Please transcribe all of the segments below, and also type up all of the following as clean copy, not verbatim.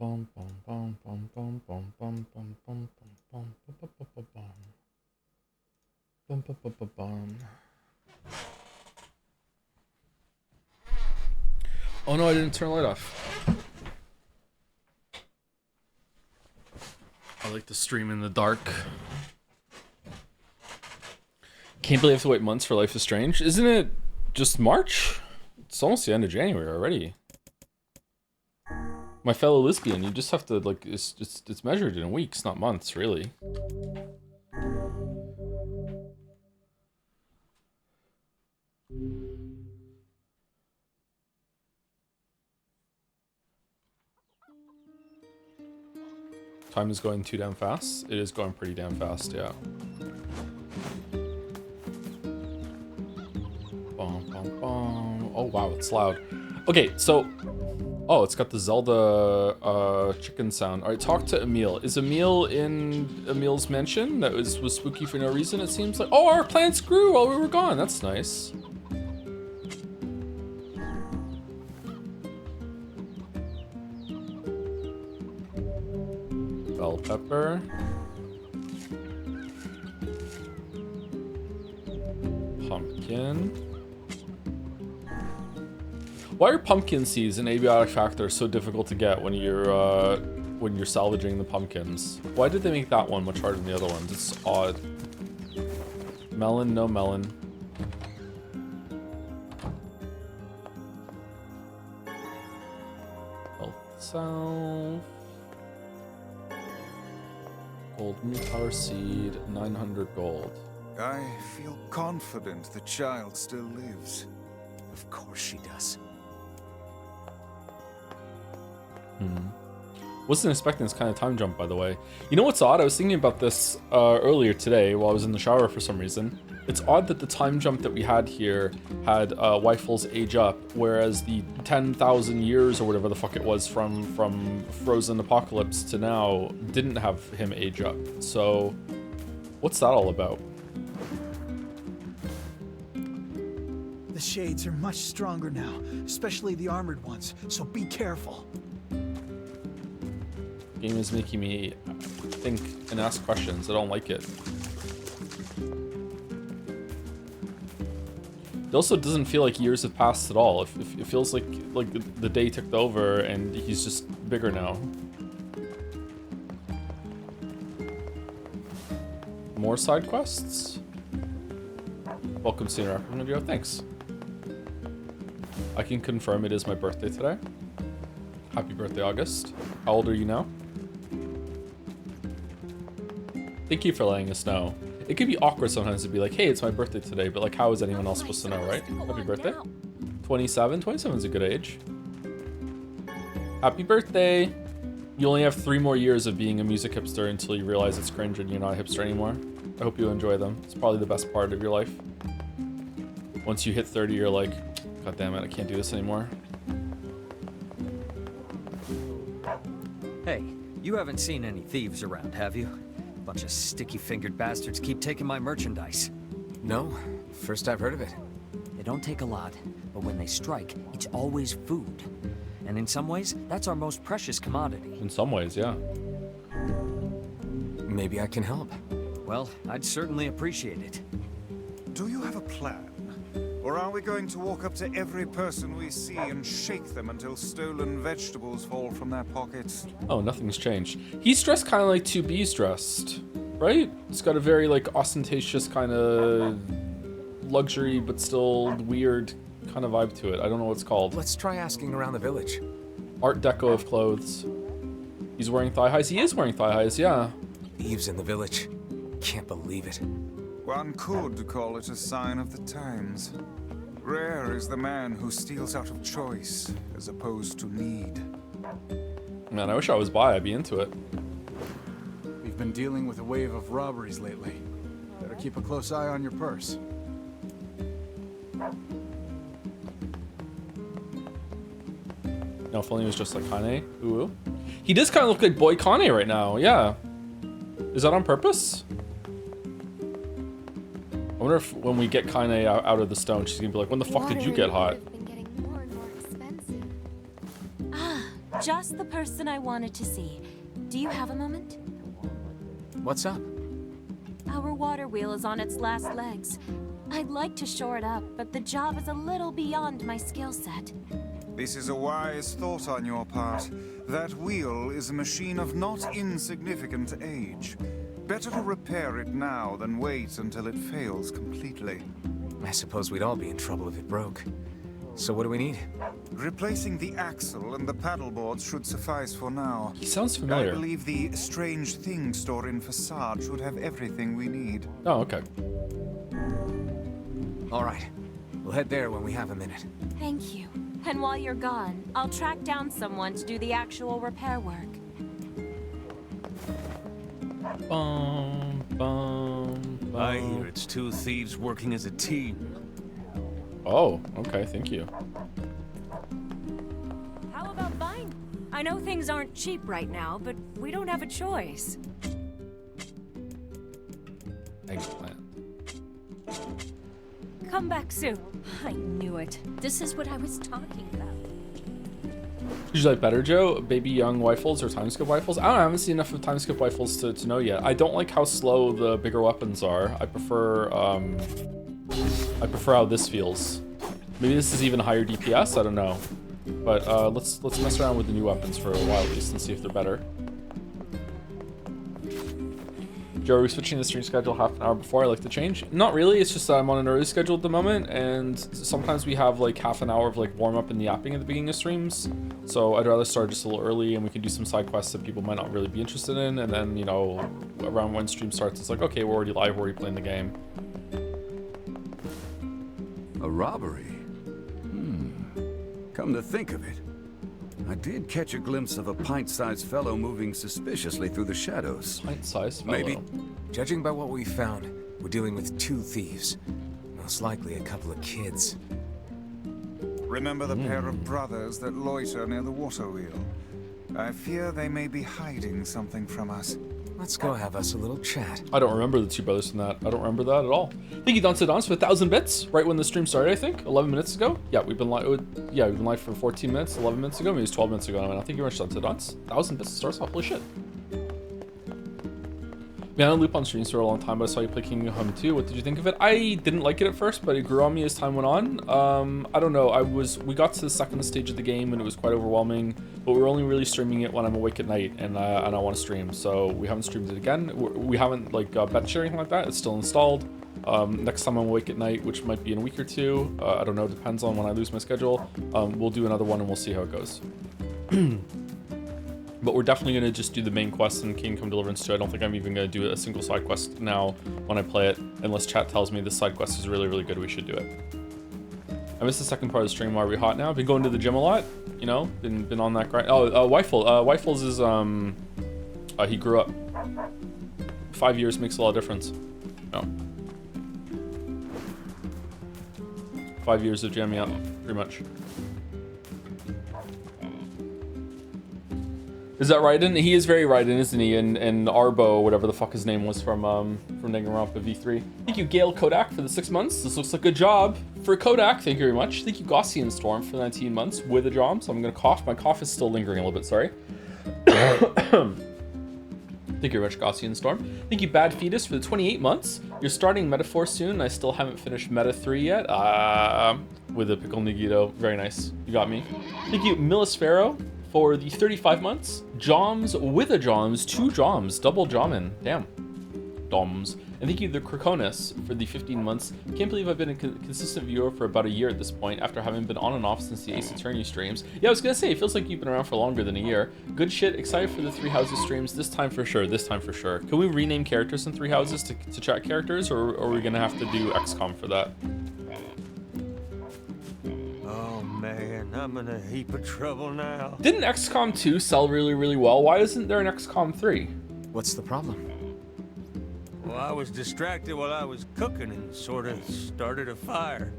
Oh no, I didn't turn the light off. I like to stream in the dark. Can't believe I have to wait months for Life is Strange. Isn't it just March? It's almost the end of January already. My fellow lesbian, you just have to like it's measured in weeks, not months, really. Time is going too damn fast. It is going pretty damn fast, yeah. Oh wow, it's loud. Okay, so oh, it's got the Zelda chicken sound. All right, talk to Emil. Is Emil in Emil's mansion? That was spooky for no reason, it seems like. Oh, our plants grew while we were gone. That's nice. Bell pepper. Pumpkin. Why are pumpkin seeds and abiotic factor so difficult to get when you're salvaging the pumpkins? Why did they make that one much harder than the other ones? It's odd. Melon, no melon. Health salve. Golden power seed, 900 gold. I feel confident the child still lives. Of course she does. Wasn't expecting this kind of time jump, by the way. You know what's odd? I was thinking about this earlier today while I was in the shower for some reason. It's odd that the time jump that we had here had Weifels age up, whereas the 10,000 years or whatever the fuck it was from Frozen Apocalypse to now didn't have him age up. So, what's that all about? The shades are much stronger now, especially the armored ones, so be careful. Game is making me think and ask questions. I don't like it. It also doesn't feel like years have passed at all. It feels like the day took over and he's just bigger now. More side quests? Welcome to NieR Replicant video. Thanks. I can confirm it is my birthday today. Happy birthday, August. How old are you now? Thank you for letting us know. It could be awkward sometimes to be like, hey, it's my birthday today, but like, how is anyone else supposed to know, right? Happy birthday. 27? 27 is a good age. Happy birthday. You only have 3 more years of being a music hipster until you realize it's cringe and you're not a hipster anymore. I hope you enjoy them. It's probably the best part of your life. Once you hit 30, you're like, God damn it, I can't do this anymore. Hey, you haven't seen any thieves around, have you? Bunch of sticky-fingered bastards keep taking my merchandise. No, first I've heard of it. They don't take a lot, but when they strike, it's always food. And in some ways, that's our most precious commodity. In some ways, yeah. Maybe I can help. Well, I'd certainly appreciate it. Do you have a plan? Or are we going to walk up to every person we see and shake them until stolen vegetables fall from their pockets? Oh, nothing's changed. He's dressed kind of like 2B's dressed, right? It's got a very like ostentatious kind of luxury, but still weird kind of vibe to it. I don't know what it's called. Let's try asking around the village. Art deco of clothes. He's wearing thigh highs. He is wearing thigh highs, yeah. Thieves in the village. Can't believe it. One could call it a sign of the times. Rare is the man who steals out of choice, as opposed to need. Man, I wish I was bi. I'd be into it. We've been dealing with a wave of robberies lately. Better keep a close eye on your purse. No, if only he was just like Kane. Ooh. He does kind of look like boy Kane right now, yeah. Is that on purpose? I wonder if when we get Kane out of the stone, she's gonna be like, when the fuck did you get hot? just the person I wanted to see. Do you have a moment? What's up? Our water wheel is on its last legs. I'd like to shore it up, but the job is a little beyond my skill set. This is a wise thought on your part. That wheel is a machine of not insignificant age. Better to repair it now than wait until it fails completely. I suppose we'd all be in trouble if it broke. So what do we need? Replacing the axle and the paddle boards should suffice for now. He sounds I familiar. believe the strange thing store in Facade should have everything we need. Oh, okay. All right. We'll head there when we have a minute. Thank you. And while you're gone, I'll track down someone to do the actual repair work. Bum, bum, bum. I hear it's two thieves working as a team. Oh, okay, thank you. How about buying? I know things aren't cheap right now, but we don't have a choice. Eggplant. Come back soon. I knew it. This is what I was talking about. Did you like better, Joe? Baby young rifles or timescope rifles? I don't know, I haven't seen enough of timescope rifles to know yet. I don't like how slow the bigger weapons are. I prefer how this feels. Maybe this is even higher DPS, I don't know. But let's mess around with the new weapons for a while at least and see if they're better. Joe, are we switching the stream schedule half an hour before? I like to change. Not really, it's just that I'm on an early schedule at the moment, and sometimes we have like half an hour of like warm up and yapping at the beginning of streams. So I'd rather start just a little early and we can do some side quests that people might not really be interested in, and then, you know, around when stream starts, it's like, okay, we're already live, we're already playing the game. A robbery? Come to think of it, I did catch a glimpse of a pint-sized fellow moving suspiciously through the shadows. Pint-sized fellow? Maybe. Judging by what we found, we're dealing with two thieves. Most likely a couple of kids. Remember the pair of brothers that loiter near the water wheel? I fear they may be hiding something from us. Let's go have us a little chat. I don't remember the two brothers from that. I don't remember that at all. Thank you, Dance for 1,000 bits, right when the stream started, I think. 11 minutes ago. Yeah, we've been live for 14 minutes, 11 minutes ago, maybe it was 12 minutes ago. I mean, thank you very much, Dance. 1,000 bits starts off. Holy shit. Man, I don't loop on streams for a long time, but I saw you play Kingdom Come 2. What did you think of it? I didn't like it at first, but it grew on me as time went on. I don't know. We got to the second stage of the game and it was quite overwhelming, but we're only really streaming it when I'm awake at night and I want to stream. So we haven't streamed it again. We haven't like benched or anything like that. It's still installed. Next time I'm awake at night, which might be in a week or two, I don't know. Depends on when I lose my schedule. We'll do another one and we'll see how it goes. But we're definitely going to just do the main quest in Kingdom Come Deliverance 2. I don't think I'm even going to do a single side quest now when I play it, unless chat tells me this side quest is really, really good. We should do it. I missed the second part of the stream. Why are we hot now? Been going to the gym a lot, you know, been on that grind. Oh, Weifel. Weifel's is, he grew up. 5 years makes a lot of difference. No. 5 years of jamming out, pretty much. Is that Raiden? He is very Raiden, isn't he? And Arbo, whatever the fuck his name was from Danganronpa V3. Thank you, Gale Kodak, for the 6 months. This looks like a good job for Kodak. Thank you very much. Thank you, Gaussian Storm, for 19 months with a job. So I'm gonna cough. My cough is still lingering a little bit. Sorry. Thank you very much, Gaussian Storm. Thank you, Bad Fetus, for the 28 months. You're starting Metaphor soon. I still haven't finished Meta 3 yet. With a Pickle Nigito. Very nice. You got me. Thank you, Millisfero, for the 35 months. Joms with a Joms. 2 Joms. Double Jomin. Damn. Doms. And thank you, the Krakonis, for the 15 months. Can't believe I've been a consistent viewer for about a year at this point, after having been on and off since the Ace Attorney streams. Yeah, I was gonna say, it feels like you've been around for longer than a year. Good shit. Excited for the Three Houses streams. This time for sure. This time for sure. Can we rename characters in Three Houses to chat characters, or are we gonna have to do XCOM for that? Oh man, I'm in a heap of trouble now. Didn't XCOM 2 sell really, really well? Why isn't there an XCOM 3? What's the problem? Well, I was distracted while I was cooking and sort of started a fire.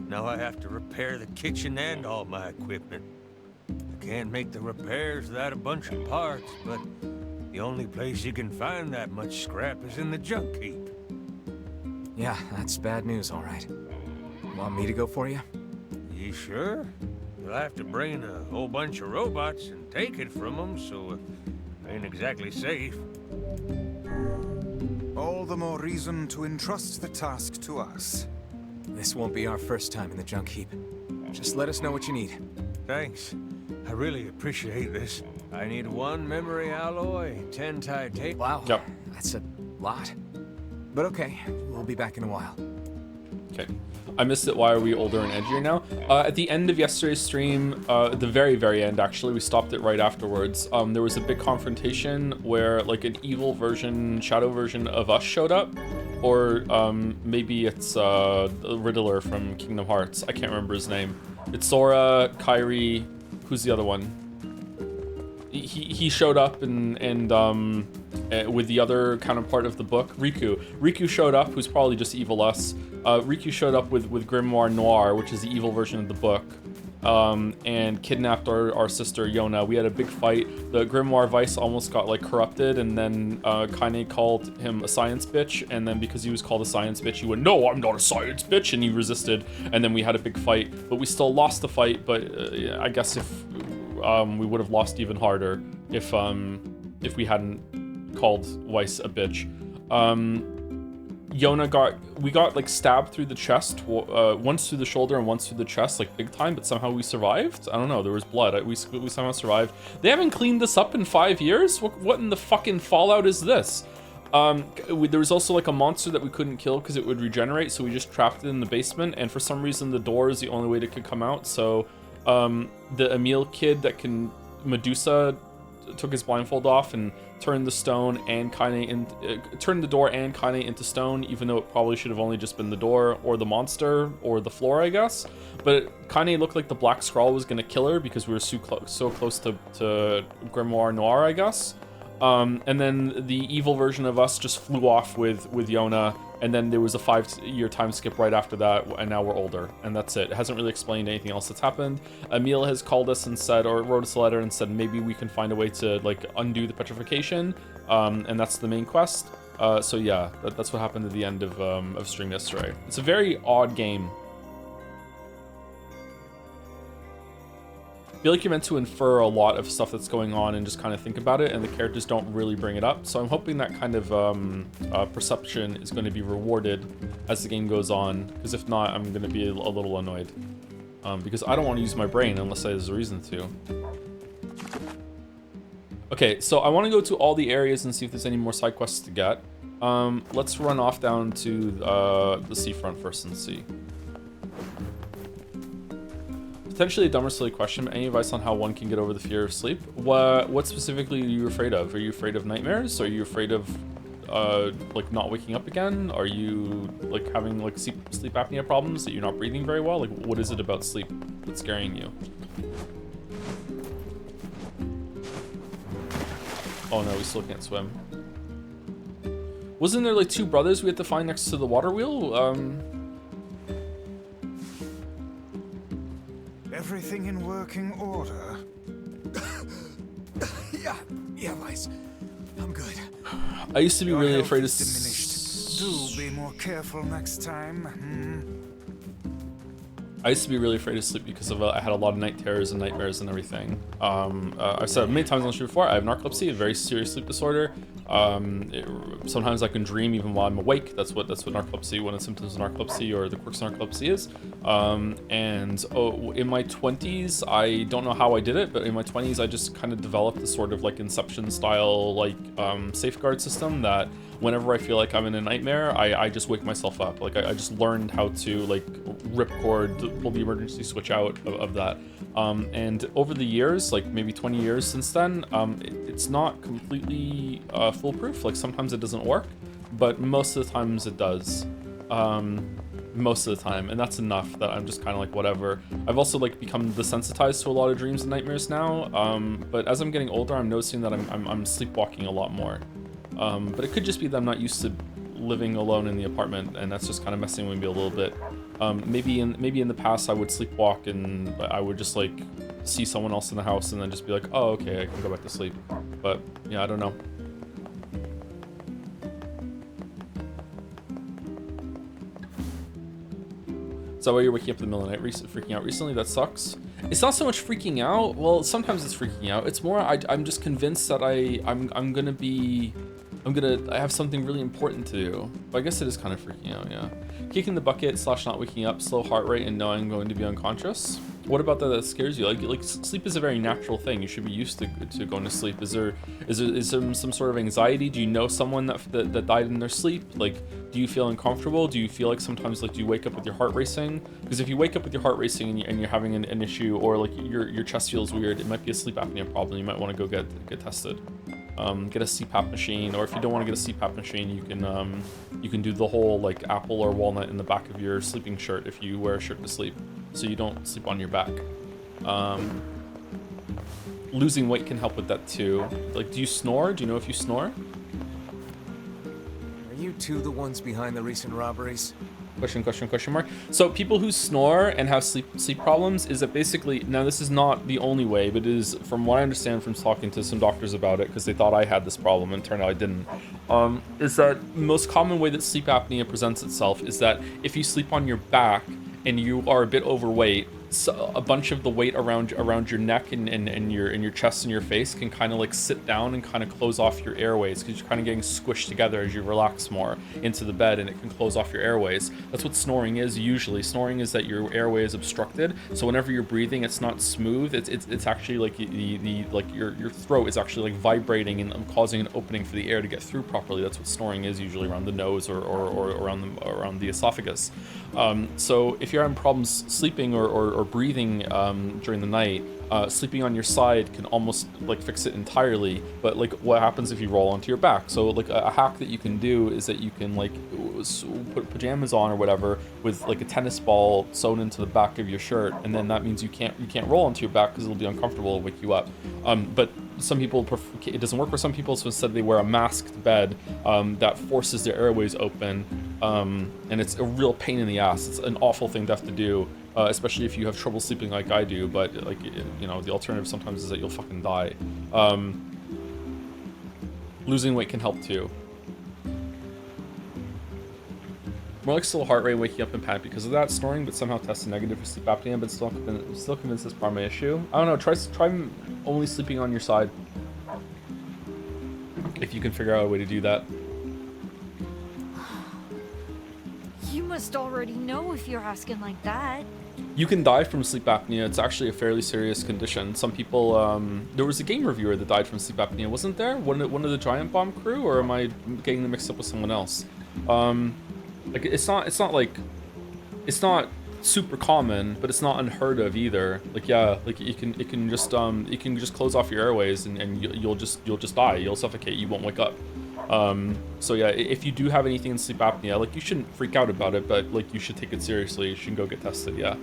Now I have to repair the kitchen and all my equipment. I can't make the repairs without a bunch of parts, but the only place you can find that much scrap is in the junk heap. Yeah, that's bad news, all right. Want me to go for you? You sure? You'll have to bring in a whole bunch of robots and take it from them, so it ain't exactly safe. All the more reason to entrust the task to us. This won't be our first time in the junk heap. Just let us know what you need. Thanks. I really appreciate this. I need 1 memory alloy, 10 tied tape. Wow, Yep. that's a lot. But okay, we'll be back in a while. Okay. I missed it. Why are we older and edgier now? At the end of yesterday's stream, at the very, very end, actually, we stopped it right afterwards. There was a big confrontation where like an evil version, shadow version of us showed up. Or maybe it's Riddler from Kingdom Hearts. I can't remember his name. It's Sora, Kairi, who's the other one? He showed up and with the other counterpart of the book, Riku. Riku showed up, who's probably just evil us. Riku showed up with Grimoire Noir, which is the evil version of the book, and kidnapped our sister Yona. We had a big fight. The Grimoire Vice almost got like corrupted, and then Kaine called him a science bitch, and then because he was called a science bitch, he went, "No, I'm not a science bitch," and he resisted, and then we had a big fight. But we still lost the fight, but I guess if we would have lost even harder if we hadn't called Weiss a bitch. Yona we got like stabbed through the chest, once through the shoulder and once through the chest, like big time, but somehow we survived. I don't know, there was blood. We somehow survived. They haven't cleaned this up in 5 years? What in the fucking Fallout is this? There was also like a monster that we couldn't kill because it would regenerate, so we just trapped it in the basement, and for some reason the door is the only way it could come out, so the Emil kid that can Medusa took his blindfold off and turned the stone and turned the door and Kaine into stone, even though it probably should have only just been the door or the monster or the floor, I guess. But Kaine looked like the Black Scrawl was gonna kill her because we were so close to Grimoire Noir, I guess. And then the evil version of us just flew off with Yona, and then there was a 5-year time skip right after that, and now we're older, and that's it. It hasn't really explained anything else that's happened. Emil has called us and said, or wrote us a letter and said maybe we can find a way to like undo the petrification, and that's the main quest. So yeah, that's what happened at the end of stream yesterday. It's a very odd game. I feel like you're meant to infer a lot of stuff that's going on and just kind of think about it, and the characters don't really bring it up. So I'm hoping that kind of perception is going to be rewarded as the game goes on, because if not, I'm going to be a little annoyed. Because I don't want to use my brain unless there's a reason to. Okay, so I want to go to all the areas and see if there's any more side quests to get. Let's run off down to the seafront first and see. Potentially a dumb or silly question, but any advice on how one can get over the fear of sleep? What specifically are you afraid of? Are you afraid of nightmares? Are you afraid of like not waking up again? Are you like having like sleep apnea problems, that you're not breathing very well? Like what is it about sleep that's scaring you? Oh no, we still can't swim. Wasn't there like 2 brothers we had to find next to the water wheel? Everything in working order? Yeah, Weiss. I'm good. I used to be really afraid of... Diminished. Do be more careful next time. I used to be really afraid of sleep because of I had a lot of night terrors and nightmares and everything. I've said it many times on the stream before, I have narcolepsy, a very serious sleep disorder. Sometimes I can dream even while I'm awake. That's what narcolepsy, one of the symptoms of narcolepsy or the quirks of narcolepsy is. In my 20s, I don't know how I did it, but in my 20s, I just kind of developed a sort of like Inception style like safeguard system that whenever I feel like I'm in a nightmare, I just wake myself up. Like I just learned how to like rip cord, pull the emergency switch out of that. And over the years, like maybe 20 years since then, it's not completely foolproof. Like sometimes it doesn't work, but most of the times it does. Most of the time, and that's enough that I'm just kind of like whatever. I've also like become desensitized to a lot of dreams and nightmares now, but as I'm getting older, I'm noticing that I'm sleepwalking a lot more. But it could just be that I'm not used to living alone in the apartment, and that's just kind of messing with me a little bit. Maybe in the past I would sleepwalk and I would just like see someone else in the house and then just be like, oh okay, I can go back to sleep. But yeah, I don't know. Is that why you're waking up in the middle of the night freaking out recently? That sucks. It's not so much freaking out. Well, sometimes it's freaking out. It's more I'm just convinced that I'm gonna I have something really important to do. But I guess it is kind of freaking out, yeah. Kicking the bucket / not waking up, slow heart rate, and knowing I'm going to be unconscious. What about that scares you? Like sleep is a very natural thing. You should be used to going to sleep. Is there some sort of anxiety? Do you know someone that died in their sleep? Like, do you feel uncomfortable? Do you feel like sometimes, like, do you wake up with your heart racing? Because if you wake up with your heart racing and you're having an issue, or like your chest feels weird, it might be a sleep apnea problem. You might want to go get tested. Get a CPAP machine, or if you don't want to get a CPAP machine, you can do the whole like apple or walnut in the back of your sleeping shirt if you wear a shirt to sleep, so you don't sleep on your back. Losing weight can help with that too. Like, do you snore? Do you know if you snore? Are you two the ones behind the recent robberies? Question mark. So people who snore and have sleep problems, is that basically, now this is not the only way, but it is, from what I understand from talking to some doctors about it, because they thought I had this problem and it turned out I didn't, is that the most common way that sleep apnea presents itself is that if you sleep on your back and you are a bit overweight, so a bunch of the weight around your neck and your chest and your face can kind of like sit down and kind of close off your airways, because you're kind of getting squished together as you relax more into the bed, and it can close off your airways. That's what snoring is usually. Snoring is that your airway is obstructed, so whenever you're breathing, it's not smooth. It's actually like your throat is actually like vibrating and causing an opening for the air to get through properly. That's what snoring is usually, around the nose or around the esophagus. So if you're having problems sleeping or breathing during the night, sleeping on your side can almost like fix it entirely. But like, what happens if you roll onto your back? So like a hack that you can do is that you can like put pajamas on or whatever with like a tennis ball sewn into the back of your shirt, and then that means you can't roll onto your back because it'll be uncomfortable and wake you up. But some people it doesn't work for some people, so instead they wear a masked bed that forces their airways open, and it's a real pain in the ass. It's an awful thing to have to do, especially if you have trouble sleeping like I do. But like, you know, the alternative sometimes is that you'll fucking die. Losing weight can help too. More like slow heart rate, waking up in panic because of that. Snoring, but somehow tested negative for sleep apnea, but still convinced it's part of my issue. I don't know. Try only sleeping on your side, if you can figure out a way to do that. You must already know if you're asking like that. You can die from sleep apnea. It's actually a fairly serious condition. Some people, there was a game reviewer that died from sleep apnea, wasn't there? One of the Giant Bomb crew, or am I getting them mixed up with someone else? Like, it's not super common, but it's not unheard of either. Like, yeah, like it can just close off your airways, and you'll just die. You'll suffocate. You won't wake up. So yeah, if you do have anything in sleep apnea, like, you shouldn't freak out about it, but like, you should take it seriously. You should go get tested. Yeah.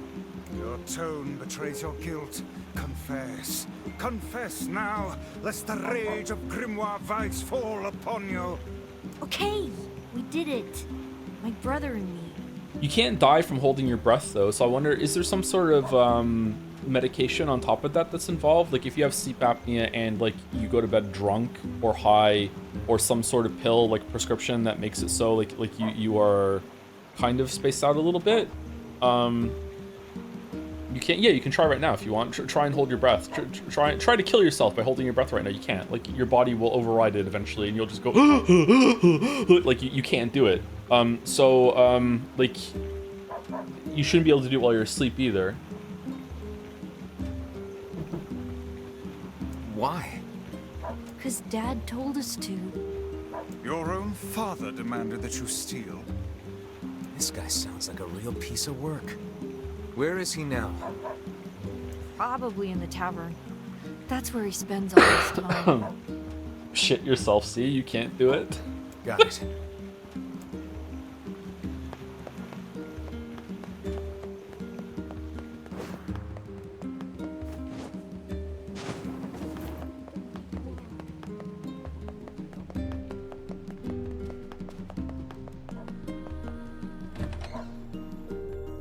Your tone betrays your guilt. Confess. Confess now, lest the rage of Grimoire Vice fall upon you. Okay, we did it. My brother and me. You can't die from holding your breath though, so I wonder, is there some sort of medication on top of that that's involved? Like, if you have sleep apnea and like you go to bed drunk or high, or some sort of pill, like prescription, that makes it so like you are kind of spaced out a little bit, you can't. Yeah, you can try right now if you want. Try and hold your breath. Try to kill yourself by holding your breath right now. You can't. Like, your body will override it eventually, and you'll just go like you can't do it. Like, you shouldn't be able to do it while you're asleep either. Why? 'Cause Dad told us to. Your own father demanded that you steal. This guy sounds like a real piece of work. Where is he now? Probably in the tavern. That's where he spends all his time. Shit yourself, see? You can't do it. Got it.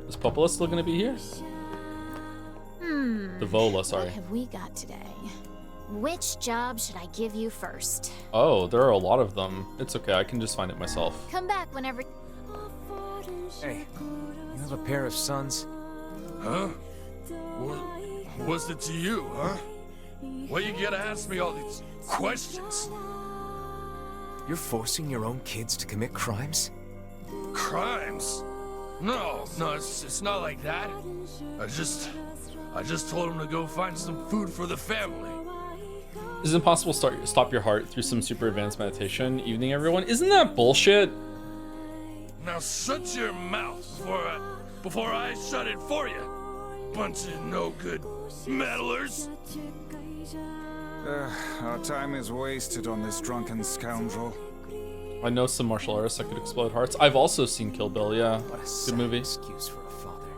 Is Popola still gonna be here? The Vola, sorry. What have we got today? Which job should I give you first? Oh, there are a lot of them. It's okay, I can just find it myself. Come back whenever... Hey, you have a pair of sons? Huh? Was it to you, huh? Why you gotta ask me all these questions? You're forcing your own kids to commit crimes? Crimes? No, it's not like that. I just told him to go find some food for the family. Is it impossible to stop your heart through some super advanced meditation? Evening, everyone. Isn't that bullshit? Now shut your mouth before I shut it for you. Bunch of no good meddlers. Our time is wasted on this drunken scoundrel. I know some martial artists that could explode hearts. I've also seen Kill Bill, yeah. Good movie. Excuse for a father.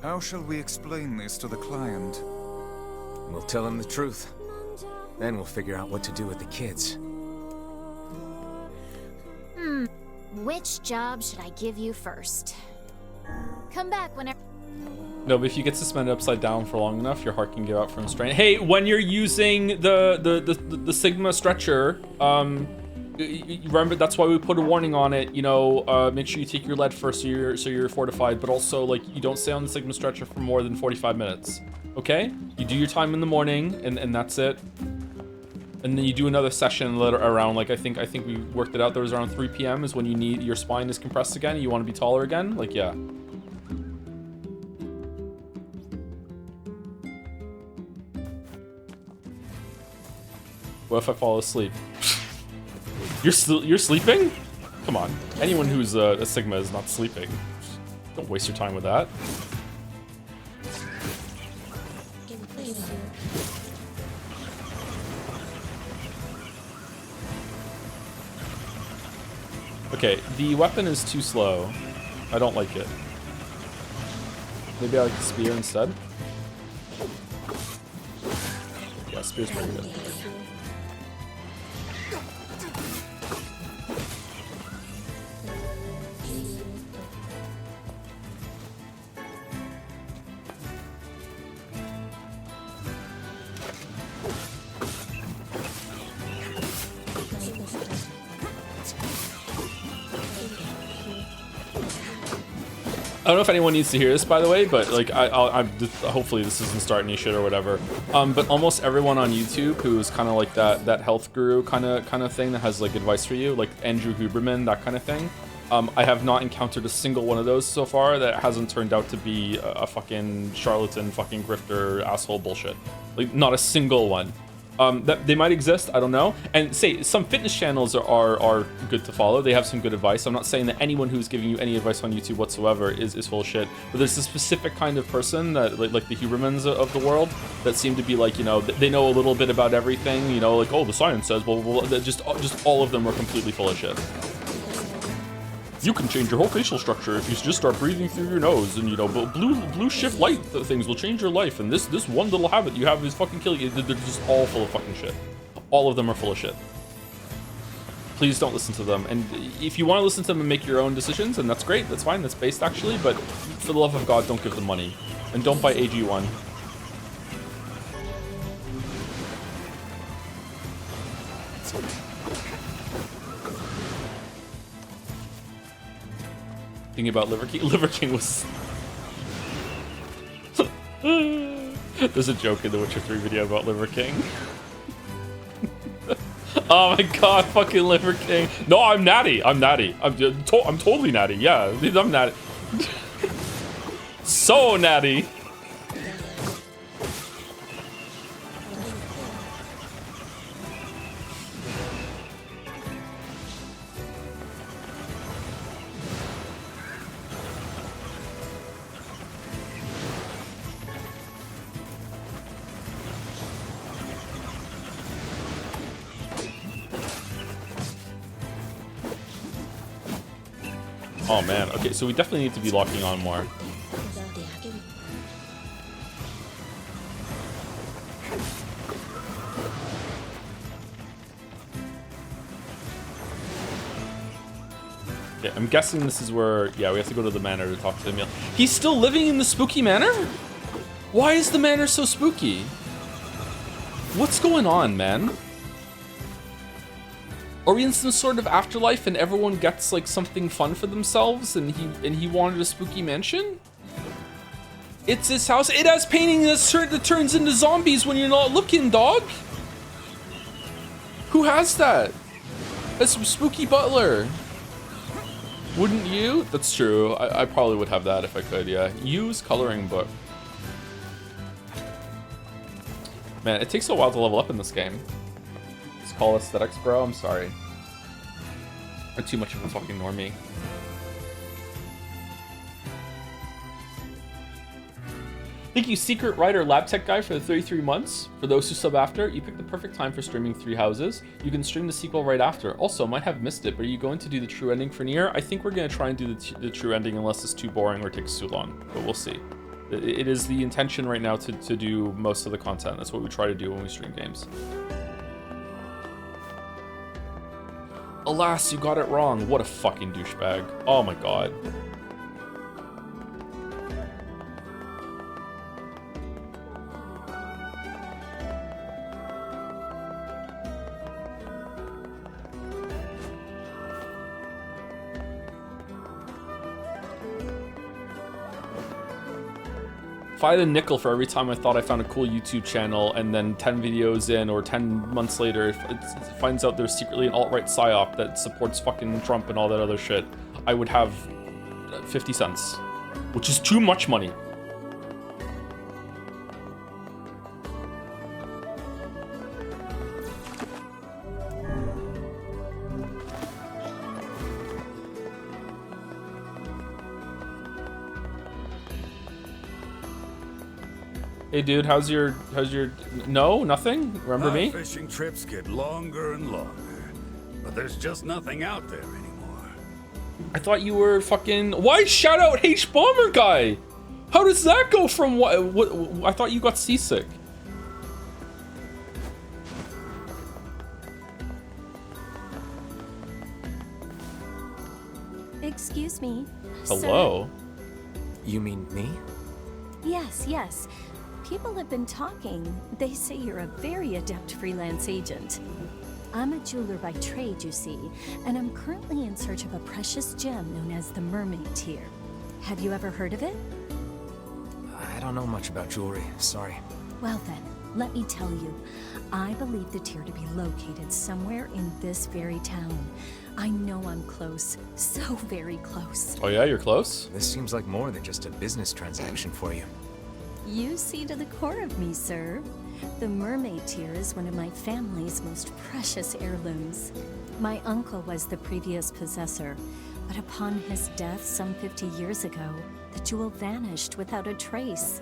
How shall we explain this to the client? We'll tell him the truth. Then we'll figure out what to do with the kids. Which job should I give you first? Come back whenever... No, but if you get suspended upside down for long enough, your heart can give out from strain. Hey, when you're using the Sigma stretcher, remember that's why we put a warning on it. You know, make sure you take your lead first so you're fortified, but also like you don't stay on the Sigma stretcher for more than 45 minutes. Okay? You do your time in the morning, and that's it. And then you do another session later around, like I think we worked it out. There was around 3 p.m. is when you need your spine is compressed again. You want to be taller again. Like yeah. What if I fall asleep? You're sleeping? Come on. Anyone who's a Sigma is not sleeping. Don't waste your time with that. Okay, the weapon is too slow. I don't like it. Maybe I like the spear instead. Yeah, spear's pretty good. I don't know if anyone needs to hear this, by the way, but like, hopefully this doesn't start any shit or whatever. But almost everyone on YouTube who's kind of like that health guru kind of thing that has like advice for you, like Andrew Huberman, that kind of thing. I have not encountered a single one of those so far that hasn't turned out to be a fucking charlatan, fucking grifter, asshole bullshit. Like, not a single one. That they might exist, I don't know. And say some fitness channels are good to follow. They have some good advice. I'm not saying that anyone who's giving you any advice on YouTube whatsoever is full of shit. But there's a specific kind of person that like the Hubermans of the world that seem to be like, you know, they know a little bit about everything. You know, like, oh, the science says, well, just all of them are completely full of shit. You can change your whole facial structure if you just start breathing through your nose, and you know, blue shift light things will change your life, and this one little habit you have is fucking killing you. They're just all full of fucking shit. All of them are full of shit. Please don't listen to them. And if you want to listen to them and make your own decisions, and that's great, that's fine, that's based actually, but for the love of God, don't give them money. And don't buy AG1. Thinking about Liver King. Liver King was... There's a joke in the Witcher 3 video about Liver King. Oh my god, fucking Liver King. No, I'm natty. I'm natty. I'm totally natty. Yeah, I'm natty. So natty. Oh man, okay, so we definitely need to be locking on more. Okay, I'm guessing this is where, yeah, we have to go to the manor to talk to Emil. He's still living in the spooky manor? Why is the manor so spooky? What's going on, man? Are we in some sort of afterlife and everyone gets like something fun for themselves and he wanted a spooky mansion? It's this house. It has painting that turns into zombies when you're not looking, dog. Who has that? That's some spooky butler. Wouldn't you? That's true. I probably would have that if I could, yeah. Use coloring book. Man, it takes a while to level up in this game. It's called aesthetics, bro. I'm sorry. I'm too much of a fucking normie. Thank you, Secret Writer Lab Tech Guy, for the 33 months. For those who sub after, you picked the perfect time for streaming 3 Houses. You can stream the sequel right after. Also, might have missed it, but are you going to do the true ending for NieR? I think we're going to try and do the true ending unless it's too boring or takes too long, but we'll see. It is the intention right now to do most of the content. That's what we try to do when we stream games. Alas, you got it wrong. What a fucking douchebag. Oh my god. If I had a nickel for every time I thought I found a cool YouTube channel and then 10 videos in or 10 months later it finds out there's secretly an alt-right psyop that supports fucking Trump and all that other shit, I would have 50 cents, which is too much money. Hey dude, how's your no, nothing? Remember me? Fishing trips get longer and longer, but there's just nothing out there anymore. I thought you were fucking. Why shout out H Bomber guy? How does that go from what? I thought you got seasick. Excuse me. Hello. Sir? You mean me? Yes, yes. People have been talking. They say you're a very adept freelance agent. I'm a jeweler by trade, you see, and I'm currently in search of a precious gem known as the Mermaid Tear. Have you ever heard of it? I don't know much about jewelry, sorry. Well then, let me tell you. I believe the tear to be located somewhere in this very town. I know I'm close, so very close. Oh yeah, you're close? This seems like more than just a business transaction for you. You see to the core of me, sir. The Mermaid Tear is one of my family's most precious heirlooms. My uncle was the previous possessor, but upon his death some 50 years ago, the jewel vanished without a trace.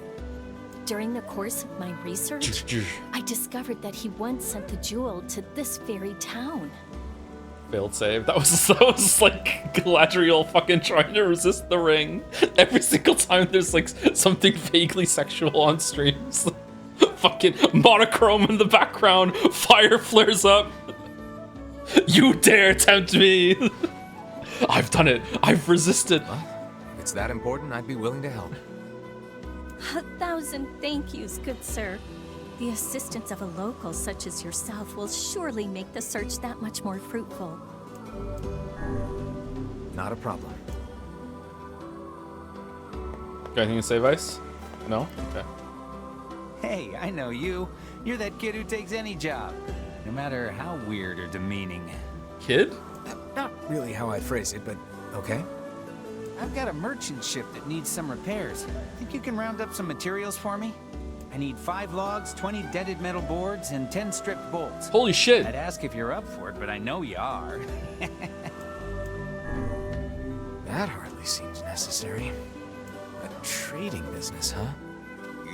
During the course of my research, I discovered that he once sent the jewel to this very town. Failed save. That was like Galadriel fucking trying to resist the ring. Every single time there's like something vaguely sexual on streams. Fucking monochrome in the background. Fire flares up. You dare tempt me. I've done it. I've resisted. Well, if it's that important, I'd be willing to help. 1,000 thank yous, good sir. The assistance of a local such as yourself will surely make the search that much more fruitful. Not a problem. Got anything to say, Vice? No? Okay. Hey, I know you. You're that kid who takes any job, no matter how weird or demeaning. Kid? Not really how I'd phrase it, but okay. I've got a merchant ship that needs some repairs. Think you can round up some materials for me? I need 5 logs, 20 dented metal boards, and 10 stripped bolts. Holy shit! I'd ask if you're up for it, but I know you are. That hardly seems necessary. A trading business, huh?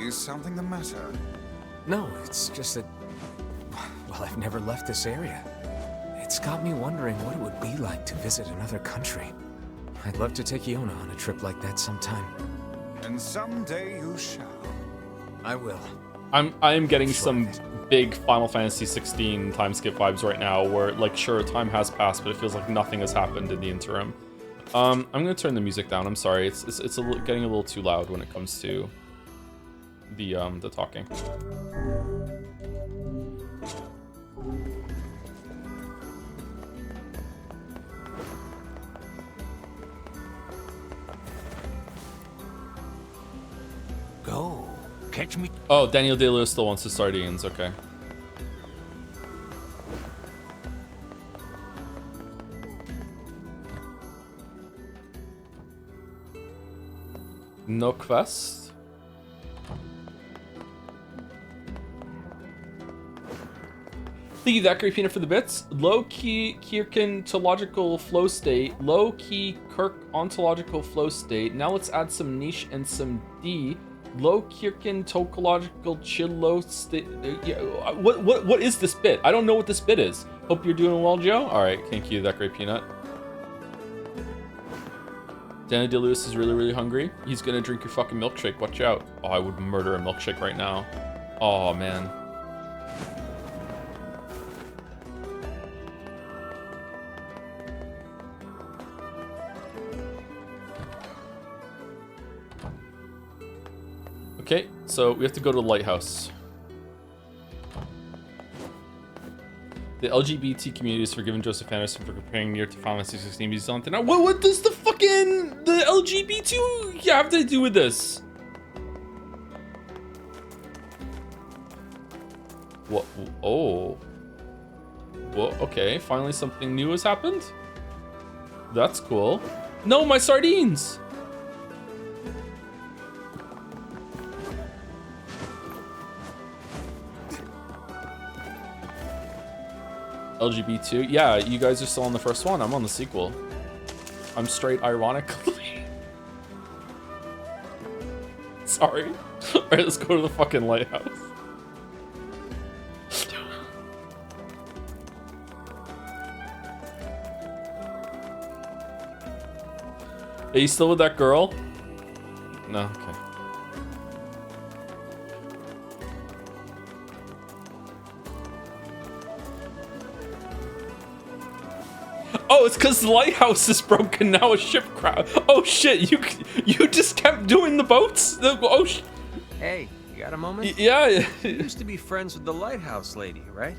Is something the matter? No, it's just that... well, I've never left this area. It's got me wondering what it would be like to visit another country. I'd love to take Iona on a trip like that sometime. And someday you shall. I will. I am getting some big Final Fantasy 16 time skip vibes right now where, like, sure, time has passed, but it feels like nothing has happened in the interim. I'm gonna turn the music down. I'm sorry. It's getting a little too loud when it comes to the talking. catch me. Oh, Daniel Day-Lewis still wants his sardines. Okay. No quest. Thank you, that great peanut for the bits. Low key Kirkin ontological flow state. Low key Kirk ontological flow state. Now let's add some niche and some D. Low Kirkin topological chillo state. What is this bit? I don't know what this bit is. Hope you're doing well, Joe. All right, thank you, that great peanut. Danny DeLewis is really, really hungry. He's gonna drink your fucking milkshake. Watch out. Oh, I would murder a milkshake right now. Oh, man. Okay, so we have to go to the lighthouse. The LGBT community has forgiven Joseph Anderson for comparing NieR to Final Fantasy 16. He's on tonight. What does the fucking LGBT have to do with this? What? Oh. Well, okay. Finally, something new has happened. That's cool. No, my sardines. LGB2. Yeah, you guys are still on the first one. I'm on the sequel. I'm straight ironically. Sorry. Alright, let's go to the fucking lighthouse. Are you still with that girl? No, okay. Oh, it's because the lighthouse is broken now. A ship crash. Oh shit! You just kept doing the boats. Oh sh. Hey, you got a moment? Yeah. You used to be friends with the lighthouse lady, right?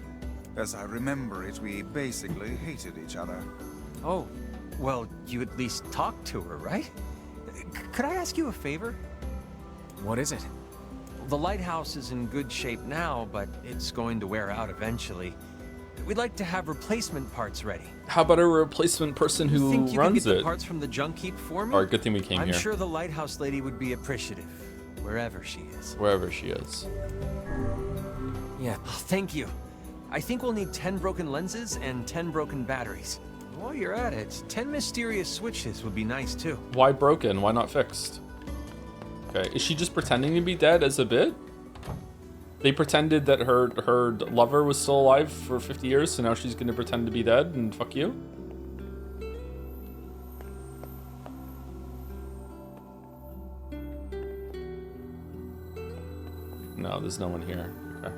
As I remember it, we basically hated each other. Oh, well, you at least talked to her, right? Could I ask you a favor? What is it? The lighthouse is in good shape now, but it's going to wear out eventually. We'd like to have replacement parts ready. How about a replacement person who think you runs could get it? The parts from the junk heap for me? All right, good thing we came here. I'm sure the lighthouse lady would be appreciative, wherever she is. Wherever she is. Yeah. Oh, thank you. I think we'll need 10 broken lenses and 10 broken batteries. While you're at it, 10 mysterious switches would be nice too. Why broken? Why not fixed? Okay, is she just pretending to be dead as a bit? They pretended that her lover was still alive for 50 years, so now she's gonna pretend to be dead and fuck you? No, there's no one here. Okay.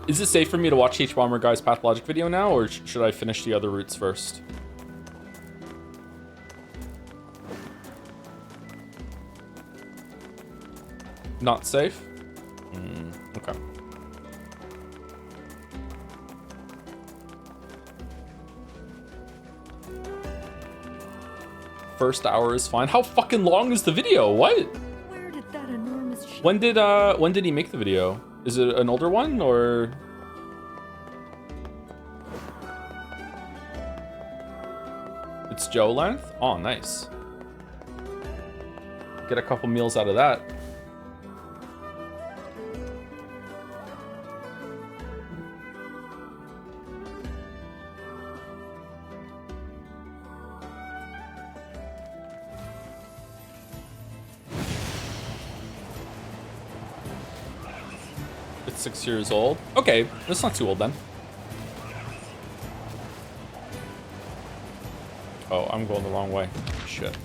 Is it safe for me to watch H-Bomber Guy's Pathologic video now, or should I finish the other routes first? Not safe? Okay. First hour is fine. How fucking long is the video? What? Where did that enormous ship... When did he make the video? Is it an older one, or? It's Joe length? Oh, nice. Get a couple meals out of that. It's 6 years old. Okay, that's not too old then. Oh, I'm going the wrong way. Shit.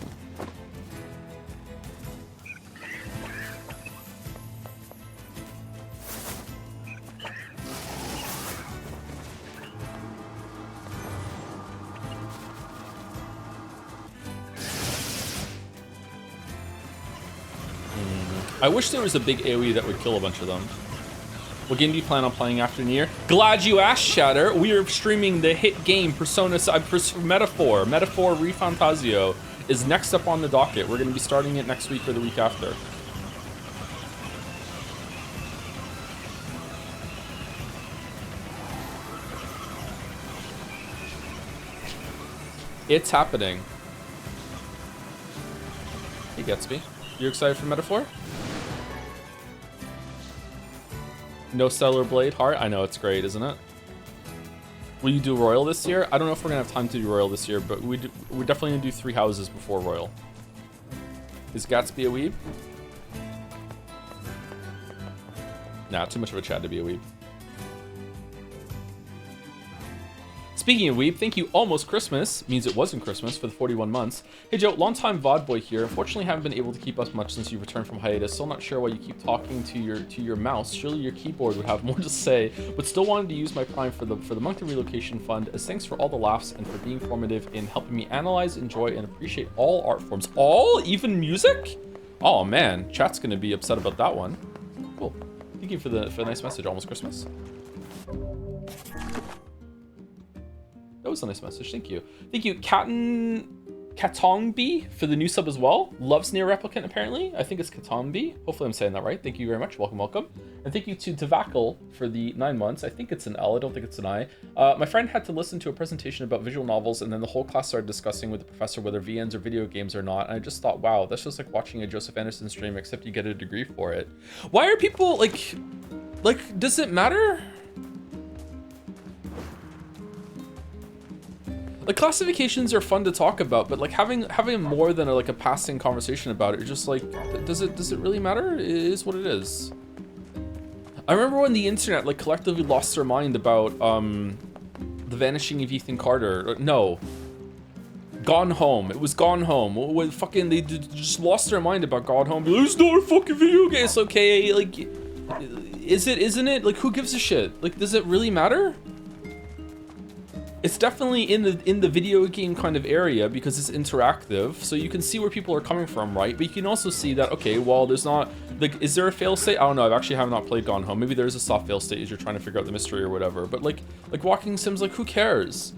I wish there was a big AoE that would kill a bunch of them. What game do you plan on playing after NieR? Glad you asked, Shatter. We are streaming the hit game Persona Metaphor. Metaphor ReFantazio is next up on the docket. We're going to be starting it next week or the week after. It's happening. Hey, Gatsby. You excited for Metaphor? No Stellar Blade Heart? I know, it's great, isn't it? Will you do Royal this year? I don't know if we're gonna have time to do Royal this year, but we're definitely gonna do 3 houses before Royal. Is Gatsby a weeb? Nah, too much of a Chad to be a weeb. Speaking of weeb, thank you Almost Christmas, means it wasn't Christmas, for the 41 months. Hey Joe, long time VOD boy here. Unfortunately haven't been able to keep us much since you returned from hiatus. Still not sure why you keep talking to your mouse. Surely your keyboard would have more to say, but still wanted to use my Prime for the Moncton Relocation Fund as thanks for all the laughs and for being formative in helping me analyze, enjoy, and appreciate all art forms. All? Even music? Oh man, chat's gonna be upset about that one. Cool. Thank you for the nice message, Almost Christmas. That was a nice message, thank you. Thank you, Katongbi for the new sub as well. Loves NieR Replicant, apparently. I think it's Katongbi. Hopefully I'm saying that right. Thank you very much, welcome, welcome. And thank you to Tavakel for the 9 months. I think it's an L, I don't think it's an I. My friend had to listen to a presentation about visual novels, and then the whole class started discussing with the professor whether VNs are video games or not, and I just thought, wow, that's just like watching a Joseph Anderson stream, except you get a degree for it. Why are people, like, does it matter? Like, classifications are fun to talk about, but like having more than a passing conversation about it, just like, does it really matter? It is what it is. I remember when the internet like collectively lost their mind about the vanishing of Ethan Carter. No, Gone Home. It was Gone Home. When fucking they just lost their mind about Gone Home. It's not a fucking video game. It's okay. Like, isn't it? Like, who gives a shit? Like, does it really matter? It's definitely in the video game kind of area because it's interactive, so you can see where people are coming from, right? But you can also see that, okay, well, there's not, like, is there a fail state? I don't know, I actually have not played Gone Home. Maybe there's a soft fail state as you're trying to figure out the mystery or whatever, but like walking sims, like, who cares?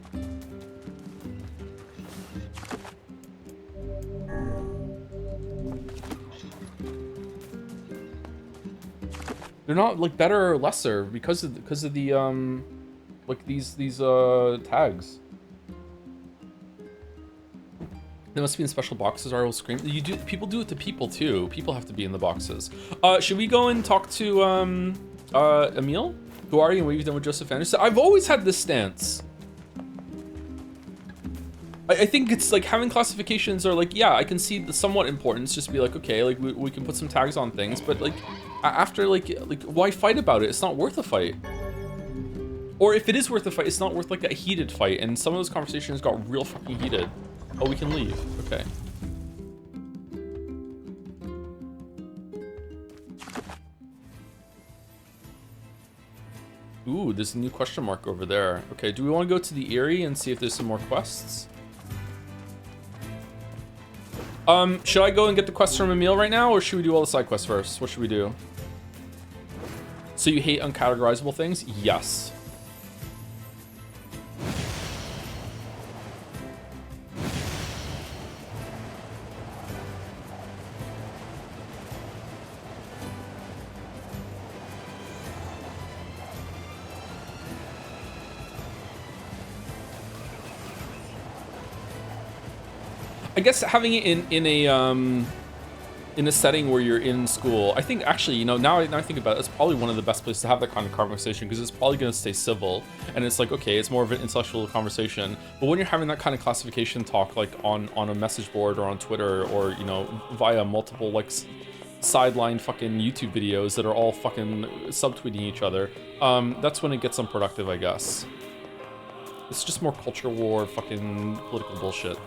They're not, like, better or lesser because of the, like these tags. They must be in special boxes or I will scream. People do it to people too. People have to be in the boxes. Should we go and talk to Emil? Who are you and what you've done with Joseph Anderson? I've always had this stance. I think it's like having classifications are like, yeah, I can see the somewhat importance. Just be like, okay, like we can put some tags on things, but like after like why fight about it? It's not worth a fight. Or if it is worth a fight, it's not worth like a heated fight. And some of those conversations got real fucking heated. Oh, we can leave. Okay. Ooh, there's a new question mark over there. Okay, do we want to go to the Eyrie and see if there's some more quests? Should I go and get the quest from Emil right now, or should we do all the side quests first? What should we do? So you hate uncategorizable things? Yes. I guess having it in a setting where you're in school, I think actually, you know, now I think about it, it's probably one of the best places to have that kind of conversation because it's probably going to stay civil and it's like, okay, it's more of an intellectual conversation. But when you're having that kind of classification talk, like on a message board or on Twitter or, you know, via multiple like sideline fucking YouTube videos that are all fucking subtweeting each other, that's when it gets unproductive, I guess. It's just more culture war, fucking political bullshit.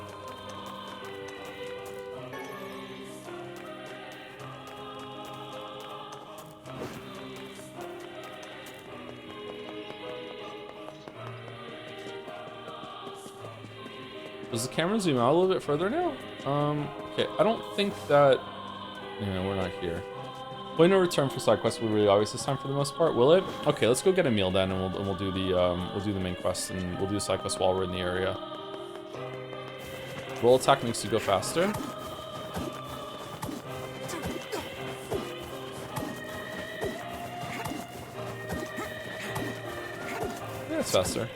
Does the camera zoom out a little bit further now? Okay, I don't think that... Yeah, we're not here. Point no return for side quests will be really obvious this time for the most part, will it? Okay, let's go get a meal then, and we'll do the main quest, and we'll do the side quest while we're in the area. Roll attack makes you go faster. Yeah, it's faster.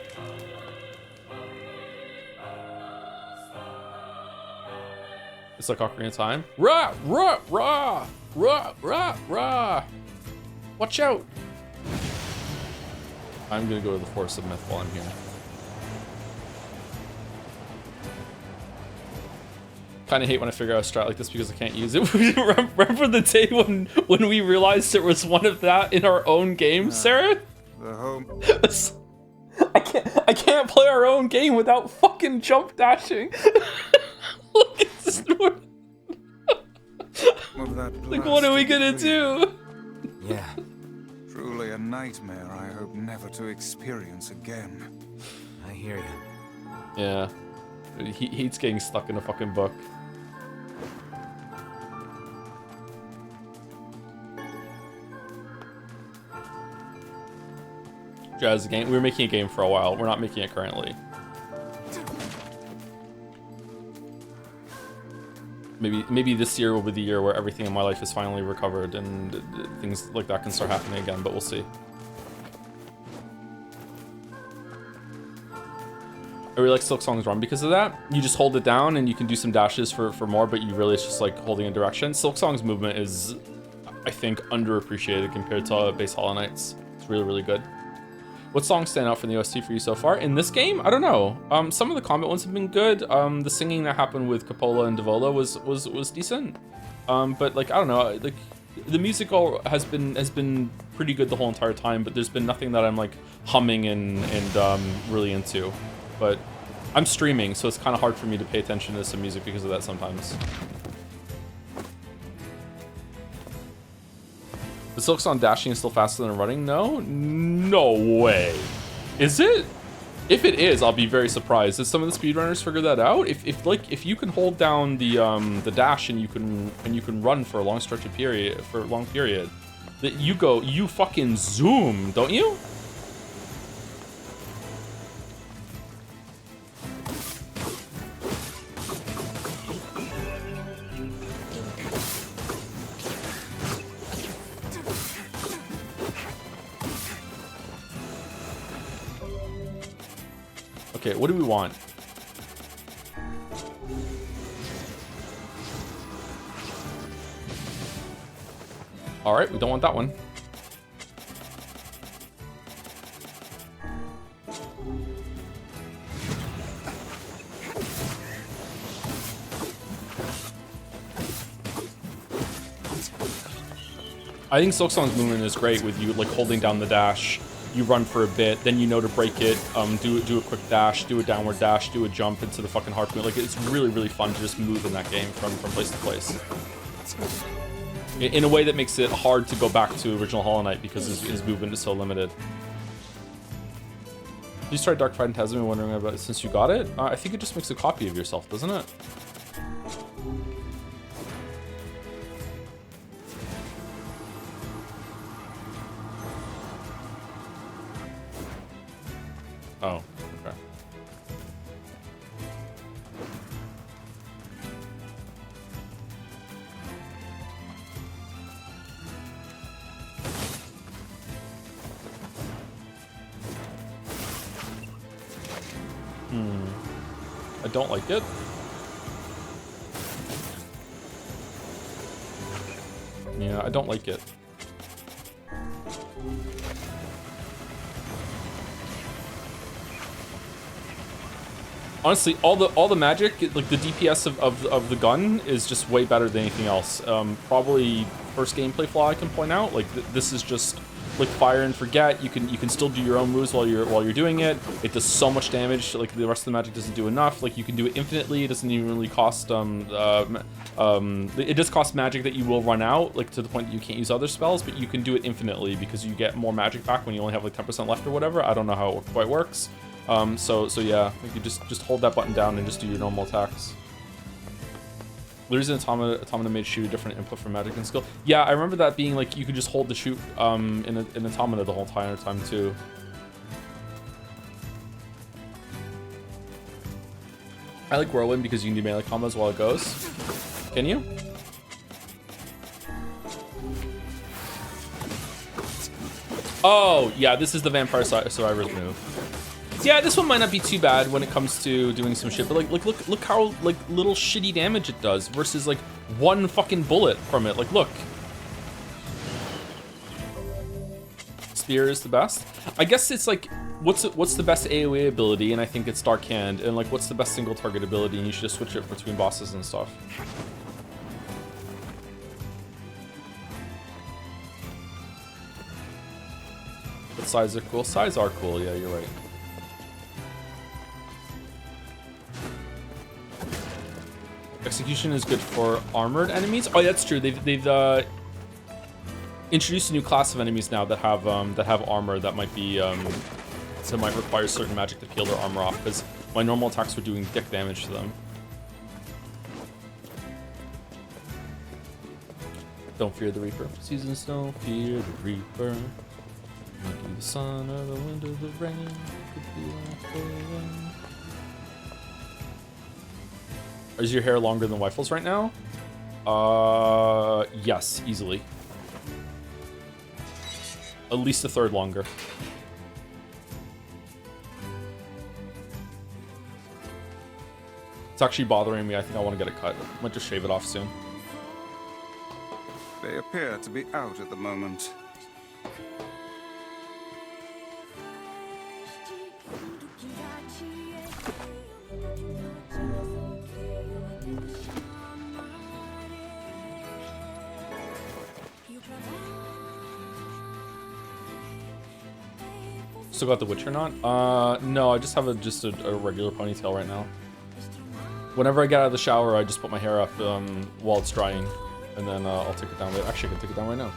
It's like Ocarina of Time. Rah! Rah! Rah! Rah! Rah! Rah! Watch out! I'm gonna go to the Forest of Myth while I'm here. Kinda hate when I figure out a strat like this because I can't use it. Remember the day when we realized there was one of that in our own game, Sarah? The home. I can't play our own game without fucking jump dashing. Look at this. Like, what are we gonna do? Yeah. Truly a nightmare I hope never to experience again. I hear you. Yeah. He hates getting stuck in a fucking book. Jazz game. We were making a game for a while. We're not making it currently. Maybe this year will be the year where everything in my life is finally recovered and things like that can start happening again, but we'll see. I really like Silksong's run because of that. You just hold it down and you can do some dashes for more, but you really, it's just like holding a direction. Silksong's movement is, I think, underappreciated compared to base Hollow Knights. It's really, really good. What songs stand out from the OST for you so far? In this game, I don't know. Some of the combat ones have been good. The singing that happened with Coppola and Devola was decent. But like, I don't know, like the musical has been pretty good the whole entire time, but there's been nothing that I'm like humming and really into. But I'm streaming, so it's kind of hard for me to pay attention to some music because of that sometimes. The Silksong dashing is still faster than running? No? No way. Is it? If it is, I'll be very surprised. Did some of the speedrunners figure that out? If you can hold down the dash and you can run for a long stretch of period, for a long period, that you fucking zoom, don't you? Okay, what do we want? All right, we don't want that one. I think Silksong's movement is great with you like holding down the dash. You run for a bit, then you know to break it, do a quick dash, do a downward dash, do a jump into the fucking harpoon. Like, it's really, really fun to just move in that game from place to place. In a way that makes it hard to go back to original Hollow Knight because his movement is so limited. You started Dark Phantasm and wondering about it since you got it? I think it just makes a copy of yourself, doesn't it? Oh, okay. I don't like it. Yeah, I don't like it. Honestly, all the magic, like the DPS of the gun is just way better than anything else. Probably first gameplay flaw I can point out. Like this is just like fire and forget. You can still do your own moves while you're doing it. It does so much damage. Like the rest of the magic doesn't do enough. Like you can do it infinitely. It doesn't even really cost it does cost magic that you will run out, like to the point that you can't use other spells, but you can do it infinitely because you get more magic back when you only have like 10% left or whatever. I don't know how it quite works. So yeah, like you just hold that button down and just do your normal attacks. There's an automata made shoot a different input for magic and skill. Yeah, I remember that being like you could just hold the shoot in automata the whole entire time too. I like whirlwind because you can do melee combos while it goes. Can you? Oh yeah, this is the Vampire Survivor's move. Yeah, this one might not be too bad when it comes to doing some shit, but like look how like little shitty damage it does versus like one fucking bullet from it. Like look. Spear is the best. I guess it's like what's the best AoE ability, and I think it's Dark Hand, and like what's the best single target ability, and you should just switch it between bosses and stuff. But sides are cool. Sides are cool, yeah, you're right. Execution is good for armored enemies. Oh, yeah, that's true. They've introduced a new class of enemies now that have armor that might be so might require certain magic to peel their armor off, because my normal attacks were doing dick damage to them. Don't fear the Reaper. Seasons don't fear the Reaper. Might be the sun or the wind or the rain. Could be like the rain. Is your hair longer than Wifle's right now? Yes, easily. At least a third longer. It's actually bothering me. I think I want to get it cut. I might just shave it off soon. They appear to be out at the moment. Still got the Witcher knot? No, I just have a regular ponytail right now. Whenever I get out of the shower, I just put my hair up while it's drying, and then I'll take it down later. Actually, I can take it down right now.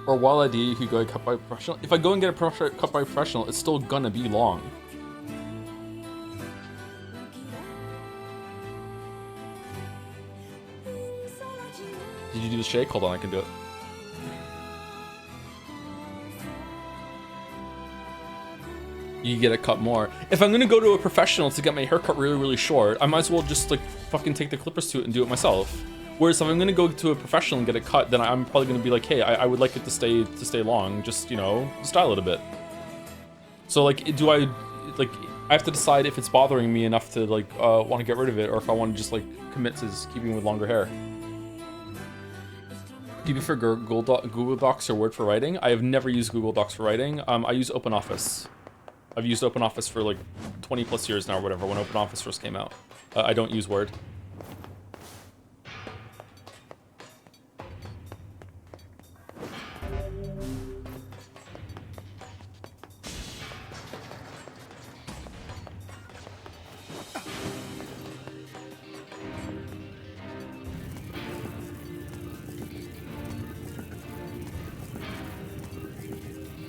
Or while I do, you could go get cut by a professional. If I go and get a cut by a professional, it's still gonna be long. Did you do the shake? Hold on, I can do it. You get it cut more. If I'm gonna go to a professional to get my hair cut really, really short, I might as well just like fucking take the clippers to it and do it myself. Whereas if I'm gonna go to a professional and get it cut, then I'm probably gonna be like, hey, I would like it to stay long, just, you know, style it a bit. So like, I have to decide if it's bothering me enough to like want to get rid of it, or if I want to just like commit to just keeping with longer hair. Do you prefer Google Docs or Word for writing? I have never used Google Docs for writing. I use OpenOffice. I've used OpenOffice for like 20 plus years now or whatever, when OpenOffice first came out. I don't use Word.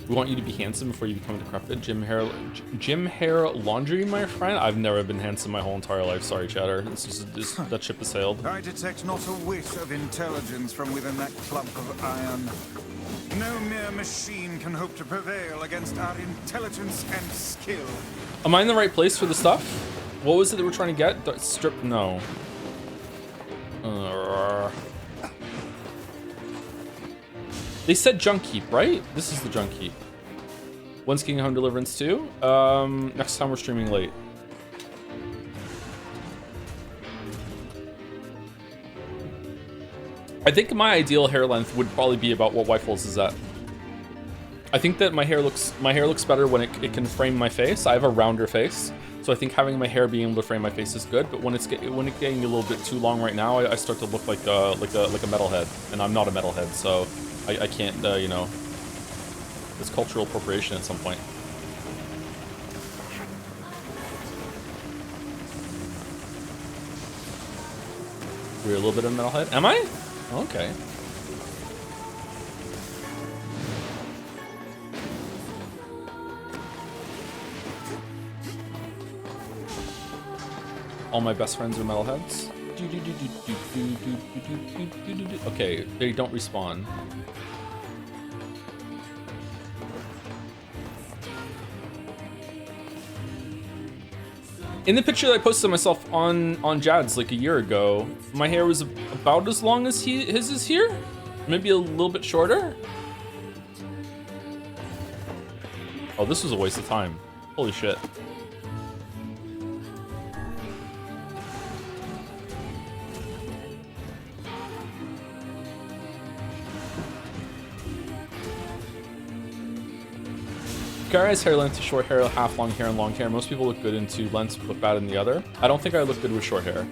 We want you to be handsome before you become decrepit. Gym hair laundry, my friend? I've never been handsome my whole entire life. Sorry, Chatter. That ship has sailed. I detect not a whit of intelligence from within that clump of iron. No mere machine can hope to prevail against our intelligence and skill. Am I in the right place for the stuff? What was it that we're trying to get? Strip? No. They said junk heap, right? This is the junk heap. When's King Home Deliverance 2? Next time we're streaming late. I think my ideal hair length would probably be about what Wifle's is at. I think that my hair looks better when it can frame my face. I have a rounder face, so I think having my hair being able to frame my face is good. But when it's getting a little bit too long right now, I start to look like a metalhead, and I'm not a metalhead, so I can't, you know, it's cultural appropriation at some point. You're a little bit of a metalhead? Am I? Okay. All my best friends are metalheads. Okay, they don't respawn. In the picture that I posted myself on Jad's like a year ago, my hair was about as long as his is here. Maybe a little bit shorter. Oh, this was a waste of time. Holy shit. Guy's hair length to short hair, half long hair, and long hair. Most people look good in two lengths, but bad in the other. I don't think I look good with short hair.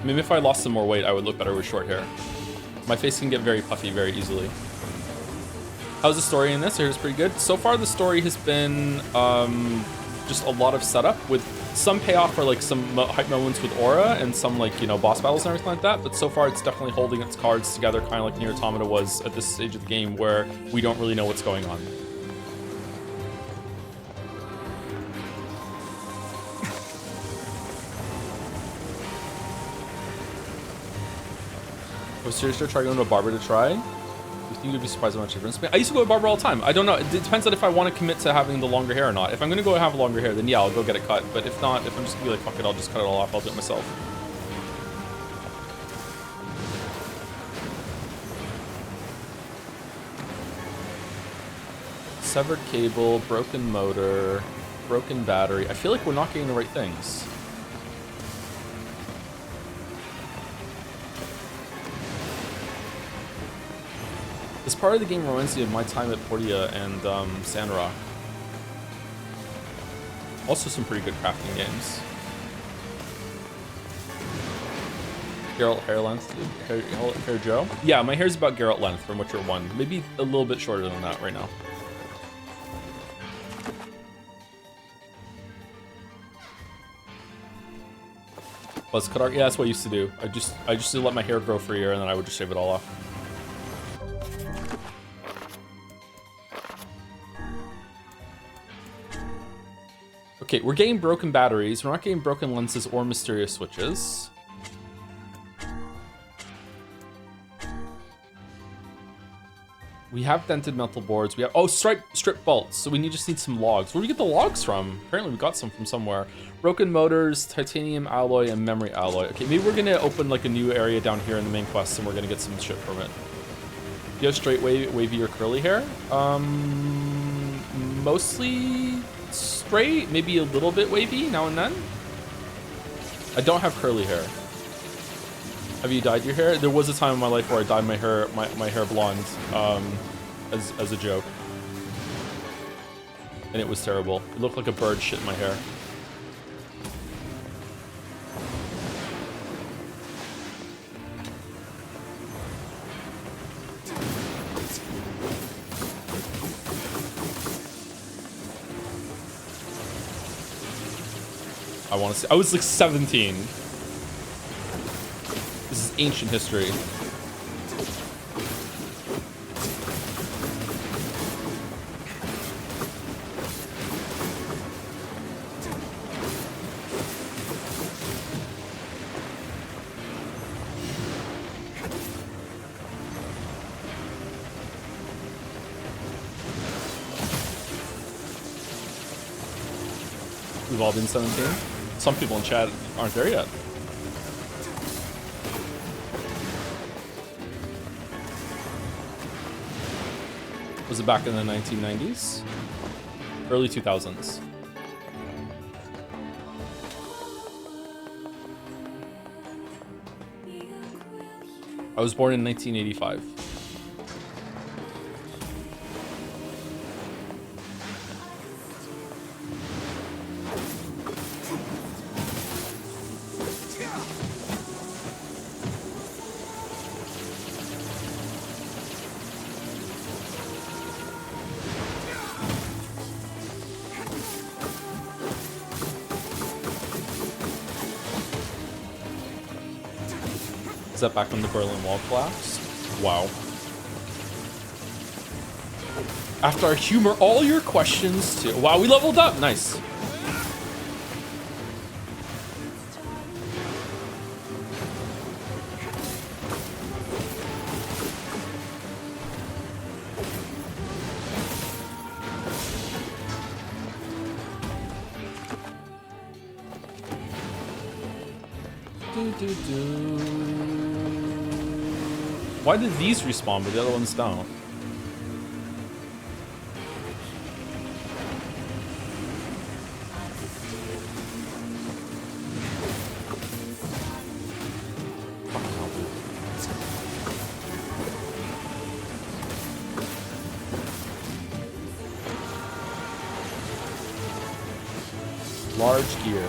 Maybe if I lost some more weight, I would look better with short hair. My face can get very puffy very easily. How's the story in this? It's pretty good. So far, the story has been just a lot of setup with some payoff for like some hype moments with Aura and some like, you know, boss battles and everything like that. But so far, it's definitely holding its cards together, kind of like NieR Automata was at this stage of the game where we don't really know what's going on. I was seriously trying going to a barber to try. You think you'd be surprised how much difference? I used to go to a barber all the time. I don't know. It depends on if I want to commit to having the longer hair or not. If I'm going to go have longer hair, then yeah, I'll go get it cut. But if not, if I'm just going to be like, fuck it, I'll just cut it all off. I'll do it myself. Severed cable, broken motor, broken battery. I feel like we're not getting the right things. This part of the game reminds me of my time at Portia and Sandrock. Also some pretty good crafting games. Geralt hair length, hair Joe? Yeah, my hair's about Geralt length from Witcher 1. Maybe a little bit shorter than that right now. Buzz cut art? Yeah, that's what I used to do. I just used to let my hair grow for a year and then I would just shave it all off. Okay, we're getting broken batteries. We're not getting broken lenses or mysterious switches. We have dented metal boards. We have strip bolts. So we just need some logs. Where do we get the logs from? Apparently we got some from somewhere. Broken motors, titanium alloy, and memory alloy. Okay, maybe we're gonna open like a new area down here in the main quest, and we're gonna get some shit from it. Do you have straight wavy or curly hair? Mostly straight, maybe a little bit wavy now and then. I don't have curly hair. Have you dyed your hair? There was a time in my life where I dyed my hair blonde as a joke. And it was terrible. It looked like a bird shit in my hair. I want to say I was like 17. This is ancient history. We've all been 17. Some people in chat aren't there yet. Was it back in the 1990s? Early 2000s. I was born in 1985. Is that back when the Berlin Wall collapsed? Wow. After I humor all your questions too. Wow, we leveled up. Nice. Why did these respawn but the other ones don't? Large gear.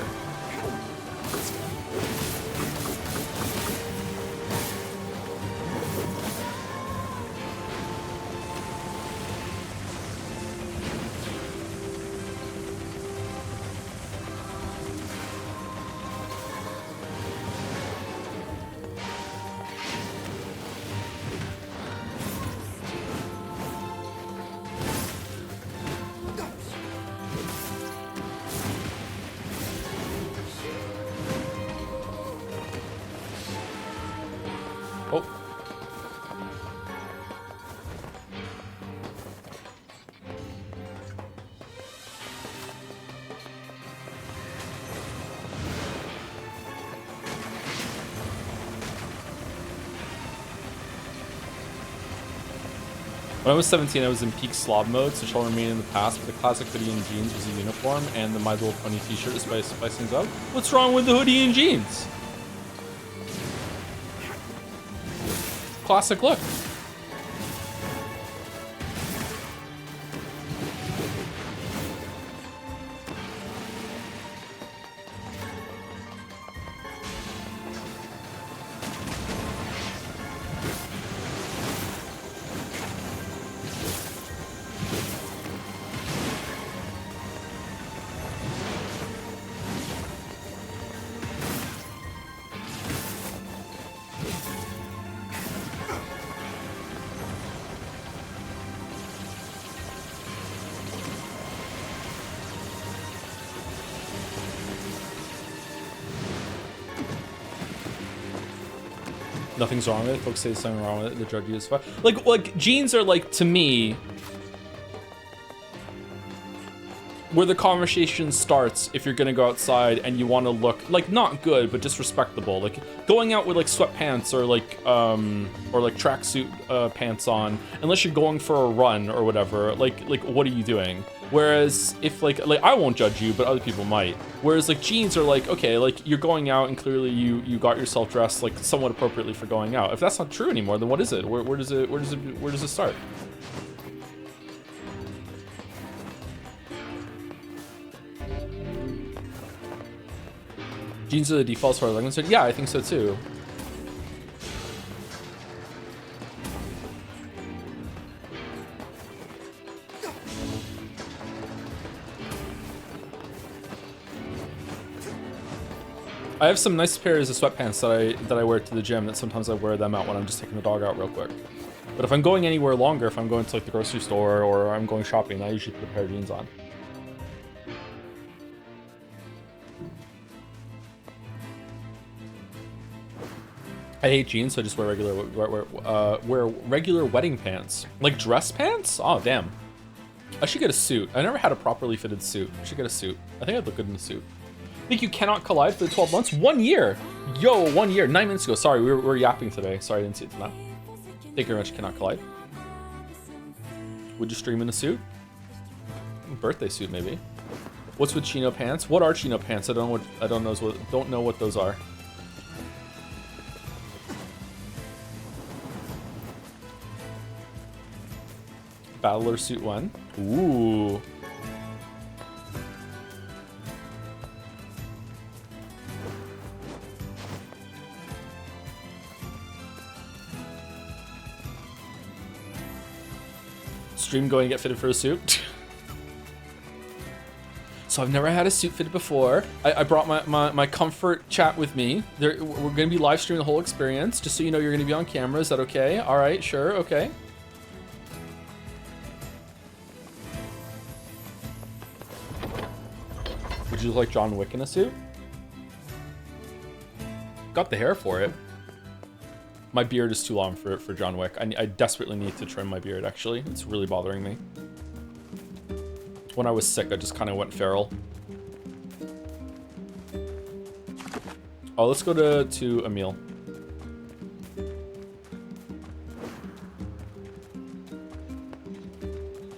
When I was 17, I was in peak slob mode, so shall remain in the past, but the classic hoodie and jeans was a uniform, and the My Little Pony t-shirt to spice things up. What's wrong with the hoodie and jeans? Classic look. Nothing's wrong with it. Folks say there's something wrong with it. The drug use, like jeans are like, to me, where the conversation starts if you're gonna go outside and you want to look like not good but just respectable. Like going out with like sweatpants or like tracksuit pants on, unless you're going for a run or whatever. Like what are you doing? Whereas if like I won't judge you, but other people might. Whereas like jeans are like, okay, like you're going out and clearly you got yourself dressed like somewhat appropriately for going out. If that's not true anymore, then what is it? Where does it start? Jeans are the default as far as I'm concerned. Yeah, I think so too. I have some nice pairs of sweatpants that I wear to the gym that sometimes I wear them out when I'm just taking the dog out real quick. But if I'm going anywhere longer, if I'm going to like the grocery store or I'm going shopping, I usually put a pair of jeans on. I hate jeans, so I just wear regular wedding pants. Like dress pants? Oh, damn. I should get a suit. I never had a properly fitted suit. I should get a suit. I think I'd look good in a suit. I think you cannot collide for the 12 months? 1 year! Yo, 1 year. 9 minutes ago. Sorry, we were yapping today. Sorry, I didn't see it tonight. Thank you very much, cannot collide. Would you stream in a suit? Birthday suit, maybe. What's with chino pants? What are chino pants? I don't know what those are. Battler suit 1. Ooh. Stream going to get fitted for a suit. So I've never had a suit fitted before. I brought my comfort chat with me. We're going to be live streaming the whole experience, just so you know you're going to be on camera. Is that okay? All right, sure, okay. Would you look like John Wick in a suit? Got the hair for it. My beard is too long for John Wick. I desperately need to trim my beard, actually. It's really bothering me. When I was sick, I just kind of went feral. Oh, let's go to a meal.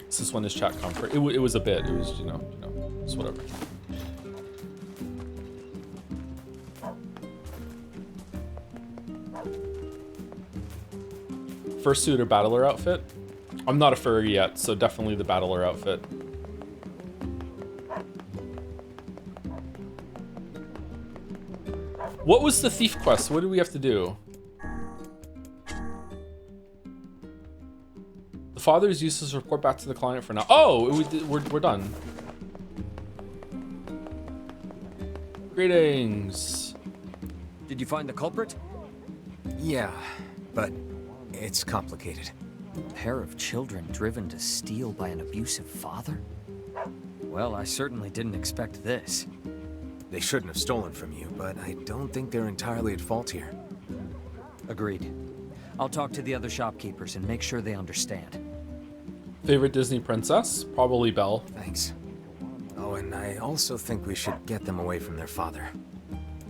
This one is chat comfort. It was a bit. It was, you know, it's whatever. Fursuit or battler outfit? I'm not a furry yet, so definitely the battler outfit. What was the thief quest? What do we have to do? The father is useless. Report back to the client for now. Oh, we're done. Greetings. Did you find the culprit? Yeah, but it's complicated. A pair of children driven to steal by an abusive father? Well, I certainly didn't expect this. They shouldn't have stolen from you, but I don't think they're entirely at fault here. Agreed. I'll talk to the other shopkeepers and make sure they understand. Favorite Disney princess? Probably Belle. Thanks. Oh, and I also think we should get them away from their father.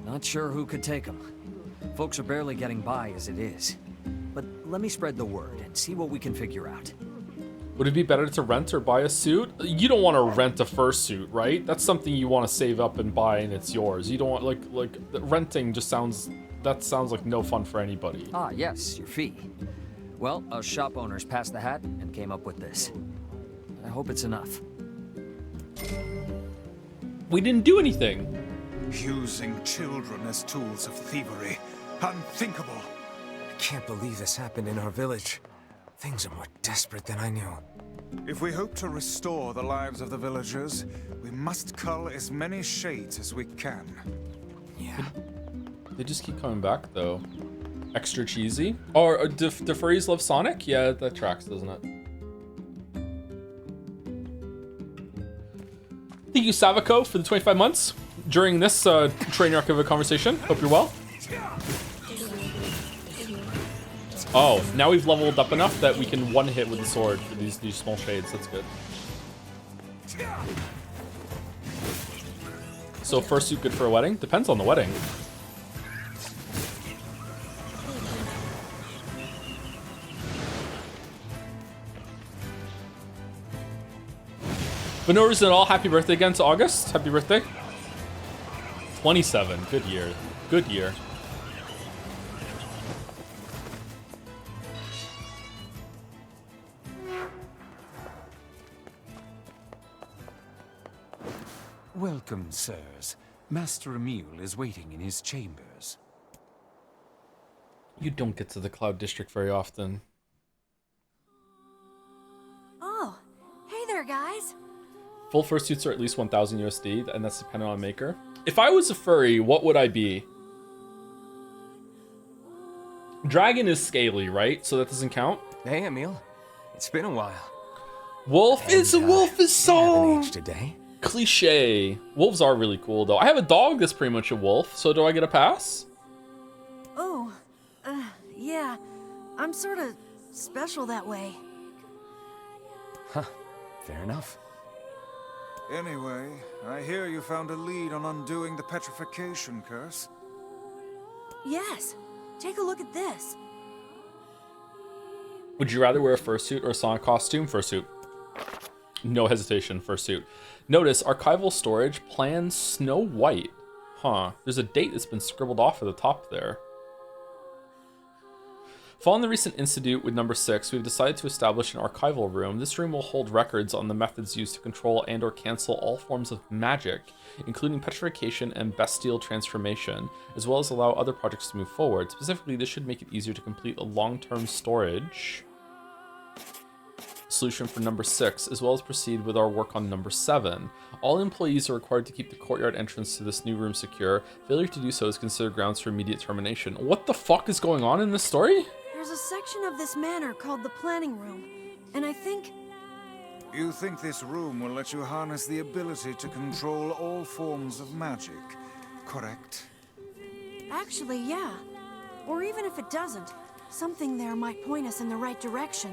Not sure who could take them. Folks are barely getting by as it is. But let me spread the word and see what we can figure out. Would it be better to rent or buy a suit? You don't want to rent a fursuit, right? That's something you want to save up and buy and it's yours. You don't want, like renting just sounds like no fun for anybody. Ah, yes, your fee. Well, us shop owners passed the hat and came up with this. I hope it's enough. We didn't do anything. Using children as tools of thievery. Unthinkable. I can't believe this happened in our village. Things are more desperate than I knew. If we hope to restore the lives of the villagers, we must cull as many shades as we can. Yeah. They just keep coming back, though. Extra cheesy. Or do furries love Sonic? Yeah, that tracks, doesn't it? Thank you, Savako, for the 25 months during this train arc of a conversation. Hope you're well. Oh, now we've leveled up enough that we can one hit with the sword for these small shades. That's good. So fursuit good for a wedding? Depends on the wedding. But no reason at all. Happy birthday again to August. Happy birthday. 27. Good year. Good year. Welcome, sirs. Master Emil is waiting in his chambers. You don't get to the Cloud District very often. Oh, hey there, guys. Full fursuits are at least 1,000 USD, and that's dependent on maker. If I was a furry, what would I be? Dragon is scaly, right? So that doesn't count? Hey, Emil. It's been a while. Wolf is so today. Cliche. Wolves are really cool, though. I have a dog that's pretty much a wolf, so do I get a pass? Oh, yeah. I'm sort of special that way. Huh. Fair enough. Anyway, I hear you found a lead on undoing the petrification curse. Yes. Take a look at this. Would you rather wear a fursuit or a Sonic costume? Fursuit. No hesitation, fursuit. Notice, archival storage, plan Snow White. Huh. There's a date that's been scribbled off at the top there. Following the recent incident with number 6, we've decided to establish an archival room. This room will hold records on the methods used to control and or cancel all forms of magic, including petrification and bestial transformation, as well as allow other projects to move forward. Specifically, this should make it easier to complete a long-term storage solution for number 6, as well as proceed with our work on number 7. All employees are required to keep the courtyard entrance to this new room secure. Failure to do so is considered grounds for immediate termination. What the fuck is going on in this story? There's a section of this manor called the planning room, and I think You think this room will let you harness the ability to control all forms of magic, correct? Actually, yeah. Or even if it doesn't, something there might point us in the right direction.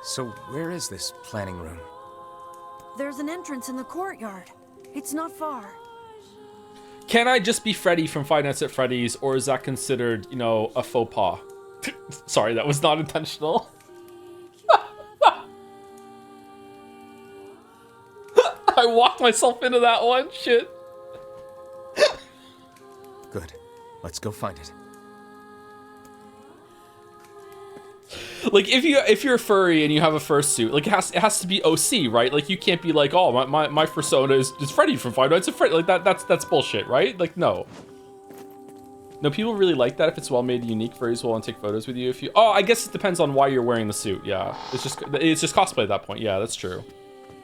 So where is this planning room? There's an entrance in the courtyard. It's not far. Can I just be Freddy from Five Nights at Freddy's, or is that considered, you know, a faux pas? Sorry, that was not intentional. I walked myself into that one. Shit. Good. Let's go find it. Like if you're a furry and you have a fursuit, like it has to be OC, right? Like you can't be like, oh, my persona is Freddy from Five Nights at Freddy. Like that's bullshit, right? Like no. No, people really like that if it's well made and unique. Furries will want to take photos with you if you. Oh, I guess it depends on why you're wearing the suit. Yeah, it's just cosplay at that point. Yeah, that's true.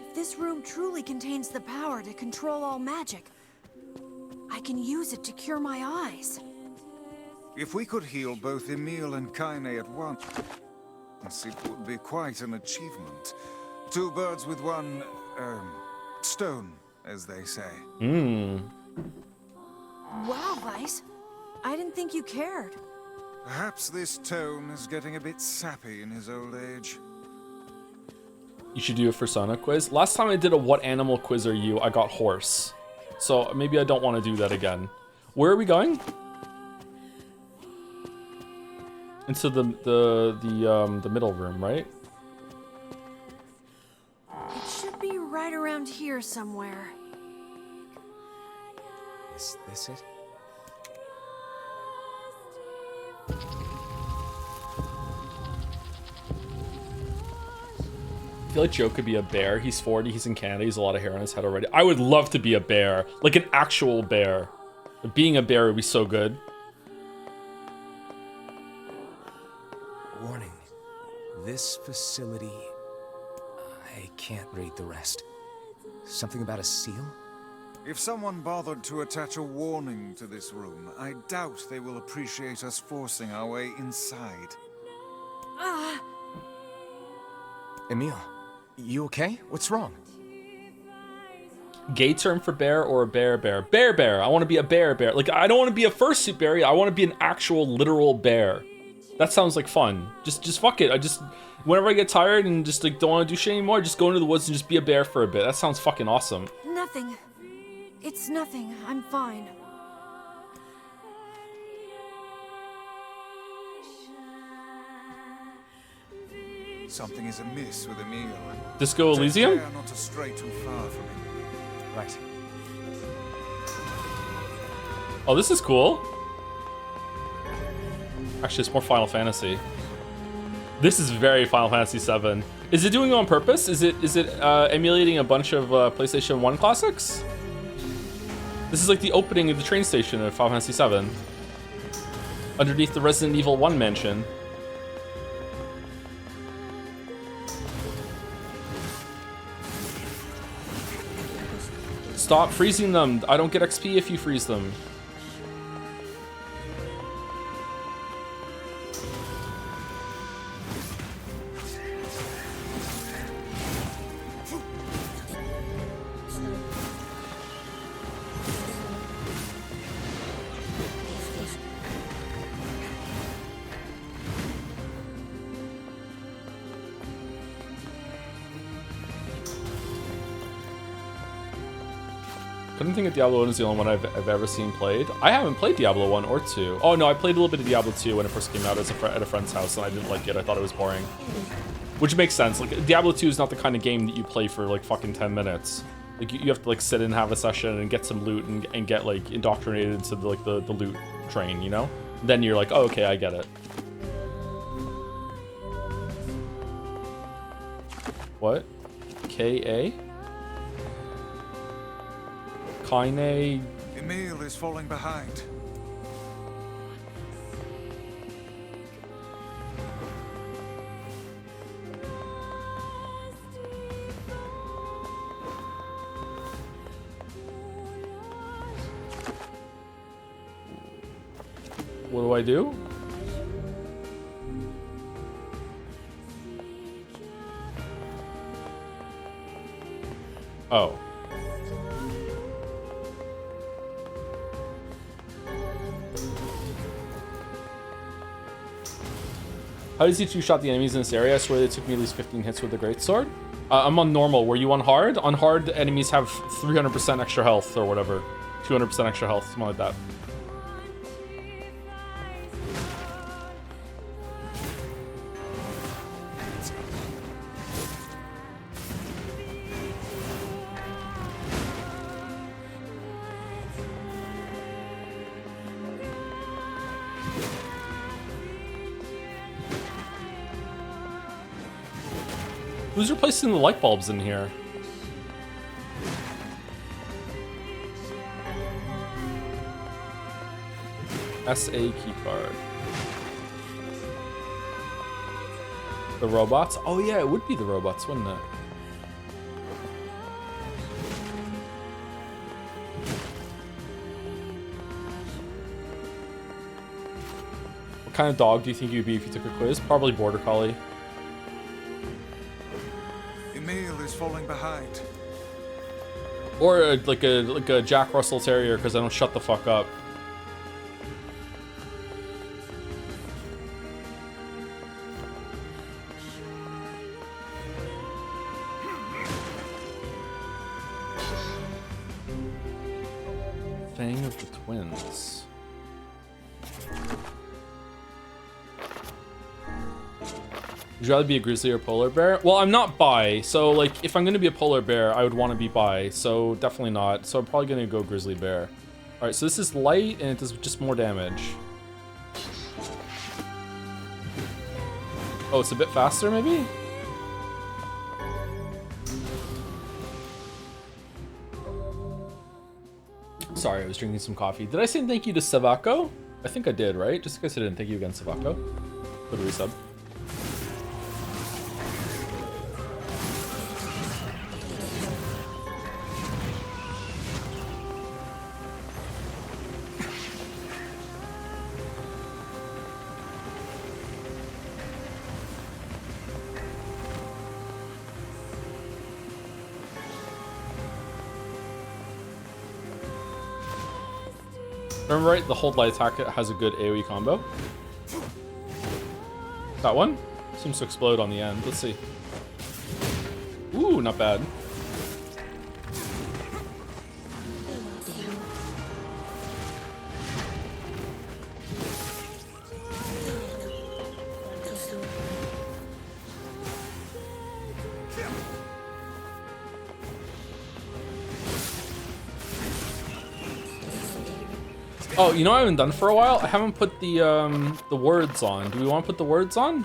If this room truly contains the power to control all magic, I can use it to cure my eyes. If we could heal both Emil and Kaine at once, it would be quite an achievement. Two birds with one, stone, as they say. Wow, Weiss. I didn't think you cared. Perhaps this tone is getting a bit sappy in his old age. You should do a persona quiz. Last time I did a what animal quiz are you, I got horse. So maybe I don't want to do that again. Where are we going? Into the middle room, right? It should be right around here somewhere. Is this it? I feel like Joe could be a bear. He's 40, he's in Canada, he's a lot of hair on his head already. I would love to be a bear, like an actual bear. Being a bear would be so good. Warning. This facility... I can't read the rest. Something about a seal? If someone bothered to attach a warning to this room, I doubt they will appreciate us forcing our way inside. Emil, you okay? What's wrong? Gay term for bear or a bear? Bear. I want to be a bear. Like, I don't want to be a fursuit bear. I want to be an actual literal bear. That sounds like fun. Just fuck it. Whenever I get tired and just like don't want to do shit anymore, just go into the woods and just be a bear for a bit. That sounds fucking awesome. Nothing. It's nothing. I'm fine. Something is amiss with Emil. Disco Elysium? Take care not to stray too far from him. Right. Oh, this is cool. Actually, it's more Final Fantasy. This is very Final Fantasy VII. Is it doing it on purpose? Is it emulating a bunch of PlayStation 1 classics? This is like the opening of the train station of Final Fantasy VII. Underneath the Resident Evil 1 mansion. Stop freezing them. I don't get XP if you freeze them. I don't think that Diablo 1 is the only one I've ever seen played. I haven't played Diablo 1 or 2. Oh no, I played a little bit of Diablo 2 when it first came out at a friend's house, and I didn't like it. I thought it was boring. Which makes sense. Like, Diablo 2 is not the kind of game that you play for like fucking 10 minutes. Like, you have to like sit and have a session and get some loot and get like indoctrinated into the loot train, you know? Then you're like, oh, okay, I get it. What? K.A.? Kaine. Emil is falling behind. What do I do? Oh. How does he two-shot the enemies in this area? I swear they took me at least 15 hits with the greatsword. I'm on normal. Were you on hard? On hard, the enemies have 300% extra health or whatever. 200% extra health, something like that. Who's replacing the light bulbs in here? SA keycard. The robots? Oh yeah, it would be the robots, wouldn't it? What kind of dog do you think you'd be if you took a quiz? Probably Border Collie. Emil is falling behind. Or like a Jack Russell Terrier, because I don't shut the fuck up. Fang of the Twins. Would you rather be a grizzly or polar bear? Well, I'm not bi, so like if I'm gonna be a polar bear, I would want to be bi, so definitely not. So I'm probably gonna go grizzly bear. All right, so this is light and it does just more damage. Oh, it's a bit faster maybe? Sorry, I was drinking some coffee. Did I say thank you to Savako? I think I did, right? Just in case I didn't, thank you again, Savako. Put a resub. Remember right, the hold light attack has a good AoE combo. That one seems to explode on the end. Let's see. Ooh, not bad. Oh, you know what I haven't done for a while? I haven't put the words on. Do we want to put the words on?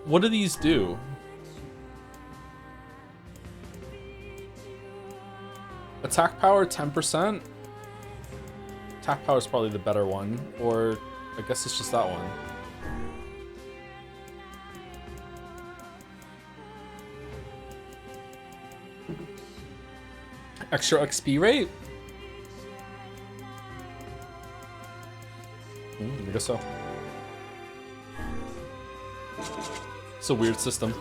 What do these do? Attack power 10%? Attack power is probably the better one, or I guess it's just that one. Extra XP rate? I guess so. It's a weird system.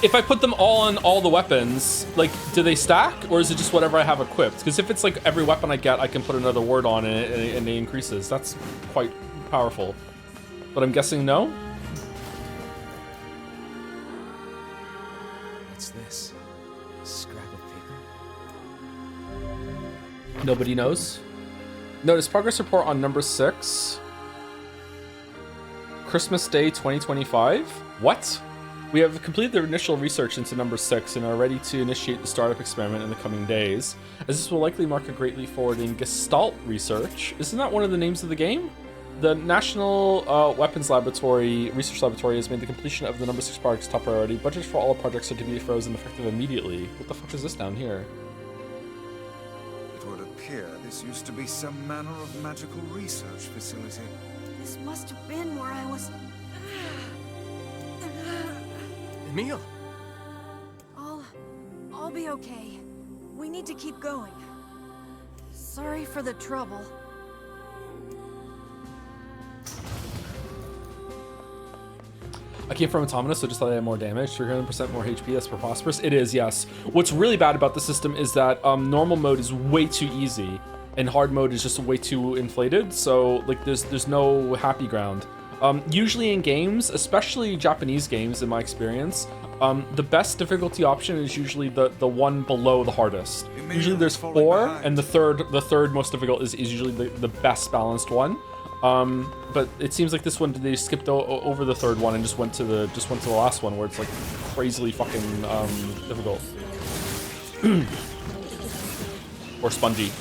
If I put them all on all the weapons, like, do they stack? Or is it just whatever I have equipped? Because if it's like every weapon I get, I can put another word on it and it increases. That's quite powerful. But I'm guessing no? What's this? Scrap of paper? Nobody knows. Notice progress report on number 6. Christmas Day 2025. What? We have completed the initial research into number 6 and are ready to initiate the startup experiment in the coming days, as this will likely mark a great leap forward in Gestalt research. Isn't that one of the names of the game? The National Weapons Laboratory Research Laboratory has made the completion of the number 6 projects top priority. Budgets for all projects are to be frozen effective immediately. What the fuck is this down here? It would appear this used to be some manner of magical research facility. This must have been where I was... Emil! I'll be okay. We need to keep going. Sorry for the trouble. I came from Automata, so just thought I had more damage. 300% more HP, that's preposterous. It is, yes. What's really bad about the system is that normal mode is way too easy, and hard mode is just way too inflated. So like, there's no happy ground. Usually in games, especially Japanese games, in my experience, the best difficulty option is usually the one below the hardest. Usually there's 4, and the third most difficult is usually the best balanced one. But it seems like this one they skipped over the third one and just went to the last one where it's like crazily fucking difficult or spongy.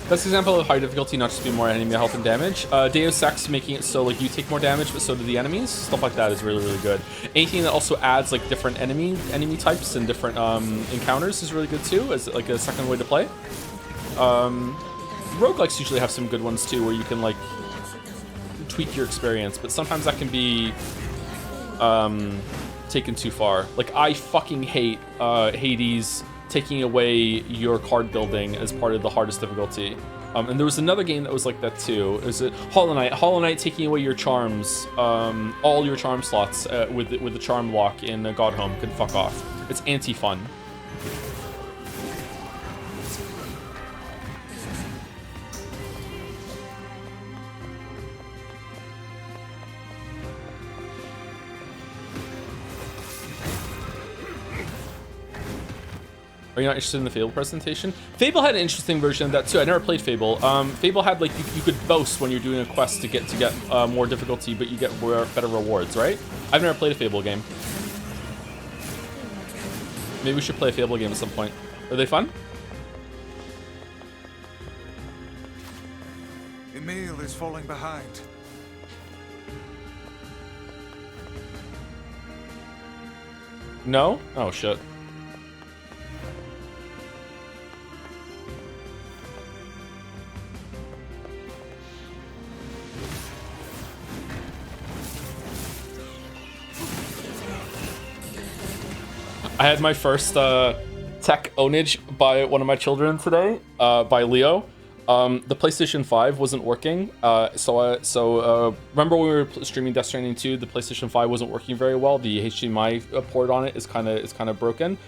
Best example of high difficulty, not just be more enemy health and damage. Deus Ex making it so like you take more damage, but so do the enemies. Stuff like that is really, really good. Anything that also adds like different enemy types and different encounters is really good too, as like a second way to play. Roguelikes usually have some good ones too, where you can like tweak your experience, but sometimes that can be taken too far. Like I fucking hate Hades taking away your card building as part of the hardest difficulty. And there was another game that was like that too. Is it Hollow Knight? Hollow Knight taking away your charms, all your charm slots with the charm lock in God Home can fuck off. It's anti-fun. Are you not interested in the Fable presentation? Fable had an interesting version of that too. I never played Fable. Fable had like you could boast when you're doing a quest to get more difficulty, but you get better rewards, right? I've never played a Fable game. Maybe we should play a Fable game at some point. Are they fun? Emil is falling behind. No? Oh shit. I had my first tech ownage by one of my children today, by Leo. The PlayStation 5 wasn't working, so remember when we were streaming Death Stranding 2, the PlayStation 5 wasn't working very well. The HDMI port on it is kind of broken.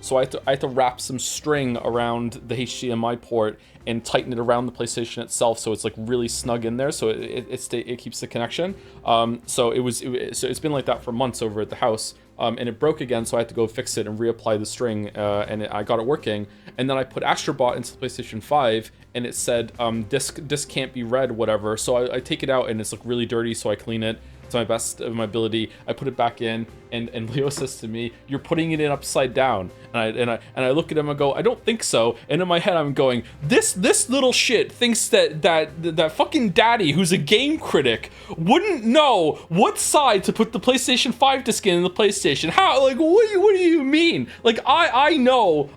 So I had to wrap some string around the HDMI port and tighten it around the PlayStation itself, so it's like really snug in there, so it keeps the connection. So it's been like that for months over at the house. And it broke again, so I had to go fix it and reapply the string, and I got it working. And then I put Astrobot into the PlayStation 5, and it said, disc can't be read, whatever. So I take it out, and it's like really dirty, so I clean it to my best of my ability. I put it back in, and Leo says to me, "You're putting it in upside down." And I look at him and go, "I don't think so." And in my head, I'm going, this little shit thinks that fucking daddy, who's a game critic, wouldn't know what side to put the PlayStation 5 disc in the PlayStation. How? Like, what do you mean? Like, I know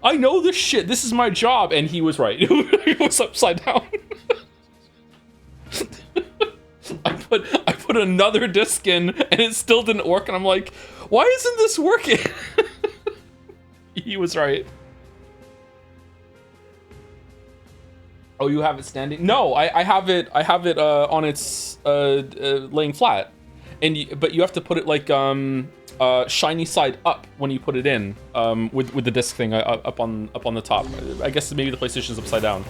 this shit. This is my job. And he was right. It was upside down. I put another disc in and it still didn't work, and I'm like, why isn't this working? He was right. Oh, you have it standing? No, I have it on its laying flat, but you have to put it like shiny side up when you put it in, with the disc thing up on the top. I guess maybe the PlayStation's upside down.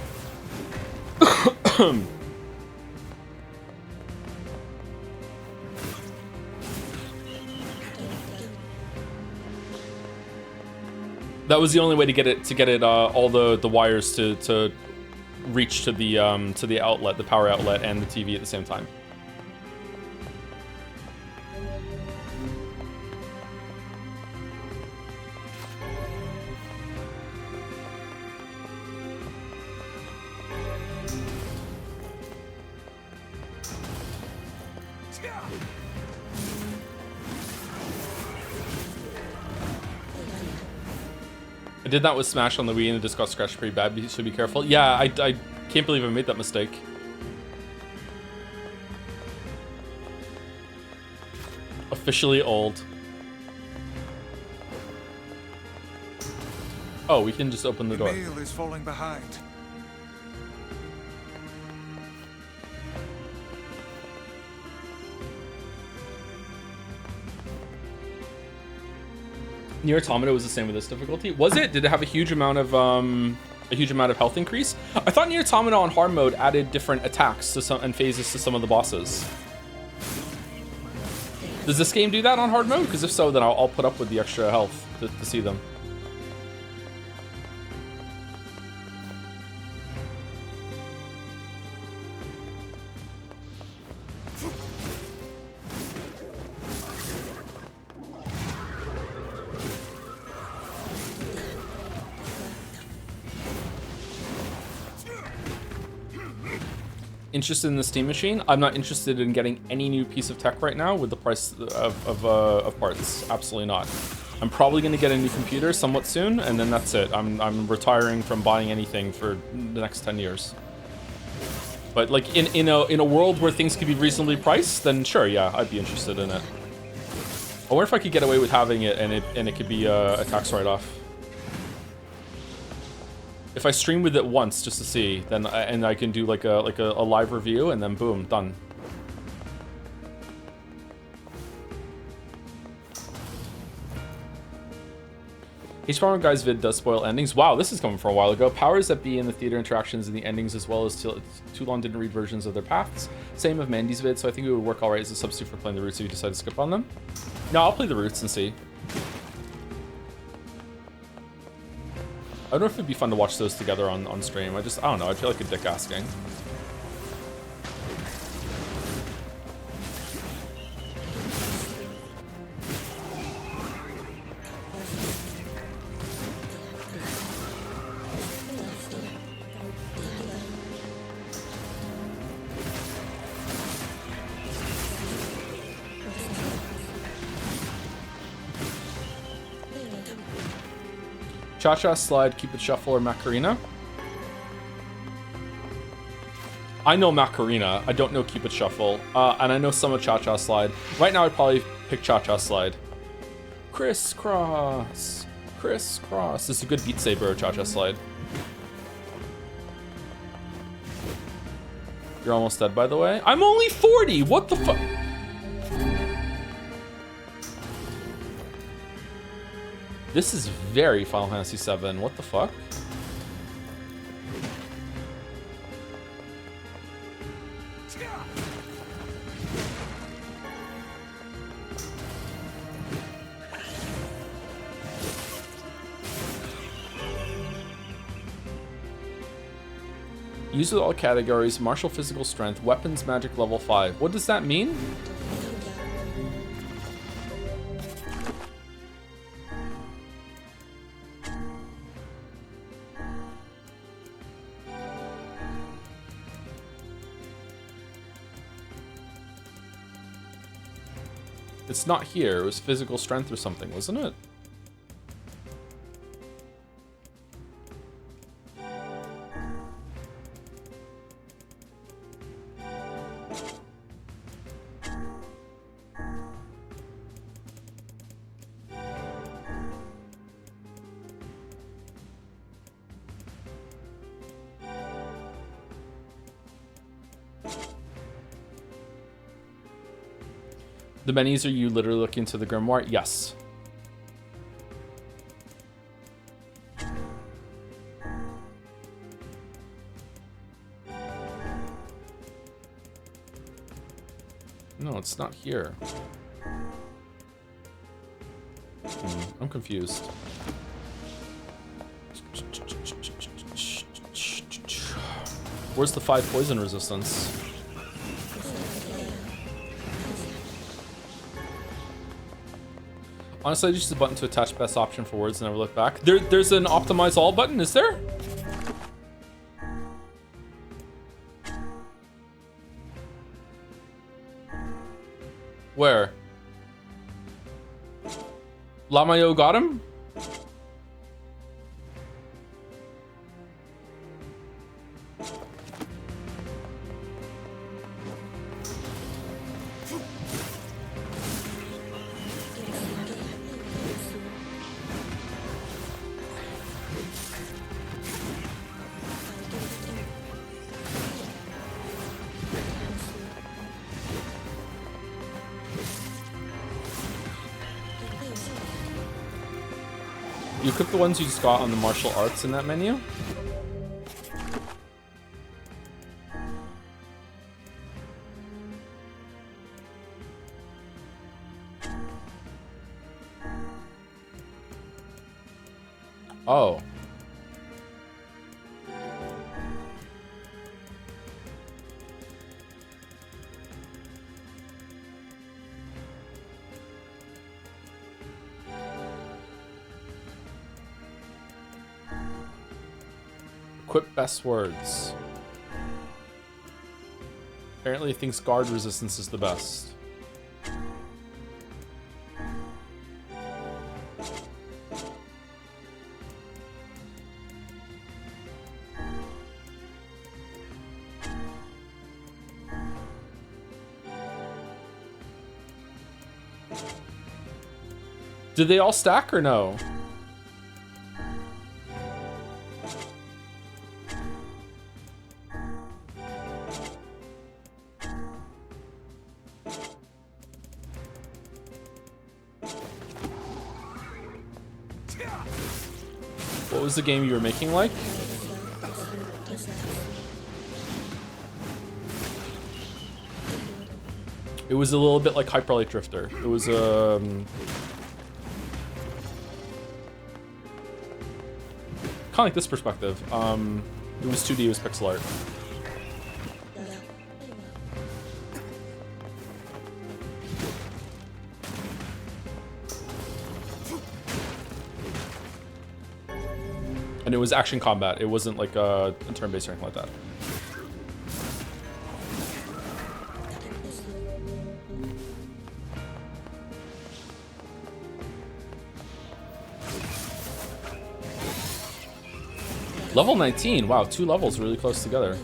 That was the only way to get it all the wires to reach to the outlet, the power outlet, and the TV at the same time. I did that with Smash on the Wii and it just got scratched pretty bad, so be careful. Yeah, I can't believe I made that mistake. Officially old. Oh, we can just open the door. Emil is falling behind. NieR Automata was the same with this difficulty. Was it? Did it have a huge amount of health increase? I thought NieR Automata on hard mode added different attacks to some and phases to some of the bosses. Does this game do that on hard mode? Because if so, then I'll put up with the extra health to see them. Interested in the Steam machine? I'm not interested in getting any new piece of tech right now with the price of parts. Absolutely not. I'm probably going to get a new computer somewhat soon, and then that's it. I'm retiring from buying anything for the next 10 years. But like in a world where things could be reasonably priced, then sure, yeah, I'd be interested in it. I wonder if I could get away with having it and it could be a tax write-off. If I stream with it once just to see, then I can do like a live review, and then boom, done. HParmer Guy's vid does spoil endings. Wow, this is coming from a while ago. Powers that be in the theater interactions and the endings, as well as too long didn't read versions of their paths. Same of Mandy's vid, so I think it would work alright as a substitute for playing the roots if you decide to skip on them. No, I'll play the roots and see. I don't know if it'd be fun to watch those together on stream. I don't know, I feel like a dick asking. Cha-Cha Slide, Cupid Shuffle, or Macarena? I know Macarena. I don't know Cupid Shuffle. And I know some of Cha-Cha Slide. Right now, I'd probably pick Cha-Cha Slide. Crisscross. Crisscross. This is a good Beat Saber, Cha-Cha Slide. You're almost dead, by the way. I'm only 40! What the fuck? This is very Final Fantasy VII. What the fuck? Use with all categories, martial physical strength, weapons magic level 5. What does that mean? It's not here. It was physical strength or something, wasn't it? The menus, are you literally looking to the grimoire? Yes. No, it's not here. I'm confused. Where's the 5 poison resistance? Honestly, I just use the button to attach best option for words and never look back. There's an optimize all button, is there? Where? Lamayo got him? You equip the ones you just got on the martial arts in that menu. Oh. Equip best words. Apparently he thinks guard resistance is the best. Did they all stack or no? What was the game you were making like? It was a little bit like Hyper Light Drifter. It was kind of like this perspective. It was 2D, it was pixel art. And it was action combat. It wasn't like a turn-based or anything like that. Level 19. Wow, 2 levels really close together.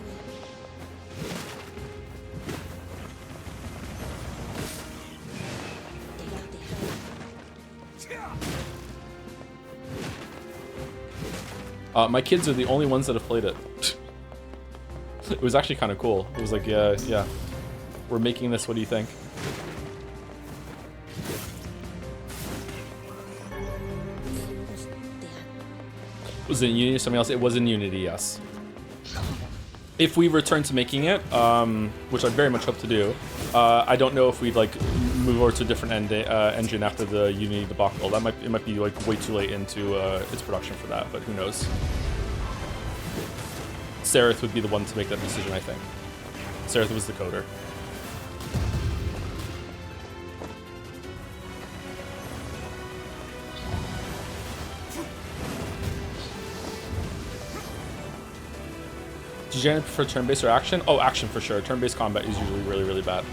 My kids are the only ones that have played it. It was actually kind of cool. It was like, yeah, we're making this. What do you think? Was it in Unity or something else? It was in Unity, yes. If we return to making it, which I very much hope to do, I don't know if we'd like move over to a different engine after the Unity debacle. It might be like way too late into its production for that, but who knows? Sereth would be the one to make that decision, I think. Sereth was the coder. Do you prefer turn-based or action? Oh, action for sure. Turn-based combat is usually really, really bad.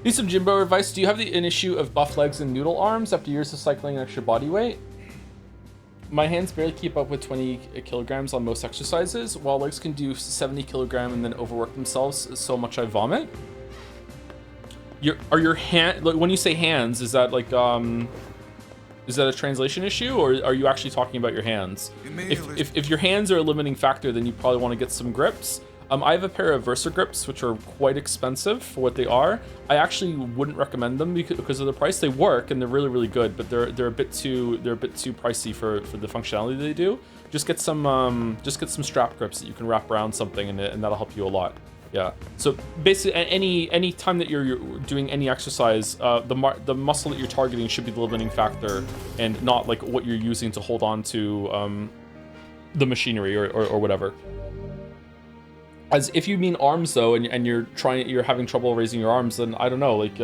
Need some Jimbo advice. Do you have an issue of buff legs and noodle arms after years of cycling an extra body weight? My hands barely keep up with 20 kilograms on most exercises, while legs can do 70 kilogram and then overwork themselves so much I vomit. Are your hand, like, when you say hands, is that like is that a translation issue, or are you actually talking about your hands? If your hands are a limiting factor, then you probably want to get some grips. I have a pair of Versa grips, which are quite expensive for what they are. I actually wouldn't recommend them because of the price. They work and they're really, really good, but they're a bit too pricey for the functionality they do. Just get some strap grips that you can wrap around something, and that'll help you a lot. Yeah. So basically, any time that you're doing any exercise, the muscle that you're targeting should be the limiting factor, and not like what you're using to hold on to the machinery or whatever. As if you mean arms though, and you're having trouble raising your arms, then I don't know, like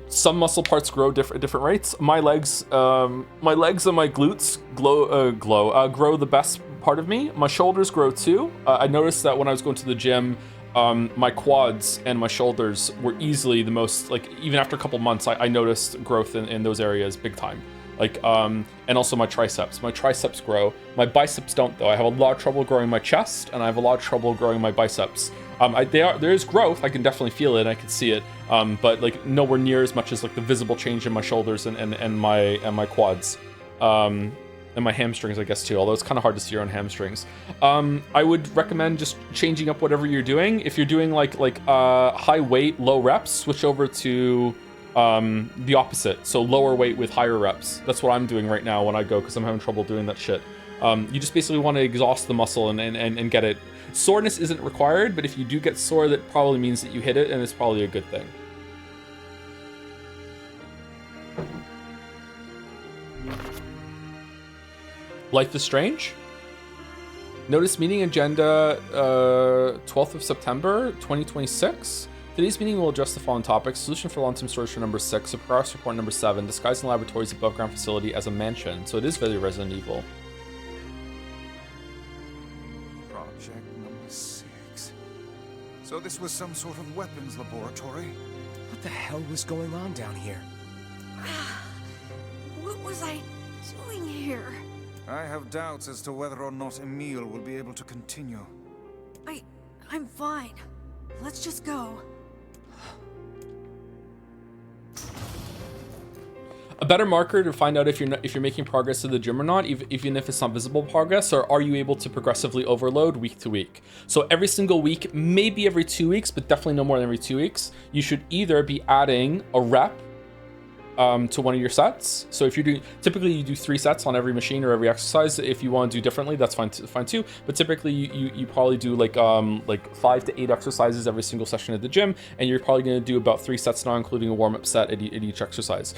some muscle parts grow different rates. My legs and my glutes grow the best part of me. My shoulders grow too. I noticed that when I was going to the gym, my quads and my shoulders were easily the most, like, even after a couple months, I noticed growth in those areas big time. Like, and also my triceps. My triceps grow. My biceps don't, though. I have a lot of trouble growing my chest, and I have a lot of trouble growing my biceps. There is growth. I can definitely feel it, and I can see it, but like nowhere near as much as like the visible change in my shoulders and my quads, and my hamstrings, I guess too. Although it's kind of hard to see your own hamstrings. I would recommend just changing up whatever you're doing. If you're doing like high weight, low reps, switch over to the opposite. So lower weight with higher reps. That's what I'm doing right now when I go, because I'm having trouble doing that shit. You just basically want to exhaust the muscle and get it. Soreness isn't required, but if you do get sore, that probably means that you hit it, and it's probably a good thing. Life is Strange. Notice meeting agenda 12th of September 2026. Today's meeting will address the following topics: solution for long-term storage for number 6, a progress report number 7, disguising laboratories above ground facility as a mansion. So it is very Resident Evil. Project number 6. So this was some sort of weapons laboratory? What the hell was going on down here? What was I doing here? I have doubts as to whether or not Emile will be able to continue. I'm fine. Let's just go. A better marker to find out if you're making progress to the gym or not, even if it's not visible progress, or are you able to progressively overload week to week. So every single week, maybe every 2 weeks, but definitely no more than every 2 weeks, you should either be adding a rep to one of your sets. So if you're doing, typically you do 3 sets on every machine or every exercise. If you want to do differently, that's fine too. But typically you probably do like 5 to 8 exercises every single session at the gym, and you're probably going to do about 3 sets now, including a warm-up set at each exercise.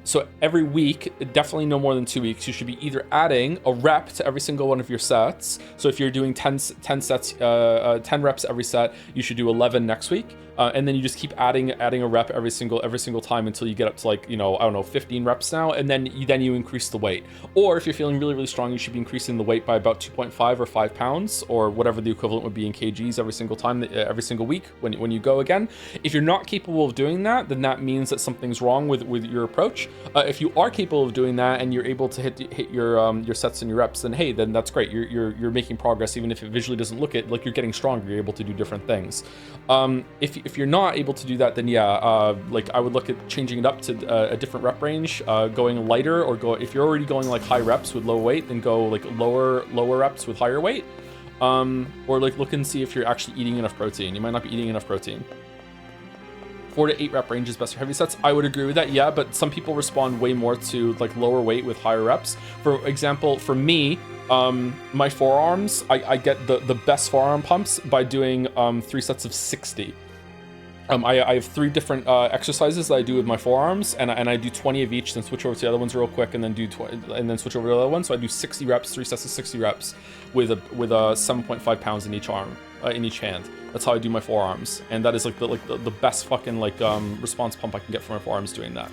So every week, definitely no more than 2 weeks, you should be either adding a rep to every single one of your sets. So if you're doing 10 sets, 10 reps every set, you should do 11 next week. And then you just keep adding a rep every single time until you get up to like, I don't know, 15 reps now, and then you increase the weight. Or if you're feeling really, really strong, you should be increasing the weight by about 2.5 or 5 pounds, or whatever the equivalent would be in kgs every single time, every single week when you go again. If you're not capable of doing that, then that means that something's wrong with your approach. If you are capable of doing that and you're able to hit your sets and your reps, then hey, then that's great. You're making progress, even if it visually doesn't look it like you're getting stronger. You're able to do different things. If you're not able to do that, then yeah, like I would look at changing it up to a different rep range, going lighter, or if you're already going like high reps with low weight, then go like lower reps with higher weight, or like look and see if you're actually eating enough protein. You might not be eating enough protein. 4 to 8 rep range is best for heavy sets. I would agree with that, yeah, but some people respond way more to like lower weight with higher reps. For example, for me, my forearms, I get the best forearm pumps by doing 3 sets of 60. I have 3 different exercises that I do with my forearms, and I do 20 of each, then switch over to the other ones real quick, and then do 20, and then switch over to the other one. So I do 60 reps, 3 sets of 60 reps, with a 7.5 pounds in each arm, in each hand. That's how I do my forearms, and that is like the best fucking response pump I can get from my forearms doing that.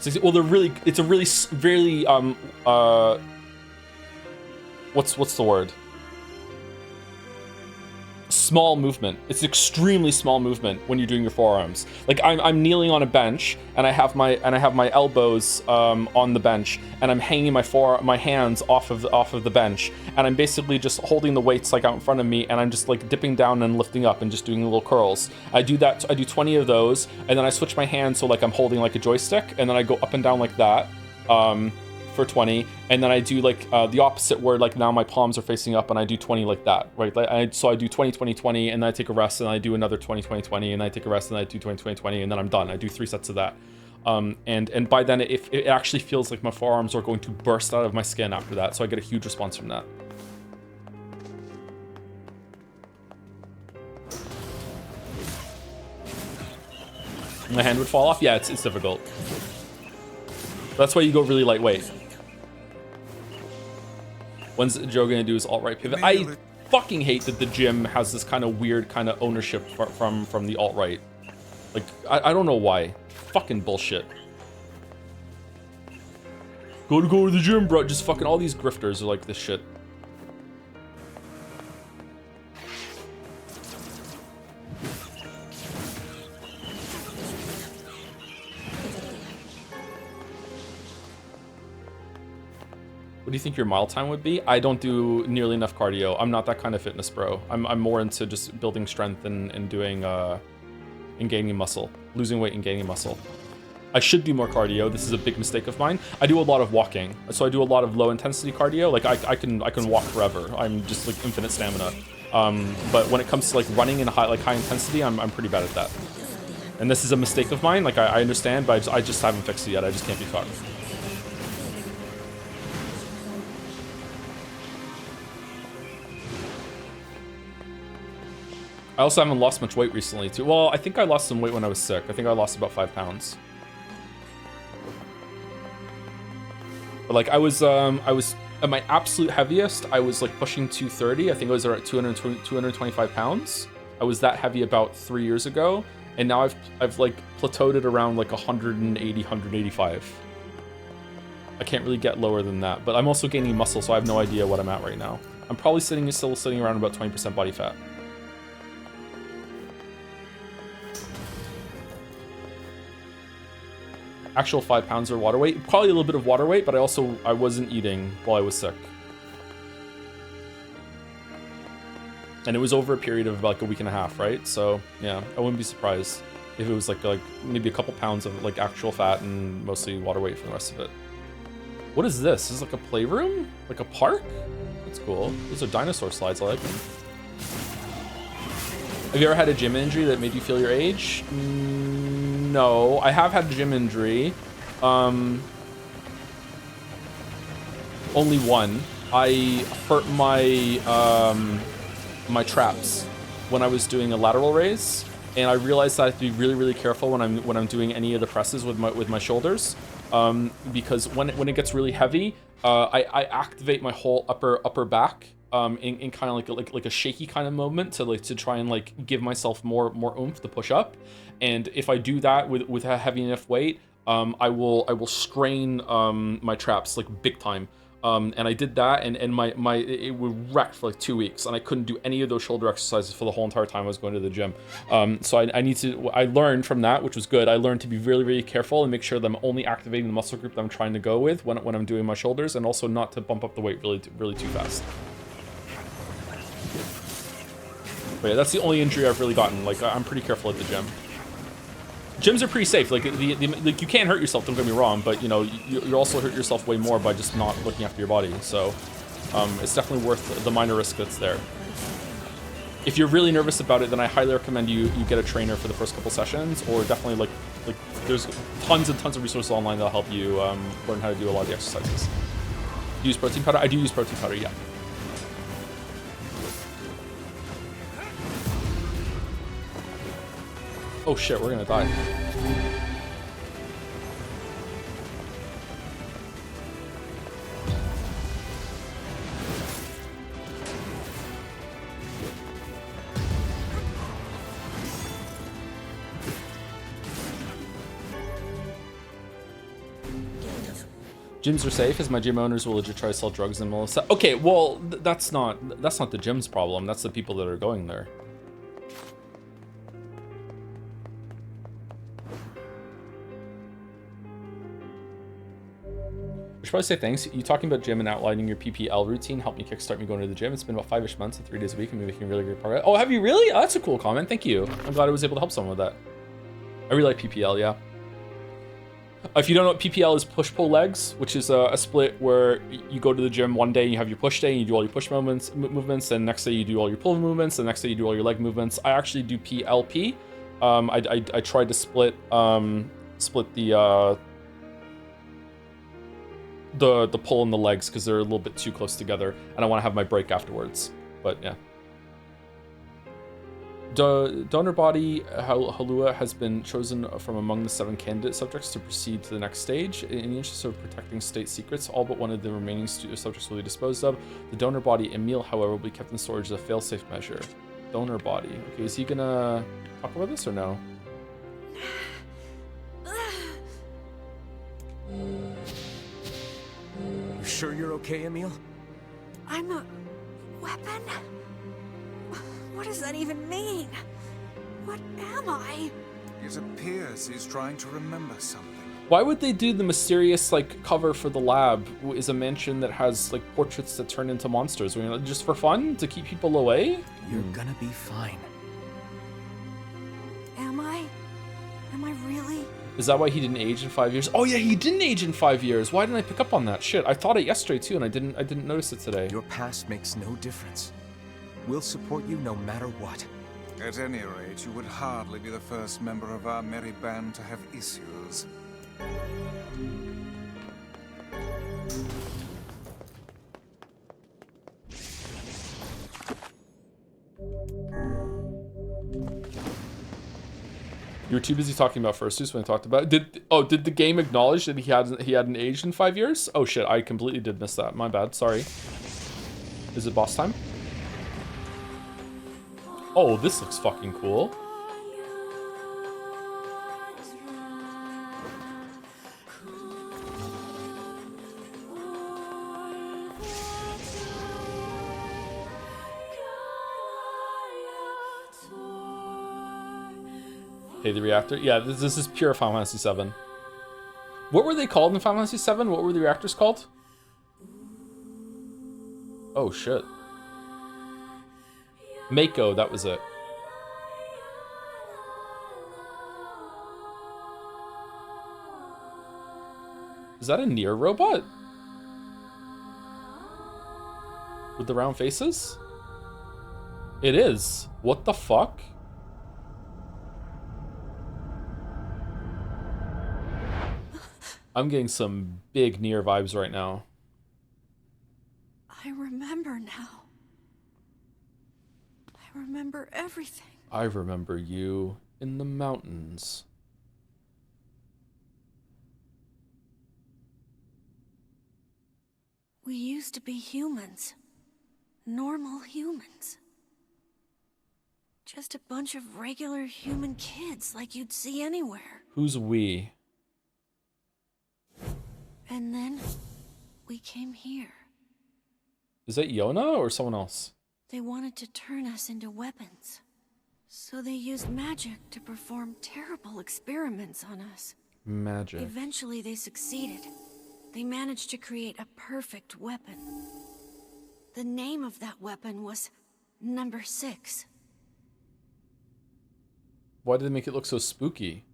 So, well, it's a really what's the word? Small movement. It's extremely small movement when you're doing your forearms. Like I'm kneeling on a bench, and I have my elbows on the bench, and I'm hanging my hands off of the bench, and I'm basically just holding the weights like out in front of me, and I'm just like dipping down and lifting up and just doing little curls. I do 20 of those, and then I switch my hands so like I'm holding like a joystick, and then I go up and down like that. For 20, and then I do like the opposite, where like now my palms are facing up, and I do 20 like that, right? So I do 20 20 20, and then I take a rest, and I do another 20 20 20, and I take a rest, and I do 20 20 20, and then I'm done. I do 3 sets of that, and by then it actually feels like my forearms are going to burst out of my skin after that, so I get a huge response from that. My hand would fall off. Yeah, it's difficult. That's why you go really lightweight. When's Joe gonna do his alt-right pivot? I fucking hate that the gym has this kind of weird kind of ownership from the alt-right. Like, I don't know why. Fucking bullshit. Go to the gym, bro. Just fucking all these grifters are like this shit. What do you think your mile time would be? I don't do nearly enough cardio. I'm not that kind of fitness bro. I'm more into just building strength and doing and gaining muscle, losing weight and gaining muscle. I should do more cardio. This is a big mistake of mine. I do a lot of walking, so I do a lot of low intensity cardio. Like I can walk forever. I'm just like infinite stamina. But when it comes to like running in high intensity, I'm pretty bad at that. And this is a mistake of mine. Like I understand, but I just haven't fixed it yet. I just can't be fucked. I also haven't lost much weight recently too. Well, I think I lost some weight when I was sick. I think I lost about 5 pounds. But like I was at my absolute heaviest, I was like pushing 230. I think I was around 225 pounds. I was that heavy about 3 years ago. And now I've like plateaued it around like 180, 185. I can't really get lower than that, but I'm also gaining muscle, so I have no idea what I'm at right now. I'm probably still sitting around about 20% body fat. Actual 5 pounds of water weight, probably a little bit of water weight, but I wasn't eating while I was sick. And it was over a period of like a week and a half, right? So yeah, I wouldn't be surprised if it was like maybe a couple pounds of like actual fat and mostly water weight for the rest of it. What is this? This is like a playroom? Like a park? That's cool. Those are dinosaur slides, I like them. Have you ever had a gym injury that made you feel your age? No, I have had a gym injury. Only one. I hurt my my traps when I was doing a lateral raise, and I realized that I have to be really, really careful when I'm doing any of the presses with my shoulders, because when it gets really heavy, I activate my whole upper back in kind of like a shaky kind of movement to try and like give myself more oomph to push up. And if I do that with a heavy enough weight, I will strain my traps like big time. And I did that, and it was wrecked for like 2 weeks, and I couldn't do any of those shoulder exercises for the whole entire time I was going to the gym. So I learned from that, which was good. I learned to be really, really careful and make sure that I'm only activating the muscle group that I'm trying to go with when I'm doing my shoulders, and also not to bump up the weight really too fast. But yeah, that's the only injury I've really gotten. Like I'm pretty careful at the gym. Gyms are pretty safe. Like like you can't hurt yourself, don't get me wrong, but you know you also hurt yourself way more by just not looking after your body. So it's definitely worth the minor risk that's there. If you're really nervous about it, then I highly recommend you get a trainer for the first couple sessions, or definitely like there's tons and tons of resources online that'll help you learn how to do a lot of the exercises. Do you use protein powder? I do use protein powder, yeah. Oh shit, we're gonna die. Gyms are safe, as my gym owners will legit try to sell drugs and molest. Okay, well, that's not the gym's problem. That's the people that are going there. I should probably say thanks. You talking about gym and outlining your PPL routine helped me kickstart me going to the gym. It's been about 5-ish months and 3 days a week, and we're making really great progress. Oh, have you really? Oh, that's a cool comment. Thank you. I'm glad I was able to help someone with that. I really like PPL, yeah. If you don't know what PPL is, push-pull legs, which is a split where you go to the gym one day and you have your push day and you do all your push movements, and next day you do all your pull movements, and next day you do all your leg movements. I actually do PLP. I tried to split the pull and the legs because they're a little bit too close together, and I want to have my break afterwards. But yeah. Donor body Halua has been chosen from among the 7 candidate subjects to proceed to the next stage. In the interest of protecting state secrets, all but one of the remaining subjects will be disposed of. The donor body, Emil, however, will be kept in storage as a fail-safe measure. Donor body. Okay, is he gonna talk about this or no? You sure you're okay, Emil? I'm a weapon? What does that even mean? What am I? It appears he's trying to remember something. Why would they do the mysterious like cover for the lab is a mansion that has like portraits that turn into monsters? Just for fun to keep people away? You're gonna be fine. Am I? Am I really? Is that why he didn't age in 5 years? Oh yeah, he didn't age in 5 years. Why didn't I pick up on that? Shit, I thought it yesterday too, and I didn't notice it today. Your past makes no difference. We'll support you no matter what. At any rate, you would hardly be the first member of our merry band to have issues. You were too busy talking about fursuits when I talked about it. Did the game acknowledge that he hadn't aged in 5 years? Oh shit, I completely did miss that. My bad, sorry. Is it boss time? Oh, this looks fucking cool. Hey, the reactor. Yeah, this is pure Final Fantasy VII. What were they called in Final Fantasy VII? What were the reactors called? Oh shit. Mako, that was it. Is that a NieR robot? With the round faces? It is. What the fuck? I'm getting some big NieR vibes right now. I remember now. I remember everything. I remember you in the mountains. We used to be humans. Normal humans. Just a bunch of regular human kids like you'd see anywhere. Who's we? And then we came here. Is that Yona or someone else? They wanted to turn us into weapons. So they used magic to perform terrible experiments on us. Magic. Eventually they succeeded. They managed to create a perfect weapon. The name of that weapon was Number 6. Why did they make it look so spooky?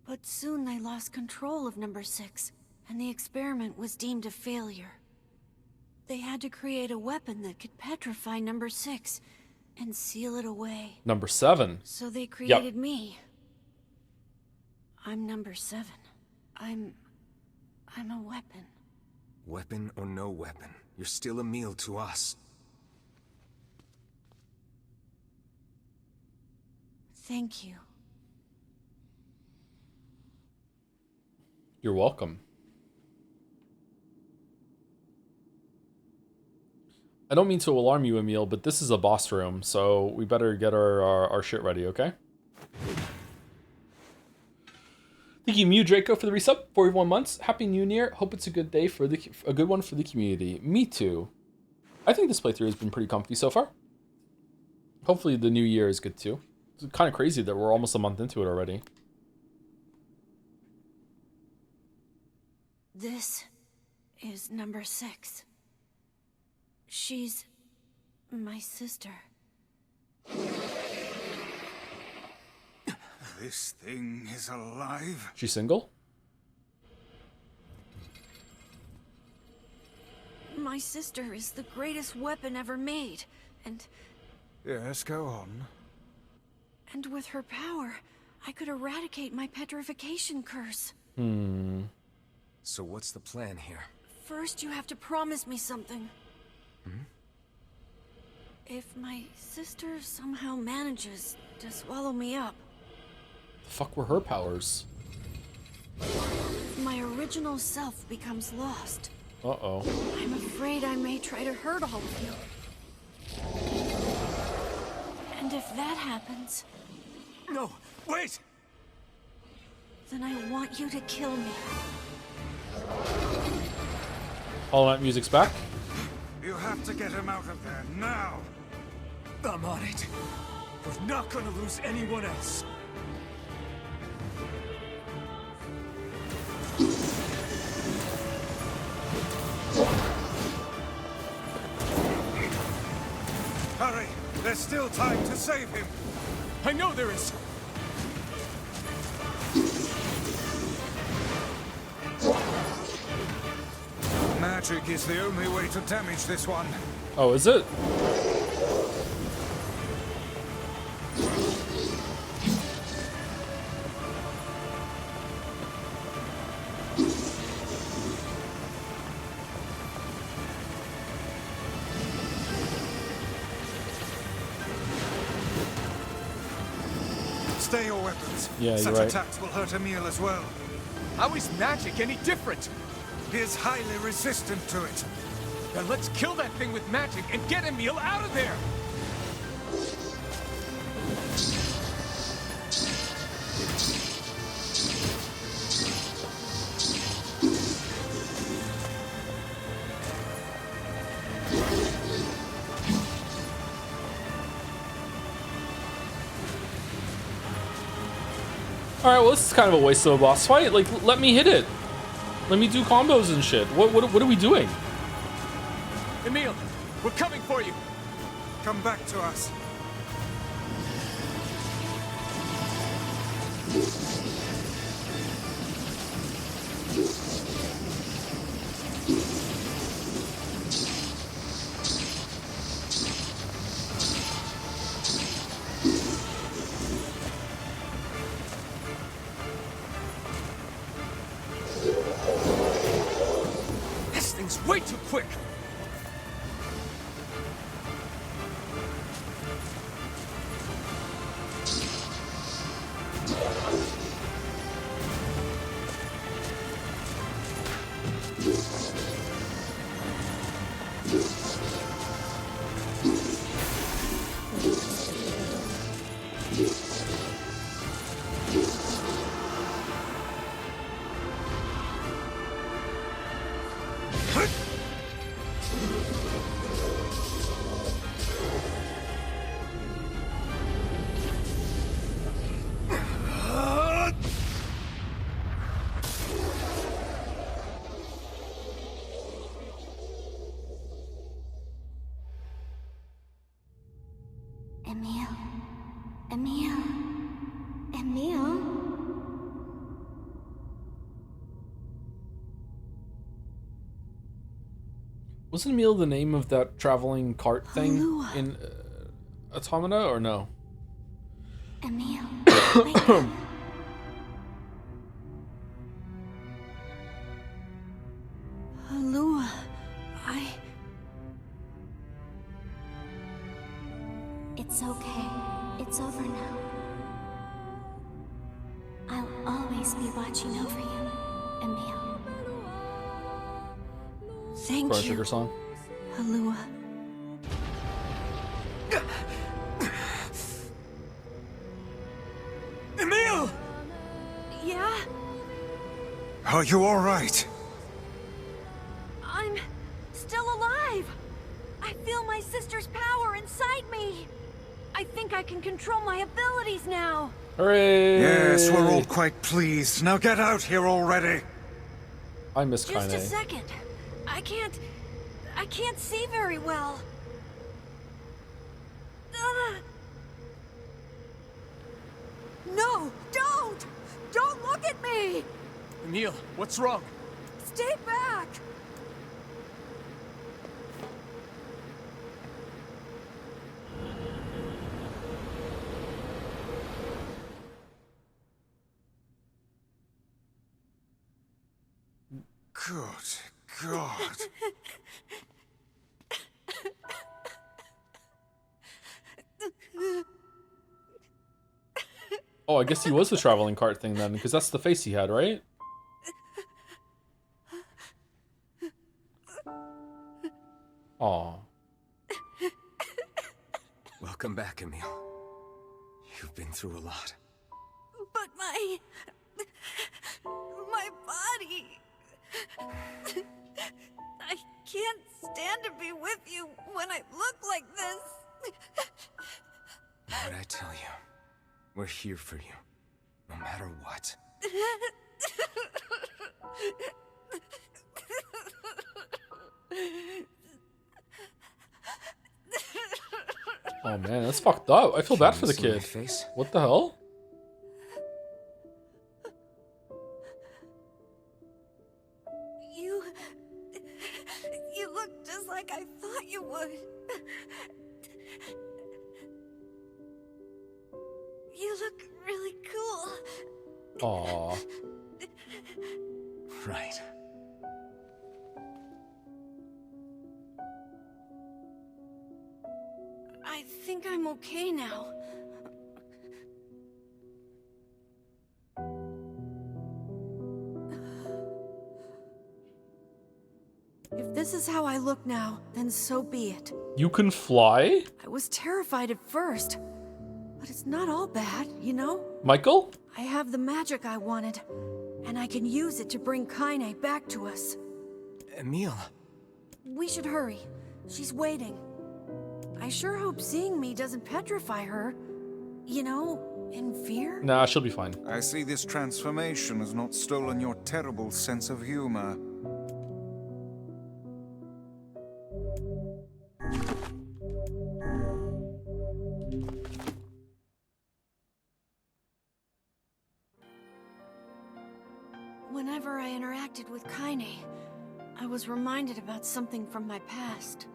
But soon they lost control of Number 6, and the experiment was deemed a failure. They had to create a weapon that could petrify Number 6 and seal it away. Number 7. So they created me. I'm Number 7. I'm a weapon. Weapon or no weapon, you're still a meal to us. Thank you. You're welcome. I don't mean to alarm you, Emil, but this is a boss room, so we better get our shit ready, okay? Thank you, Mew Draco, for the resub. 41 months. Happy New Year. Hope it's a good day for a good one for the community. Me too. I think this playthrough has been pretty comfy so far. Hopefully the new year is good too. It's kind of crazy that we're almost a month into it already. This is Number 6. She's my sister. This thing is alive? She's single? My sister is the greatest weapon ever made, and... Yes, go on. And with her power, I could eradicate my petrification curse. So what's the plan here? First, you have to promise me something. Hmm? If my sister somehow manages to swallow me up... The fuck were her powers? My original self becomes lost. Uh-oh. I'm afraid I may try to hurt all of you. And if that happens... No, wait! Then I want you to kill me. All that music's back. You have to get him out of there, now! I'm on it. We're not gonna lose anyone else. There's still time to save him. I know there is. Magic is the only way to damage this one. Oh, is it? Stay your weapons. Yeah, you're Such right. attacks will hurt Emil as well. How is magic any different? He is highly resistant to it. Then let's kill that thing with magic and get Emil out of there! Alright, well this is kind of a waste of a boss fight. Like, let me hit it. Let me do combos and shit. What are we doing? Emil, we're coming for you! Come back to us. This thing's way too quick! Emil. Emil. Emil. Wasn't Emil the name of that traveling cart thing Halua. in Automata, or no? Emil. Wake up. Halua. It's okay. It's over now. I'll always be watching over you, Emil. Thank Crush you, Sugar song. Halua. Emil! Yeah? Are you all right? I'm still alive! I feel my sister's power inside me! I think I can control my abilities now! Hooray! Yes, we're all quite pleased. Now get out here already! I miss Just a Kaine. second. I can't see very well. No, don't! Don't look at me! Emil, what's wrong? Stay back! Good God. Oh, I guess he was the traveling cart thing then, because that's the face he had, right? Aw. Welcome back, Emil. You've been through a lot. But my body... I can't stand to be with you when I look like this. What'd I tell you? We're here for you, no matter what. Oh man, that's fucked up. I feel bad for the see my kid. face? What the hell? You look just like I thought you would. You look really cool. Aw. Right. I think I'm okay now. If this is how I look now, then so be it. You can fly? I was terrified at first, but it's not all bad, you know? Michael? I have the magic I wanted, and I can use it to bring Kaine back to us. Emil. We should hurry. She's waiting. I sure hope seeing me doesn't petrify her. You know, in fear? Nah, she'll be fine. I see this transformation has not stolen your terrible sense of humor. Whenever I interacted with Kaine, I was reminded about something from my past.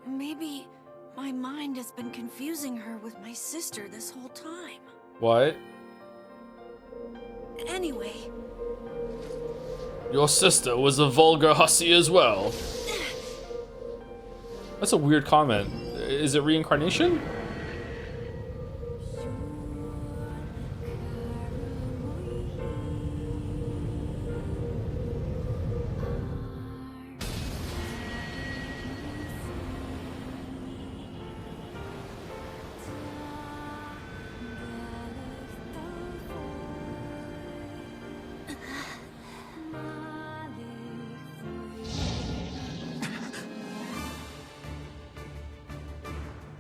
Maybe my mind has been confusing her with my sister this whole time. What? Anyway. Your sister was a vulgar hussy as well. That's a weird comment. Is it reincarnation?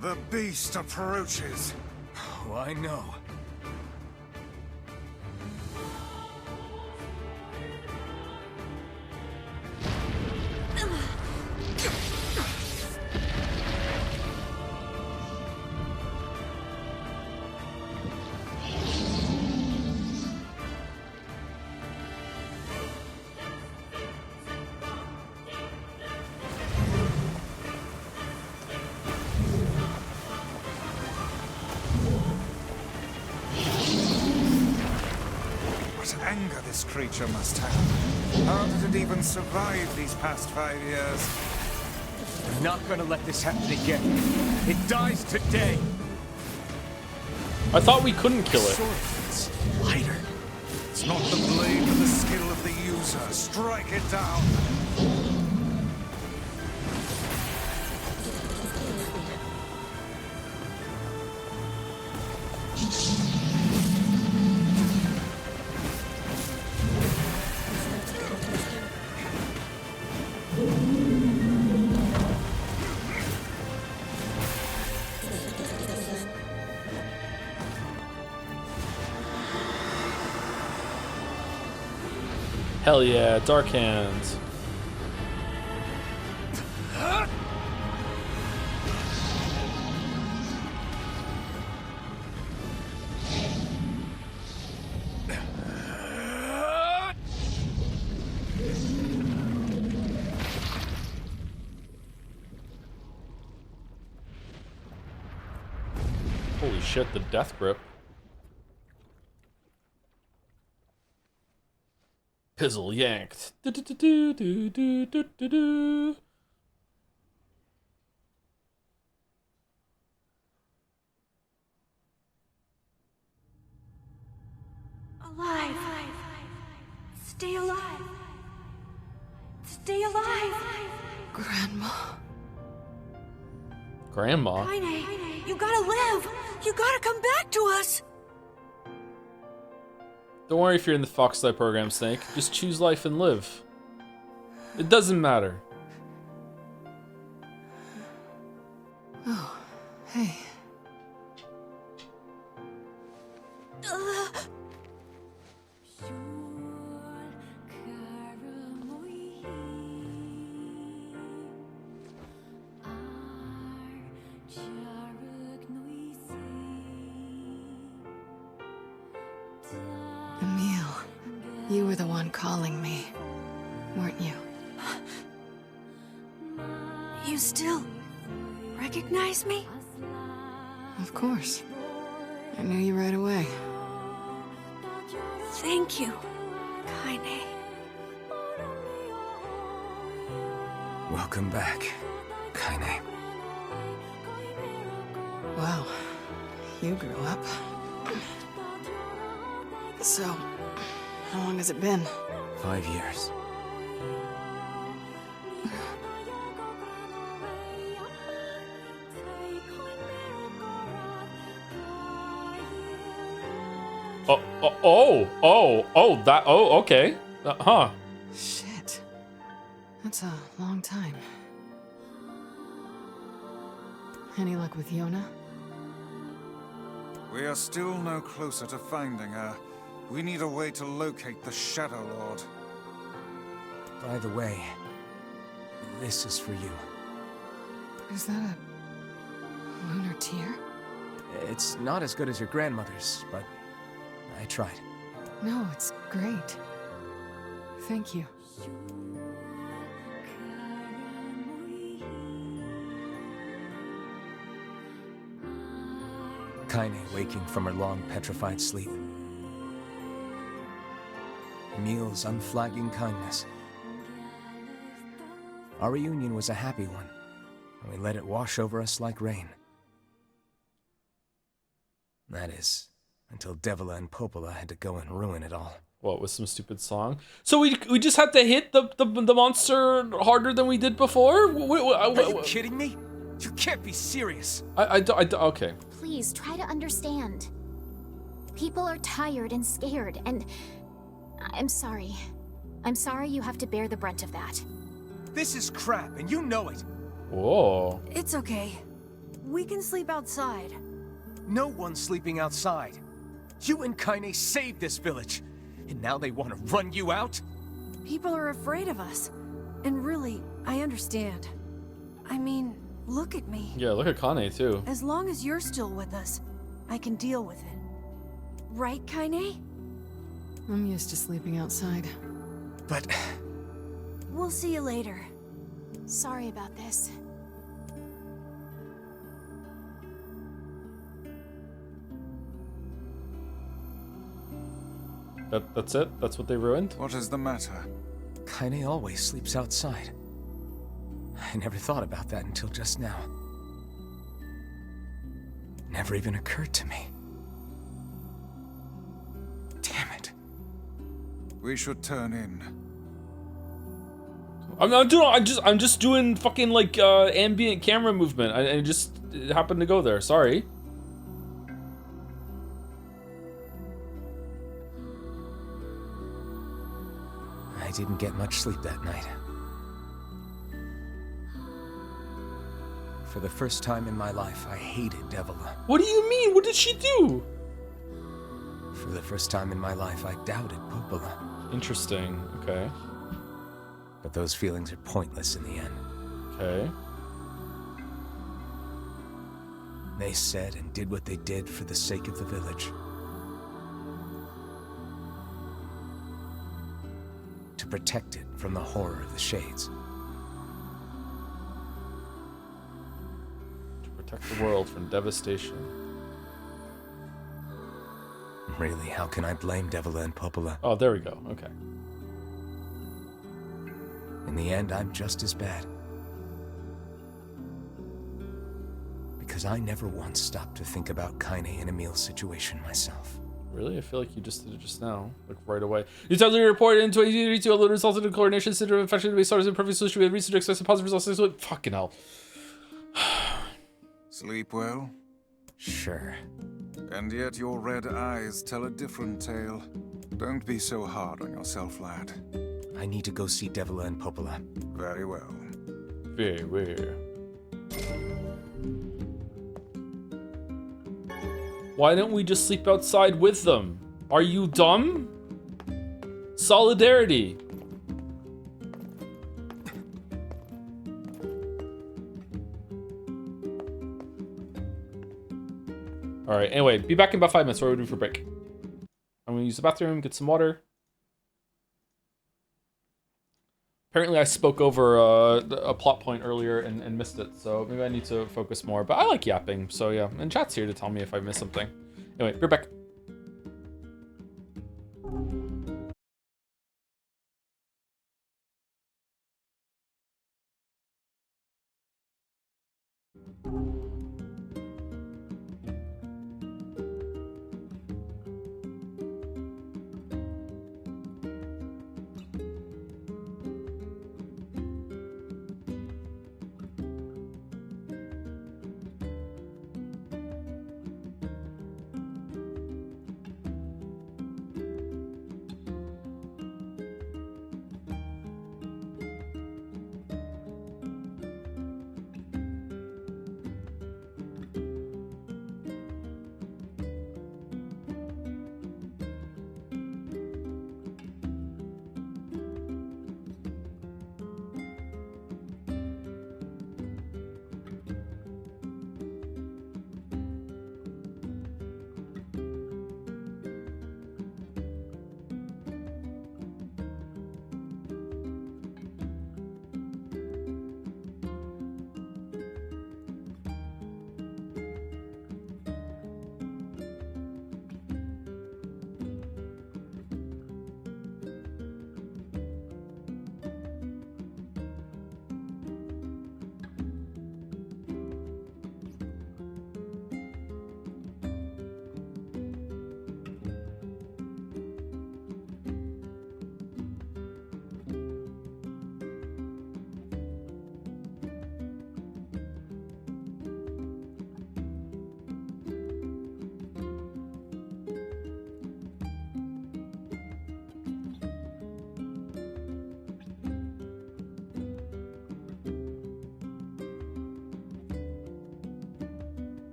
The beast approaches. Oh, I know. Anger this creature must have. How did it even survive these past 5 years? I'm not gonna let this happen again. It dies today. I thought we couldn't kill it. It's lighter. It's not the blade but the skill of the user. Strike it down. Hell yeah, Dark Hands. Holy shit, the death grip. Pizzle yanked. Do, do, do, do, do, do, do, do. Alive. Stay alive. Stay alive. Grandma. Grandma? Kaine, you gotta live. You gotta come back to us. Don't worry if you're in the Foxlight program, Snake. Just choose life and live. It doesn't matter. Oh, hey. You were the one calling me, weren't you? You still recognize me? Of course. I knew you right away. Thank you, Kaine. Welcome back, Kaine. Wow, you grew up. So, how long has it been? 5 years. Okay. Huh. Shit. That's a long time. Any luck with Yona? We are still no closer to finding her. We need a way to locate the Shadow Lord. By the way, this is for you. Is that a lunar tear? It's not as good as your grandmother's, but I tried. No, it's great. Thank you. Kaine waking from her long petrified sleep. Emil's unflagging kindness. Our reunion was a happy one, and we let it wash over us like rain. That is, until Devila and Popola had to go and ruin it all. What, with some stupid song? So we just had to hit the monster harder than we did before? Are you kidding me? You can't be serious. Okay. Please, try to understand. People are tired and scared, and I'm sorry. I'm sorry you have to bear the brunt of that. This is crap, and you know it. Whoa. It's okay. We can sleep outside. No one's sleeping outside. You and Kaine saved this village, and now they want to run you out? People are afraid of us. And really, I understand. I mean, look at me. Yeah, look at Kaine too. As long as you're still with us, I can deal with it. Right, Kaine? I'm used to sleeping outside. But... We'll see you later. Sorry about this. That's it? That's what they ruined? What is the matter? Kaine always sleeps outside. I never thought about that until just now. Never even occurred to me. Damn it. We should turn in. I'm just doing fucking like ambient camera movement. I just happened to go there. Sorry. I didn't get much sleep that night. For the first time in my life, I hated Devila. What do you mean? What did she do? For the first time in my life, I doubted Popola. Interesting. Okay. But those feelings are pointless in the end. Okay. They said and did what they did for the sake of the village. To protect it from the horror of the Shades. To protect the world from devastation. Really, how can I blame Devila and Popola? Oh, there we go. Okay. In the end, I'm just as bad. Because I never once stopped to think about Kaine and Emil's situation myself. Really? I feel like you just did it just now. Like right away. You tell me reported in 2022 alone resulted in coordination syndrome infection based on a perfect solution. We had research expects positive results next week. Fucking hell. Sleep well? Sure. And yet your red eyes tell a different tale. Don't be so hard on yourself, lad. I need to go see Devila and Popola. Very well. Very well. Why don't we just sleep outside with them? Are you dumb? Solidarity. Alright, anyway, be back in about 5 minutes. What are we doing for break? I'm gonna use the bathroom, get some water. Apparently I spoke over a plot point earlier and missed it, so maybe I need to focus more. But I like yapping, so yeah. And chat's here to tell me if I missed something. Anyway, we're back.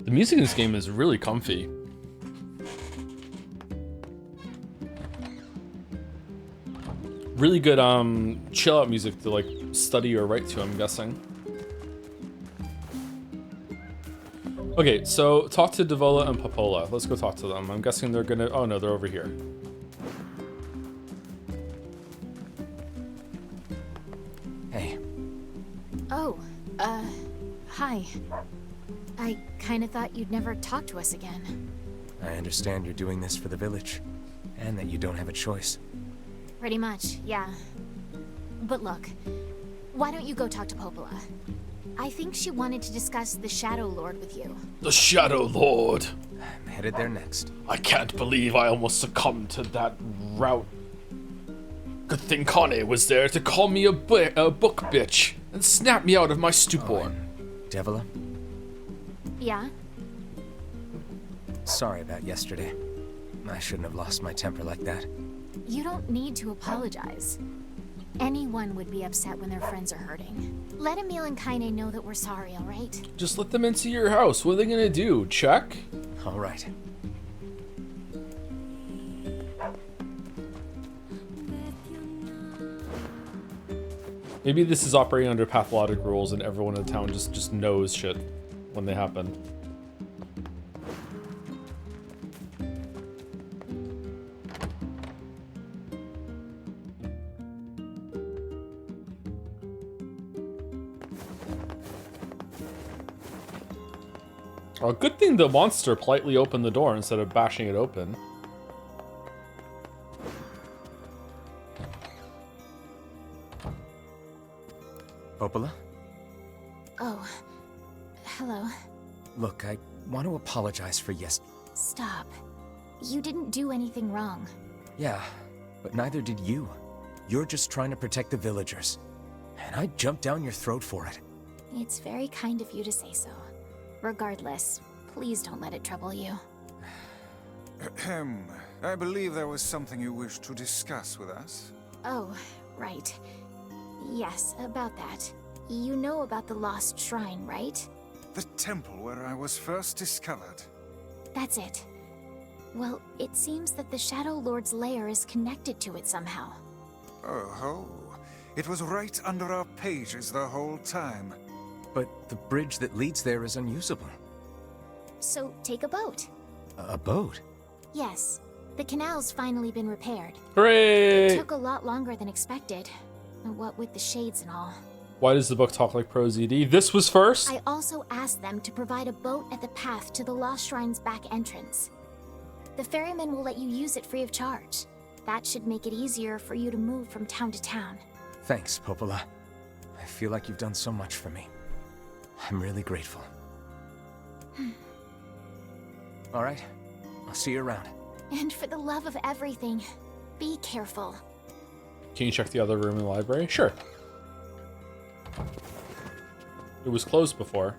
The music in this game is really comfy. Really good chill out music to like study or write to, I'm guessing. Okay, so talk to Devola and Popola. Let's go talk to them. I'm guessing they're gonna, oh no, they're over here. Hey. Oh, hi. I kinda thought you'd never talk to us again. I understand you're doing this for the village, and that you don't have a choice. Pretty much, yeah. But look, why don't you go talk to Popola? I think she wanted to discuss the Shadow Lord with you. The Shadow Lord. I'm headed there next. I can't believe I almost succumbed to that route. Good thing Kane was there to call me a book bitch and snap me out of my stupor. Devola? Yeah? Sorry about yesterday. I shouldn't have lost my temper like that. You don't need to apologize. Anyone would be upset when their friends are hurting. Let Emil and Kaine know that we're sorry, alright? Just let them into your house. What are they gonna do? Check? Alright. Maybe this is operating under pathologic rules and everyone in the town just knows shit when they happen. Oh, good thing the monster politely opened the door instead of bashing it open. Popola? Oh, hello. Look, I want to apologize for Stop. You didn't do anything wrong. Yeah, but neither did you. You're just trying to protect the villagers. And I jumped down your throat for it. It's very kind of you to say so. Regardless, please don't let it trouble you. Ahem. I believe there was something you wished to discuss with us. Oh, right. Yes, about that. You know about the lost shrine, right? The temple where I was first discovered. That's it. Well, it seems that the Shadow Lord's lair is connected to it somehow. Oh ho. It was right under our pages the whole time. But the bridge that leads there is unusable. So take a boat. A boat? Yes. The canal's finally been repaired. Hooray! It took a lot longer than expected. What with the shades and all. Why does the book talk like Pro ZD? This was first? I also asked them to provide a boat at the path to the Lost Shrine's back entrance. The ferryman will let you use it free of charge. That should make it easier for you to move from town to town. Thanks, Popola. I feel like you've done so much for me. I'm really grateful. All right, I'll see you around. And for the love of everything, be careful. Can you check the other room in the library? Sure. It was closed before.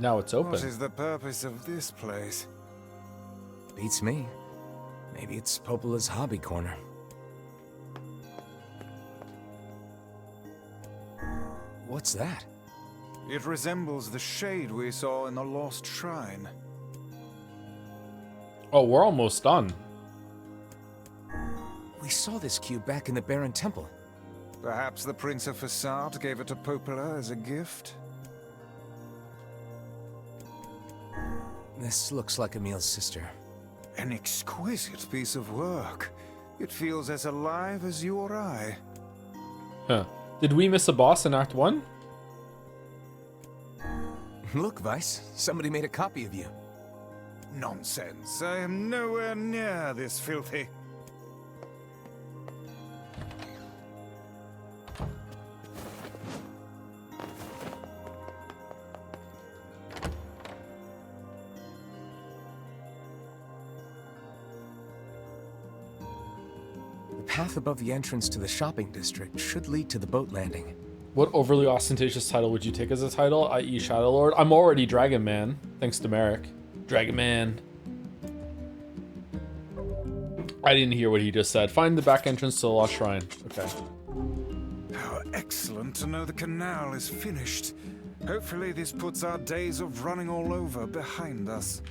Now it's open. What is the purpose of this place? Beats me. Maybe it's Popola's hobby corner. What's that? It resembles the shade we saw in the Lost Shrine. Oh, we're almost done. We saw this cube back in the Baron Temple. Perhaps the Prince of Facade gave it to Popola as a gift? This looks like Emil's sister. An exquisite piece of work. It feels as alive as you or I. Huh. Did we miss a boss in Act 1? Look, Vice. Somebody made a copy of you. Nonsense. I am nowhere near this filthy. The path above the entrance to the shopping district should lead to the boat landing. What overly ostentatious title would you take as a title, i.e. Shadow Lord? I'm already Dragon Man, thanks to Merrick. Dragon Man. I didn't hear what he just said. Find the back entrance to the Lost Shrine. Okay. How excellent to know the canal is finished. Hopefully this puts our days of running all over behind us.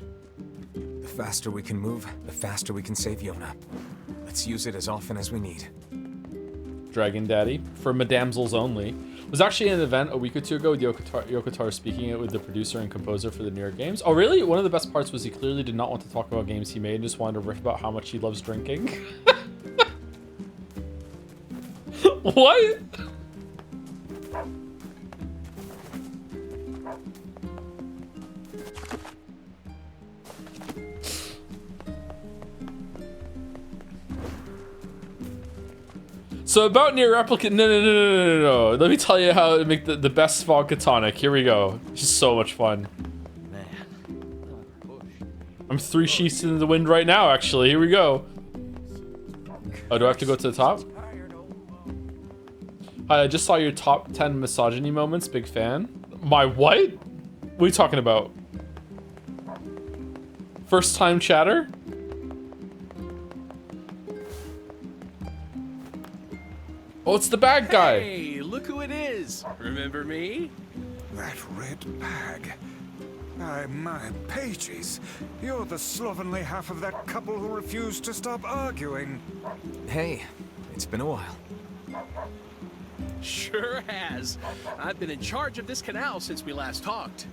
The faster we can move, the faster we can save Yona. Let's use it as often as we need. Dragon Daddy for Madamsels only. Was actually an event a week or two ago with Yokotar speaking it with the producer and composer for the NieR games. Oh really? One of the best parts was he clearly did not want to talk about games he made and just wanted to riff about how much he loves drinking. What? So about NieR Replicant, no. Let me tell you how to make the best vodka tonic. Here we go. It's just so much fun. I'm 3 sheets in the wind right now, actually. Here we go. Oh, do I have to go to the top? Hi, I just saw your top 10 misogyny moments. Big fan. My what? What are you talking about? First time chatter? Oh, it's the bad guy. Hey, look who it is. Remember me? That red bag. My pages. You're the slovenly half of that couple who refused to stop arguing. Hey, it's been a while. Sure has. I've been in charge of this canal since we last talked.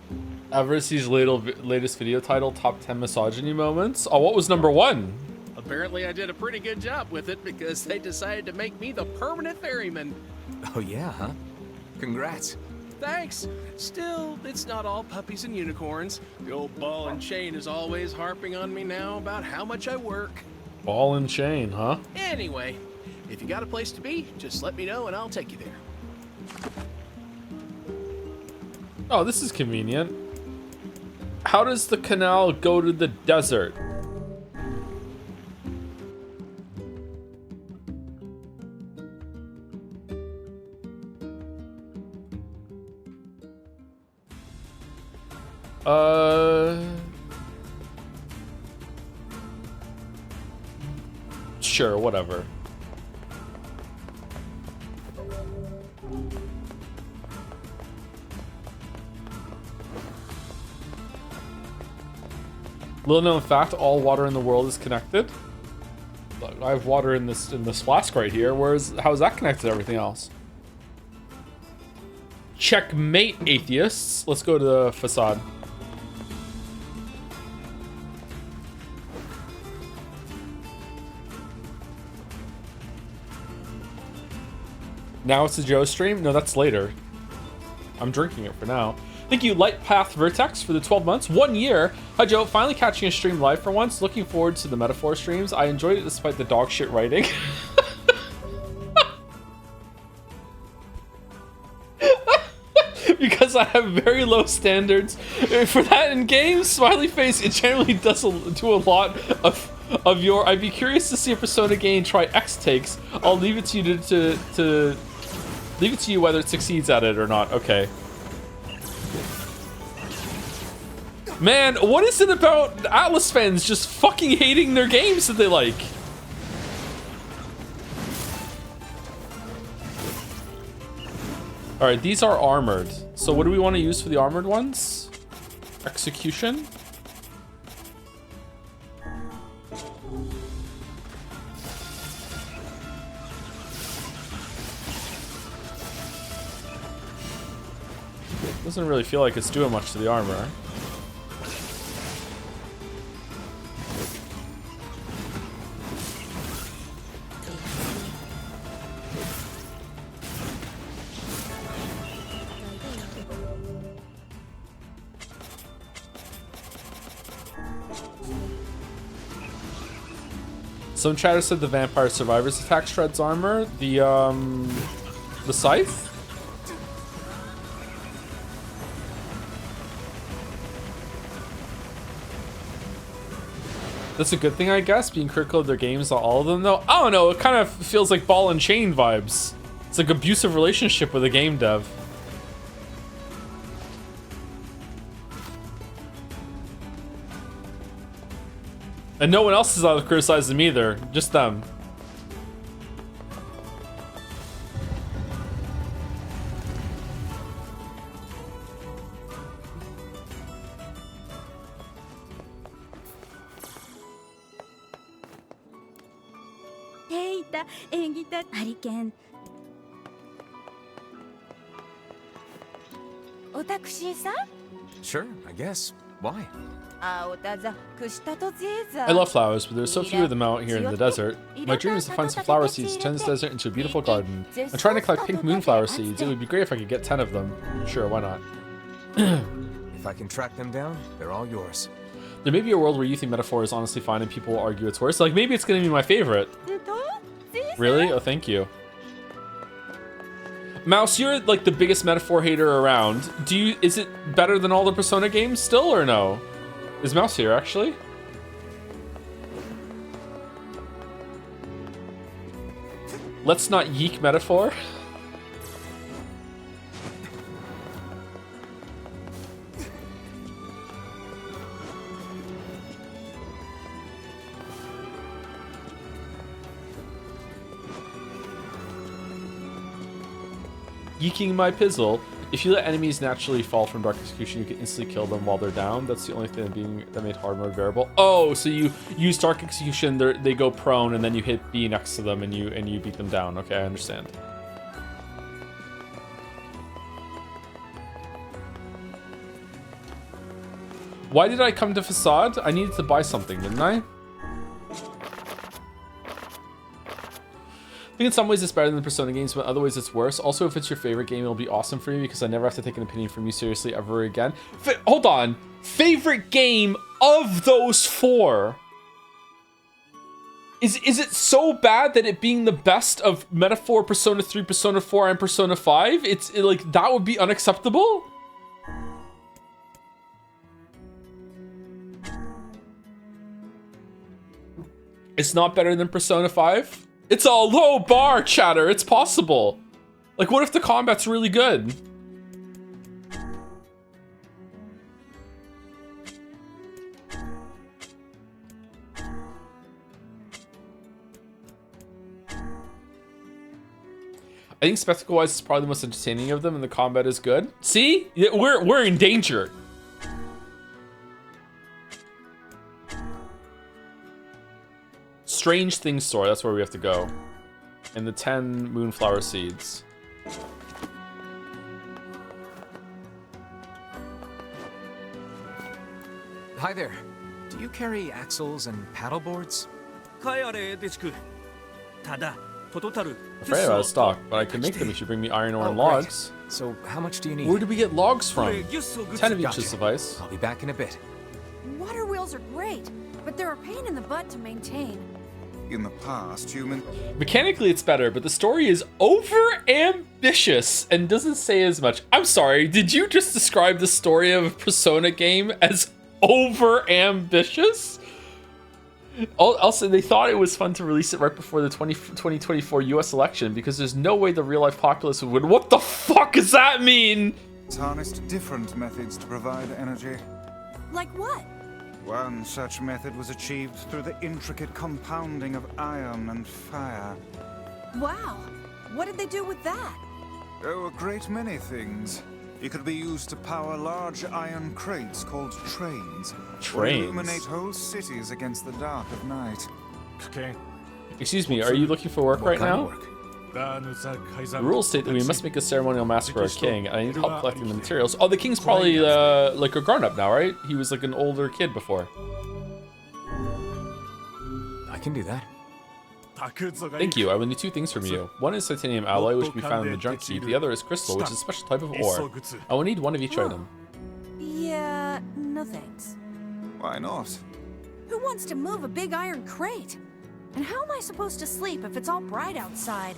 Aversi's latest video title, Top 10 Misogyny Moments. Oh, what was number 1? Apparently I did a pretty good job with it because they decided to make me the permanent ferryman. Oh yeah, huh? Congrats. Thanks. Still, it's not all puppies and unicorns. The old ball and chain is always harping on me now about how much I work. Ball and chain, huh? Anyway, if you got a place to be, just let me know and I'll take you there. Oh, this is convenient. How does the canal go to the desert? Sure, whatever. Little known fact, all water in the world is connected. I have water in this flask right here. How is that connected to everything else? Checkmate, atheists. Let's go to the facade. Now it's a Joe stream? No, that's later. I'm drinking it for now. Thank you, Light Path Vertex, for the 12 months. 1 year. Hi, Joe. Finally catching a stream live for once. Looking forward to the metaphor streams. I enjoyed it despite the dog shit writing. Because I have very low standards for that in games. Smiley face. It generally does do a lot of your. I'd be curious to see a Persona game try X takes. I'll leave it to you to leave it to you whether it succeeds at it or not. Okay. Man, what is it about Atlas fans just fucking hating their games that they like? Alright, these are armored. So what do we want to use for the armored ones? Execution? Doesn't really feel like it's doing much to the armor. Some chatter said the Vampire Survivors attack shreds armor. The scythe? That's a good thing, I guess, being critical of their games, not all of them, though. I don't know, it kind of feels like ball and chain vibes. It's like abusive relationship with a game dev. And no one else is allowed to criticize them either, just them. Ariken. おタクシーさん Sure, I guess. Why? I love flowers, but there's so few of them out here in the desert. My dream is to find some flower seeds to turn this desert into a beautiful garden. I'm trying to collect pink moonflower seeds. It would be great if I could get 10 of them. Sure, why not? If I can track them down, they're all yours. There may be a world where you think Metaphor is honestly fine and people will argue it's worse. Like, maybe it's gonna be my favorite. Really? Oh, thank you. Mouse, you're like the biggest Metaphor hater around. Is it better than all the Persona games still, or no? Is Mouse here, actually? Let's not yeek Metaphor. Yeeking my pizzle. If you let enemies naturally fall from Dark Execution, you can instantly kill them while they're down. That's the only thing that made hard mode variable. Oh, so you use Dark Execution, they go prone, and then you hit B next to them and you beat them down. Okay, I understand. Why did I come to Facade? I needed to buy something, didn't I? I think in some ways it's better than the Persona games, but in other ways it's worse. Also, if it's your favorite game, it'll be awesome for you because I never have to take an opinion from you seriously ever again. Hold on. Favorite game of those four? Is it so bad that it being the best of Metaphor, Persona 3, Persona 4, and Persona 5, like, that would be unacceptable? It's not better than Persona 5? It's a low bar, chatter. It's possible. Like, what if the combat's really good? I think spectacle-wise, it's probably the most entertaining of them, and the combat is good. See, we're in danger. Strange Things store, that's where we have to go. And the 10 moonflower seeds. Hi there. Do you carry axles and paddle boards? I'm afraid I'm out of stock, but I can make them if you bring me iron ore and logs. So how much do you need? Where do we get logs from? 10 of each should suffice. I'll be back in a bit. Water wheels are great, but they're a pain in the butt to maintain. In the past, human... Mechanically, it's better, but the story is over-ambitious and doesn't say as much. I'm sorry, did you just describe the story of a Persona game as over-ambitious? Also, they thought it was fun to release it right before the 2024 US election because there's no way the real-life populace would win. What the fuck does that mean? It's harnessed different methods to provide energy. Like what? One such method was achieved through the intricate compounding of iron and fire. Wow. What did they do with that? Oh, a great many things. It could be used to power large iron crates called trains. Or illuminate whole cities against the dark of night. Okay. Excuse me, are you looking for work right now? The rules state that we must make a ceremonial mask for our king, and I need help collecting the materials. Oh, the king's probably like a grown-up now, right? He was like an older kid before. I can do that. Thank you. I will need 2 things from you. One is titanium alloy, which can be found in the junk heap. The other is crystal, which is a special type of ore. I will need 1 of each item. Yeah, no thanks. Why not? Who wants to move a big iron crate? And how am I supposed to sleep if it's all bright outside?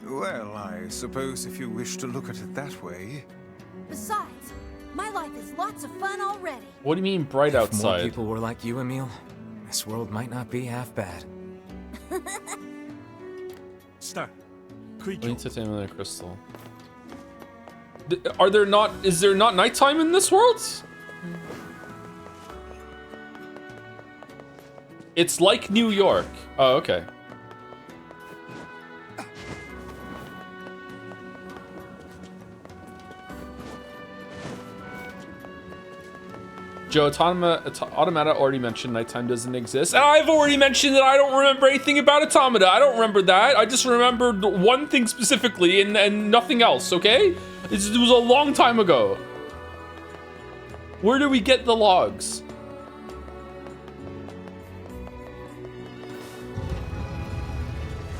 Well, I suppose if you wish to look at it that way. Besides, my life is lots of fun already. What do you mean bright outside? If more people were like you, Emil, this world might not be half bad. We need titanium and crystal. Is there not nighttime in this world? It's like New York. Oh, okay. Joe, Automata already mentioned nighttime doesn't exist. And I've already mentioned that I don't remember anything about Automata. I don't remember that. I just remembered one thing specifically and nothing else, okay? It was a long time ago. Where do we get the logs?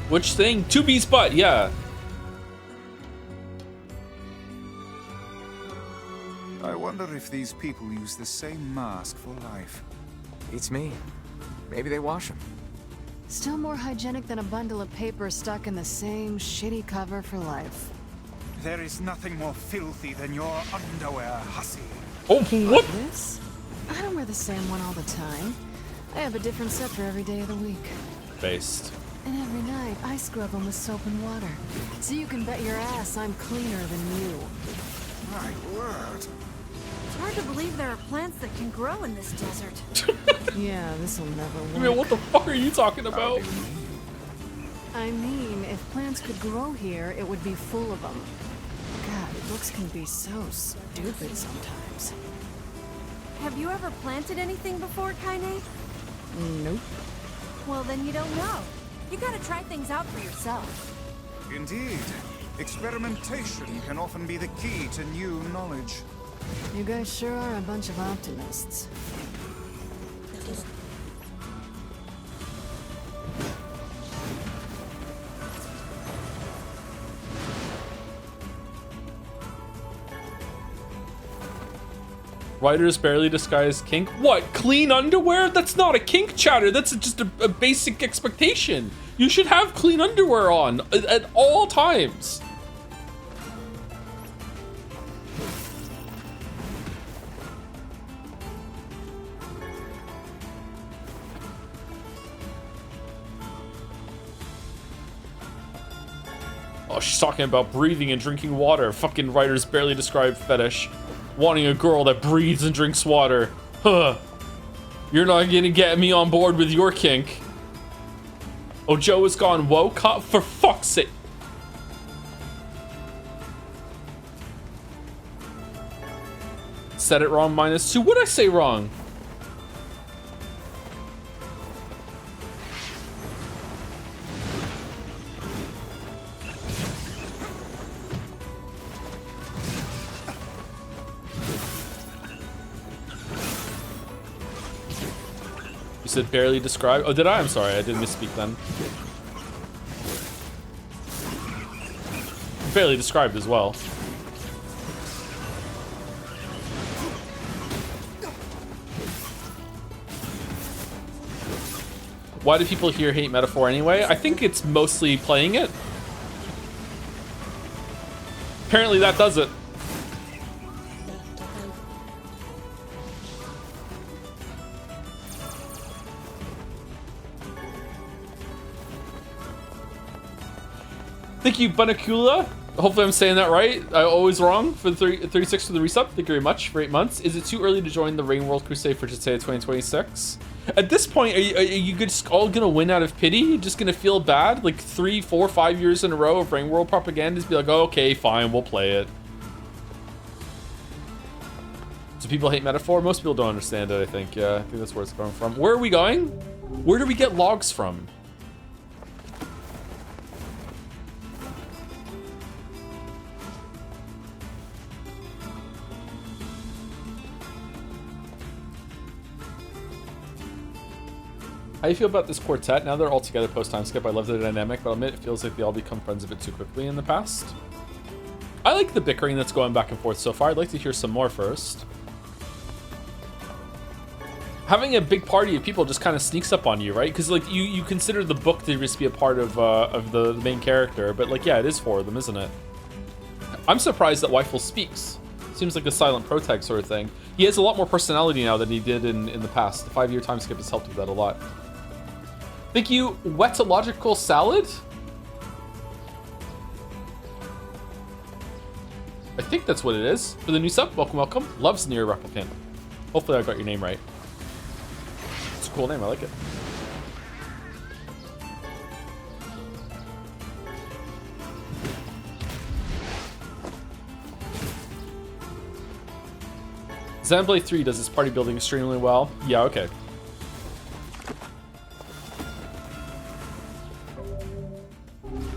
Which thing? 2B's butt, yeah. I wonder if these people use the same mask for life. Beats me. Maybe they wash them. Still more hygienic than a bundle of paper stuck in the same shitty cover for life. There is nothing more filthy than your underwear, hussy. Oh, what? This? I don't wear the same one all the time. I have a different set for every day of the week. Based. And every night, I scrub them with soap and water. So you can bet your ass I'm cleaner than you. My word. It's hard to believe there are plants that can grow in this desert. Yeah, this'll never work. I mean, what the fuck are you talking about? I mean, if plants could grow here, it would be full of them. God, looks can be so stupid sometimes. Have you ever planted anything before, Kaine? Nope. Well, then you don't know. You gotta try things out for yourself. Indeed. Experimentation can often be the key to new knowledge. You guys sure are a bunch of optimists. Writers barely disguised kink. What? Clean underwear? That's not a kink, chatter. That's just a basic expectation. You should have clean underwear on at all times. Oh, she's talking about breathing and drinking water. Fucking writers barely described fetish. Wanting a girl that breathes and drinks water. Huh. You're not gonna get me on board with your kink. Oh, Joe has gone woke? For fuck's sake. Said it wrong, -2. What'd I say wrong? You said barely described? Oh, did I? I'm sorry, I did misspeak then. Barely described as well. Why do people here hate metaphor anyway? I think it's mostly playing it. Apparently that does it. Thank you, Bunakula. Hopefully I'm saying that right. I always wrong for the 36 for the resub. Thank you very much for 8 months. Is it too early to join the Rain World Crusade for today 2026? At this point, are you just all gonna win out of pity? You're just gonna feel bad? Like 3, 4, 5 years in a row of Rain World propaganda? Just be like, oh, okay, fine, we'll play it. So people hate metaphor? Most people don't understand it, I think. Yeah, I think that's where it's coming from. Where are we going? Where do we get logs from? How do you feel about this quartet? Now they're all together post-time skip. I love the dynamic, but I'll admit it feels like they all become friends a bit too quickly in the past. I like the bickering that's going back and forth so far. I'd like to hear some more first. Having a big party of people just kind of sneaks up on you, right? Because like you consider the book to just be a part of the main character, but like yeah, it is 4 of them, isn't it? I'm surprised that Weifel speaks. Seems like a silent protag sort of thing. He has a lot more personality now than he did in the past. The 5-year time skip has helped with that a lot. Thank you, Wetological Salad? I think that's what it is. For the new sub, welcome, welcome. Loves NieR Replicant. Hopefully I got your name right. It's a cool name, I like it. Xenoblade 3 does its party building extremely well. Yeah, okay.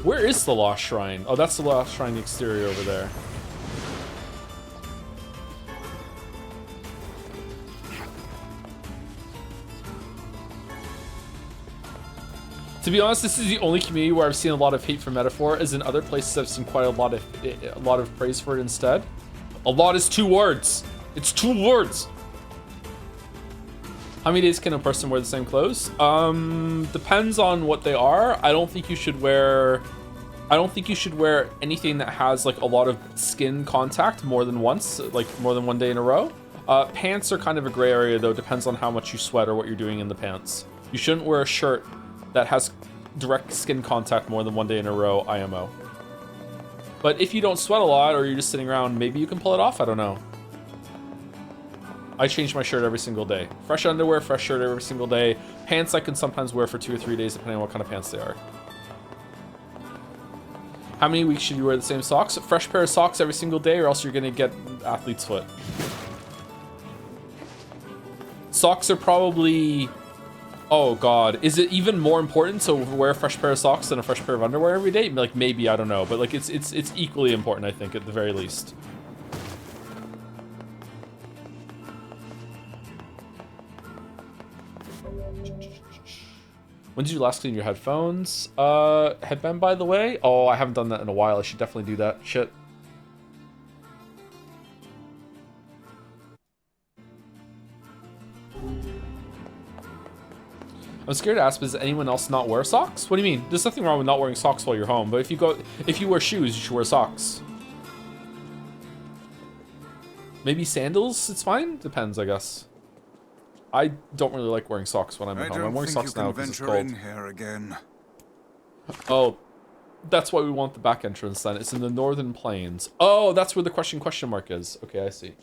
Where is the Lost Shrine? Oh, that's the Lost Shrine exterior over there. To be honest, this is the only community where I've seen a lot of hate for Metaphor, as in other places I've seen quite a lot of praise for it instead. A lot is 2 words. It's 2 words. How many days can a person wear the same clothes? Depends on what they are. I don't think you should wear anything that has like a lot of skin contact more than once, like more than 1 day in a row. Pants are kind of a gray area though, depends on how much you sweat or what you're doing in the pants. You shouldn't wear a shirt that has direct skin contact more than 1 day in a row, IMO. But if you don't sweat a lot or you're just sitting around, maybe you can pull it off, I don't know. I change my shirt every single day. Fresh underwear, fresh shirt every single day. Pants I can sometimes wear for 2 or 3 days depending on what kind of pants they are. How many weeks should you wear the same socks? A fresh pair of socks every single day or else you're gonna get athlete's foot. Socks are probably... Oh god, is it even more important to wear a fresh pair of socks than a fresh pair of underwear every day? Like maybe, I don't know, but like it's equally important, I think, at the very least. When did you last clean your headphones? Headband, by the way? Oh, I haven't done that in a while. I should definitely do that. Shit. I'm scared to ask, does anyone else not wear socks? What do you mean? There's nothing wrong with not wearing socks while you're home, but if you wear shoes, you should wear socks. Maybe sandals, it's fine? Depends, I guess. I don't really like wearing socks when I'm at home. I'm wearing socks now because it's cold. In here again. Oh, that's why we want the back entrance then. It's in the Northern Plains. Oh, that's where the question mark is. Okay, I see.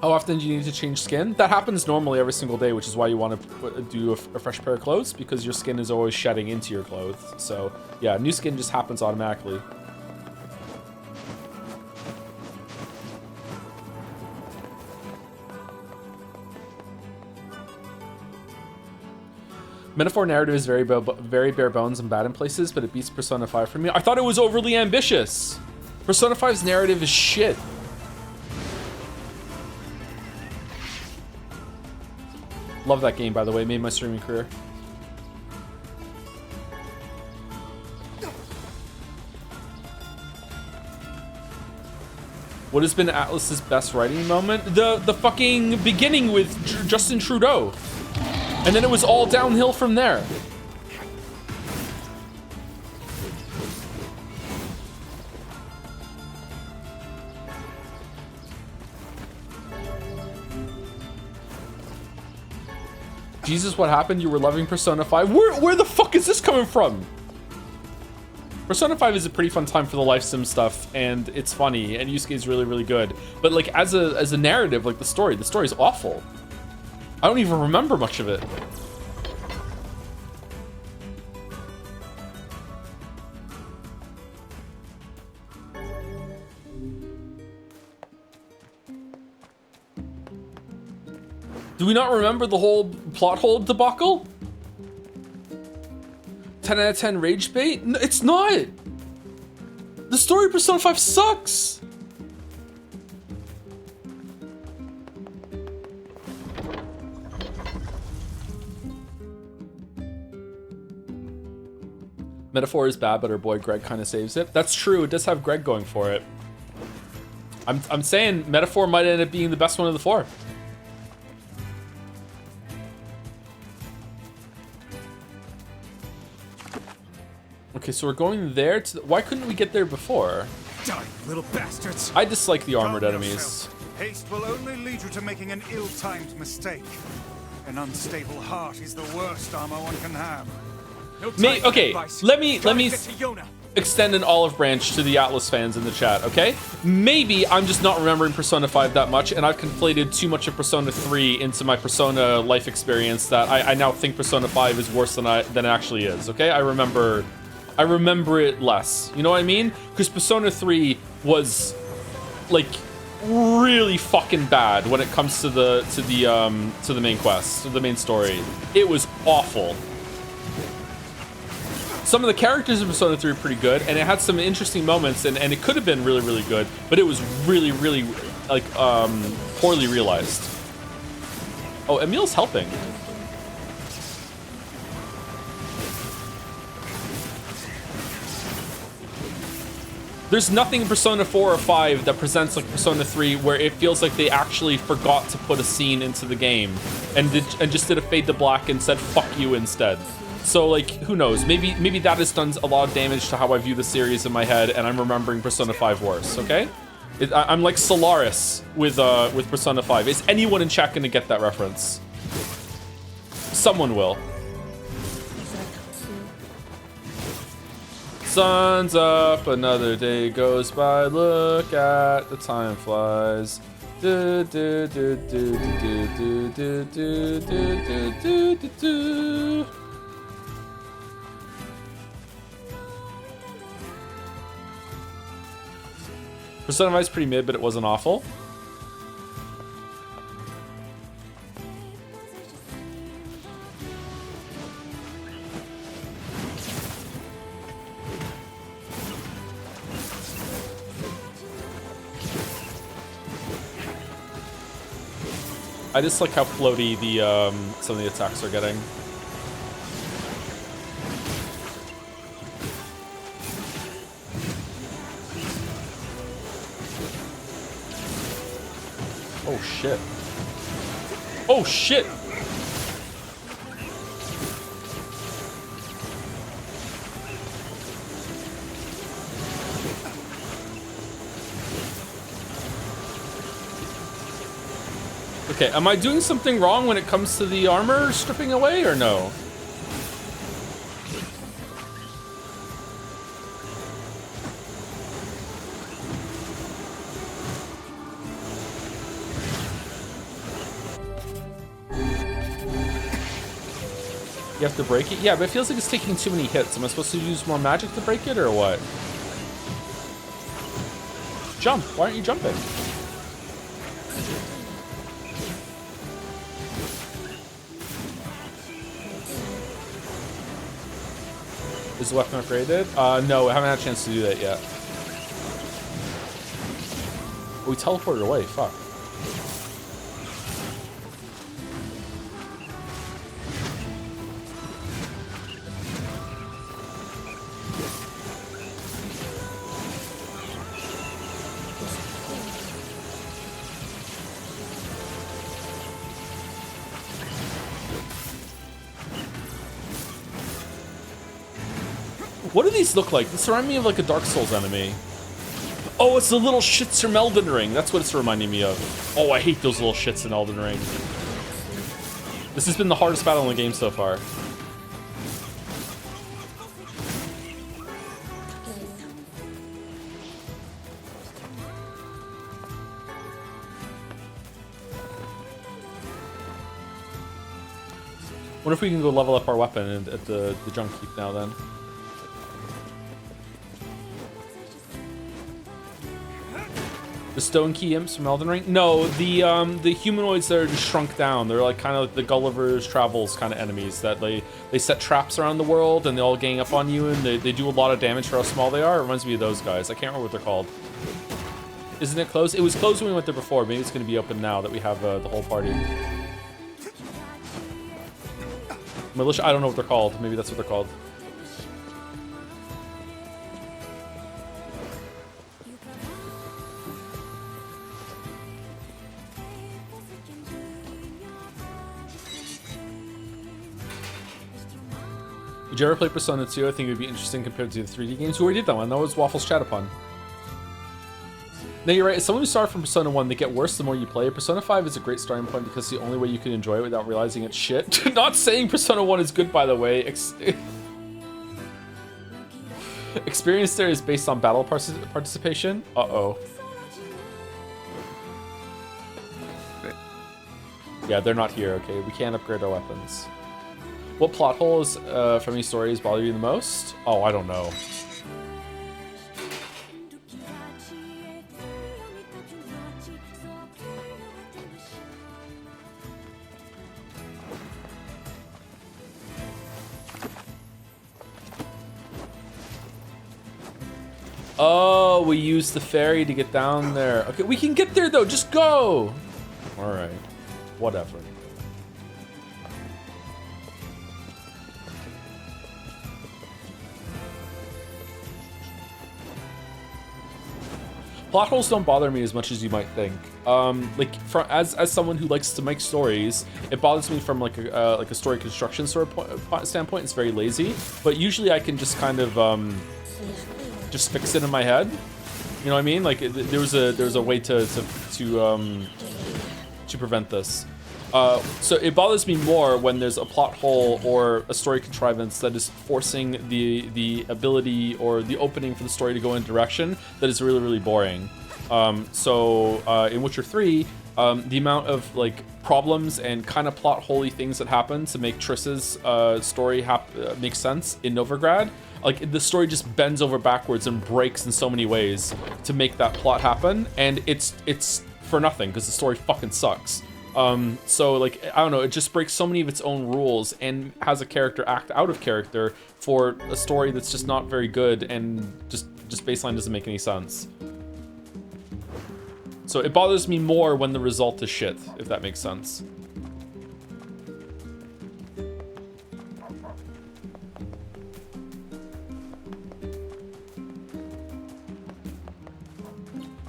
How often do you need to change skin? That happens normally every single day, which is why you want to do a fresh pair of clothes, because your skin is always shedding into your clothes. So yeah, new skin just happens automatically. Metaphor narrative is very bare bones and bad in places, but it beats Persona 5 for me. I thought it was overly ambitious. Persona 5's narrative is shit. Love that game, by the way. Made my streaming career. What has been Atlas's best writing moment? The fucking beginning with Justin Trudeau. And then it was all downhill from there. Jesus, what happened? You were loving Persona 5? Where the fuck is this coming from? Persona 5 is a pretty fun time for the life sim stuff, and it's funny, and Yusuke is really, really good. But like as a narrative, like the story is awful. I don't even remember much of it. Do we not remember the whole plot hole debacle? 10 out of 10 rage bait? No, it's not! The story of Persona 5 sucks! Metaphor is bad, but our boy Greg kind of saves it. That's true, it does have Greg going for it. I'm saying Metaphor might end up being the best one of the 4. Okay, so we're going there to... Why couldn't we get there before? Die, little bastards! I dislike the armored enemies. Haste will only lead you to making an ill-timed mistake. An unstable heart is the worst armor one can have. Okay, let me extend an olive branch to the Atlas fans in the chat, okay? Maybe I'm just not remembering Persona 5 that much, and I've conflated too much of Persona 3 into my Persona life experience that I now think Persona 5 is worse than it actually is, okay? I remember I remember it less. You know what I mean? Because Persona 3 was like really fucking bad when it comes to the main quest, to the main story. It was awful. Some of the characters in Persona 3 are pretty good, and it had some interesting moments, and it could have been really, really good, but it was really, really like poorly realized. Oh, Emil's helping. There's nothing in Persona 4 or 5 that presents like Persona 3 where it feels like they actually forgot to put a scene into the game and just did a fade to black and said fuck you instead. So like, who knows? Maybe that has done a lot of damage to how I view the series in my head, and I'm remembering Persona 5 worse. Okay, I'm like Solaris with Persona 5. Is anyone in chat gonna get that reference? Someone will. Sun's up, another day goes by. Look at the time flies. Do, do, do, do, do, do, do, do, do, do, do, do. Persona 5 is pretty mid, but it wasn't awful. I just like how floaty the some of the attacks are getting. Oh shit. Oh shit. Okay, am I doing something wrong when it comes to the armor stripping away or no? You have to break it? Yeah, but it feels like it's taking too many hits. Am I supposed to use more magic to break it or what? Jump. Why aren't you jumping? Is the weapon upgraded? No, I haven't had a chance to do that yet. We teleported away, fuck. What do these look like? This reminds me of like a Dark Souls enemy. Oh, it's the little shits from Elden Ring. That's what it's reminding me of. Oh, I hate those little shits in Elden Ring. This has been the hardest battle in the game so far. Wonder if we can go level up our weapon at the junk heap now then. The stone key imps from Elden Ring? No, the humanoids that are just shrunk down. They're like kind of like the Gulliver's Travels kind of enemies that they set traps around the world and they all gang up on you and they do a lot of damage for how small they are. It reminds me of those guys. I can't remember what they're called. Isn't it closed? It was closed when we went there before. Maybe it's going to be open now that we have the whole party. Militia? I don't know what they're called. Maybe that's what they're called. Would you ever play Persona 2? I think it would be interesting compared to the 3D games. Who already did that one? That was Waffles Chatupon. No, you're right. As someone who started from Persona 1, they get worse the more you play. Persona 5 is a great starting point because it's the only way you can enjoy it without realizing it's shit. Not saying Persona 1 is good, by the way. Experience there is based on battle participation. Uh-oh. Yeah, they're not here, okay? We can't upgrade our weapons. What plot holes from these stories bother you the most? Oh, I don't know. Oh, we used the ferry to get down there. Okay, we can get there though. Just go. All right, whatever. Plot holes don't bother me as much as you might think. Like, as someone who likes to make stories, it bothers me from like a story construction sort of standpoint. It's very lazy, but usually I can just kind of just fix it in my head. You know what I mean? Like there was a way to prevent this. So it bothers me more when there's a plot hole or a story contrivance that is forcing the ability or the opening for the story to go in a direction that is really, really boring. So in Witcher 3, the amount of like problems and kind of plot holey things that happen to make Triss's story make sense in Novigrad, like the story just bends over backwards and breaks in so many ways to make that plot happen, and it's for nothing because the story fucking sucks. So like, I don't know, it just breaks so many of its own rules and has a character act out of character for a story that's just not very good and just baseline doesn't make any sense. So it bothers me more when the result is shit, if that makes sense.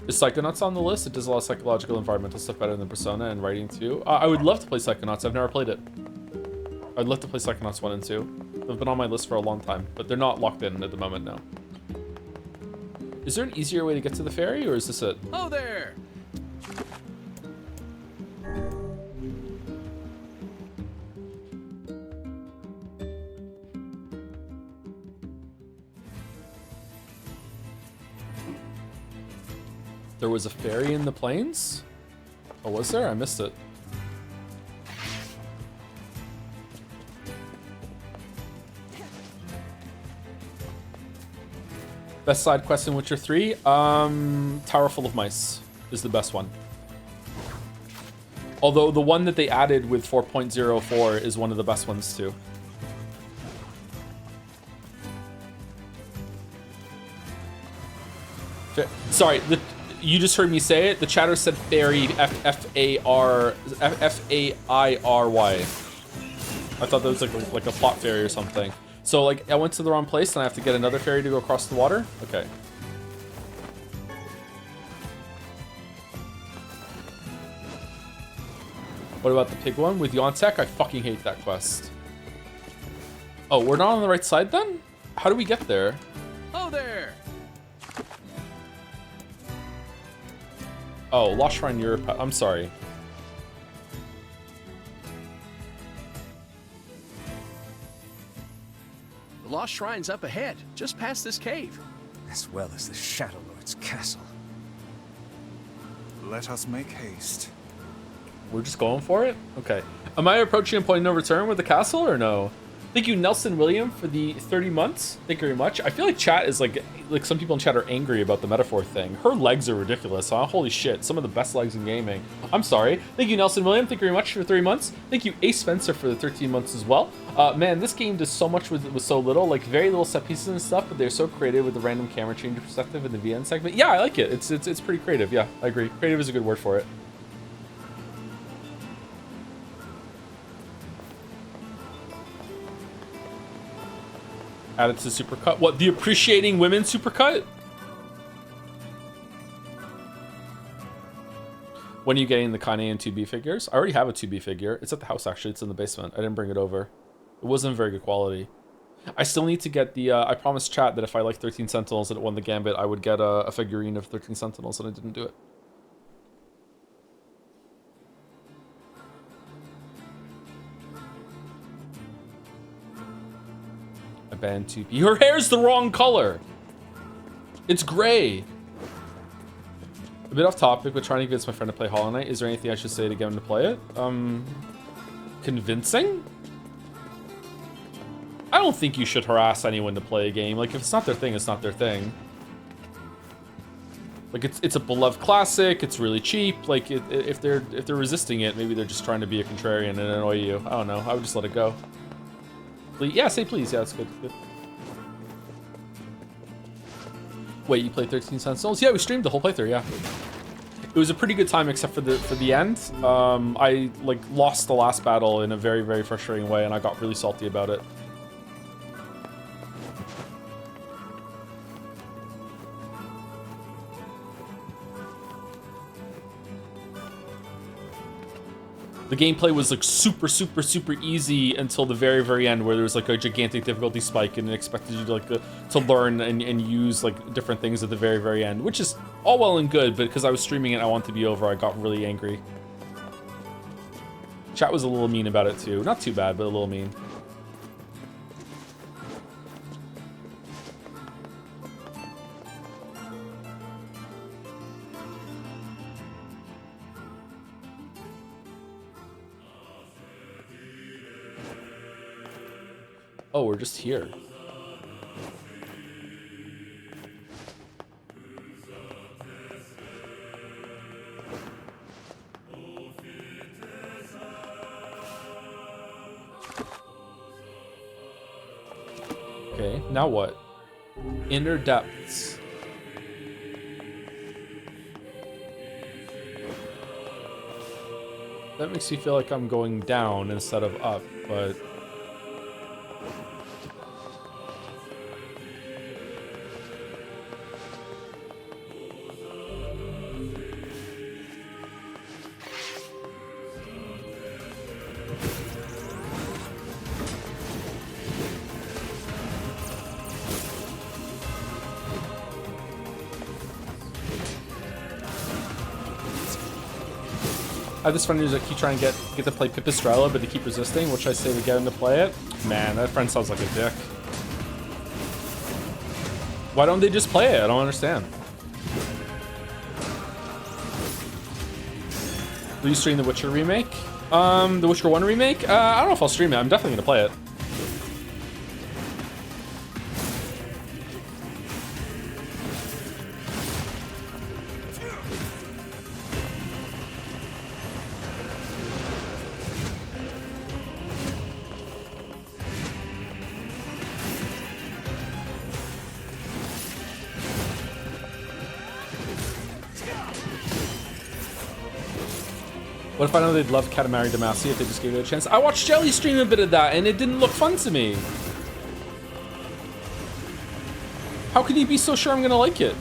Is Psychonauts on the list? It does a lot of psychological environmental stuff better than Persona and writing too. I would love to play Psychonauts. I've never played it. I'd love to play Psychonauts 1 and 2. They've been on my list for a long time, but they're not locked in at the moment now. Is there an easier way to get to the ferry, or is this it? Oh there! There was a ferry in the plains? Oh, was there? I missed it. Best side quest in Witcher 3? Tower Full of Mice is the best one. Although the one that they added with 4.04 is one of the best ones too. Sorry, you just heard me say it. The chatter said ferry, F-A-I-R-Y. I thought that was like a plot ferry or something. So like I went to the wrong place and I have to get another ferry to go across the water? Okay. What about the pig one with Yontek? I fucking hate that quest. Oh, we're not on the right side then? How do we get there? Oh there! Oh, Lost Shrine NieR Replicant. I'm sorry. The Lost Shrine's up ahead, just past this cave. As well as the Shadow Lord's castle. Let us make haste. We're just going for it? Okay. Am I approaching a point of no return with the castle or no? Thank you, Nelson William, for the 30 months. Thank you very much. I feel like chat is like some people in chat are angry about the metaphor thing. Her legs are ridiculous, huh? Holy shit, some of the best legs in gaming. I'm sorry. Thank you, Nelson William. Thank you very much for 3 months. Thank you, Ace Spencer, for the 13 months as well. Man, this game does so much with so little, like very little set pieces and stuff, but they're so creative with the random camera change perspective in the VN segment. Yeah, I like it. It's pretty creative. Yeah, I agree. Creative is a good word for it. Added to Supercut. What, the Appreciating Women Supercut? When are you getting the Kanye and 2B figures? I already have a 2B figure. It's at the house, actually. It's in the basement. I didn't bring it over. It wasn't very good quality. I still need to get the... I promised chat that if I like 13 Sentinels and it won the Gambit, I would get a figurine of 13 Sentinels, and I didn't do it. I banned 2B. Her hair's the wrong color! It's gray! A bit off topic, but trying to convince my friend to play Hollow Knight. Is there anything I should say to get him to play it? Convincing? don't think you should harass anyone to play a game. Like, if it's not their thing, it's not their thing. Like, it's a beloved classic. It's really cheap. Like, if they're resisting it, maybe they're just trying to be a contrarian and annoy you. I don't know. I would just let it go. Please, yeah, say please. Yeah, that's good. Good. Wait, you played 13 Sentinels? Yeah, we streamed the whole playthrough. Yeah, it was a pretty good time except for the end. I like lost the last battle in a very, very frustrating way, and I got really salty about it. The gameplay was like super, super, super easy until the very, very end, where there was like a gigantic difficulty spike, and it expected you to like to learn and use like different things at the very, very end, which is all well and good. But because I was streaming it, I want it to be over. I got really angry. Chat was a little mean about it too. Not too bad, but a little mean. Oh, we're just here. Okay, now what? Inner depths. That makes me feel like I'm going down instead of up, but... I have this friend who's like, keep trying to get to play Pipistrella, but they keep resisting, which I say to get him to play it. Man, that friend sounds like a dick. Why don't they just play it? I don't understand. Will you stream the Witcher remake? The Witcher 1 remake? I don't know if I'll stream it. I'm definitely gonna play it. What if I know they'd love Katamari Damacy if they just gave it a chance? I watched Jelly stream a bit of that, and it didn't look fun to me. How can you be so sure I'm gonna like it?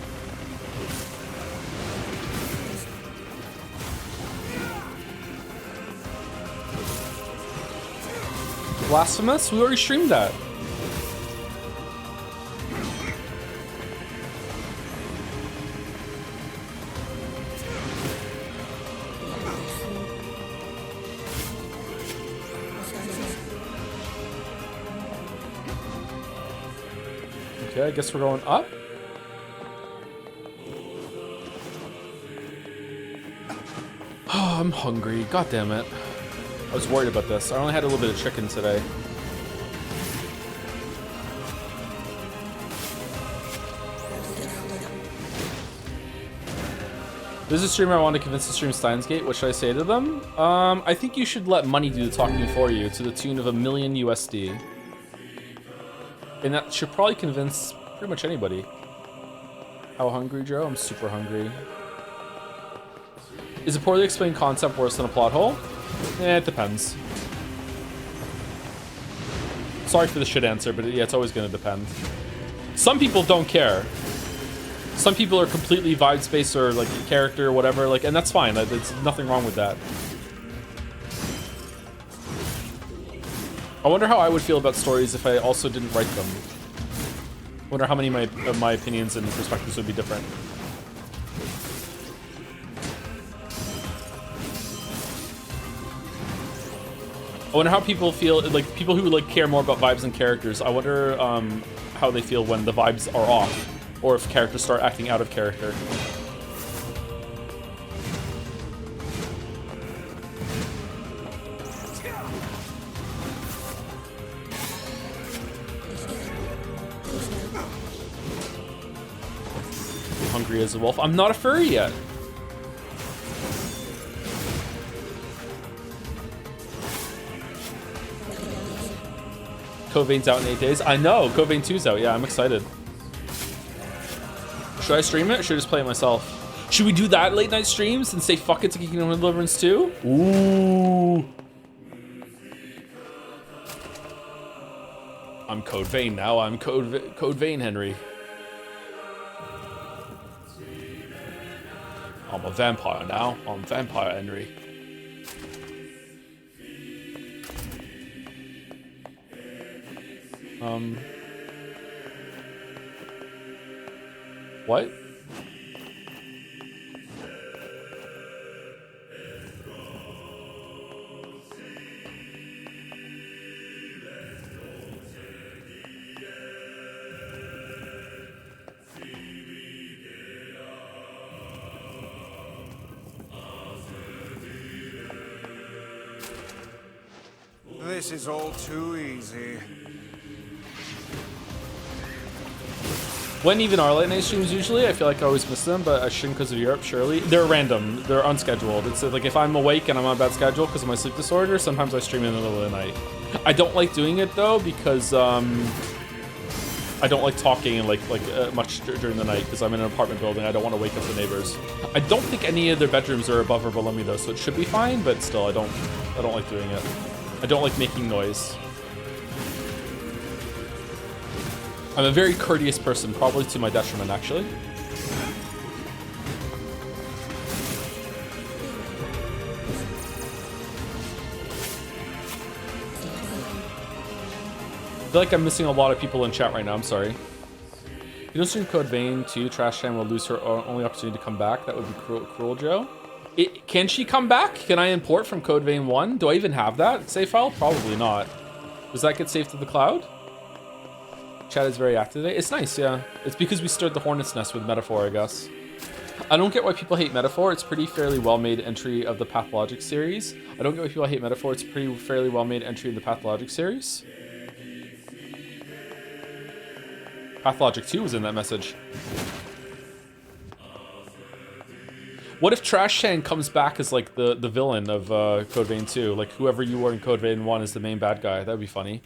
Blasphemous? We already streamed that. Okay, I guess we're going up. Oh, I'm hungry. God damn it. I was worried about this. I only had a little bit of chicken today. There's a streamer I want to convince to stream Steins Gate. What should I say to them? I think you should let money do the talking for you to the tune of $1 million USD. And that should probably convince pretty much anybody. How hungry, Joe? I'm super hungry. Is a poorly explained concept worse than a plot hole? Eh, it depends. Sorry for the shit answer, but yeah, it's always going to depend. Some people don't care. Some people are completely vibe space or like character or whatever, like, and that's fine. There's nothing wrong with that. I wonder how I would feel about stories if I also didn't write them. I wonder how many of my opinions and perspectives would be different. I wonder how people feel, like people who like care more about vibes and characters. I wonder how they feel when the vibes are off, or if characters start acting out of character. angry as a wolf. I'm not a furry yet. Code Vein's out in 8 days. I know, Code Vein 2's out. Yeah, I'm excited. Should I stream it or should I just play it myself? Should we do that late night streams and say fuck it to Kingdom of Deliverance 2? Ooh. I'm Code Vein now. I'm Code Vein Henry. I'm a vampire now. I'm Vampire Henry. What? This is all too easy. When even are late night streams usually? I feel like I always miss them, but I shouldn't because of Europe, surely. They're random. They're unscheduled. It's like if I'm awake and I'm on a bad schedule because of my sleep disorder, sometimes I stream in the middle of the night. I don't like doing it though because I don't like talking much during the night because I'm in an apartment building. I don't want to wake up the neighbors. I don't think any of their bedrooms are above or below me though, so it should be fine. But still, I don't like doing it. I don't like making noise. I'm a very courteous person, probably to my detriment, actually. I feel like I'm missing a lot of people in chat right now. I'm sorry. If you don't stream Code Vein 2, Trash Can will lose her only opportunity to come back. That would be cruel, Joe. Can she come back? Can I import from Code Vein 1? Do I even have that save file? Probably not. Does that get saved to the cloud? Chat is very active today. It's nice, yeah. It's because we stirred the hornet's nest with Metaphor, I guess. I don't get why people hate Metaphor. It's pretty fairly well-made entry of the Pathologic series. I don't get why people hate Metaphor. It's pretty fairly well-made entry of the Pathologic series. Pathologic 2 was in that message. What if Trash Shan comes back as like the villain of Code Vein 2? Like whoever you were in Code Vein 1 is the main bad guy. That'd be funny.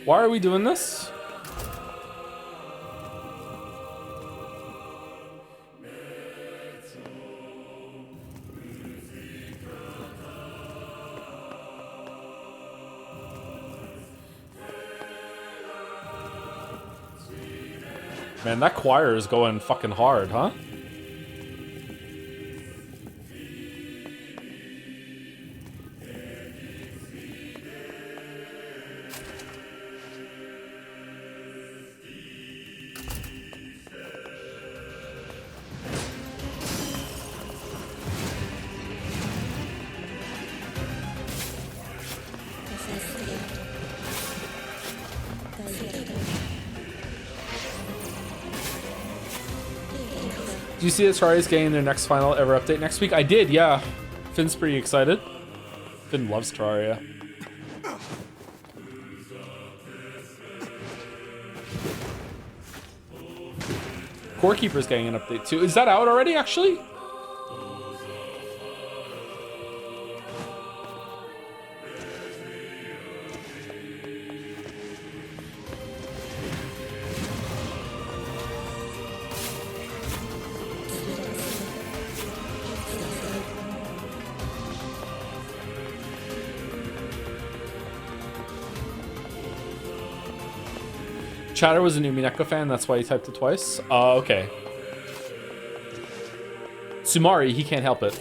Why are we doing this? Man, that choir is going fucking hard, huh? Do you see that Terraria's getting their next final ever update next week? I did, yeah. Finn's pretty excited. Finn loves Terraria. Core Keeper's getting an update too. Is that out already, actually? Chatter was a new Mineko fan, that's why he typed it twice. Okay. Sumari, he can't help it.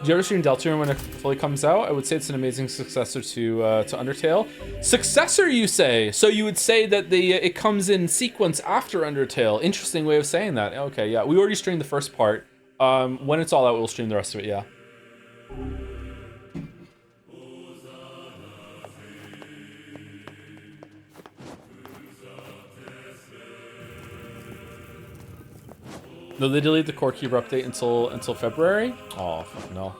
Do you ever stream Deltarune when it fully comes out? I would say it's an amazing successor to Undertale. Successor, you say? So you would say that it comes in sequence after Undertale. Interesting way of saying that. Okay, yeah. We already streamed the first part. When it's all out, we'll stream the rest of it, yeah. No, they delayed the Core Keeper update until February? Oh, fuck no.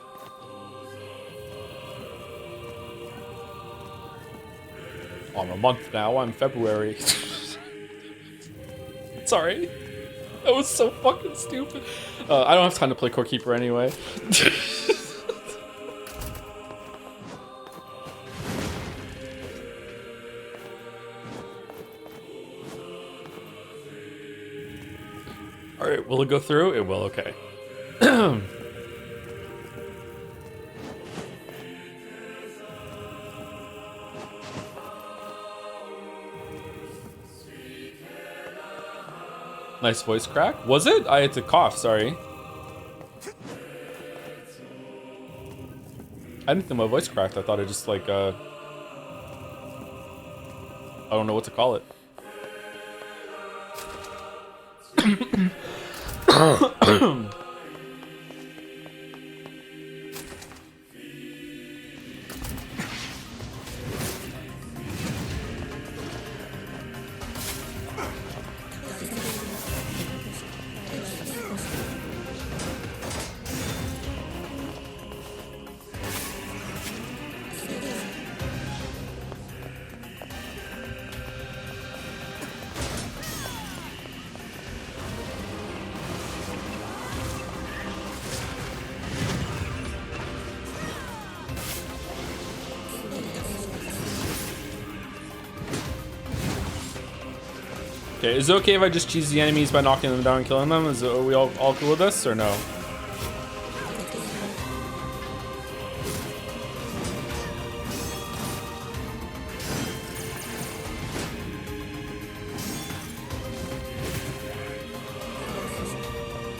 Oh, I'm a month now, I'm February. Sorry. That was so fucking stupid. I don't have time to play Core Keeper anyway. Alright, will it go through? It will, okay. Nice voice crack. Was it? I had to cough, sorry. I didn't think my voice cracked. I thought it just like, I don't know what to call it. Okay, is it okay if I just cheese the enemies by knocking them down and killing them? Are we all cool with this, or no?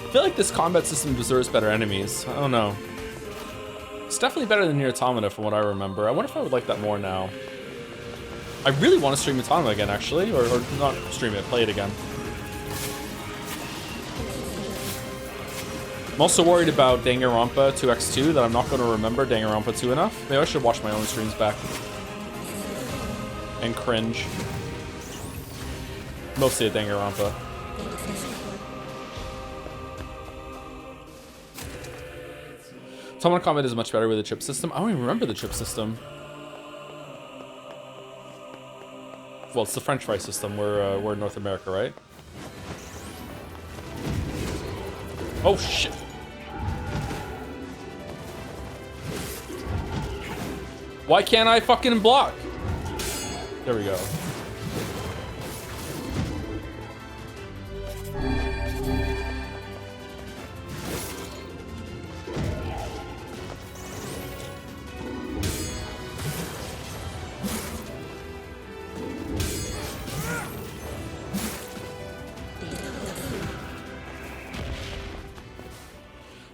I feel like this combat system deserves better enemies. I don't know. It's definitely better than NieR Automata from what I remember. I wonder if I would like that more now. I really want to stream Automata again, actually, or not stream it, play it again. I'm also worried about Danganronpa 2x2, that I'm not going to remember Danganronpa 2 enough. Maybe I should watch my own streams back. And cringe. Mostly at Danganronpa. Automata combat is much better with the chip system. I don't even remember the chip system. Well, it's the French fry system. We're in North America, right? Oh shit! Why can't I fucking block? There we go.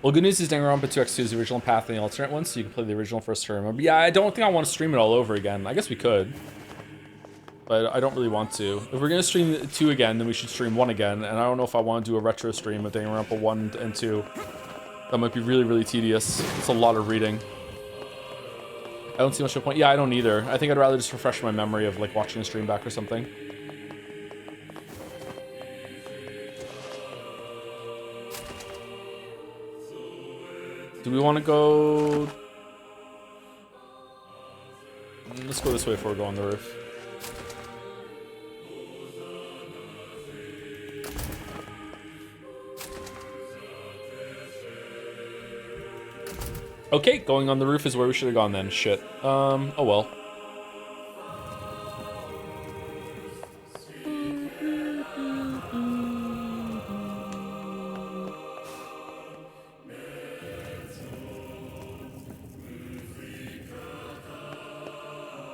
Well, good news is Danganronpa 2x2 is the original path and the alternate one, so you can play the original first to remember. Yeah, I don't think I want to stream it all over again. I guess we could. But I don't really want to. If we're going to stream 2 again, then we should stream 1 again. And I don't know if I want to do a retro stream of Danganronpa 1 and 2. That might be really, really tedious. It's a lot of reading. I don't see much of a point. Yeah, I don't either. I think I'd rather just refresh my memory of like watching a stream back or something. Do we want to go... Let's go this way before we go on the roof. Okay, going on the roof is where we should have gone then. Shit. Oh well.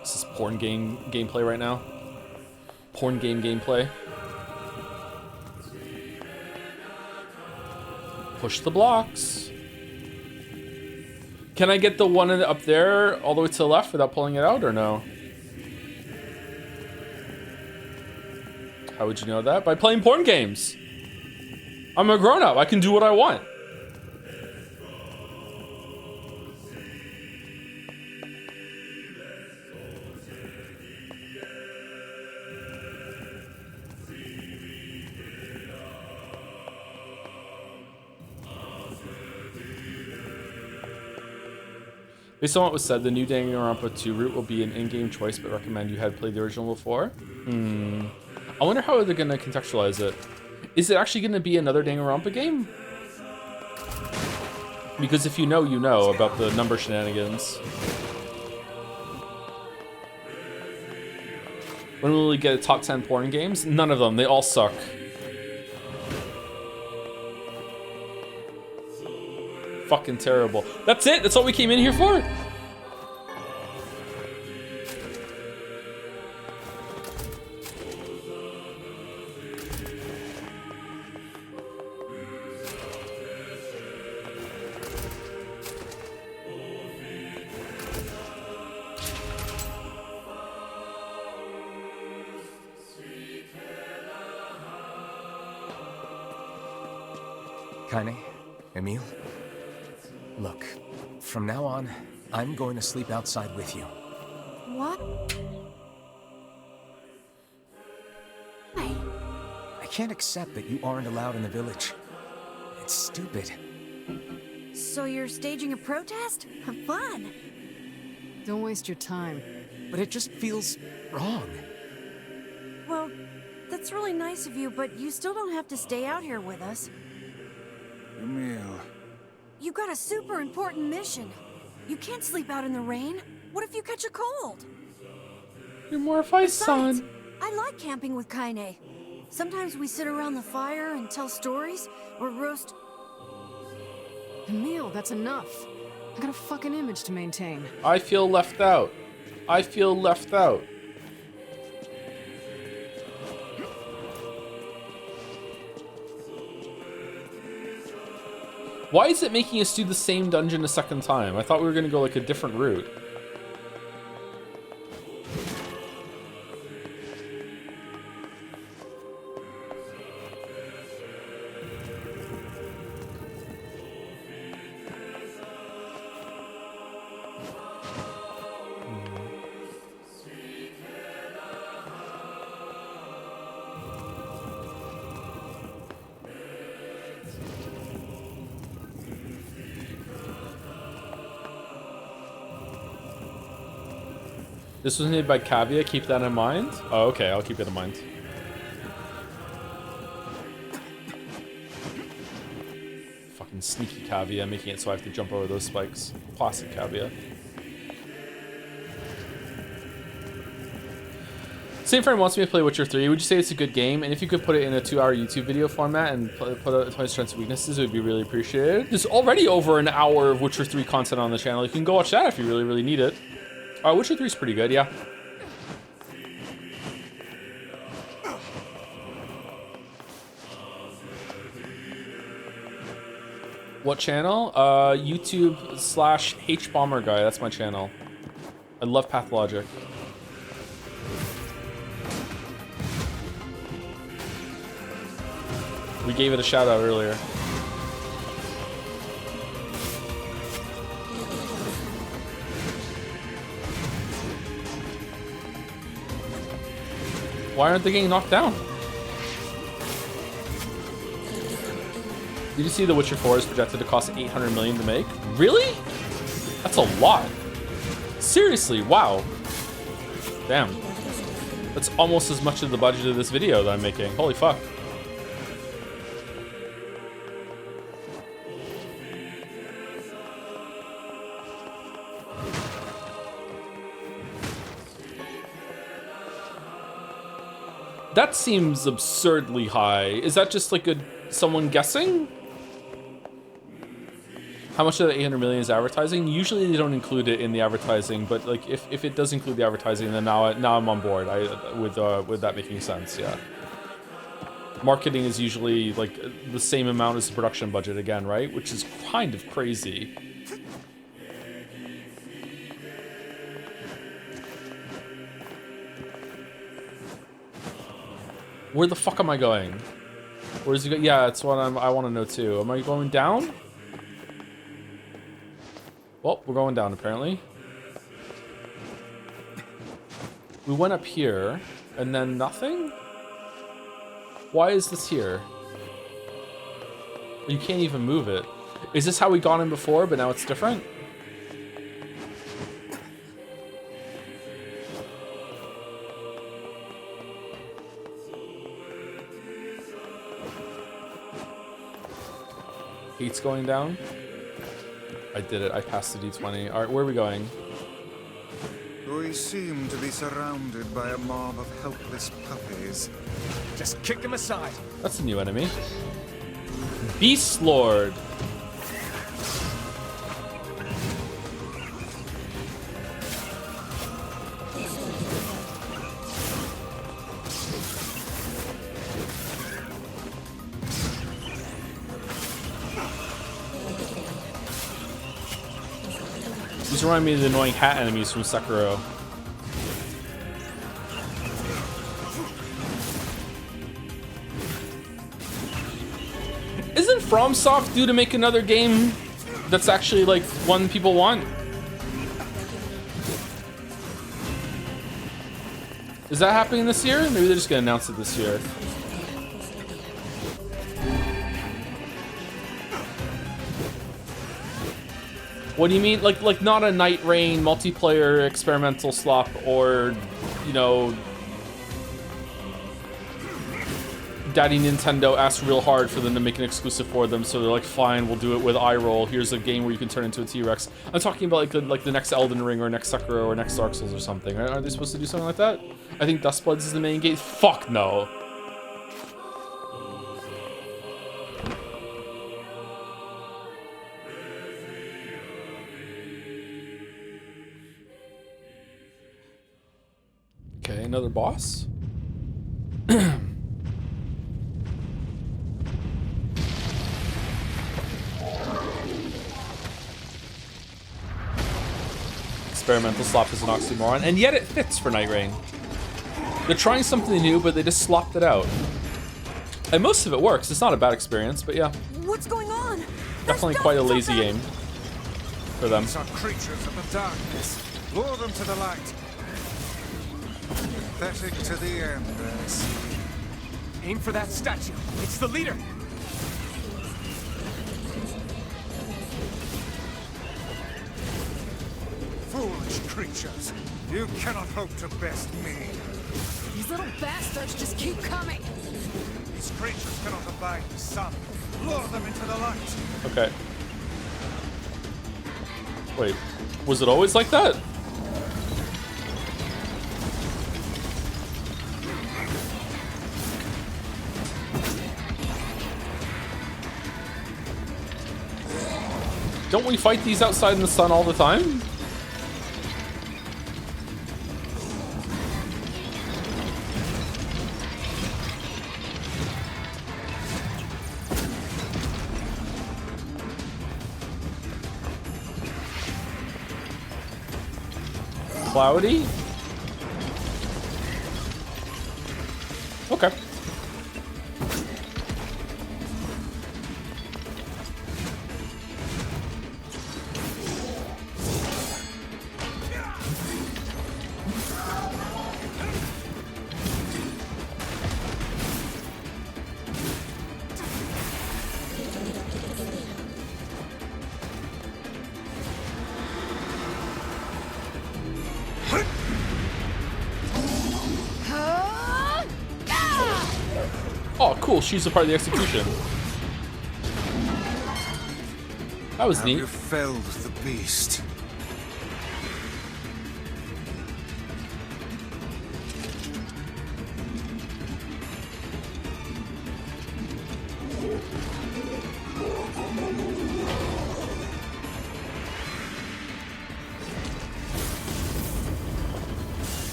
This is porn game gameplay right now. Porn game gameplay. Push the blocks. Can I get the one up there all the way to the left without pulling it out or no? How would you know that? By playing porn games. I'm a grown-up. I can do what I want. Based on what was said, the new Danganronpa 2 route will be an in-game choice, but recommend you had played the original before. I wonder how they're going to contextualize it. Is it actually going to be another Danganronpa game? Because if you know, you know about the number shenanigans. When will we get a top 10 porn games? None of them. They all suck. Fucking terrible. That's it? That's what we came in here for? Kaine, Emil, look, from now on, I'm going to sleep outside with you. What? I can't accept that you aren't allowed in the village. It's stupid. So you're staging a protest? Fun. Don't waste your time. But it just feels wrong. Well, that's really nice of you, but you still don't have to stay out here with us. Emil. You got a super important mission. You can't sleep out in the rain. What if you catch a cold? You're more of ice, son. I like camping with Kaine. Sometimes we sit around the fire and tell stories, or roast... Emil, that's enough. I got a fucking image to maintain. I feel left out. I feel left out. Why is it making us do the same dungeon a second time? I thought we were gonna go like a different route. This was made by Cavia, keep that in mind. Oh, okay, I'll keep it in mind. Fucking sneaky Cavia, making it so I have to jump over those spikes. Classic Cavia. Same friend wants me to play Witcher 3. Would you say it's a good game? And if you could put it in a 2-hour YouTube video format and put out my strengths and weaknesses, it would be really appreciated. There's already over an hour of Witcher 3 content on the channel. You can go watch that if you really, really need it. Witcher 3 is pretty good, yeah. What channel? YouTube / HBomber guy. That's my channel. I love Pathologic. We gave it a shout out earlier. Why aren't they getting knocked down? Did you see The Witcher 4 is projected to cost 800 million to make? Really? That's a lot. Seriously, wow. Damn. That's almost as much of the budget of this video that I'm making. Holy fuck. That seems absurdly high. Is that just like someone guessing? How much of the 800 million is advertising? Usually they don't include it in the advertising, but like if it does include the advertising, then now I'm on board. With that making sense, yeah. Marketing is usually like the same amount as the production budget again, right? Which is kind of crazy. Where the fuck am I going? Where's he go? Yeah, that's what I want to know too. Am I going down? Well, we're going down apparently. We went up here and then nothing? Why is this here? You can't even move it. Is this how we got in before, but now it's different? Heat's going down. I did it. I passed the D20. All right, where are we going? We seem to be surrounded by a mob of helpless puppies. Just kick them aside. That's a new enemy. Beast Lord. These remind me of the annoying hat enemies from Sekiro. Isn't FromSoft due to make another game that's actually like one people want? Is that happening this year? Maybe they're just gonna announce it this year. What do you mean? Like not a Night Rain multiplayer experimental slop, or, you know, Daddy Nintendo asked real hard for them to make an exclusive for them, so they're like, fine, we'll do it with iRoll. Here's a game where you can turn into a T-Rex. I'm talking about like the next Elden Ring or next Sekiro or next Dark Souls or something. Are they supposed to do something like that? I think Dustbloods is the main game. Fuck no. Okay, another boss. Experimental slop is an oxymoron, and yet it fits for Night Rain. They're trying something new, but they just slopped it out. And most of it works. It's not a bad experience, but yeah. What's going on? Definitely quite a lazy game for them. These are creatures of the darkness. Lure them to the light. Pathetic to the end, Aim for that statue. It's the leader. Foolish creatures. You cannot hope to best me. These little bastards just keep coming. These creatures cannot abide the sun. Lure them into the light. Okay. Wait, was it always like that? Don't we fight these outside in the sun all the time? Cloudy? Okay. Oh, cool. She's a part of the execution. That was neat. You felled the beast.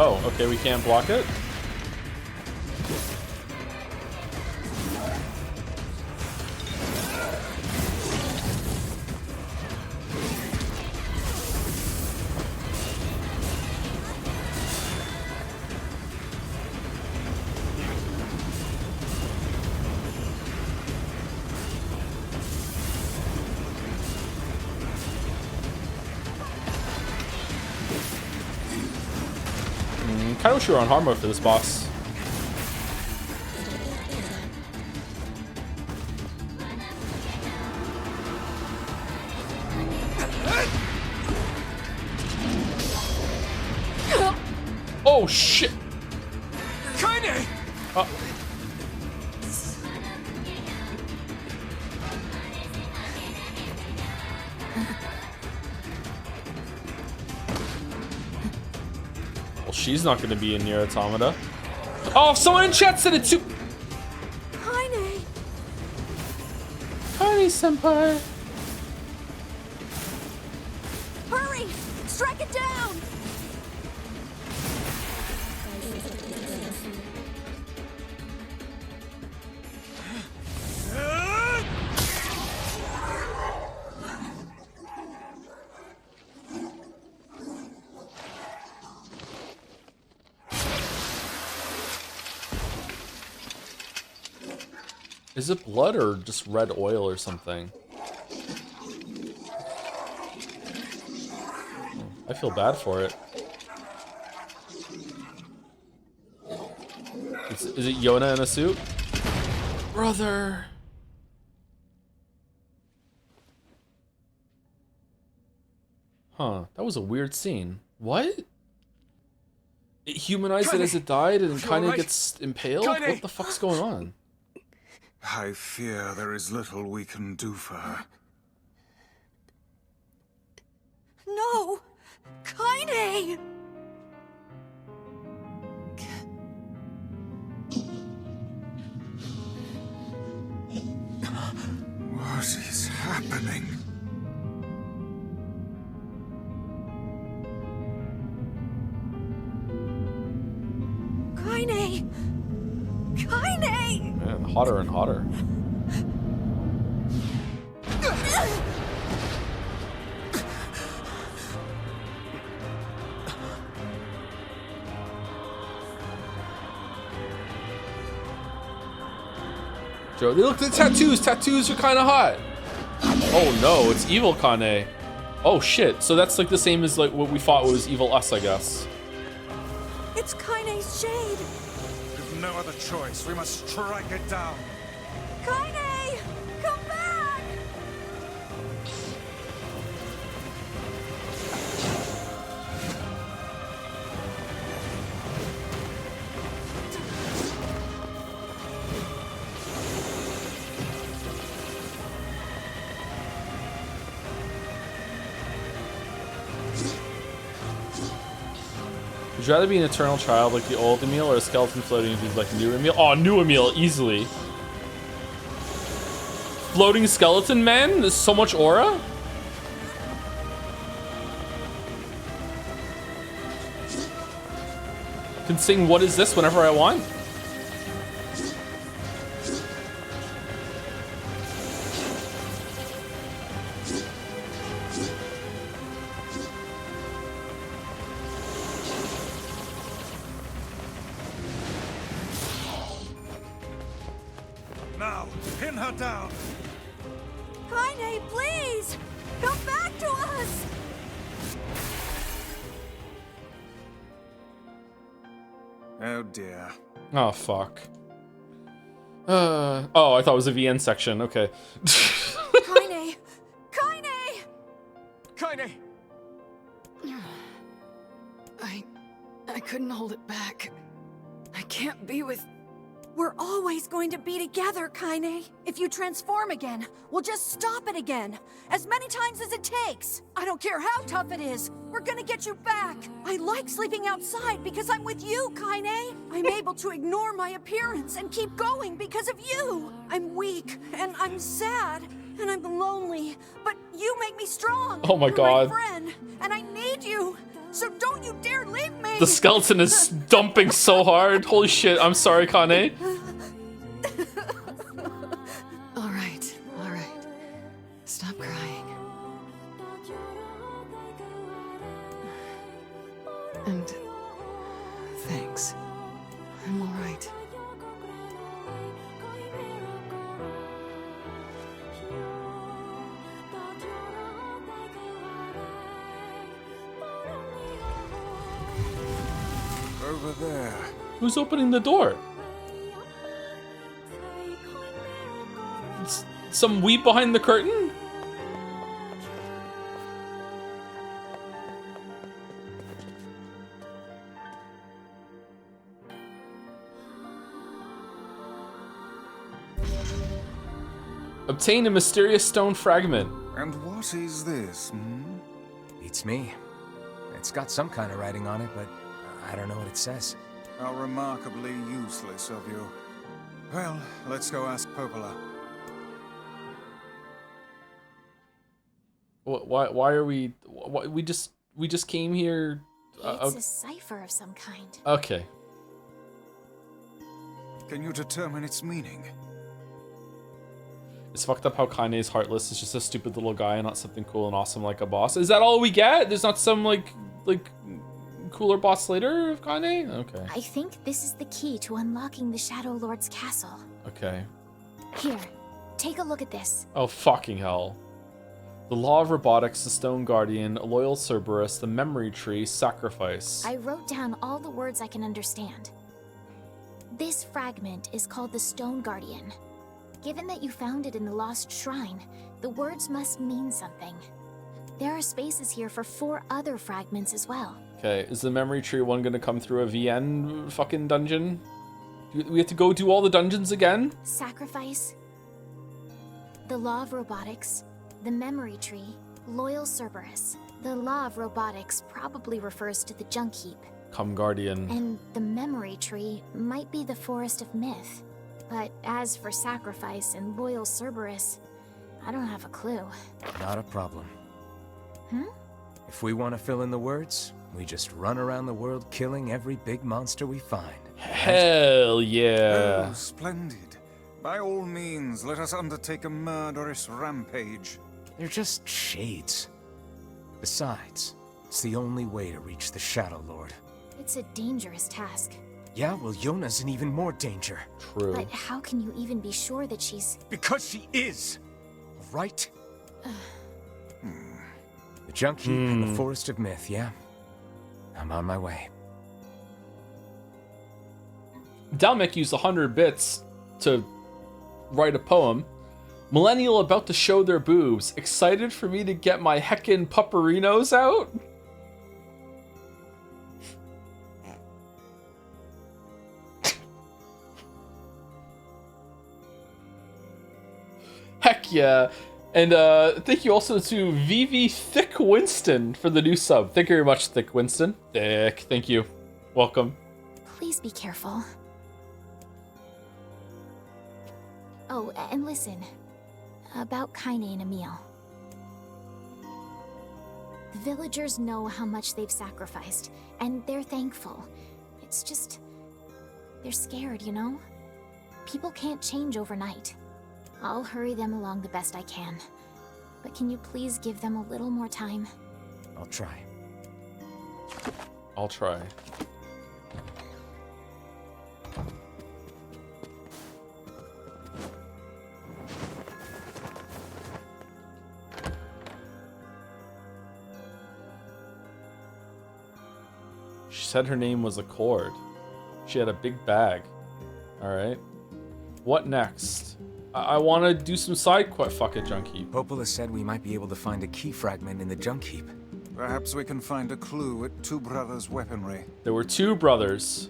Oh, okay, we can't block it? Kind of wish we were on hard mode for this boss. Oh shit! Kaine! Well, she's not going to be in NieR Automata. Oh, someone in chat said it too. Kaine! Kaine-senpai. Hurry! Strike it down! Is it blood or just red oil or something? I feel bad for it. Is it Yona in a suit? Brother! Huh, that was a weird scene. What? It humanized it as it died and kind of gets impaled? What the fuck's going on? I fear there is little we can do for her. No! Kaine! What is happening? Kaine! Kaine! Man, hotter and hotter. Joe, they look at the tattoos. Tattoos are kind of hot. Oh no, it's evil Kaine. Oh shit, so that's like the same as like what we thought was evil us, I guess. It's Kaine's shade. We've no other choice. We must strike it down. Kaine! Come back! Would you rather be an eternal child like the old Emil or a skeleton floating dude like new Emil? Oh, new Emil, easily. Floating skeleton man? There's so much aura? Can sing What Is This whenever I want? Now, pin her down. Kaine, please! Come back to us! Oh dear. Oh, fuck. Oh, I thought it was a VN section. Okay. Kaine! Kaine! Kaine! I couldn't hold it back. I can't be with... We're always going to be together, Kaine. If you transform again, we'll just stop it again. As many times as it takes. I don't care how tough it is. We're gonna get you back. I like sleeping outside because I'm with you, Kaine. I'm able to ignore my appearance and keep going because of you. I'm weak and I'm sad. and I'm lonely, but you make me strong. Oh my You're God. my friend, and I need you. So don't you dare leave me. The skeleton is dumping so hard. Holy shit, I'm sorry, Kane. All right. Stop crying. And thanks. I'm all right. Over there. Who's opening the door? Some weep behind the curtain? Obtain a mysterious stone fragment. And what is this, Beats me. It's got some kind of writing on it, but I don't know what it says. How remarkably useless of you. Well, let's go ask Popola. Why are we? We just came here. It's a cipher of some kind. Okay. Can you determine its meaning? It's fucked up how Kane's heartless is just a stupid little guy, not something cool and awesome like a boss. Is that all we get? There's not some like cooler boss later of Kane? Okay. I think this is the key to unlocking the Shadow Lord's castle. Okay. Here, take a look at this. Oh fucking hell. The Law of Robotics, the Stone Guardian, Loyal Cerberus, the Memory Tree, Sacrifice. I wrote down all the words I can understand. This fragment is called the Stone Guardian. Given that you found it in the Lost Shrine, the words must mean something. There are spaces here for 4 other fragments as well. Okay, is the Memory Tree one gonna come through a VN fucking dungeon? Do we have to go do all the dungeons again? Sacrifice, the Law of Robotics, the Memory Tree, Loyal Cerberus. The Law of Robotics probably refers to the Junk Heap. Come Guardian. And the Memory Tree might be the Forest of Myth. But as for Sacrifice and Loyal Cerberus, I don't have a clue. Not a problem. Hmm? If we want to fill in the words, we just run around the world killing every big monster we find. Hell yeah. Oh, splendid. By all means, let us undertake a murderous rampage. They're just shades. Besides, it's the only way to reach the Shadow Lord. It's a dangerous task. Yeah, well, Yona's in even more danger. True. But how can you even be sure that she's... Because she is! Right? The Junk Heap and the Forest of Myth, yeah? I'm on my way. Dalmek used 100 bits to write a poem. Millennial about to show their boobs. Excited for me to get my heckin' pupperinos out? Heck yeah. And thank you also to VV Thick Winston for the new sub. Thank you very much, Thick Winston. Thick, thank you. Welcome. Please be careful. Oh, and listen. About Kaine and Emil. The villagers know how much they've sacrificed, and they're thankful. It's just... they're scared, you know? People can't change overnight. I'll hurry them along the best I can. But can you please give them a little more time? I'll try. I'll try. She said her name was Accord. She had a big bag. Alright. What next? I want to do some side quest. Fuck it, Junk Heap. Popola said we might be able to find a key fragment in the Junk Heap. Perhaps we can find a clue at Two Brothers' weaponry. There were 2 brothers.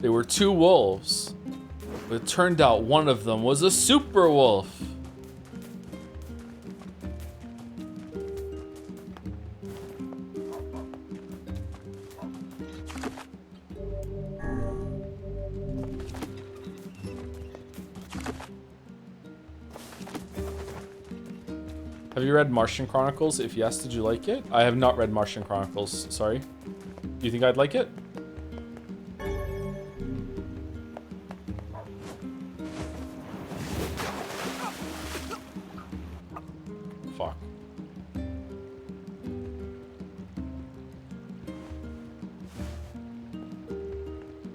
They were 2 wolves. But it turned out one of them was a super wolf. Have you read Martian Chronicles? If yes, did you like it? I have not read Martian Chronicles, sorry. Do you think I'd like it? Fuck.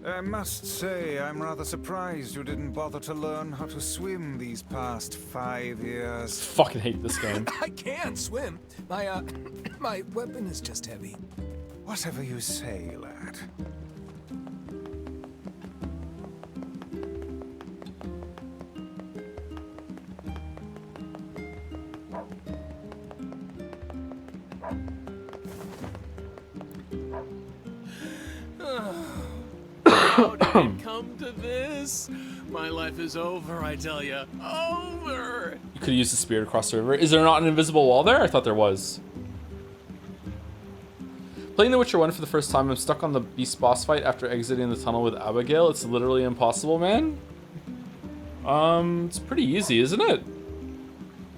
I must say, I'm rather surprised you didn't bother to learn how to swim these past 5 years. Fucking hate this game. I can swim. My, my weapon is just heavy. Whatever you say, lad. How did it come to this? My life is over, I tell you. Over! You could use the spear to cross the river. Is there not an invisible wall there? I thought there was. Playing The Witcher 1 for the first time, I'm stuck on the beast boss fight after exiting the tunnel with Abigail. It's literally impossible, man. It's pretty easy, isn't it?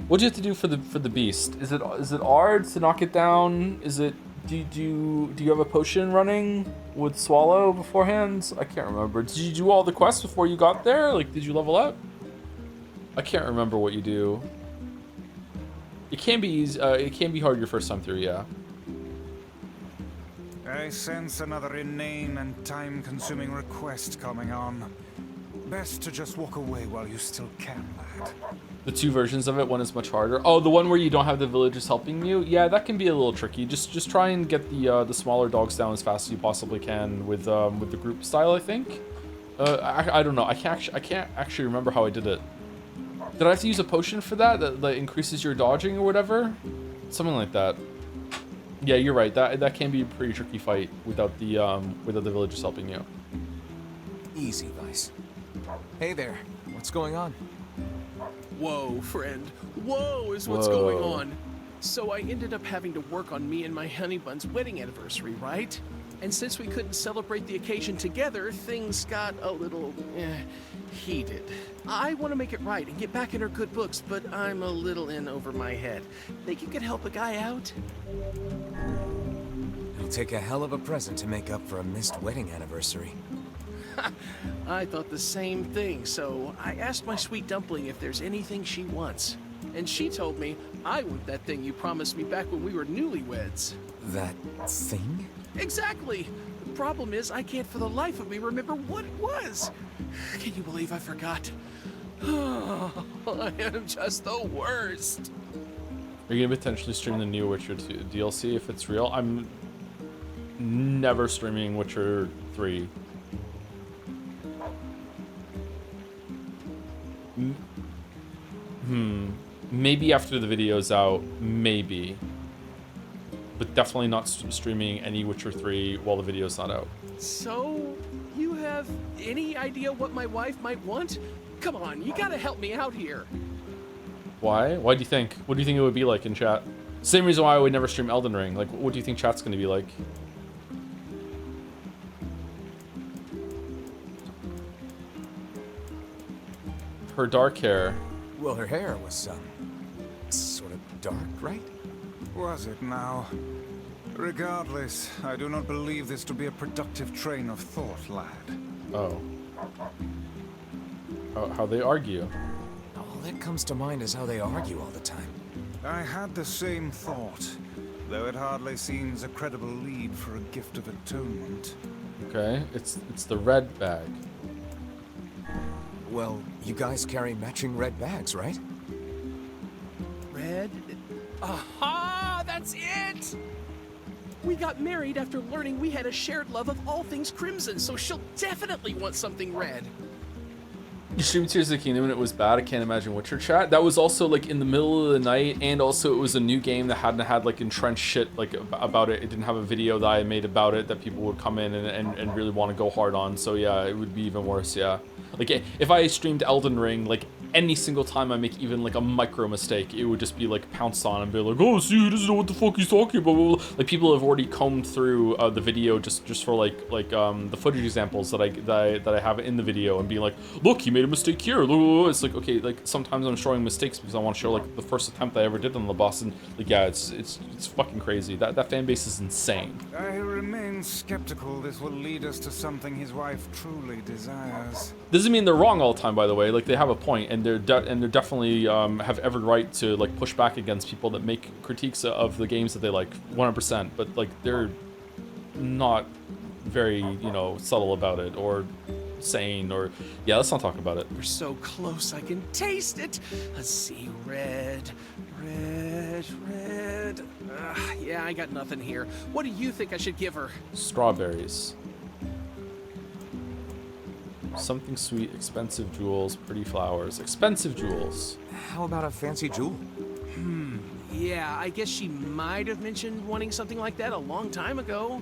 What do you have to do for the beast? Is it R to knock it down? Is it do you have a potion running with Swallow beforehand? I can't remember. Did you do all the quests before you got there? Like, did you level up? I can't remember what you do. It can be easy, it can be hard your first time through, yeah. I sense another inane and time-consuming request coming on. Best to just walk away while you still can, lad. The two versions of it, one is much harder. Oh, the one where you don't have the villagers helping you? Yeah, that can be a little tricky. Just try and get the smaller dogs down as fast as you possibly can with the group style, I think. I don't know. I can't actually remember how I did it. Did I have to use a potion for that that increases your dodging or whatever? Something like that. Yeah, you're right. That can be a pretty tricky fight without the villagers helping you. Easy, Vice. Hey there. What's going on? Whoa, friend. Whoa is what's going on. So I ended up having to work on me and my honey bun's wedding anniversary, right? And since we couldn't celebrate the occasion together, things got a little heated. I want to make it right and get back in her good books, but I'm a little in over my head. Think you could help a guy out? It'll take a hell of a present to make up for a missed wedding anniversary. I thought the same thing, so I asked my sweet dumpling if there's anything she wants. And she told me, I want that thing you promised me back when we were newlyweds. That thing? Exactly! The problem is, I can't for the life of me remember what it was. Can you believe I forgot? I am just the worst. Are you gonna potentially stream the new Witcher 2 DLC if it's real? I'm never streaming Witcher 3. Maybe after the video's out, maybe. But definitely not streaming any Witcher 3 while the video's not out. So, you have any idea what my wife might want? Come on, you gotta help me out here. Why? Why do you think? What do you think it would be like in chat? Same reason why I would never stream Elden Ring. Like, what do you think chat's gonna be like? Her dark hair. Well, her hair was, sort of dark, right? Was it now? Regardless, I do not believe this to be a productive train of thought, lad. Oh. How they argue. All that comes to mind is how they argue all the time. I had the same thought, though it hardly seems a credible lead for a gift of atonement. Okay, it's the red bag. Well, you guys carry matching red bags, right? Red? Aha! That's it! We got married after learning we had a shared love of all things crimson, so she'll definitely want something red. You streamed Tears of the Kingdom and it was bad. I can't imagine Witcher chat. That was also like in the middle of the night, and also it was a new game that hadn't had like entrenched shit like about it. It didn't have a video that I made about it that people would come in and really want to go hard on. So yeah, it would be even worse. Yeah, like if I streamed Elden Ring like any single time I make even like a micro mistake, it would just be like pounced on and be like, oh, see, he doesn't know what the fuck he's talking about. Like people have already combed through the video just for like the footage examples that I have in the video and being like, look, he made a mistake here. It's like, okay, like sometimes I'm showing mistakes because I want to show like the first attempt I ever did on the boss, and like yeah, it's fucking crazy. That fan base is insane. I remain skeptical this will lead us to something his wife truly desires. Doesn't mean they're wrong all the time, by the way. Like they have a point, and they're definitely have every right to like push back against people that make critiques of the games that they like, 100%. But like they're not very, you know, subtle about it or sane or yeah. Let's not talk about it. We're so close, I can taste it. Let's see, red. Yeah, I got nothing here. What do you think I should give her? Strawberries. Something sweet, expensive jewels, pretty flowers. Expensive jewels. How about a fancy jewel? Yeah, I guess she might have mentioned wanting something like that a long time ago.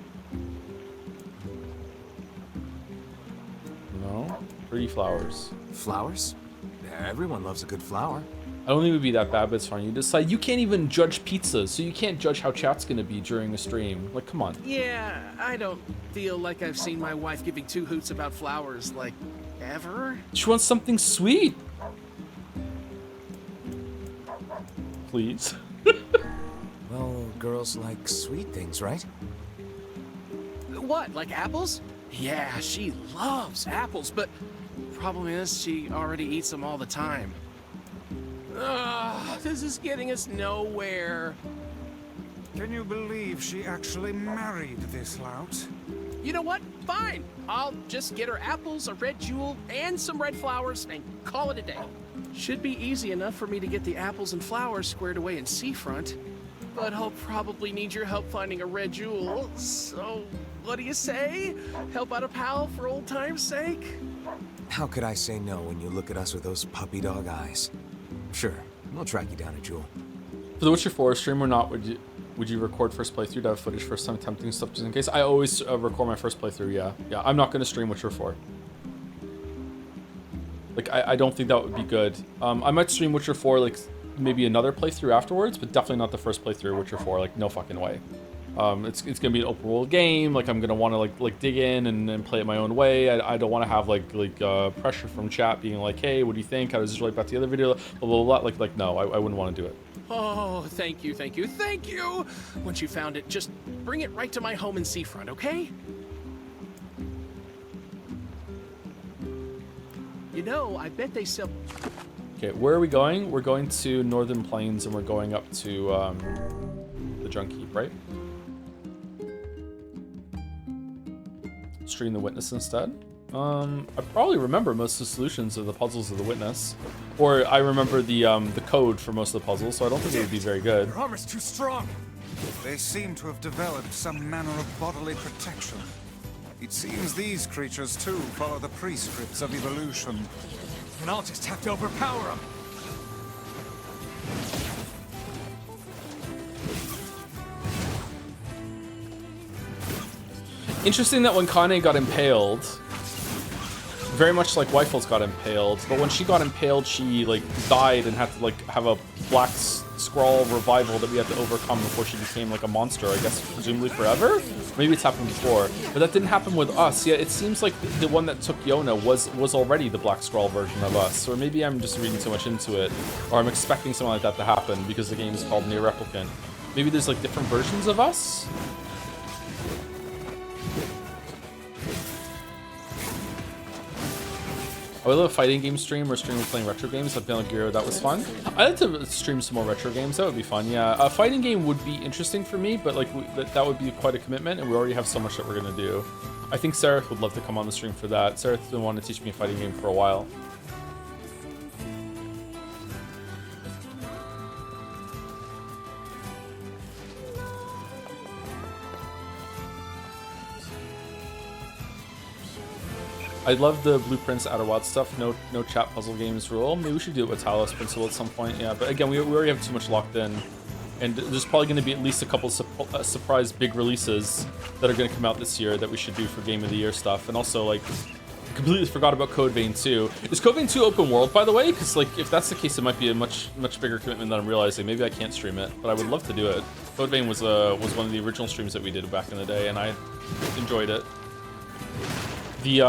No? Pretty flowers. Flowers? Everyone loves a good flower. I don't think it would be that bad, but it's fine. You decide. You can't even judge pizzas, so you can't judge how chat's gonna be during a stream. Like, come on. Yeah, I don't feel like I've seen my wife giving two hoots about flowers, like, ever. She wants something sweet. Please. Well, girls like sweet things, right? What, like apples? Yeah, she loves apples, but problem is she already eats them all the time. Ugh, this is getting us nowhere. Can you believe she actually married this lout? You know what? Fine. I'll just get her apples, a red jewel, and some red flowers, and call it a day. Should be easy enough for me to get the apples and flowers squared away in Seafront, but I'll probably need your help finding a red jewel. So, what do you say? Help out a pal for old time's sake? How could I say no when you look at us with those puppy dog eyes? Sure, we'll track you down a jewel. For the Witcher 4 stream or not, would you record first playthrough to have footage first time attempting stuff just in case? I always record my first playthrough, yeah. Yeah, I'm not going to stream Witcher 4. Like, I don't think that would be good. I might stream Witcher 4, like, maybe another playthrough afterwards, but definitely not the first playthrough of Witcher 4, like, no fucking way. It's gonna be an open world game. Like I'm gonna want to like dig in and play it my own way. I don't want to have like pressure from chat being like, hey, what do you think? How does this relate back to the other video? Blah blah blah. Like no, I wouldn't want to do it. Oh, thank you. Once you found it, just bring it right to my home in Seafront, okay? You know, I bet they sell. Okay, where are we going? We're going to Northern Plains and we're going up to the Junk Heap, right? Stream the Witness instead. I probably remember most of the solutions of the puzzles of the Witness, or I remember the code for most of the puzzles, so I don't think it would be very good. Your armor's too strong. They seem to have developed some manner of bodily protection. It seems these creatures too follow the prescripts of evolution. And I'll just have to overpower them. Interesting that when Kane got impaled, very much like Weifels got impaled, but when she got impaled, she like died and had to like have a black scroll revival that we had to overcome before she became like a monster, I guess presumably forever? Maybe it's happened before, but that didn't happen with us. Yeah, it seems like the one that took Yona was already the black scroll version of us, or maybe I'm just reading too much into it, or I'm expecting something like that to happen because the game is called NieR Replicant. Maybe there's like different versions of us? I would love a fighting game stream or stream playing retro games like Metal Gear. That was fun. I'd like to stream some more retro games. That would be fun. Yeah, a fighting game would be interesting for me, but like that would be quite a commitment, and we already have so much that we're gonna do. I think Sarah would love to come on the stream for that. Sarah's been wanting to teach me a fighting game for a while. I love the Blueprints Outer Wild stuff. No chat puzzle games rule. Maybe we should do it with Talos Principle at some point. Yeah, but again, we already have too much locked in, and there's probably going to be at least a couple surprise big releases that are going to come out this year that we should do for Game of the Year stuff. And also, like, Completely forgot about Code Vein 2. Is Code Vein 2 open world, by the way? Because like, if that's the case, it might be a much bigger commitment than I'm realizing. Maybe I can't stream it, but I would love to do it. Code Vein was one of the original streams that we did back in the day, and I enjoyed it. The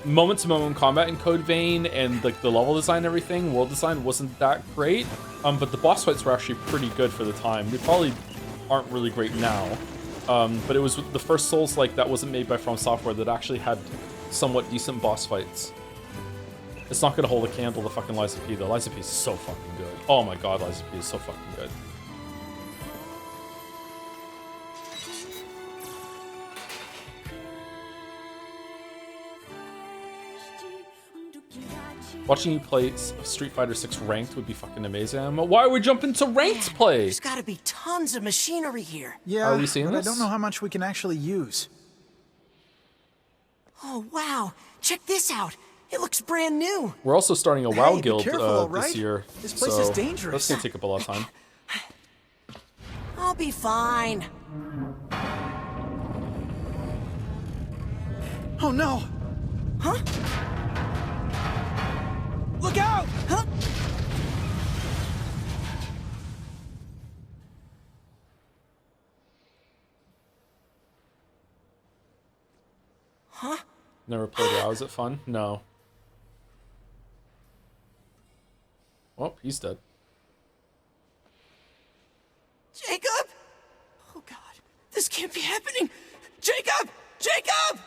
moment-to-moment combat in Code Vein and like the level design and everything, world design wasn't that great, but the boss fights were actually pretty good for the time. They probably aren't really great now, but it was the first Souls-like that wasn't made by From Software that actually had somewhat decent boss fights. It's not gonna hold a candle to fucking Lies of P though. Lies of P is so fucking good. Oh my god, Lies of P is so fucking good. Watching you play Street Fighter 6 ranked would be fucking amazing. Why are we jumping to ranked play? There's gotta be tons of machinery here. Yeah, are we seeing but this? I don't know how much we can actually use. Oh, wow. Check this out. It looks brand new. We're also starting a WoW guild careful, this right? year. This place so is dangerous. That's gonna take up a lot of time. I'll be fine. Oh no! Huh? Look out! Huh? Huh? Never played WoW. Is it fun? No. Oh, he's dead. Jacob? Oh god, this can't be happening. Jacob! Jacob!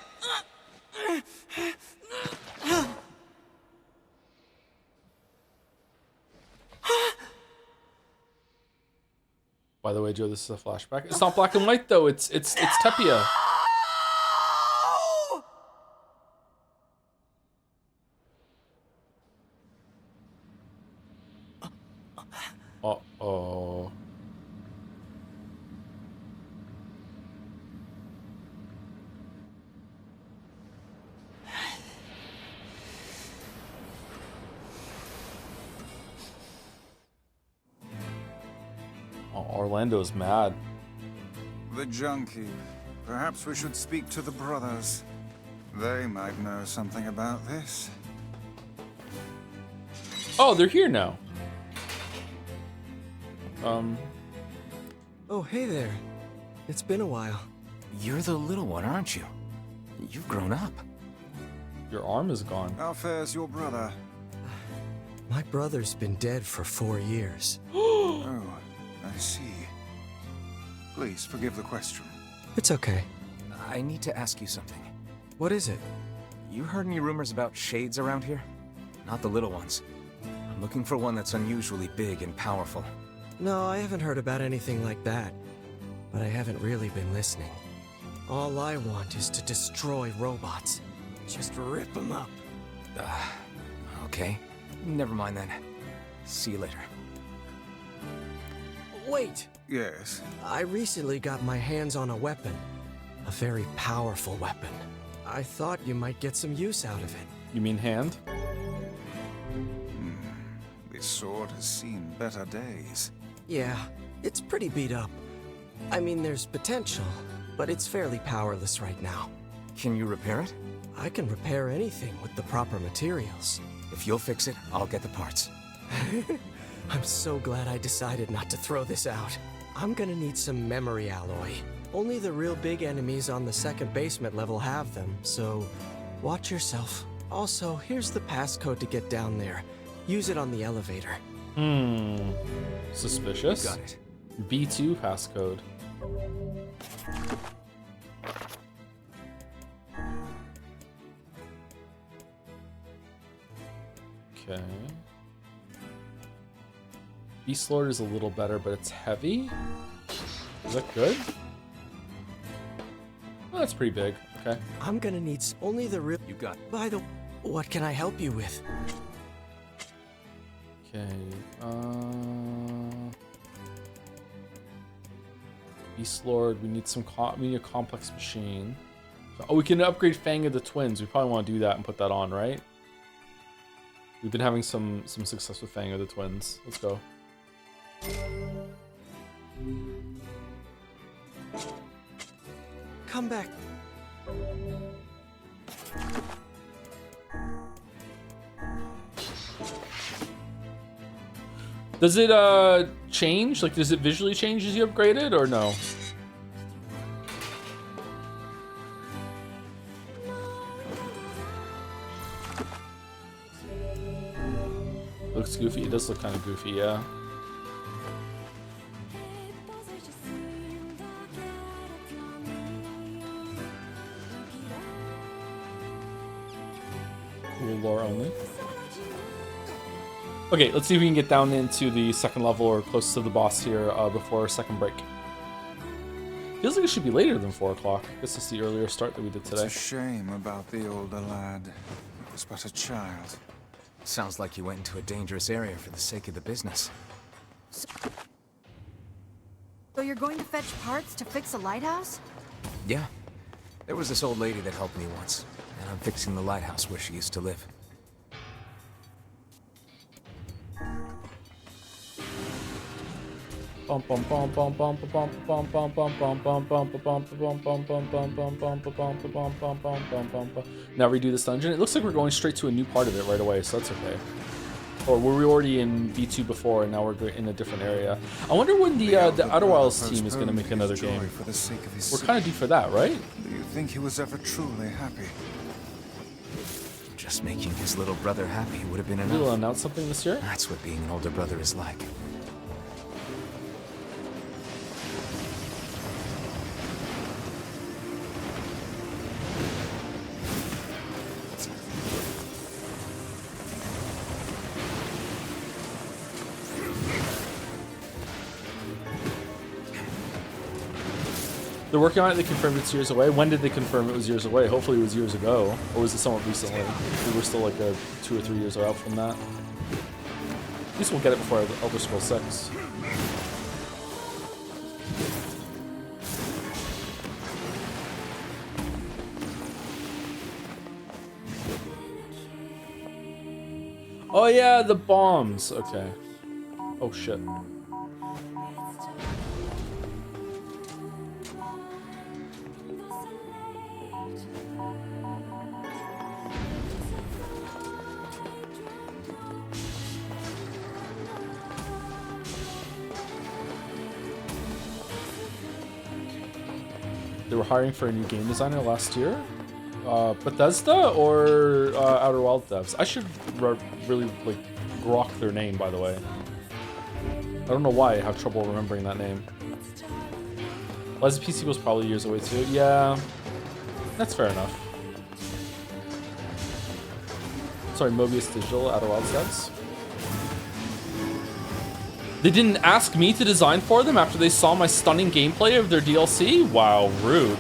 By the way, Joe, this is a flashback. It's not black and white though. It's Tepia. Uh-oh. Oh, Orlando's mad. The junkie. Perhaps we should speak to the brothers. They might know something about this. Oh, they're here now. Oh, hey there. It's been a while. You're the little one, aren't you? You've grown up. Your arm is gone. How fares your brother? My brother's been dead for 4 years. Oh, I see. Please forgive the question. It's okay. I need to ask you something. What is it? You heard any rumors about shades around here? Not the little ones. I'm looking for one that's unusually big and powerful. No, I haven't heard about anything like that. But I haven't really been listening. All I want is to destroy robots. Just rip them up. Okay. Never mind then. See you later. Wait! Yes? I recently got my hands on a weapon. A very powerful weapon. I thought you might get some use out of it. You mean hand? This sword has seen better days. Yeah, it's pretty beat up. I mean, there's potential, but it's fairly powerless right now. Can you repair it? I can repair anything with the proper materials. If you'll fix it, I'll get the parts. I'm so glad I decided not to throw this out. I'm gonna need some memory alloy. Only the real big enemies on the second basement level have them, so watch yourself. Also, here's the passcode to get down there. Use it on the elevator. Suspicious. Got it. B2 passcode. Okay. Beast Lord is a little better, but it's heavy. Is that good? Oh, that's pretty big. Okay. I'm gonna need only the real. You got it. By the, what can I help you with? Okay. Beast Lord. We need some. We need a complex machine. Oh, we can upgrade Fang of the Twins. We probably want to do that and put that on, right? We've been having some success with Fang of the Twins. Let's go. Come back. Does it change? Like, does it visually change as you upgrade it, or no? Looks goofy. It does look kind of goofy, yeah. Cool lore only. Okay, let's see if we can get down into the second level or close to the boss here before our second break. Feels like it should be later than 4 o'clock. I guess it's the earlier start that we did today. It's a shame about the older lad. He was but a child. Sounds like you went into a dangerous area for the sake of the business. So you're going to fetch parts to fix a lighthouse? Yeah. There was this old lady that helped me once, and I'm fixing the lighthouse where she used to live. Now redo this dungeon. It looks like we're going straight to a new part of it right away, so that's okay. Or were we already in B2 before, and now we're in a different area? I wonder when the Outer Wilds team is going to make another game. We're kind of due for that, right? Do you think he was ever truly happy? Just making his little brother happy would have been enough. We'll announce something this year? That's what being an older brother is like. They're working on it. They confirmed it's years away. When did they confirm it was years away? Hopefully it was years ago. Or was it somewhat recently? We were still like 2 or 3 years out from that. At least we'll get it before Elder Scrolls 6. Oh yeah, the bombs. Okay. Oh shit. They were hiring for a new game designer last year. Bethesda or Outer Wild devs? I should really like grok their name, by the way. I don't know why I have trouble remembering that name. Liza PC was probably years away too. Yeah, that's fair enough. Sorry, Mobius Digital, Outer Wild devs. They didn't ask me to design for them after they saw my stunning gameplay of their DLC? Wow, rude.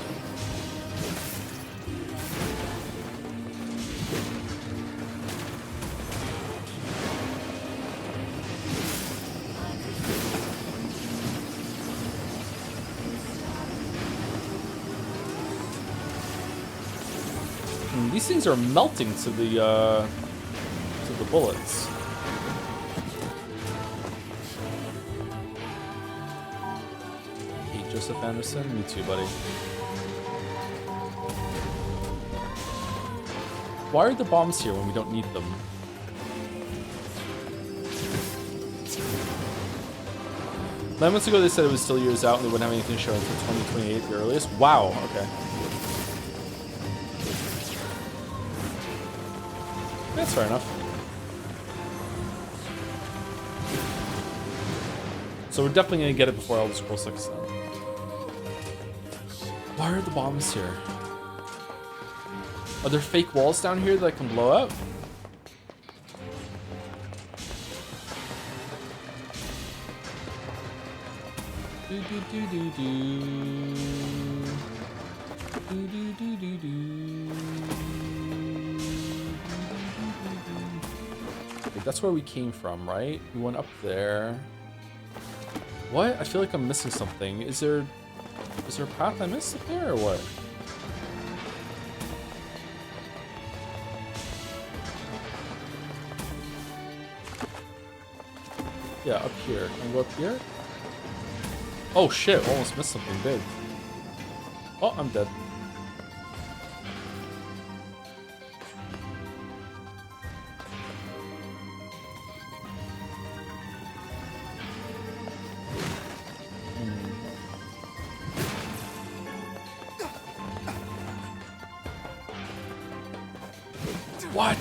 These things are melting to the bullets. Joseph Anderson, me too, buddy. Why are the bombs here when we don't need them? Nine months ago they said it was still years out and they wouldn't have anything shown until 2028 at the earliest. Wow, okay. That's fair enough. So we're definitely gonna get it before Elder Scrolls 6 then. Why are the bombs here? Are there fake walls down here that I can blow up? Okay, that's where we came from, right? We went up there. What? I feel like I'm missing something. Is there a path I missed up there or what? Yeah, up here. Can I go up here? Oh shit, almost missed something big. Oh, I'm dead. What?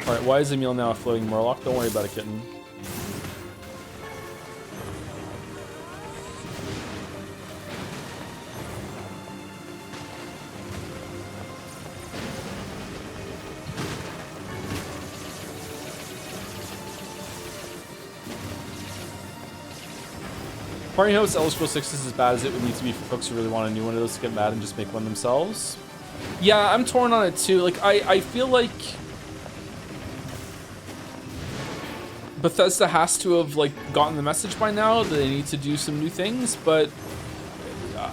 Alright, why is Emil now a floating Murloc? Don't worry about it, kitten. Party hopes Elder Scrolls 6 is as bad as it would need to be for folks who really want a new one of those to get mad and just make one themselves. Yeah, I'm torn on it too. Like, I feel like Bethesda has to have like gotten the message by now that they need to do some new things, but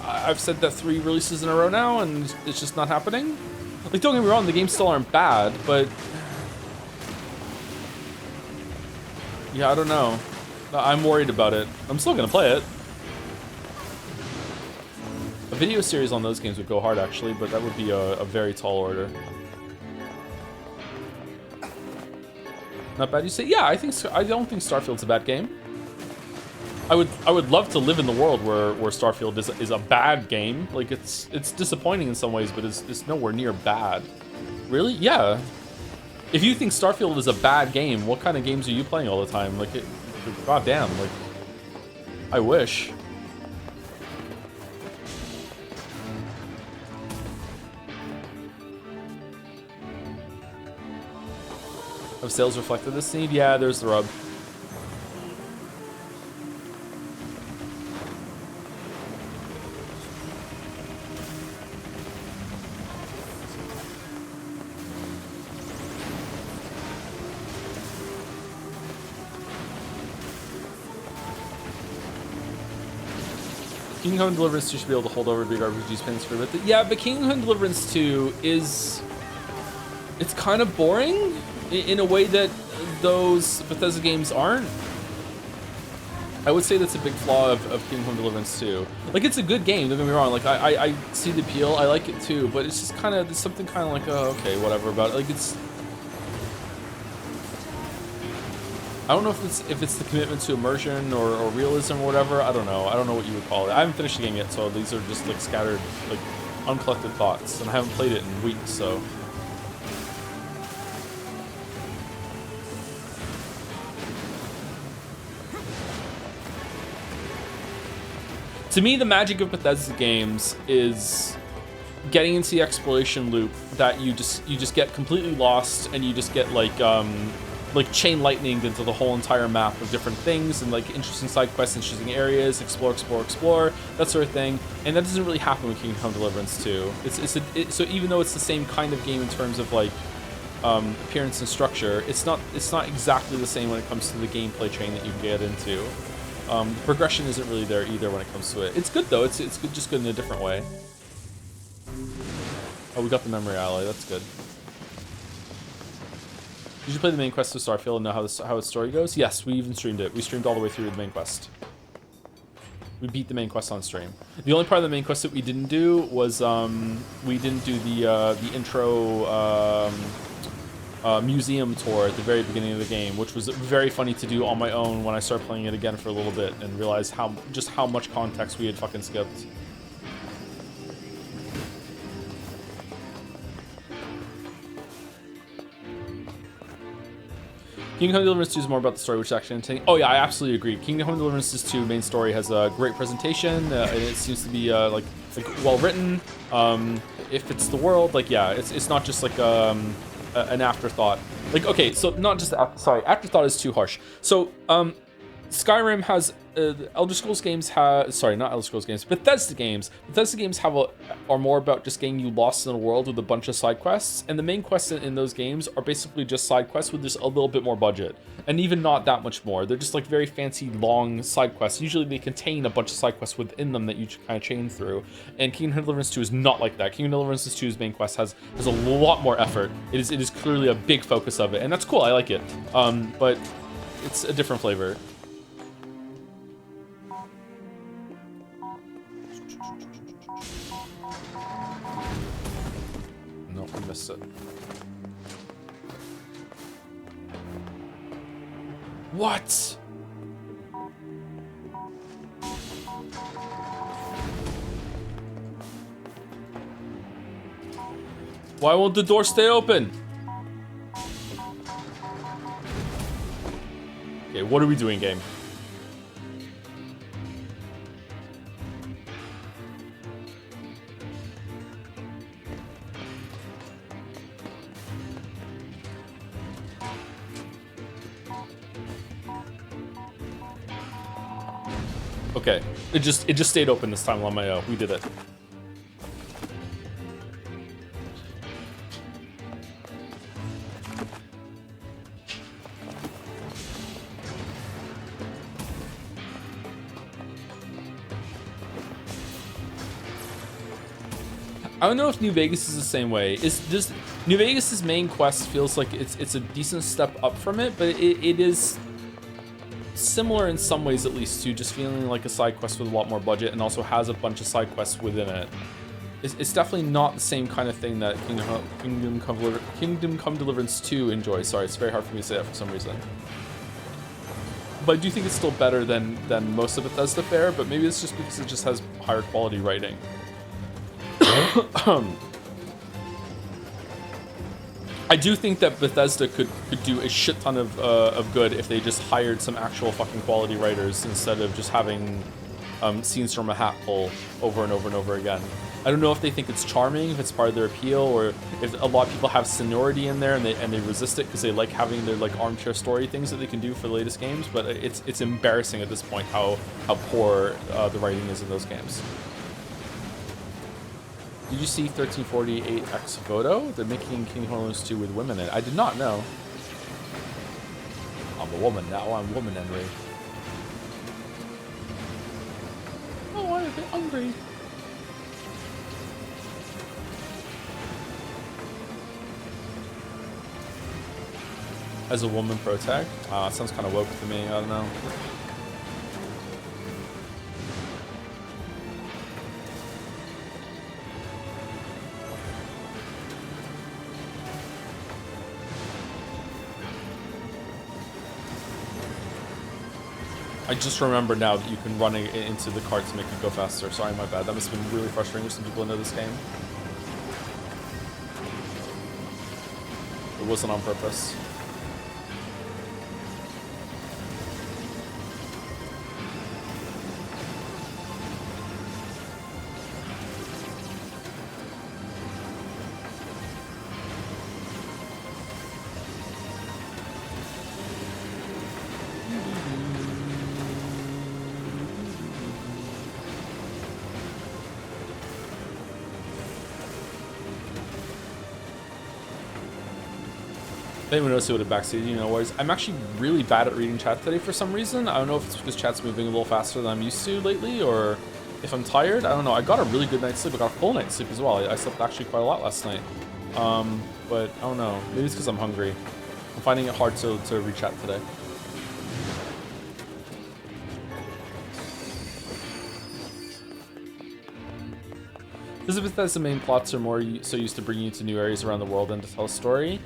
I've said that 3 releases in a row now and it's just not happening. Like, don't get me wrong, the games still aren't bad, but yeah, I don't know. I'm worried about it. I'm still gonna play it. A video series on those games would go hard, actually, but that would be a very tall order. Not bad, you say? Yeah, I don't think Starfield's a bad game. I would love to live in the world where Starfield is a bad game. Like, it's disappointing in some ways, but it's nowhere near bad. Really? Yeah. If you think Starfield is a bad game, what kind of games are you playing all the time? Like, God damn, like, I wish. Have sales reflected this need? Yeah, there's the rub. Kingdom Come Deliverance 2 should be able to hold over big RPG spins for a bit. Yeah, but Kingdom Come Deliverance 2 is... it's kind of boring in a way that those Bethesda games aren't. I would say that's a big flaw of Kingdom Come Deliverance 2. Like, it's a good game, don't get me wrong. Like, I see the appeal, I like it too, but it's just kind of, there's something kind of like, oh, okay, whatever about it. Like, it's... I don't know if it's the commitment to immersion or realism or whatever. I don't know. I don't know what you would call it. I haven't finished the game yet, so these are just like scattered, like uncollected thoughts, and I haven't played it in weeks, so. To me, the magic of Bethesda games is getting into the exploration loop that you just get completely lost, and you just get like chain lightning into the whole entire map of different things and like interesting side quests, interesting areas, explore, that sort of thing. And that doesn't really happen with Kingdom Come Deliverance 2. So even though it's the same kind of game in terms of like appearance and structure, it's not exactly the same when it comes to the gameplay chain that you can get into. The progression isn't really there either when it comes to it. It's good though. It's good, just good in a different way. Oh, we got the memory alloy. That's good. Did you play the main quest of Starfield and know how its story goes? Yes, we even streamed it. We streamed all the way through the main quest. We beat the main quest on stream. The only part of the main quest that we didn't do was we didn't do the intro museum tour at the very beginning of the game, which was very funny to do on my own when I started playing it again for a little bit and realized just how much context we had fucking skipped. Kingdom Come Deliverance 2 is more about the story, which is actually entertaining. Oh yeah, I absolutely agree. Kingdom Come Deliverance 2 main story has a great presentation, and it seems to be like well written. If it's the world, like yeah, it's not just like an afterthought. Like okay, so not just afterthought is too harsh. So Skyrim has Elder Scrolls games have, sorry, not Elder Scrolls games, Bethesda games. Bethesda games are more about just getting you lost in a world with a bunch of side quests, and the main quests in those games are basically just side quests with just a little bit more budget, and even not that much more. They're just like very fancy, long side quests. Usually they contain a bunch of side quests within them that you kind of chain through, and Kingdom Come Deliverance 2 is not like that. Kingdom Deliverance 2's main quest has a lot more effort. It is clearly a big focus of it, and that's cool. I like it, but it's a different flavor. I missed it. What? Why won't the door stay open? Okay, what are we doing, game? Okay, it just stayed open this time, LMAO. We did it. I don't know if New Vegas is the same way. Is just New Vegas's main quest feels like it's a decent step up from it, but it is similar in some ways, at least, to just feeling like a side quest with a lot more budget and also has a bunch of side quests within it. It's definitely not the same kind of thing that Kingdom Come Deliverance 2 enjoys. Sorry, it's very hard for me to say that for some reason. But I do think it's still better than most of Bethesda fare, but maybe it's just because it just has higher quality writing. I do think that Bethesda could do a shit ton of good if they just hired some actual fucking quality writers instead of just having scenes from a hat pull over and over and over again. I don't know if they think it's charming, if it's part of their appeal, or if a lot of people have seniority in there and they resist it because they like having their like armchair story things that they can do for the latest games. But it's embarrassing at this point how poor the writing is in those games. Did you see 1348X Voto? They're making Kingdom Hearts 2 with women in it. I did not know. I'm a woman now. I'm woman Henry. Oh, I'm a bit hungry. As a woman protag? Sounds kind of woke to me. I don't know. I just remember now that you can run it into the cart to make it go faster. Sorry, my bad. That must have been really frustrating for some people who know this game. It wasn't on purpose. Anyone knows who would have backseated, you know, worries. I'm actually really bad at reading chat today for some reason. I don't know if it's because chat's moving a little faster than I'm used to lately, or if I'm tired. I don't know. I got a really good night's sleep. I got a full night's sleep as well. I slept actually quite a lot last night. But I don't know. Maybe it's because I'm hungry. I'm finding it hard to read chat today. This is because the main plots are more so used to bringing you to new areas around the world and to tell a story.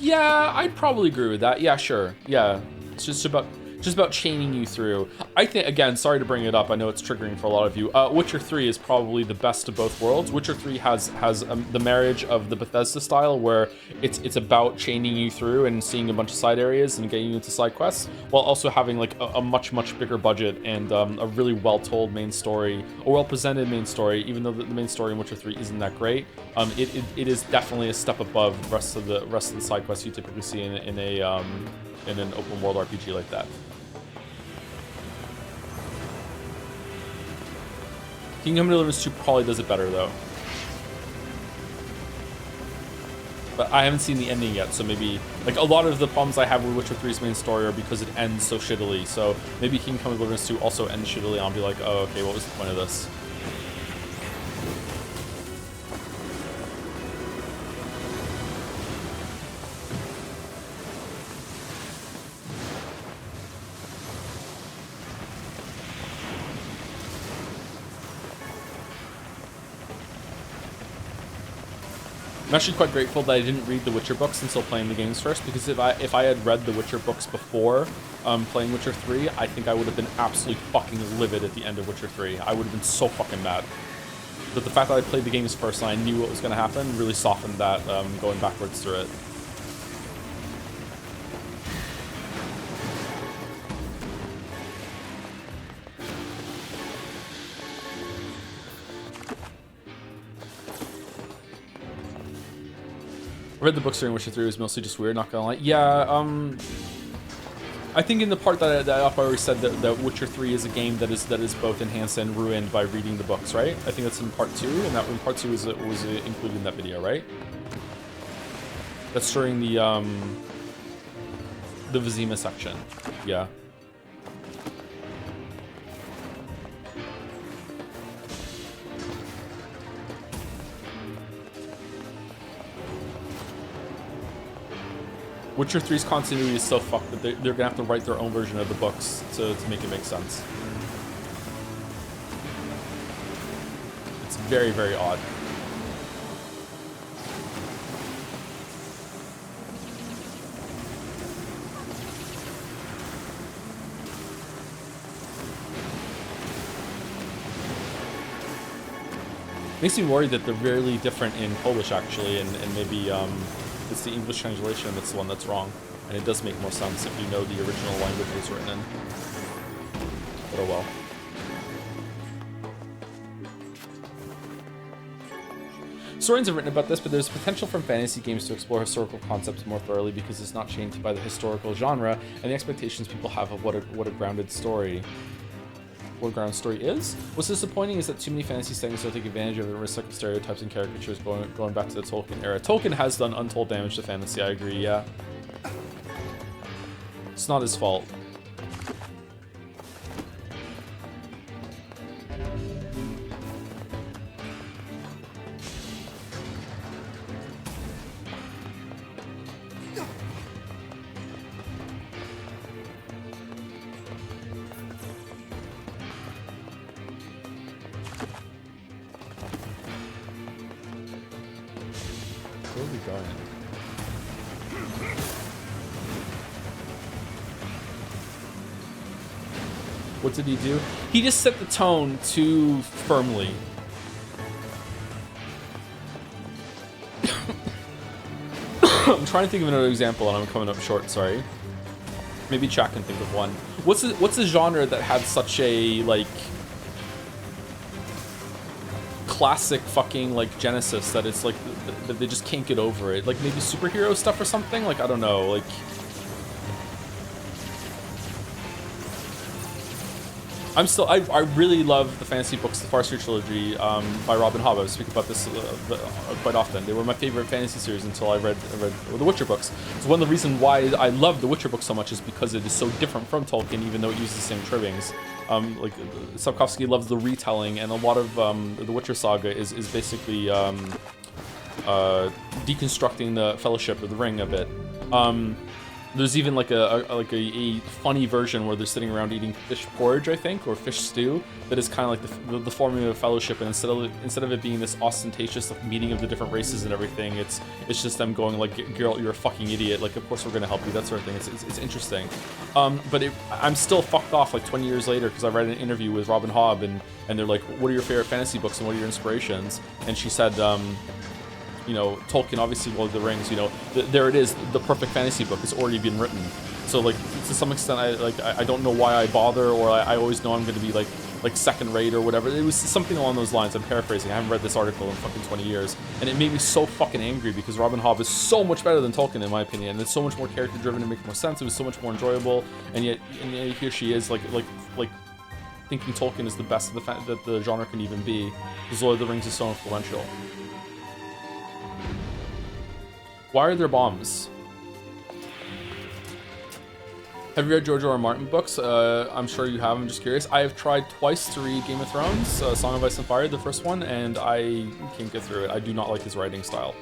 Yeah, I'd probably agree with that. Yeah, sure. Yeah, it's just about chaining you through. I think, again, sorry to bring it up. I know it's triggering for a lot of you. Witcher 3 is probably the best of both worlds. Witcher 3 has the marriage of the Bethesda style, where it's about chaining you through and seeing a bunch of side areas and getting you into side quests, while also having like a much bigger budget and a really well-told main story, a well-presented main story. Even though the main story in Witcher 3 isn't that great, it is definitely a step above the rest of the side quests you typically see in an open world RPG like that. Kingdom Come Deliverance 2 probably does it better though. But I haven't seen the ending yet, so maybe like a lot of the problems I have with Witcher 3's main story are because it ends so shittily. So maybe Kingdom Come Deliverance 2 also ends shittily and I'll be like, oh okay, what was the point of this? I'm actually quite grateful that I didn't read the Witcher books until playing the games first, because if I had read the Witcher books before playing Witcher 3, I think I would have been absolutely fucking livid at the end of Witcher 3. I would have been so fucking mad. But the fact that I played the games first and I knew what was going to happen really softened that going backwards through it. I read the books during Witcher 3, it was mostly just weird, not gonna lie. Yeah, I think in the part that I already said that Witcher 3 is a game that is both enhanced and ruined by reading the books, right? I think that's in part 2, and that in part 2 was included in that video, right? That's during the Vizima section, yeah. Witcher 3's continuity is so fucked that they're gonna have to write their own version of the books to make it make sense. It's very, very odd. Makes me worried that they're really different in Polish, actually, and maybe it's the English translation that's the one that's wrong. And it does make more sense if you know the original language it was written in. But oh well. Historians have written about this, but there's potential from fantasy games to explore historical concepts more thoroughly because it's not chained by the historical genre and the expectations people have of what a grounded story. What a ground story is. What's disappointing is that too many fantasy settings don't take advantage of and recycle stereotypes and caricatures going back to the Tolkien era. Tolkien has done untold damage to fantasy, I agree, yeah. It's not his fault. Where are we going? What did he do? He just set the tone too firmly. I'm trying to think of another example and I'm coming up short, sorry. Maybe chat can think of one. What's a genre that had such a, like, classic fucking, like, Genesis that it's like that they just can't get over it? Like maybe superhero stuff or something? Like, I don't know, like... I really love the fantasy books, the Far Street Trilogy by Robin Hobb. I speak about this quite often. They were my favorite fantasy series until I read the Witcher books. So one of the reasons why I love the Witcher books so much is because it is so different from Tolkien, even though it uses the same trimmings. Like Sapkowski loves the retelling, and a lot of the Witcher saga is basically deconstructing the Fellowship of the Ring a bit. There's even like a funny version where they're sitting around eating fish porridge, I think, or fish stew. That is kind of like the formula of Fellowship, and instead of it being this ostentatious like meeting of the different races and everything, it's just them going like, "Girl, you're a fucking idiot. Like, of course we're gonna help you." That sort of thing. It's interesting. But I'm still fucked off like 20 years later because I read an interview with Robin Hobb, and they're like, "What are your favorite fantasy books and what are your inspirations?" And she said, you know, Tolkien, obviously, Lord of the Rings, you know, there it is, the perfect fantasy book. It's already been written. So, like, to some extent, I don't know why I bother, or I always know I'm going to be, like second rate or whatever. It was something along those lines. I'm paraphrasing. I haven't read this article in fucking 20 years. And it made me so fucking angry because Robin Hobb is so much better than Tolkien, in my opinion. And it's so much more character-driven and makes more sense. It was so much more enjoyable. And yet here she is, like thinking Tolkien is the best that the genre can even be. Because Lord of the Rings is so influential. Why are there bombs? Have you read George R. R. Martin books? I'm sure you have. I'm just curious. I have tried twice to read Game of Thrones, Song of Ice and Fire, the first one, and I can't get through it. I do not like his writing style.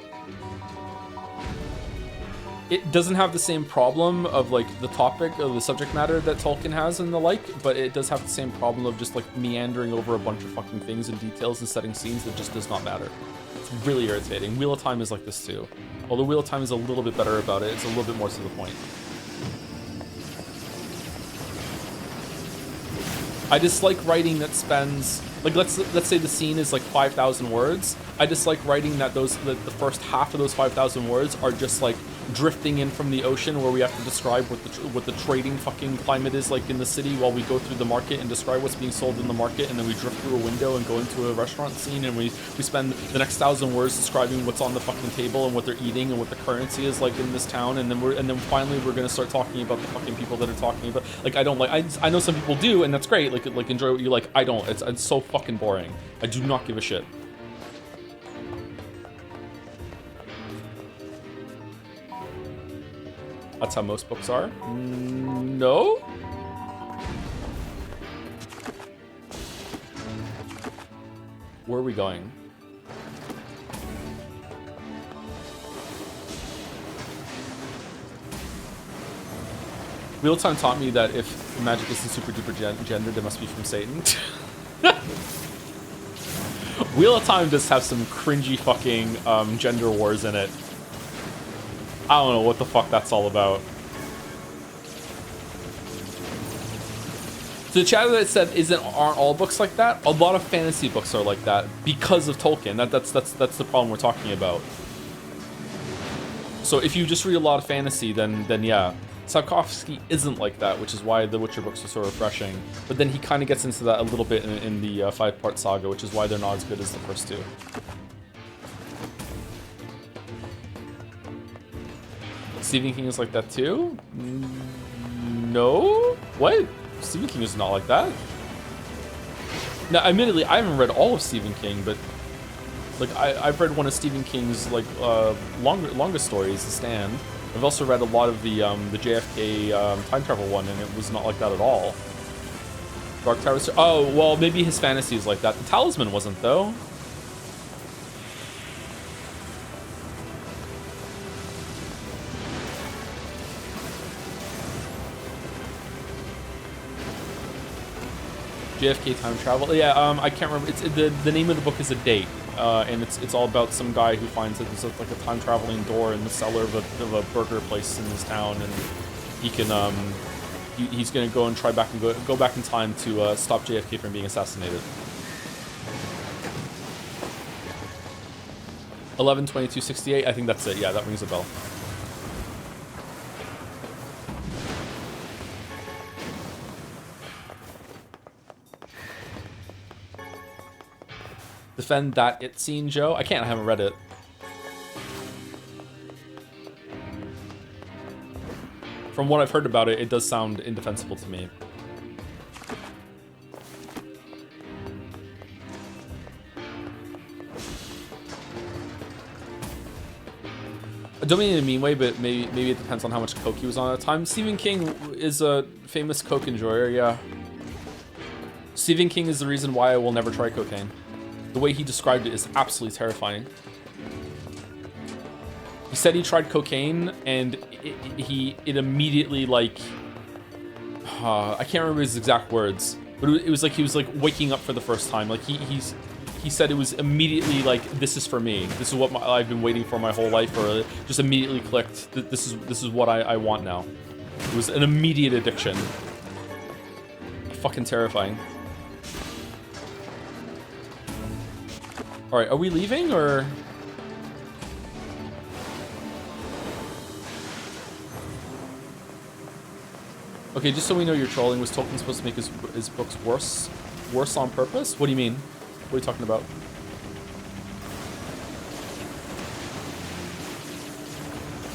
It doesn't have the same problem of like the topic of the subject matter that Tolkien has and the like, but it does have the same problem of just like meandering over a bunch of fucking things and details and setting scenes that just does not matter. It's really irritating. Wheel of Time is like this too. Although Wheel of Time is a little bit better about it, it's a little bit more to the point. I dislike writing that spends like let's say the scene is like 5,000 words. I just like writing that the first half of those 5,000 words are just like drifting in from the ocean, where we have to describe what the trading fucking climate is like in the city while we go through the market and describe what's being sold in the market, and then we drift through a window and go into a restaurant scene, and we spend the next 1,000 words describing what's on the fucking table and what they're eating and what the currency is like in this town, and then finally we're gonna start talking about the fucking people that are talking about. Like I don't like. I know some people do, and that's great. Like enjoy what you like. I don't. It's so fucking boring. I do not give a shit. That's how most books are. No? Where are we going? Wheel of Time taught me that if magic isn't super duper gendered, it must be from Satan. Wheel of Time does have some cringy fucking gender wars in it. I don't know what the fuck that's all about. So the chatter that said aren't all books like that? A lot of fantasy books are like that because of Tolkien. That's the problem we're talking about. So if you just read a lot of fantasy, then yeah. Sapkowski isn't like that, which is why the Witcher books are so refreshing. But then he kind of gets into that a little bit in the 5-part saga, which is why they're not as good as the first two. Stephen King is like that too? No? What? Stephen King is not like that. Now, admittedly, I haven't read all of Stephen King, but like I've read one of Stephen King's like longest stories, The Stand. I've also read a lot of the JFK time travel one, and it was not like that at all. Dark Tower. Oh well, maybe his fantasy is like that. The Talisman wasn't though. JFK time travel. Yeah, I can't remember. It's the name of the book is A Date, and it's all about some guy who finds that there's like a time traveling door in the cellar of a burger place in this town, and he can he's gonna go and try back and go back in time to stop JFK from being assassinated. 11/22/68. I think that's it. Yeah, that rings a bell. Defend that it scene, Joe. I can't. I haven't read it. From what I've heard about it, it does sound indefensible to me. I don't mean in a mean way, but maybe it depends on how much coke he was on at the time. Stephen King is a famous coke enjoyer, yeah. Stephen King is the reason why I will never try cocaine. The way he described it is absolutely terrifying. He said he tried cocaine, and it immediately like I can't remember his exact words, but it was like he was like waking up for the first time. Like he said it was immediately like, this is for me. This is what I've been waiting for my whole life, or just immediately clicked. This is what I want now. It was an immediate addiction. Fucking terrifying. All right, are we leaving or? Okay, just so we know you're trolling, was Tolkien supposed to make his books worse on purpose? What do you mean? What are you talking about?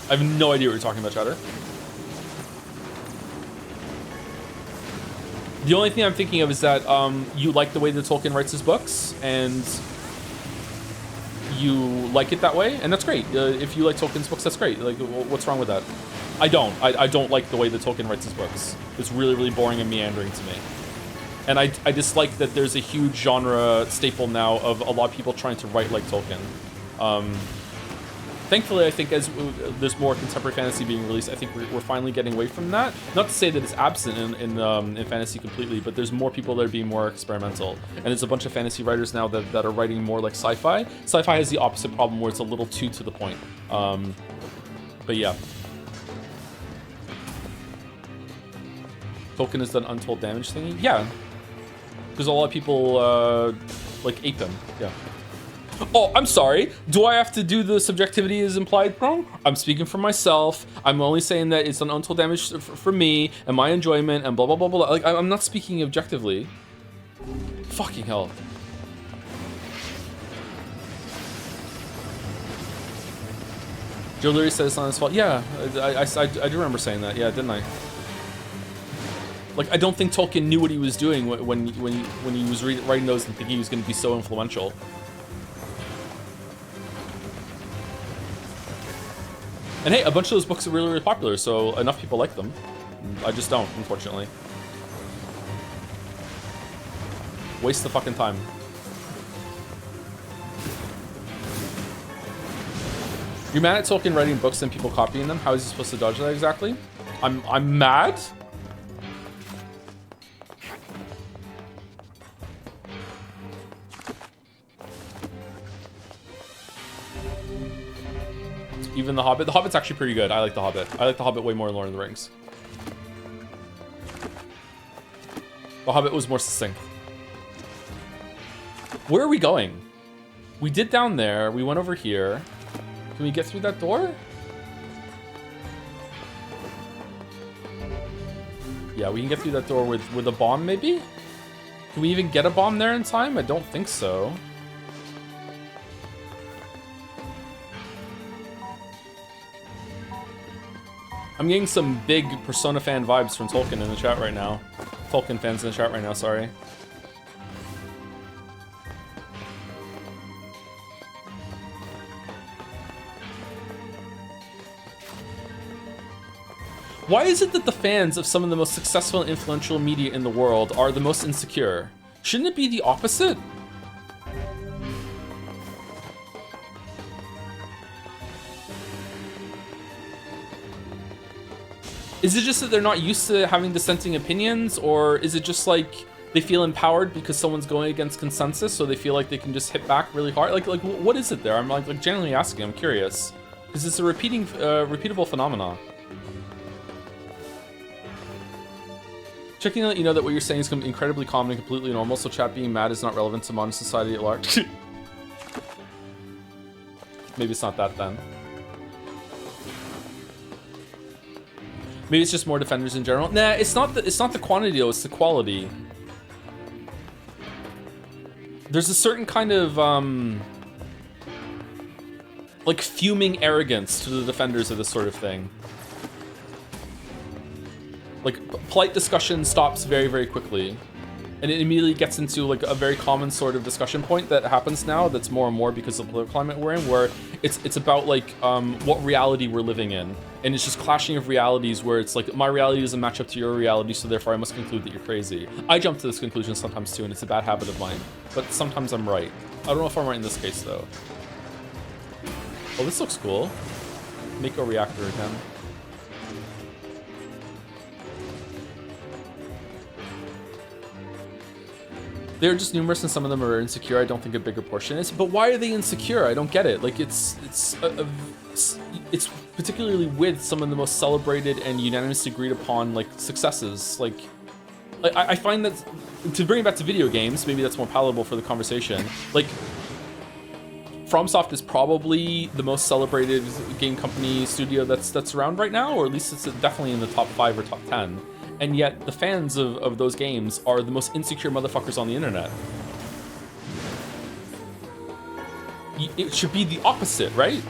I have no idea what you're talking about, Chatter. The only thing I'm thinking of is that you like the way that Tolkien writes his books, and you like it that way, and that's great. If you like Tolkien's books, that's great. Like, what's wrong with that? I don't. I don't like the way that Tolkien writes his books. It's really, really boring and meandering to me. And I dislike that there's a huge genre staple now of a lot of people trying to write like Tolkien. Thankfully, I think as there's more contemporary fantasy being released, I think we're finally getting away from that. Not to say that it's absent in fantasy completely, but there's more people that are being more experimental. And there's a bunch of fantasy writers now that are writing more like sci-fi. Sci-fi has the opposite problem where it's a little too to the point. But yeah. Tolkien has done Untold Damage thingy? Yeah. Because a lot of people, like, ape him. Yeah. Oh, I'm sorry. Do I have to do the subjectivity is implied wrong? I'm speaking for myself. I'm only saying that it's an untold damage for me and my enjoyment and blah, blah, blah, blah. Like, I'm not speaking objectively. Fucking hell. Joe Leary said it's not his fault. Yeah, I do remember saying that. Yeah, didn't I? Like, I don't think Tolkien knew what he was doing when he was writing those and thinking he was going to be so influential. And hey, a bunch of those books are really, really popular, so enough people like them. I just don't, unfortunately. Waste the fucking time. You're mad at Tolkien writing books and people copying them? How is he supposed to dodge that exactly? I'm mad? Even The Hobbit? The Hobbit's actually pretty good. I like The Hobbit. I like The Hobbit way more than Lord of the Rings. The Hobbit was more succinct. Where are we going? We did down there. We went over here. Can we get through that door? Yeah, we can get through that door with a bomb, maybe? Can we even get a bomb there in time? I don't think so. I'm getting some big Persona fan vibes from Tolkien in the chat right now. Tolkien fans in the chat right now, sorry. Why is it that the fans of some of the most successful and influential media in the world are the most insecure? Shouldn't it be the opposite? Is it just that they're not used to having dissenting opinions, or is it just like they feel empowered because someone's going against consensus, so they feel like they can just hit back really hard? Like what is it there? I'm like genuinely asking. I'm curious because it's a repeatable phenomenon. Checking to let you know that what you're saying is incredibly common and completely normal, so chat being mad is not relevant to modern society at large. Maybe it's not that then. Maybe it's just more defenders in general. Nah, it's not the quantity though, it's the quality. There's a certain kind of like fuming arrogance to the defenders of this sort of thing. Like polite discussion stops very, very quickly. And it immediately gets into like a very common sort of discussion point that happens now that's more and more because of the political climate we're in, where it's about like what reality we're living in. And it's just clashing of realities where it's like, my reality doesn't match up to your reality, so therefore I must conclude that you're crazy. I jump to this conclusion sometimes too, and it's a bad habit of mine. But sometimes I'm right. I don't know if I'm right in this case though. Oh, this looks cool. Mako reactor again. They're just numerous and some of them are insecure. I don't think a bigger portion is. But why are they insecure? I don't get it. Like it's particularly with some of the most celebrated and unanimously agreed upon like successes. Like I find that to bring it back to video games, maybe that's more palatable for the conversation. Like FromSoft is probably the most celebrated game company studio that's around right now, or at least it's definitely in the top 5 or top 10. And yet the fans of those games are the most insecure motherfuckers on the internet. It should be the opposite, right?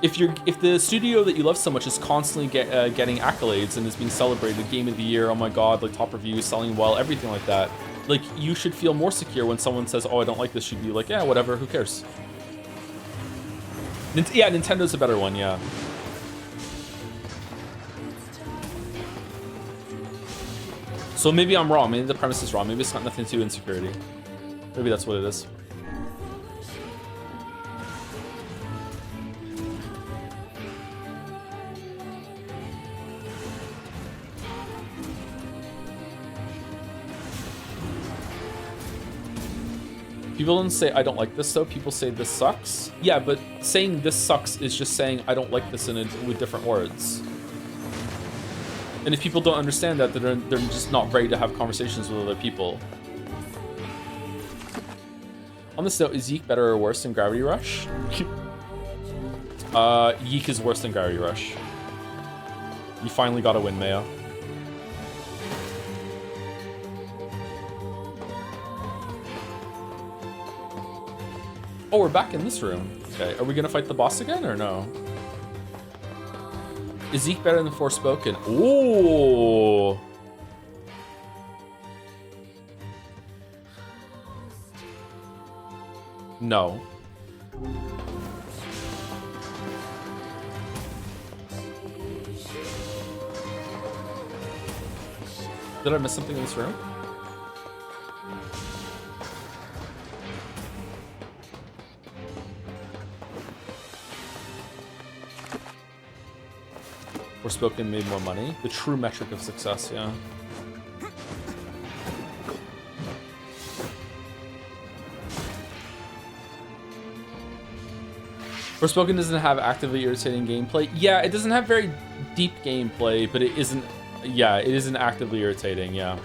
If the studio that you love so much is constantly getting accolades and is being celebrated, game of the year, oh my god, like top reviews, selling well, everything like that, like you should feel more secure when someone says, oh, I don't like this. Should be like, yeah, whatever, who cares? Yeah, Nintendo's a better one, yeah. So maybe I'm wrong. Maybe the premise is wrong. Maybe it's got nothing to do with insecurity. Maybe that's what it is. People don't say, I don't like this though. People say this sucks. Yeah, but saying this sucks is just saying I don't like this with different words. And if people don't understand that, they're just not ready to have conversations with other people. On this note, is Yeek better or worse than Gravity Rush? Yeek is worse than Gravity Rush. You finally got a win, Mayo. Oh, we're back in this room. Okay, are we gonna fight the boss again or no? Is Zeke better than Forspoken? Ooh. No. Did I miss something in this room? Forspoken made more money. The true metric of success, yeah. Forspoken doesn't have actively irritating gameplay. Yeah, it doesn't have very deep gameplay, but it isn't... Yeah, it isn't actively irritating, yeah.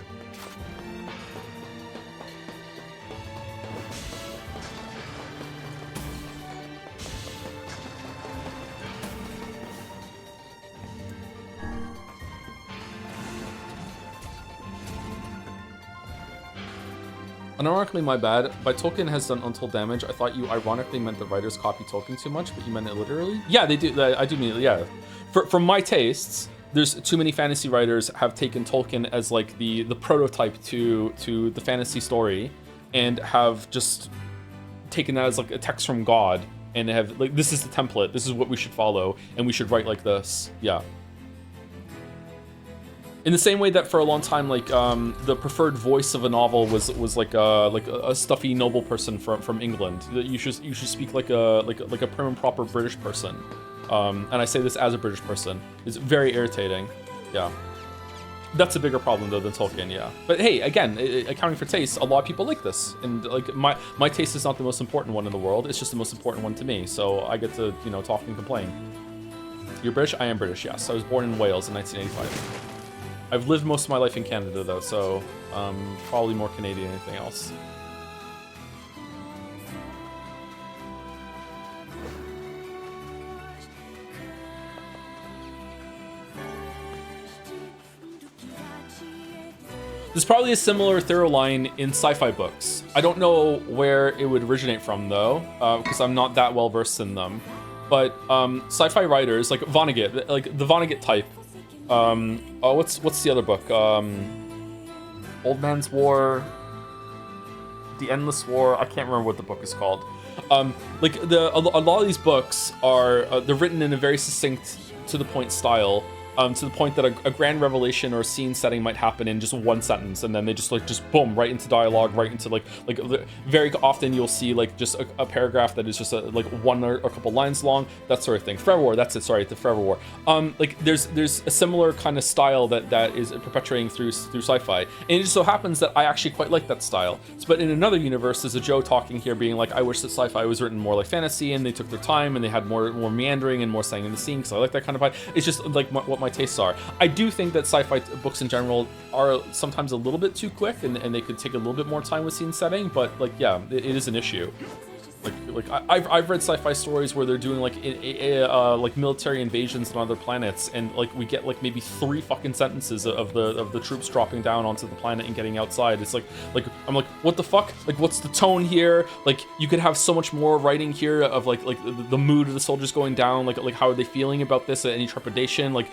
Unironically, my bad. By Tolkien has done untold damage. I thought you ironically meant the writers copy Tolkien too much, but you meant it literally? Yeah, they do. I do mean it, yeah. For my tastes, there's too many fantasy writers have taken Tolkien as like the prototype to the fantasy story, and have just taken that as like a text from God, and have like, this is the template, this is what we should follow, and we should write like this. Yeah. In the same way that for a long time, like the preferred voice of a novel was like a stuffy noble person from England. You should speak like a prim and proper British person. And I say this as a British person. It's very irritating. Yeah, that's a bigger problem though than Tolkien. Yeah, but hey, again, accounting for taste, a lot of people like this, and like my taste is not the most important one in the world. It's just the most important one to me. So I get to talk and complain. You're British? I am British. Yes, I was born in Wales in 1985. I've lived most of my life in Canada, though, so probably more Canadian than anything else. There's probably a similar thorough line in sci-fi books. I don't know where it would originate from, though, because I'm not that well versed in them. But sci-fi writers, like Vonnegut, like the Vonnegut type, what's the other book? Old Man's War, The Endless War. I can't remember what the book is called. Like a lot of these books are they're written in a very succinct, to the point style. To the point that a grand revelation or a scene setting might happen in just one sentence, and then they just boom, right into dialogue, right into like very often you'll see like just a paragraph that is just like one or a couple lines long, that sort of thing. Forever War, that's it. Sorry, the Forever War. Like there's a similar kind of style that is perpetuating through sci-fi, and it just so happens that I actually quite like that style. But in another universe, there's a Joe talking here, being like, I wish that sci-fi was written more like fantasy, and they took their time, and they had more meandering and more saying in the scene, because I like that kind of vibe. It's just like what my tastes are. I do think that sci-fi books in general are sometimes a little bit too quick, and they could take a little bit more time with scene setting, but like, yeah, it is an issue. Like I've read sci-fi stories where they're doing like military invasions on other planets, and like we get like maybe 3 fucking sentences of the troops dropping down onto the planet and getting outside. It's like I'm like, what the fuck? Like, what's the tone here? Like, you could have so much more writing here of like the mood of the soldiers going down, like how are they feeling about this? Any trepidation? Like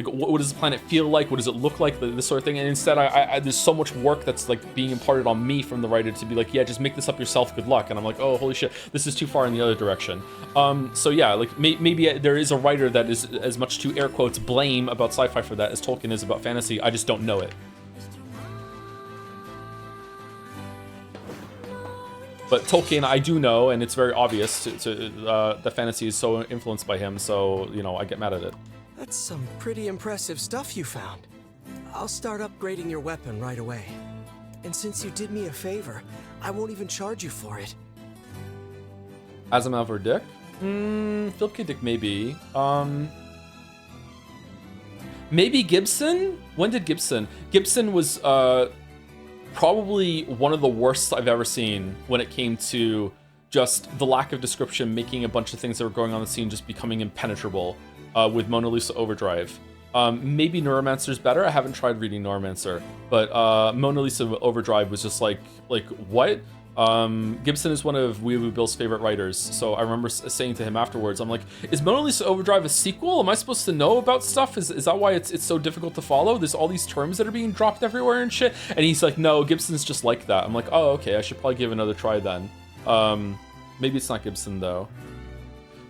what does the planet feel like? What does it look like? This sort of thing. And instead, I there's so much work that's like being imparted on me from the writer to be like, yeah, just make this up yourself. Good luck. And I'm like, oh, holy shit, this is too far in the other direction. So yeah, like maybe there is a writer that is as much to air quotes blame about sci-fi for that as Tolkien is about fantasy. I just don't know it. But Tolkien, I do know, and it's very obvious that fantasy is so influenced by him. So I get mad at it. That's some pretty impressive stuff you found. I'll start upgrading your weapon right away. And since you did me a favor, I won't even charge you for it. Asimov or Dick? Philip K. Dick maybe. Maybe Gibson? When did Gibson? Gibson was probably one of the worst I've ever seen when it came to just the lack of description, making a bunch of things that were going on in the scene just becoming impenetrable with Mona Lisa Overdrive. Maybe Neuromancer's better. I haven't tried reading Neuromancer, but Mona Lisa Overdrive was just like what? Gibson is one of Wee Wee Bill's favorite writers, so I remember saying to him afterwards, I'm like, is Mona Lisa Overdrive a sequel? Am I supposed to know about stuff? Is that why it's so difficult to follow? There's all these terms that are being dropped everywhere and shit. And he's like, no, Gibson's just like that. I'm like, oh, okay, I should probably give it another try then. Maybe it's not Gibson though.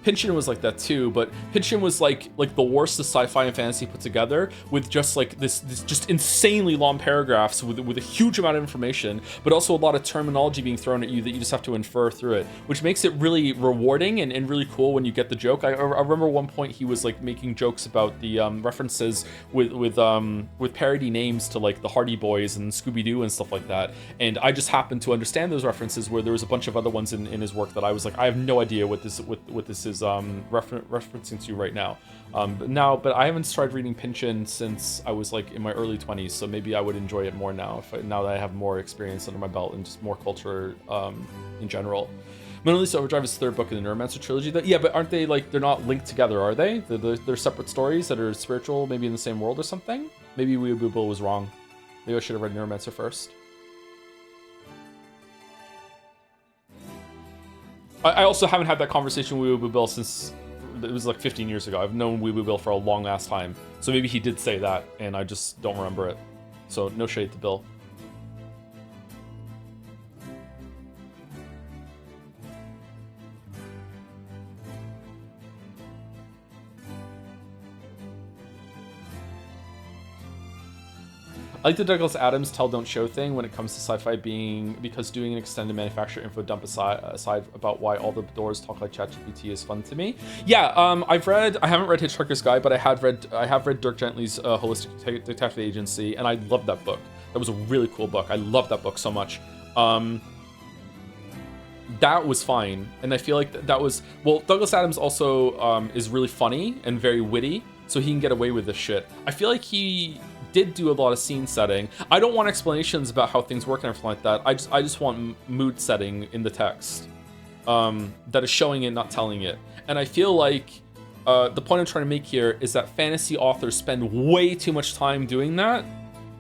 Pynchon was like that too, but Pynchon was like the worst of sci-fi and fantasy put together, with just like this just insanely long paragraphs with a huge amount of information, but also a lot of terminology being thrown at you that you just have to infer through it, which makes it really rewarding and really cool when you get the joke. I remember one point he was like making jokes about the references with parody names to like the Hardy Boys and Scooby-Doo and stuff like that, and I just happened to understand those references where there was a bunch of other ones in his work that I was like, I have no idea what this is referencing to right now. But I haven't tried reading Pynchon since I was like in my early 20s, so maybe I would enjoy it more now now that I have more experience under my belt and just more culture in general. Mona Lisa Overdrive is the third book in the Neuromancer trilogy. Yeah, but aren't they like, they're not linked together, are they? They're separate stories that are spiritual, maybe in the same world or something? Maybe Wee Boo Bill was wrong. Maybe I should have read Neuromancer first. I also haven't had that conversation with Wee Boo Bill since it was like 15 years ago. I've known Wee Boo Bill for a long ass time. So maybe he did say that and I just don't remember it. So no shade to Bill. I like the Douglas Adams tell don't show thing when it comes to sci-fi because doing an extended manufacturer info dump aside about why all the doors talk like ChatGPT is fun to me. Yeah, I haven't read Hitchhiker's Guide, but I have read Dirk Gently's Holistic Detective Agency, and I loved that book. That was a really cool book. I loved that book so much. That was fine, and I feel like that was, well, Douglas Adams also is really funny and very witty, so he can get away with this shit. I feel like he did do a lot of scene setting. I don't want explanations about how things work and everything like that. I just want mood setting in the text that is showing it, not telling it. And I feel like the point I'm trying to make here is that fantasy authors spend way too much time doing that,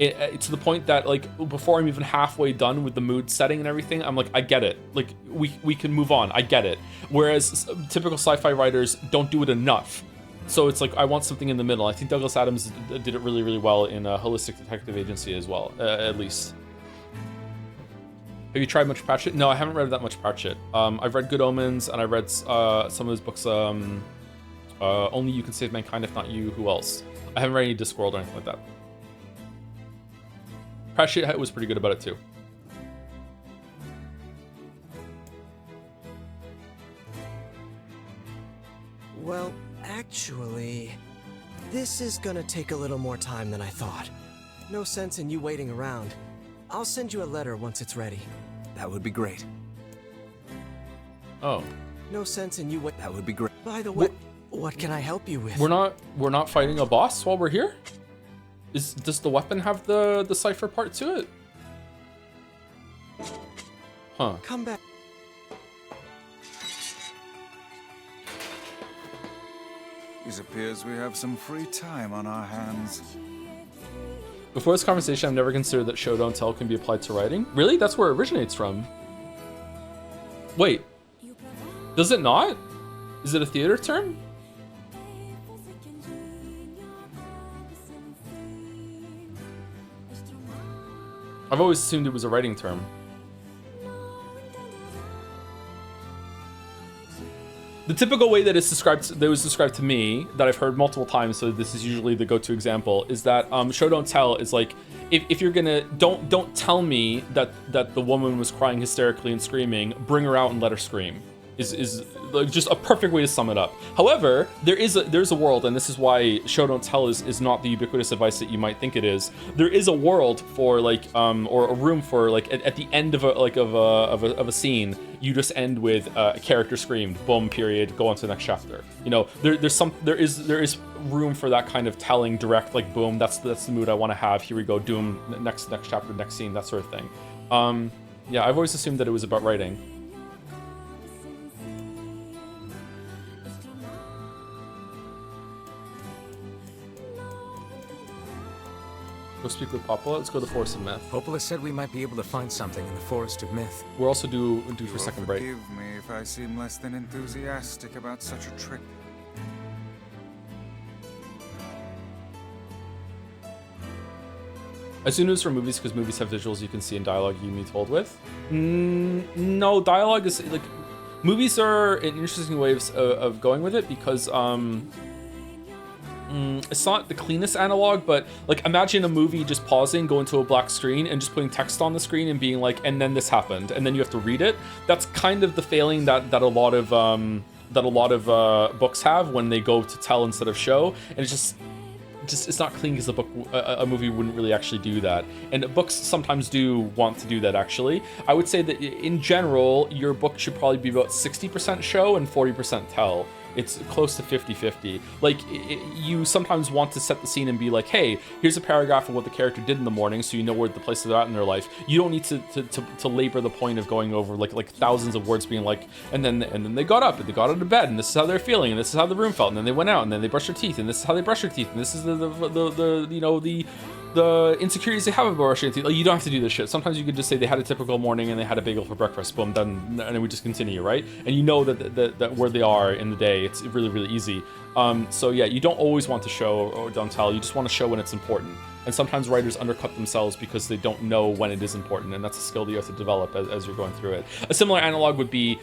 to the point that like before I'm even halfway done with the mood setting and everything, I'm like, I get it. Like we can move on. I get it. Whereas typical sci-fi writers don't do it enough. So it's like, I want something in the middle. I think Douglas Adams did it really, really well in Holistic Detective Agency as well, at least. Have you tried much Pratchett? No, I haven't read that much Pratchett. I've read Good Omens, and I read some of his books, Only You Can Save Mankind, If Not You, Who Else? I haven't read any Discworld or anything like that. Pratchett was pretty good about it too. Well, actually, this is gonna take a little more time than I thought. No sense in you waiting around. I'll send you a letter once it's ready. That would be great. Oh. No sense in you wait. That would be great. By the way, what can I help you with? We're not fighting a boss while we're here? Does the weapon have the cipher part to it? Huh. Come back. It appears we have some free time on our hands. Before this conversation, I've never considered that show don't tell can be applied to writing. Really? That's where it originates from. Wait. Does it not? Is it a theater term? I've always assumed it was a writing term. The typical way that it's described, that was described to me, that I've heard multiple times, so this is usually the go-to example, is that show don't tell is like, if you're gonna, don't tell me that the woman was crying hysterically and screaming, bring her out and let her scream. is like just a perfect way to sum it up. However, there's a world, and this is why show don't tell is not the ubiquitous advice that you might think it is. There is a world for like or a room for like at the end of a scene, you just end with a character screamed, boom, period, go on to the next chapter. You know, there is room for that kind of telling direct, like boom, that's the mood I want to have. Here we go, doom, next chapter, next scene, that sort of thing. Yeah, I've always assumed that it was about writing. Go speak with Popola. Let's go to the Forest of Myth. Popola said we might be able to find something in the Forest of Myth. We're also due for second break. Forgive me if I seem less than enthusiastic about such a trip. I assume it was for movies because movies have visuals you can see and dialogue you can be told with. No, dialogue is like movies are an interesting way of going with it because it's not the cleanest analog, but like imagine a movie just pausing, going to a black screen and just putting text on the screen and being like, and then this happened, and then you have to read it. That's kind of the failing that a lot of books have when they go to tell instead of show, and it's not clean because a movie wouldn't really actually do that, and books sometimes do want to do that. Actually, I would say that in general your book should probably be about 60% show and 40% tell. It's close to 50-50. Like, you sometimes want to set the scene and be like, hey, here's a paragraph of what the character did in the morning, so you know where the place they're at in their life. You don't need to labor the point of going over like thousands of words, being like, and then they got up and they got out of bed, and this is how they're feeling, and this is how the room felt, and then they went out, and then they brushed their teeth, and this is how they brush their teeth, and this is the insecurities they have about brushing teeth. Like, you don't have to do this shit. Sometimes you could just say they had a typical morning and they had a bagel for breakfast. Boom, done, and then we just continue, right? And you know that where they are in the day. It's really, really easy. So yeah, you don't always want to show or don't tell. You just want to show when it's important. And sometimes writers undercut themselves because they don't know when it is important, and that's a skill that you have to develop as you're going through it. A similar analog would be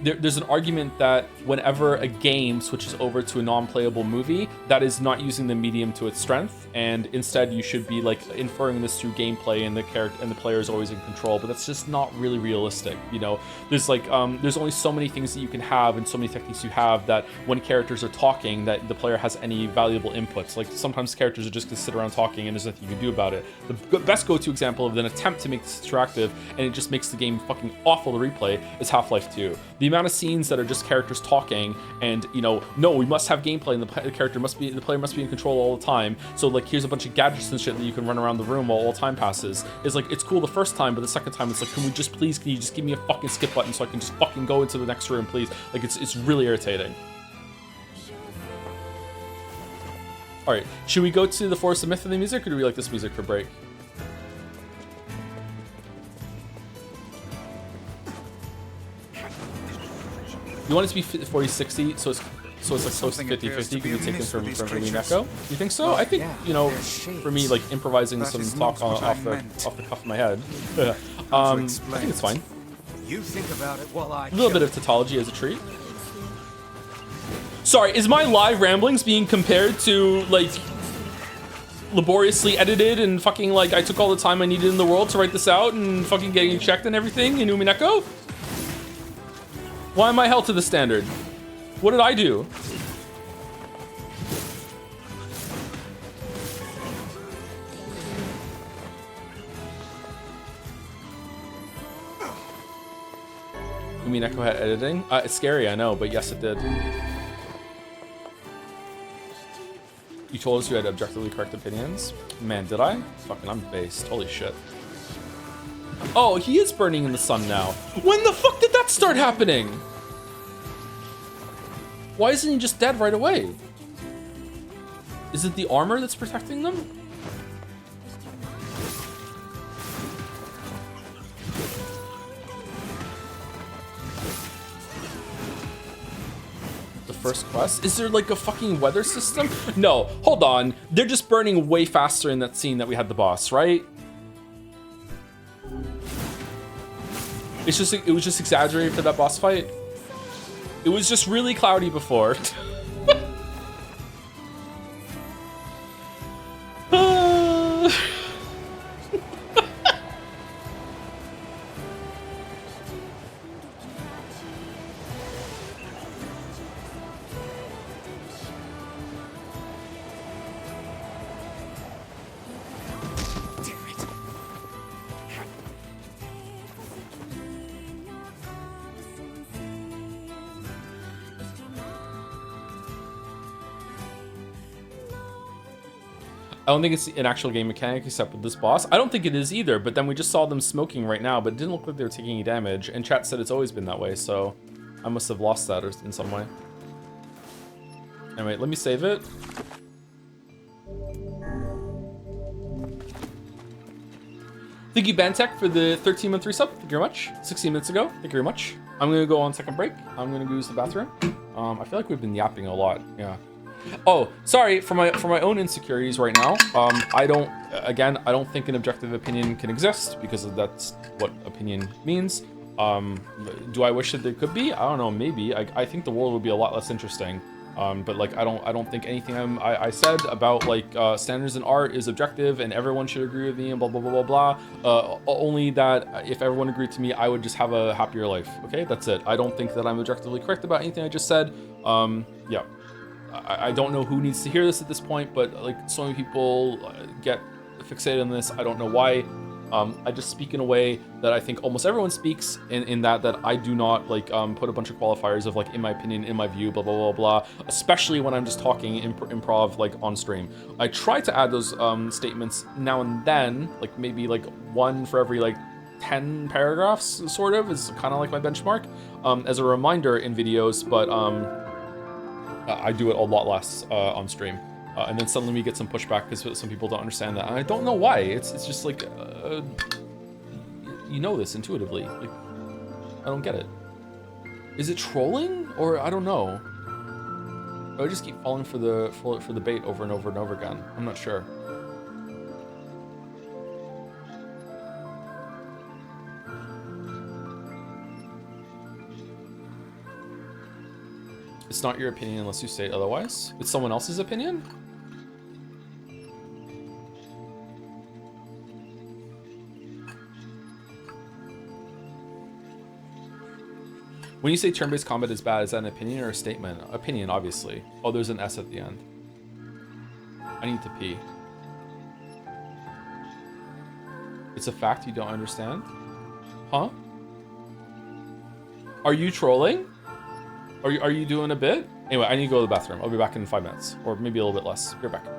there's an argument that whenever a game switches over to a non-playable movie, that is not using the medium to its strength, and instead you should be like inferring this through gameplay, and the character and the player is always in control. But that's just not really realistic. You know, there's like there's only so many things that you can have and so many techniques you have that when characters are talking, that the player has any valuable inputs. Like sometimes characters are just gonna sit around talking and there's nothing you can do about it. The best go-to example of an attempt to make this interactive and it just makes the game fucking awful to replay is Half-Life 2. The amount of scenes that are just characters talking and, you know, no, we must have gameplay and the player must be in control all the time. So like here's a bunch of gadgets and shit that you can run around the room while all time passes. It's like, it's cool the first time, but the second time it's like, can you just give me a fucking skip button so I can just fucking go into the next room, please? Like it's really irritating. All right, should we go to the Forest of Myth for the music, or do we like this music for break? You want it to be 40-60, so it's like close to 50-50. Can we take them from Echo? You think so? I think, you know, for me, like improvising some talk off the cuff of my head, I think it's fine. You think about it while I a little bit of tautology as a treat. Sorry, is my live ramblings being compared to, like, laboriously edited and fucking, like, I took all the time I needed in the world to write this out and fucking getting it checked and everything in Umineko? Why am I held to the standard? What did I do? Umineko had editing? It's scary, I know, but yes, it did. You told us you had objectively correct opinions? Man, did I? Fucking, I'm based. Holy shit. Oh, he is burning in the sun now. When the fuck did that start happening? Why isn't he just dead right away? Is it the armor that's protecting them? First quest? Is there like a fucking weather system? No, hold on. They're just burning way faster in that scene that we had the boss, right? It was just exaggerated for that boss fight. It was just really cloudy before. I don't think it's an actual game mechanic except with this boss. I don't think it is either, but then we just saw them smoking right now, but it didn't look like they were taking any damage, and chat said it's always been that way, so I must have lost that in some way. Anyway, let me save it. Thank you, Bantech, for the 13-month resub. Thank you very much. 16 minutes ago. Thank you very much. I'm going to go on second break. I'm going to go use the bathroom. I feel like we've been yapping a lot. Yeah. Oh, sorry for my own insecurities right now. I don't think an objective opinion can exist because that's what opinion means. Do I wish that there could be? I don't know, maybe. I think the world would be a lot less interesting. But like I don't think anything I said about like standards in art is objective and everyone should agree with me and blah blah blah blah blah. Only that if everyone agreed to me, I would just have a happier life. Okay, that's it. I don't think that I'm objectively correct about anything I just said. Yeah. I don't know who needs to hear this at this point, but like so many people get fixated on this. I don't know why. I just speak in a way that I think almost everyone speaks in that I do not like put a bunch of qualifiers of like in my opinion, in my view, blah blah blah blah, especially when I'm just talking improv like on stream. I try to add those statements now and then, like maybe like one for every like 10 paragraphs sort of is kind of like my benchmark as a reminder in videos, but I do it a lot less on stream. And then suddenly we get some pushback because some people don't understand that. And I don't know why. It's just like, you know this intuitively. Like, I don't get it. Is it trolling? Or I don't know. Or I just keep falling for the bait over and over and over again. I'm not sure. It's not your opinion unless you say otherwise. It's someone else's opinion? When you say turn-based combat is bad, is that an opinion or a statement? Opinion, obviously. Oh, there's an S at the end. I need to pee. It's a fact you don't understand? Huh? Are you trolling? Are you doing a bit? Anyway, I need to go to the bathroom. I'll be back in 5 minutes. Or maybe a little bit less. Be right back.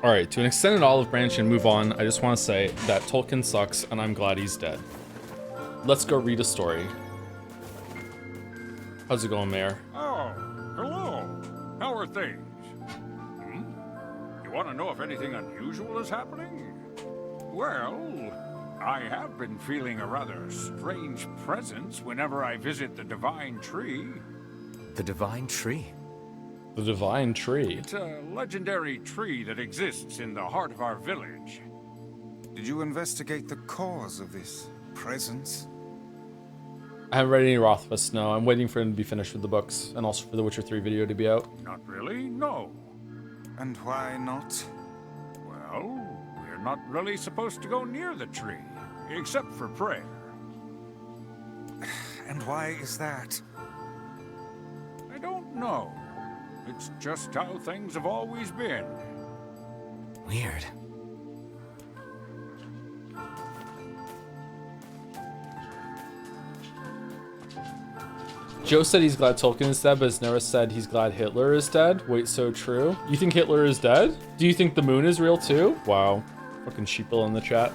All right, to an extended olive branch and move on, I just want to say that Tolkien sucks and I'm glad he's dead. Let's go read a story. How's it going, Mayor? Oh, hello. How are things? Hmm? You want to know if anything unusual is happening? Well, I have been feeling a rather strange presence whenever I visit the Divine Tree. The Divine Tree? The Divine Tree? It's a legendary tree that exists in the heart of our village. Did you investigate the cause of this presence? I haven't read any Rothfuss, no. I'm waiting for him to be finished with the books, and also for the Witcher 3 video to be out. Not really, no. And why not? Well, we're not really supposed to go near the tree, except for prayer. And why is that? I don't know. It's just how things have always been. Weird. Joe said he's glad Tolkien is dead, but has never said he's glad Hitler is dead. Wait, so true? You think Hitler is dead? Do you think the moon is real too? Wow. Fucking sheeple in the chat.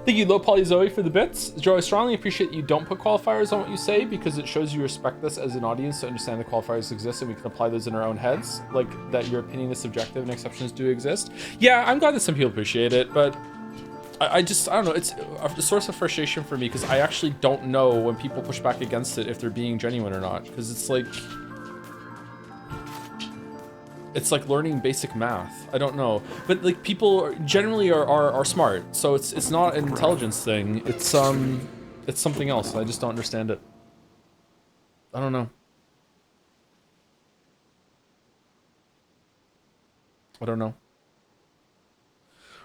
Thank you, Low Poly Zoe, for the bits. Joe, I strongly appreciate that you don't put qualifiers on what you say because it shows you respect us as an audience to understand that qualifiers exist and we can apply those in our own heads. Like, that your opinion is subjective and exceptions do exist. Yeah, I'm glad that some people appreciate it, but I don't know. It's a source of frustration for me because I actually don't know when people push back against it if they're being genuine or not. Because it's like learning basic math. I don't know, but like people generally are smart, so it's not an intelligence thing. It's something else. I just don't understand it. I don't know. I don't know.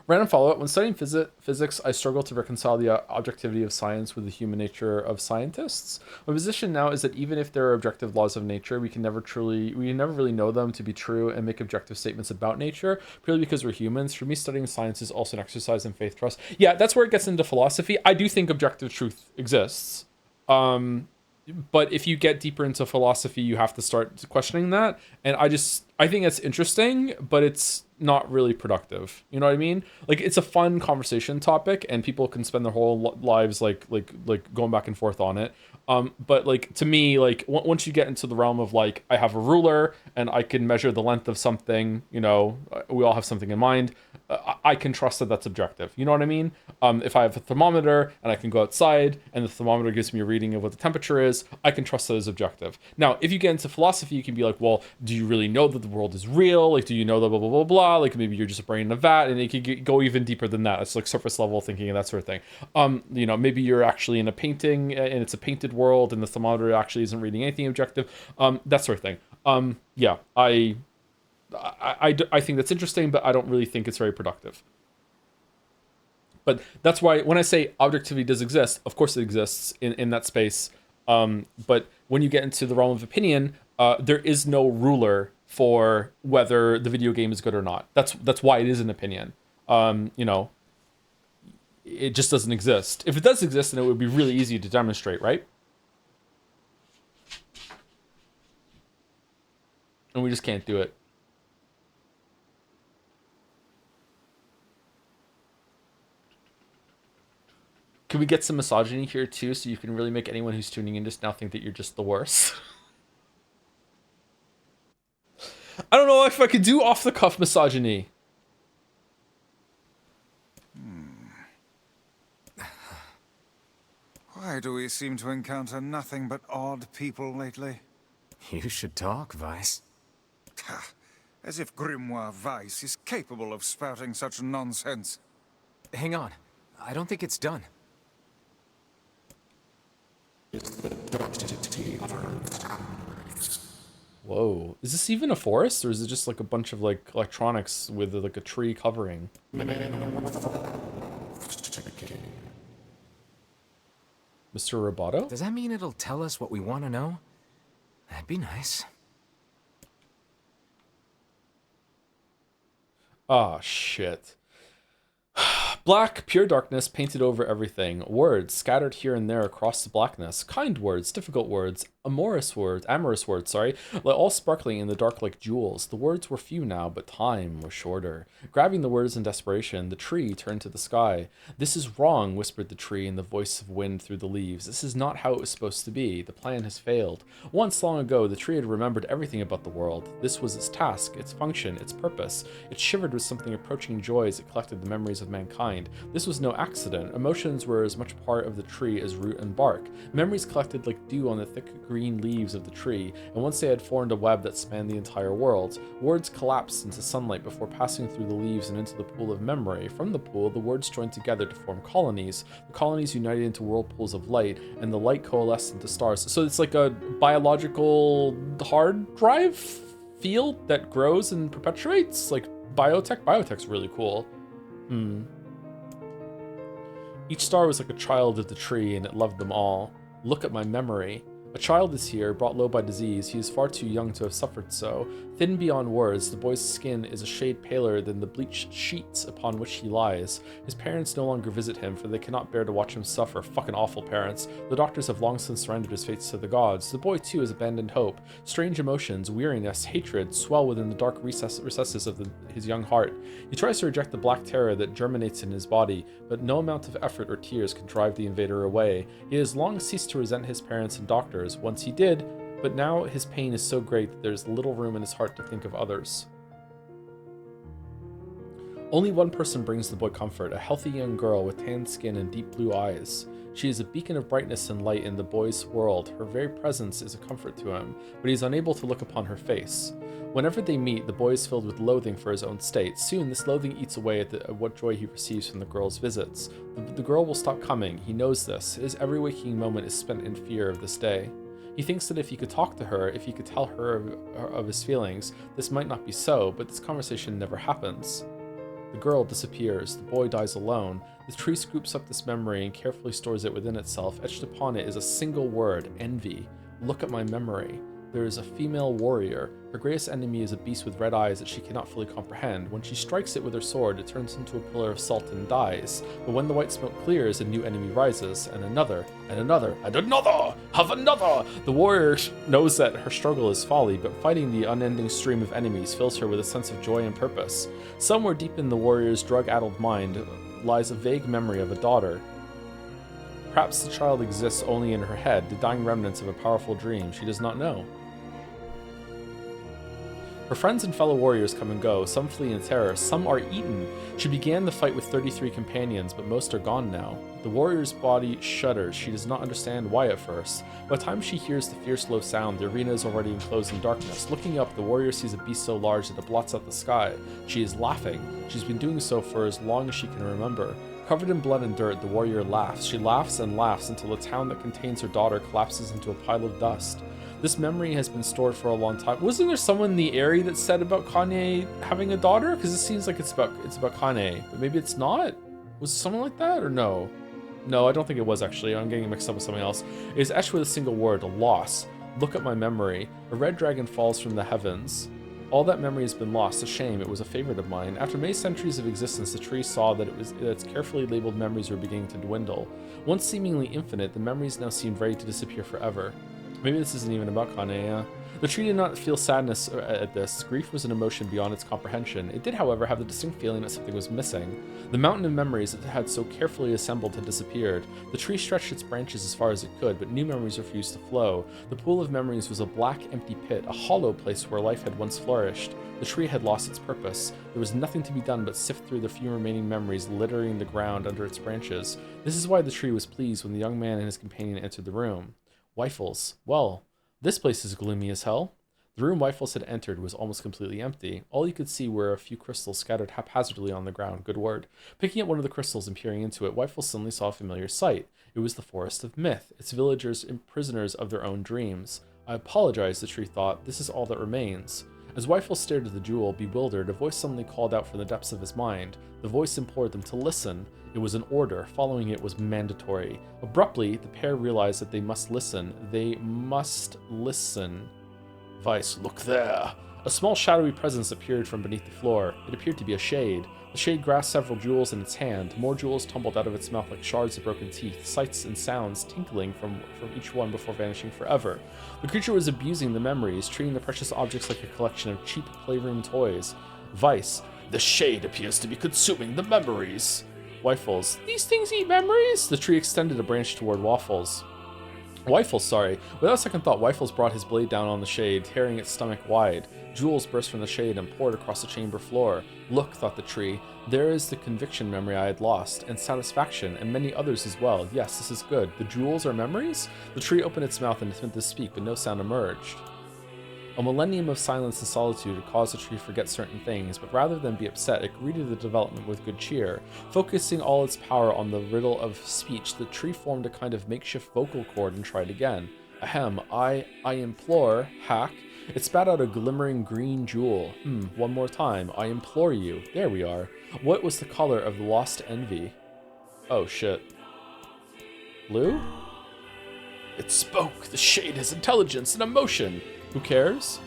Random follow-up. When studying physics, I struggle to reconcile the objectivity of science with the human nature of scientists. My position now is that even if there are objective laws of nature, we never really know them to be true and make objective statements about nature, purely because we're humans. For me, studying science is also an exercise in faith trust. Yeah, that's where it gets into philosophy. I do think objective truth exists. But if you get deeper into philosophy, you have to start questioning that. And I think it's interesting, but it's not really productive. You know what I mean? Like, it's a fun conversation topic and people can spend their whole lives like going back and forth on it. But like, to me, like once you get into the realm of like, I have a ruler and I can measure the length of something, you know, we all have something in mind. I can trust that that's objective. You know what I mean? If I have a thermometer and I can go outside and the thermometer gives me a reading of what the temperature is, I can trust that as objective. Now, if you get into philosophy, you can be like, well, do you really know that the world is real? Like, do you know that blah, blah, blah, blah? Like, maybe you're just a brain in a vat, and it could go even deeper than that. It's like surface level thinking and that sort of thing. You know, maybe you're actually in a painting and it's a painted world and the thermometer actually isn't reading anything objective. That sort of thing. Yeah, I think that's interesting, but I don't really think it's very productive. But that's why when I say objectivity does exist, of course it exists in that space. But when you get into the realm of opinion, there is no ruler for whether the video game is good or not. That's why it is an opinion. You know, it just doesn't exist. If it does exist, then it would be really easy to demonstrate, right? And we just can't do it. Can we get some misogyny here too, so you can really make anyone who's tuning in just now think that you're just the worst? I don't know if I could do off-the-cuff misogyny. Why do we seem to encounter nothing but odd people lately? You should talk, Weiss. As if Grimoire Weiss is capable of spouting such nonsense. Hang on. I don't think it's done. Whoa. Is this even a forest, or is it just like a bunch of like electronics with like a tree covering? Mr. Roboto? Does that mean it'll tell us what we want to know? That'd be nice. Oh, shit. Black, pure darkness painted over everything. Words scattered here and there across the blackness. Kind words, difficult words, amorous words, all sparkling in the dark like jewels. The words were few now, but time was shorter. Grabbing the words in desperation, the tree turned to the sky. This is wrong, whispered the tree in the voice of wind through the leaves. This is not how it was supposed to be. The plan has failed. Once long ago, the tree had remembered everything about the world. This was its task, its function, its purpose. It shivered with something approaching joy as it collected the memories of mankind. This was no accident. Emotions were as much part of the tree as root and bark. Memories collected like dew on the thick green leaves of the tree, and once they had formed a web that spanned the entire world. Words collapsed into sunlight before passing through the leaves and into the pool of memory. From the pool, the words joined together to form colonies. The colonies united into whirlpools of light, and the light coalesced into stars. So it's like a biological hard drive field that grows and perpetuates, like biotech. Biotech's really cool. Each star was like a child of the tree, and it loved them all. Look at my memory. A child is here, brought low by disease. He is far too young to have suffered so. Thin beyond words, the boy's skin is a shade paler than the bleached sheets upon which he lies. His parents no longer visit him, for they cannot bear to watch him suffer. Fucking awful parents. The doctors have long since surrendered his fates to the gods. The boy, too, has abandoned hope. Strange emotions, weariness, hatred swell within the dark recesses of his young heart. He tries to reject the black terror that germinates in his body, but no amount of effort or tears can drive the invader away. He has long ceased to resent his parents and doctors. Once he did, but now his pain is so great that there's little room in his heart to think of others. Only one person brings the boy comfort, a healthy young girl with tanned skin and deep blue eyes. She is a beacon of brightness and light in the boy's world. Her very presence is a comfort to him, but he is unable to look upon her face. Whenever they meet, the boy is filled with loathing for his own state. Soon, this loathing eats away at what joy he receives from the girl's visits. The girl will stop coming. He knows this. His every waking moment is spent in fear of this day. He thinks that if he could talk to her, if he could tell her of his feelings, this might not be so, but this conversation never happens. The girl disappears. The boy dies alone. The tree scoops up this memory and carefully stores it within itself. Etched upon it is a single word, envy. Look at my memory. There is a female warrior. Her greatest enemy is a beast with red eyes that she cannot fully comprehend. When she strikes it with her sword, it turns into a pillar of salt and dies. But when the white smoke clears, a new enemy rises, and another, and another, and another, have another! The warrior knows that her struggle is folly, but fighting the unending stream of enemies fills her with a sense of joy and purpose. Somewhere deep in the warrior's drug-addled mind lies a vague memory of a daughter. Perhaps the child exists only in her head, the dying remnants of a powerful dream she does not know. Her friends and fellow warriors come and go, some flee in terror, some are eaten. She began the fight with 33 companions, but most are gone now. The warrior's body shudders. She does not understand why at first. By the time she hears the fierce low sound, the arena is already enclosed in darkness. Looking up, the warrior sees a beast so large that it blots out the sky. She is laughing. She's been doing so for as long as she can remember. Covered in blood and dirt, the warrior laughs. She laughs and laughs until the town that contains her daughter collapses into a pile of dust. This memory has been stored for a long time. Wasn't there someone in the area that said about Kanye having a daughter? Because it seems like it's about Kanye, but maybe it's not? Was it someone like that, or no? No, I don't think it was actually. I'm getting mixed up with something else. It is etched with a single word, loss. Look at my memory. A red dragon falls from the heavens. All that memory has been lost. A shame. It was a favorite of mine. After many centuries of existence, the tree saw that its carefully labeled memories were beginning to dwindle. Once seemingly infinite, the memories now seemed ready to disappear forever. Maybe this isn't even about Kanye, yeah. The tree did not feel sadness at this. Grief was an emotion beyond its comprehension. It did, however, have the distinct feeling that something was missing. The mountain of memories it had so carefully assembled had disappeared. The tree stretched its branches as far as it could, but new memories refused to flow. The pool of memories was a black, empty pit, a hollow place where life had once flourished. The tree had lost its purpose. There was nothing to be done but sift through the few remaining memories littering the ground under its branches. This is why the tree was pleased when the young man and his companion entered the room. Weifels. Well, this place is gloomy as hell. The room Weifels had entered was almost completely empty. All you could see were a few crystals scattered haphazardly on the ground. Good word. Picking up one of the crystals and peering into it, Weifels suddenly saw a familiar sight. It was the Forest of Myth, its villagers prisoners of their own dreams. I apologize, the tree thought. This is all that remains. As Weifels stared at the jewel, bewildered, a voice suddenly called out from the depths of his mind. The voice implored them to listen. It was an order. Following it was mandatory. Abruptly, the pair realized that they must listen. They must listen. Weiss, look there. A small shadowy presence appeared from beneath the floor. It appeared to be a shade. The shade grasped several jewels in its hand. More jewels tumbled out of its mouth like shards of broken teeth, sights and sounds tinkling from each one before vanishing forever. The creature was abusing the memories, treating the precious objects like a collection of cheap playroom toys. Vice. The shade appears to be consuming the memories. Waffles. These things eat memories? The tree extended a branch toward Waffles. Waffles, sorry. Without a second thought, Waffles brought his blade down on the shade, tearing its stomach wide. Jewels burst from the shade and poured across the chamber floor. Look, thought the tree, there is the conviction memory I had lost, and satisfaction, and many others as well. Yes, this is good. The jewels are memories? The tree opened its mouth and attempted to speak, but no sound emerged. A millennium of silence and solitude had caused the tree to forget certain things, but rather than be upset, it greeted the development with good cheer. Focusing all its power on the riddle of speech, the tree formed a kind of makeshift vocal cord and tried again. Ahem, I implore, hack. It spat out a glimmering green jewel. One more time. I implore you. There we are. What was the color of the lost envy? Oh, shit. Blue? It spoke. The shade has intelligence and emotion. Who cares?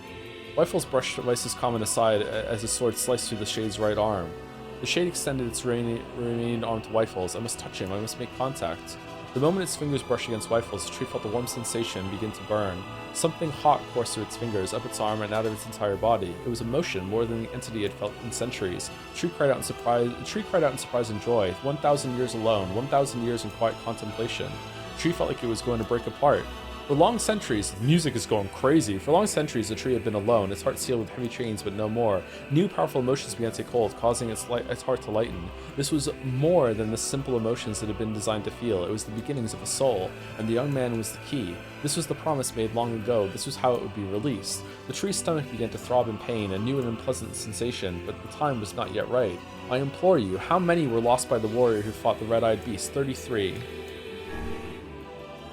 Waffles brushed Vice's comment aside as his sword sliced through the shade's right arm. The shade extended its remaining arm to Waffles. I must touch him. I must make contact. The moment its fingers brushed against Waffles, the tree felt a warm sensation begin to burn. Something hot coursed through its fingers, up its arm, and out of its entire body. It was emotion, more than the entity it had felt in centuries. The tree cried out in surprise and joy. 1,000 years alone, 1,000 years in quiet contemplation. The tree felt like it was going to break apart. For long centuries, the music is going crazy. For long centuries, the tree had been alone, its heart sealed with heavy chains, but no more. New powerful emotions began to take hold, causing its heart to lighten. This was more than the simple emotions that had been designed to feel. It was the beginnings of a soul, and the young man was the key. This was the promise made long ago. This was how it would be released. The tree's stomach began to throb in pain, a new and unpleasant sensation, but the time was not yet right. I implore you, how many were lost by the warrior who fought the red-eyed beast? 33.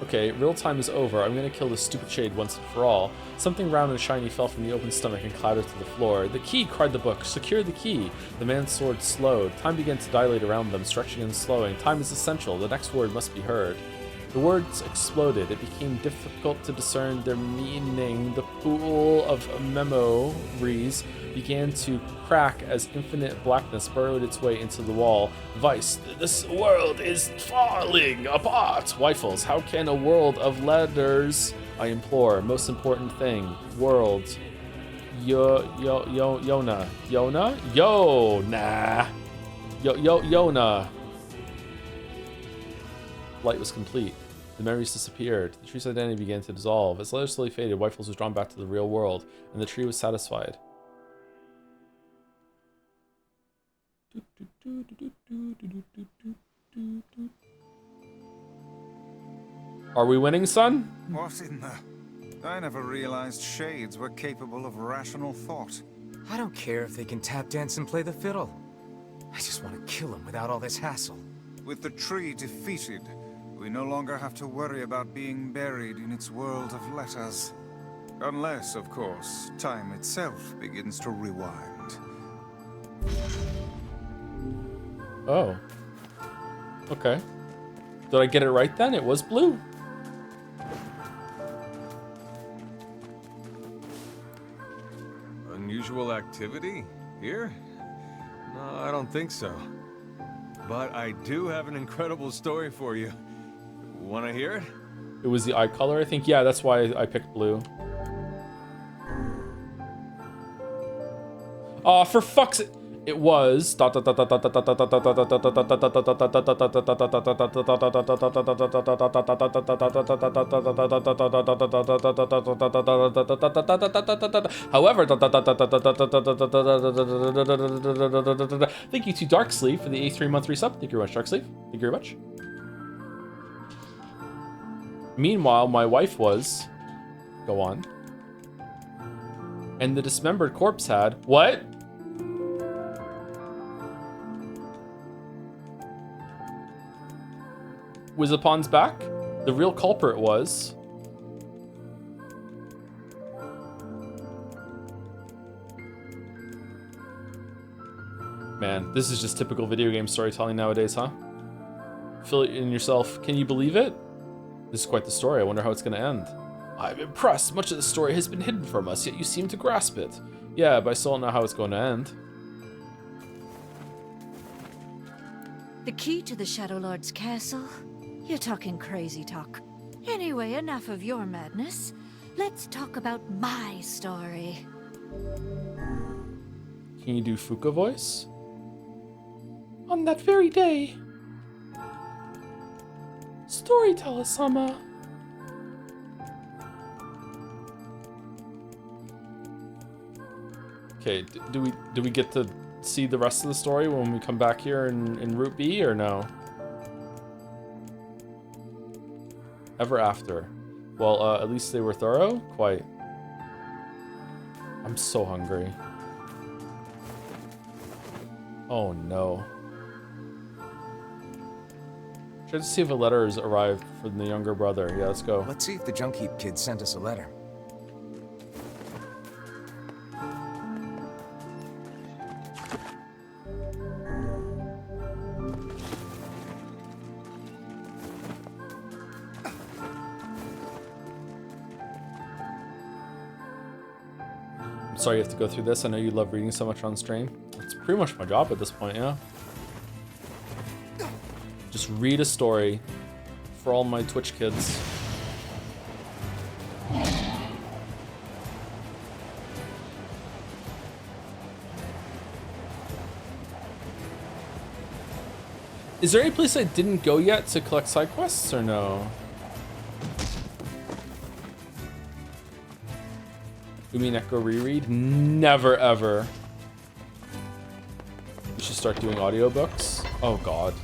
Okay, real time is over. I'm gonna kill this stupid shade once and for all. Something round and shiny fell from the open stomach and clattered to the floor. The key, cried the book. Secure the key. The man's sword slowed. Time began to dilate around them, stretching and slowing. Time is essential. The next word must be heard. The words exploded. It became difficult to discern their meaning. The pool of memories began to crack as infinite blackness burrowed its way into the wall. Vice, this world is falling apart. Waffles, how can a world of letters? I implore, most important thing, world. Yona. Light was complete. The memories disappeared. The tree's identity began to dissolve. As letters slowly faded, Waffles was drawn back to the real world, and the tree was satisfied. Are we winning, son? What in the... I never realized shades were capable of rational thought. I don't care if they can tap dance and play the fiddle. I just want to kill them without all this hassle. With the tree defeated, we no longer have to worry about being buried in its world of letters. Unless, of course, time itself begins to rewind. Oh. Okay. Did I get it right then? It was blue. Unusual activity here? No, I don't think so. But I do have an incredible story for you. Want to hear it? It was the eye color, I think. Yeah, that's why I picked blue. Oh, for fuck's sake. It was. However, thank you to Darksleeve for the 3-month resub. Thank you very much, Darksleeve. Thank you very much. Meanwhile, my wife was. Go on. And the dismembered corpse had. What? Was upon's back? The real culprit was. Man, this is just typical video game storytelling nowadays, huh? Feel it in yourself. Can you believe it? This is quite the story. I wonder how it's going to end. I'm impressed. Much of the story has been hidden from us, yet you seem to grasp it. Yeah, but I still don't know how it's going to end. The key to the Shadow Lord's castle? You're talking crazy talk. Anyway, enough of your madness. Let's talk about my story. Can you do Fuka voice? On that very day. Storyteller-sama. Okay, do we get to see the rest of the story when we come back here in Route B, or no? Ever after. Well, at least they were thorough? Quite. I'm so hungry. Oh no. Try to see if a letter has arrived from the younger brother. Yeah, let's go. Let's see if the junk heap kid sent us a letter. Sorry you have to go through this. I know you love reading so much on stream. It's pretty much my job at this point, yeah. Just read a story for all my Twitch kids. Is there any place I didn't go yet to collect side quests, or no? You mean Echo reread? Never ever. We should start doing audiobooks. Oh god.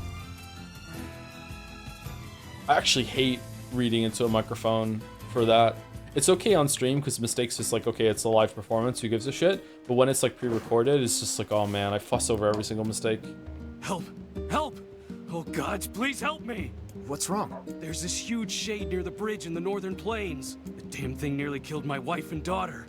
I actually hate reading into a microphone for that. It's okay on stream because mistakes is like, okay, it's a live performance, who gives a shit? But when it's like pre-recorded, it's just like, oh man, I fuss over every single mistake. Help! Help! Oh gods, please help me! What's wrong? There's this huge shade near the bridge in the northern plains. The damn thing nearly killed my wife and daughter.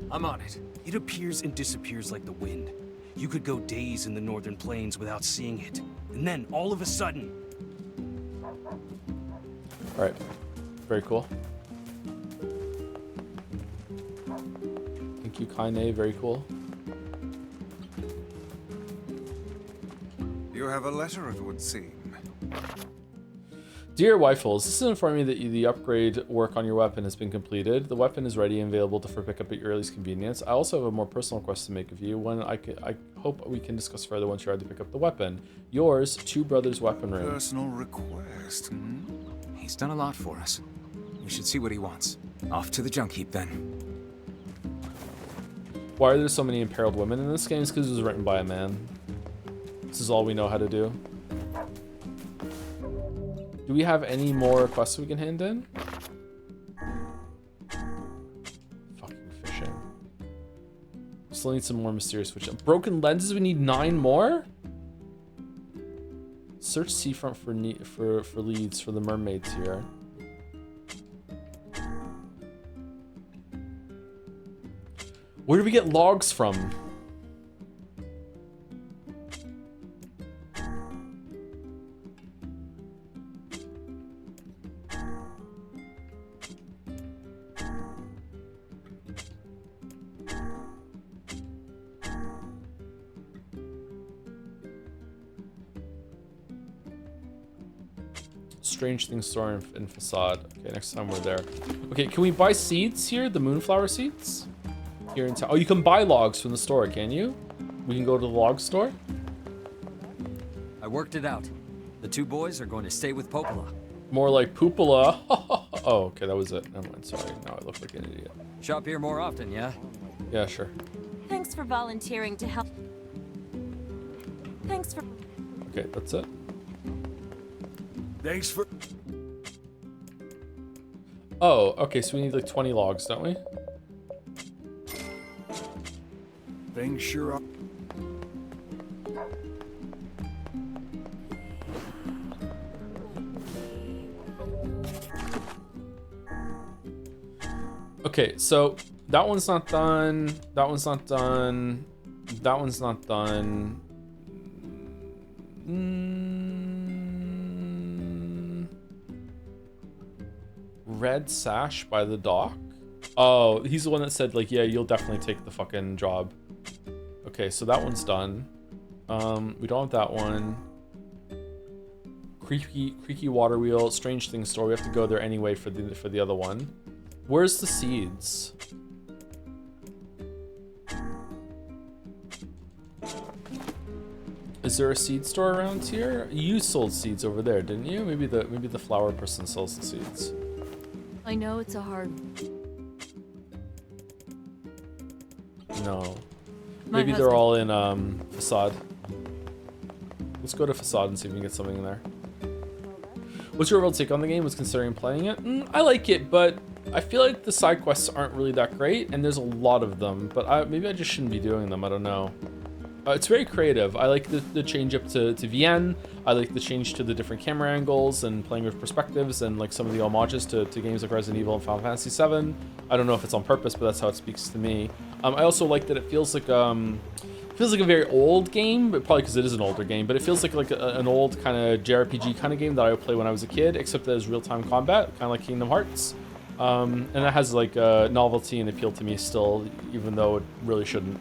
I'm on it. It appears and disappears like the wind. You could go days in the northern plains without seeing it. And then, all of a sudden... Alright. Very cool. Thank you, Kaine. Very cool. You have a letter, it would seem. Dear Wifles, this is informing me that the upgrade work on your weapon has been completed. The weapon is ready and available for pickup at your earliest convenience. I also have a more personal request to make of you, one I hope we can discuss further once you're ready to pick up the weapon. Yours, Two Brothers Weapon Room. Personal request, hmm? He's done a lot for us. We should see what he wants. Off to the junk heap, then. Why are there so many imperiled women in this game? It's because it was written by a man. This is all we know how to do. Do we have any more quests we can hand in? Fucking fishing. Still need some more mysterious switch. Broken lenses, we need 9 more? Search seafront for leads for the mermaids here. Where do we get logs from? Strange things store in facade. Okay, next time we're there. Okay, can we buy seeds here? The moonflower seeds? Here in town. Oh, you can buy logs from the store, can you? We can go to the log store? I worked it out. The two boys are going to stay with Popola. More like Poopola. Oh, okay, that was it. Never mind, sorry. Now I look like an idiot. Shop here more often, yeah? Yeah, sure. Thanks for volunteering to help. Thanks for... Okay, that's it. Thanks for... Oh, okay, so we need like 20 logs, don't we? Things sure are... Okay, so that one's not done. That one's not done. That one's not done. Red sash by the dock. Oh, he's the one that said, like, yeah, you'll definitely take the fucking job. Okay, so that one's done. We don't have that one. Creaky water wheel, strange thing store. We have to go there anyway for the other one. Where's the seeds? Is there a seed store around here? You sold seeds over there, didn't you? Maybe the flower person sells the seeds. I know it's a hard... No. Maybe they're all in Facade. Let's go to Facade and see if we can get something in there. What's your overall take on the game? Was considering playing it? I like it, but I feel like the side quests aren't really that great, and there's a lot of them. But maybe I just shouldn't be doing them. I don't know. It's very creative. I like the change up to VN. I like the change to the different camera angles and playing with perspectives and like some of the homages to games like Resident Evil and Final Fantasy VII. I don't know if it's on purpose, but that's how it speaks to me. I also like that it feels like a very old game, but probably because it is an older game. But it feels like an old kind of JRPG kind of game that I would play when I was a kid, except that it's real-time combat, kind of like Kingdom Hearts. And it has like novelty and appeal to me still, even though it really shouldn't.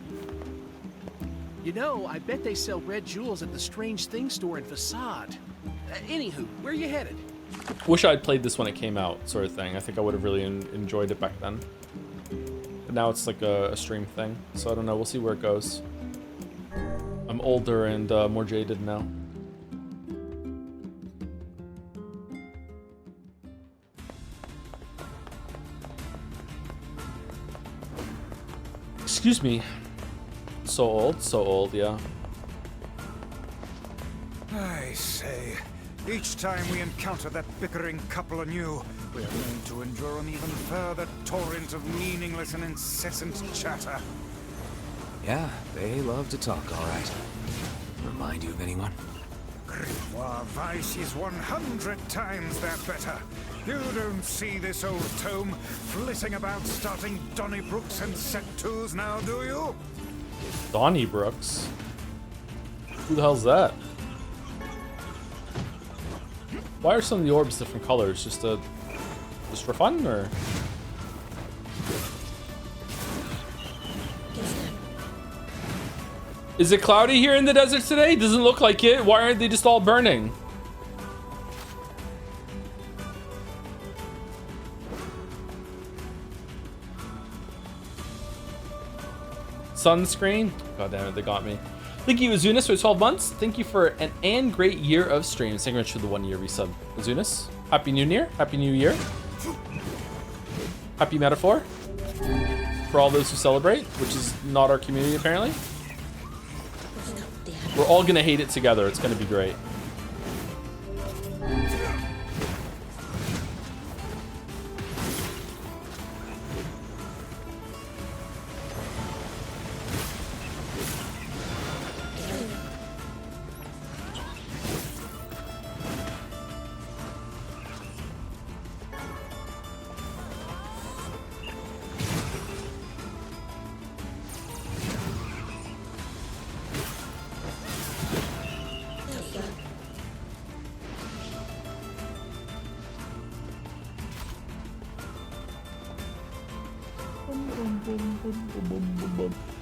You know, I bet they sell red jewels at the Strange Thing store in Facade. Anywho, where are you headed? Wish I'd played this when it came out, sort of thing. I think I would have really enjoyed it back then. But now it's like a stream thing, so I don't know. We'll see where it goes. I'm older and more jaded now. Excuse me. So old, yeah. I say, each time we encounter that bickering couple anew, we are going to endure an even further torrent of meaningless and incessant chatter. Yeah, they love to talk, all right. Remind you of anyone? Grimoire Weiss is 100 times that better. You don't see this old tome flitting about starting Donnybrooks and set twos now, do you? Donnybrooks? Who the hell's that? Why are some of the orbs different colors? Just for fun, or? Is it cloudy here in the desert today? Doesn't look like it. Why aren't they just all burning? Sunscreen? God damn it, they got me. Thank you, Azunis, for 12 months. Thank you for an and great year of streams. Thank you very much for the 1 year resub. Azunis, Happy New Year. Happy New Year. Happy Metaphor. For all those who celebrate, which is not our community apparently. We're all gonna hate it together. It's gonna be great.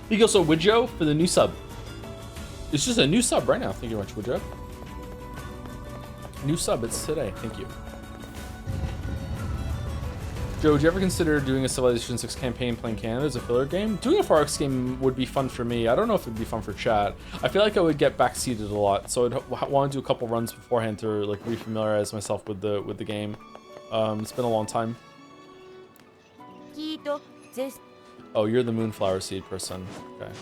Thank you also, Widjo, for the new sub. It's just a new sub right now. Thank you very much, Widjo. New sub, it's today. Thank you. Joe, would you ever consider doing a Civilization 6 campaign playing Canada as a filler game? Doing a FARX game would be fun for me. I don't know if it'd be fun for chat. I feel like I would get backseated a lot, so I'd want to do a couple runs beforehand to like refamiliarize myself with the game. It's been a long time. Oh, you're the Moonflower Seed person. Okay.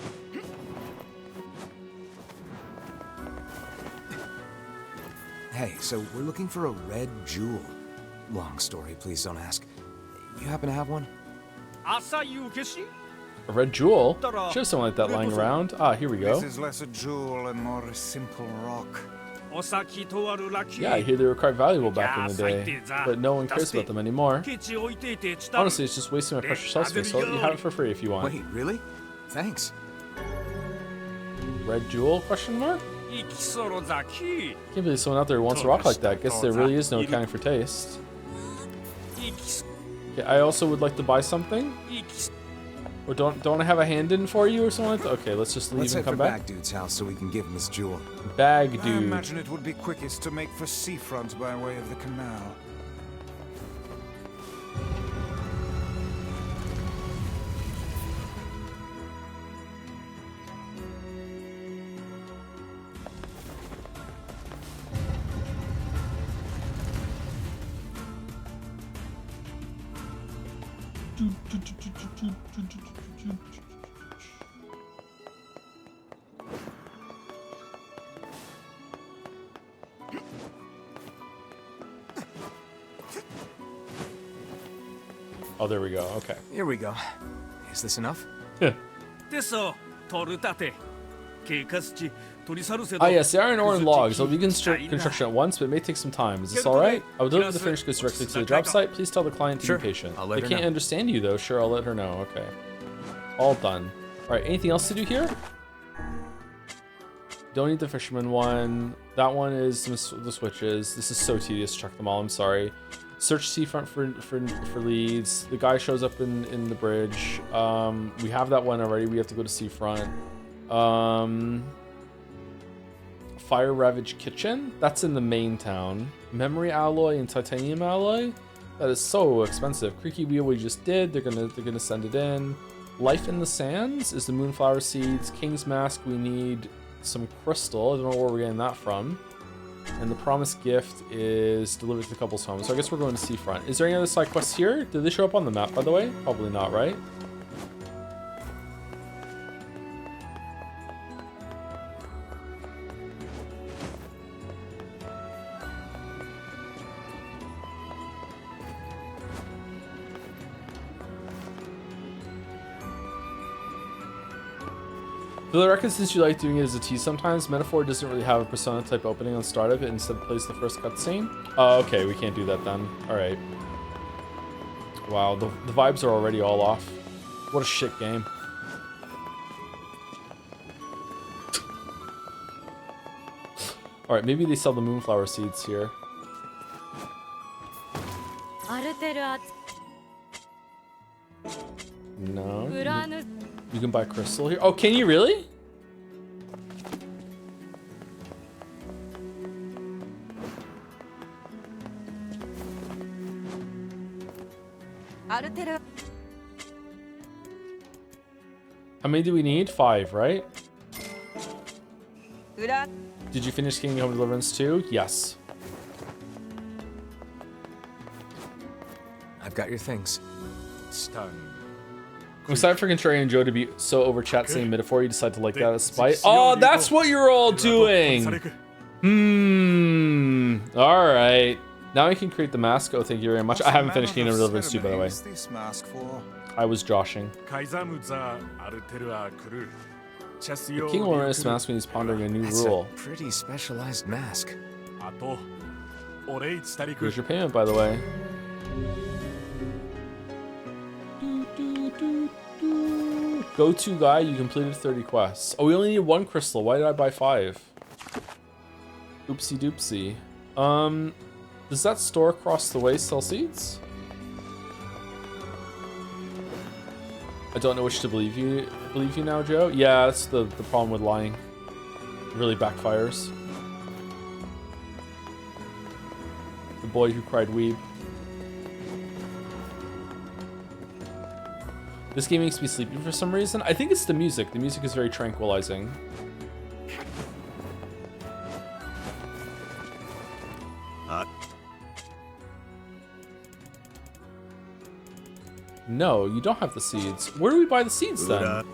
Hey, so we're looking for a red jewel. Long story, please don't ask. You happen to have one? A red jewel? Should have something like that lying around. Ah, here we go. This is less a jewel and more a simple rock. Yeah, I hear they were quite valuable back in the day, but no one cares about them anymore. Honestly, it's just wasting my precious shelf space, so you have it for free if you want. Wait, really? Thanks. Red jewel, question mark? Can't believe someone out there wants a rock like that. Guess there really is no accounting for taste. Okay, I also would like to buy something. Or don't I have a hand in for you or something like that? Okay, let's just leave and come back. Bag Dude's house so we can give him his jewel. Bag Dude. I imagine it would be quickest to make for seafront by way of the canal. Oh, there we go. Okay. Here we go. Is this enough? Yeah. Ah, yes, the iron ore and logs. I'll begin construction at once, but it may take some time. Is this alright? I would deliver the finished goods directly to the job site. Please tell the client to be patient. I'll let They her can't know. understand you, though. Sure, I'll let her know. Okay. All done. Alright, anything else to do here? Don't need the fisherman one. That one is the switches. This is so tedious to check them all. I'm sorry. Search seafront for leads. The guy shows up in the bridge. We have that one already. We have to go to seafront. Fire Ravaged Kitchen. That's in the main town. Memory alloy and titanium alloy. That is so expensive. Creaky wheel we just did. They're gonna send it in. Life in the Sands is the moonflower seeds. King's Mask. We need some crystal. I don't know where we're getting that from. And the promised gift is delivered to the couple's home. So I guess we're going to seafront. Is there any other side quests here? Did they show up on the map, by the way? Probably not, right? For the record, since you like doing it as a tease sometimes, Metaphor doesn't really have a Persona type opening on startup. It instead plays the first cutscene. Oh, okay, we can't do that then. Alright. Wow, the vibes are already all off. What a shit game. Alright, maybe they sell the moonflower seeds here. No. You can buy crystal here. Oh, can you really? How many do we need? 5, right? Did you finish Kingdom Come Deliverance 2? Yes. I've got your things. I'm excited for Contrarian Joe to be so over chat saying Metaphor. You decide to like that as spite. Oh, that's what you're all doing. Alright. Now I can create the mask. Oh, thank you very much. I haven't finished Kingdom Deliverance 2, by the way. I was joshing. The king will learn his mask when he's pondering a new rule. A pretty specialized mask. Here's your payment, by the way. Go-to guy, you completed 30 quests. Oh, we only need 1 crystal. Why did I buy 5? Oopsie doopsie. Does that store across the way sell seeds? I don't know which to believe you now, Joe. Yeah, that's the problem with lying. It really backfires. The boy who cried weeb. This game makes me sleepy for some reason. I think it's the music. The music is very tranquilizing. No, you don't have the seeds. Where do we buy the seeds then?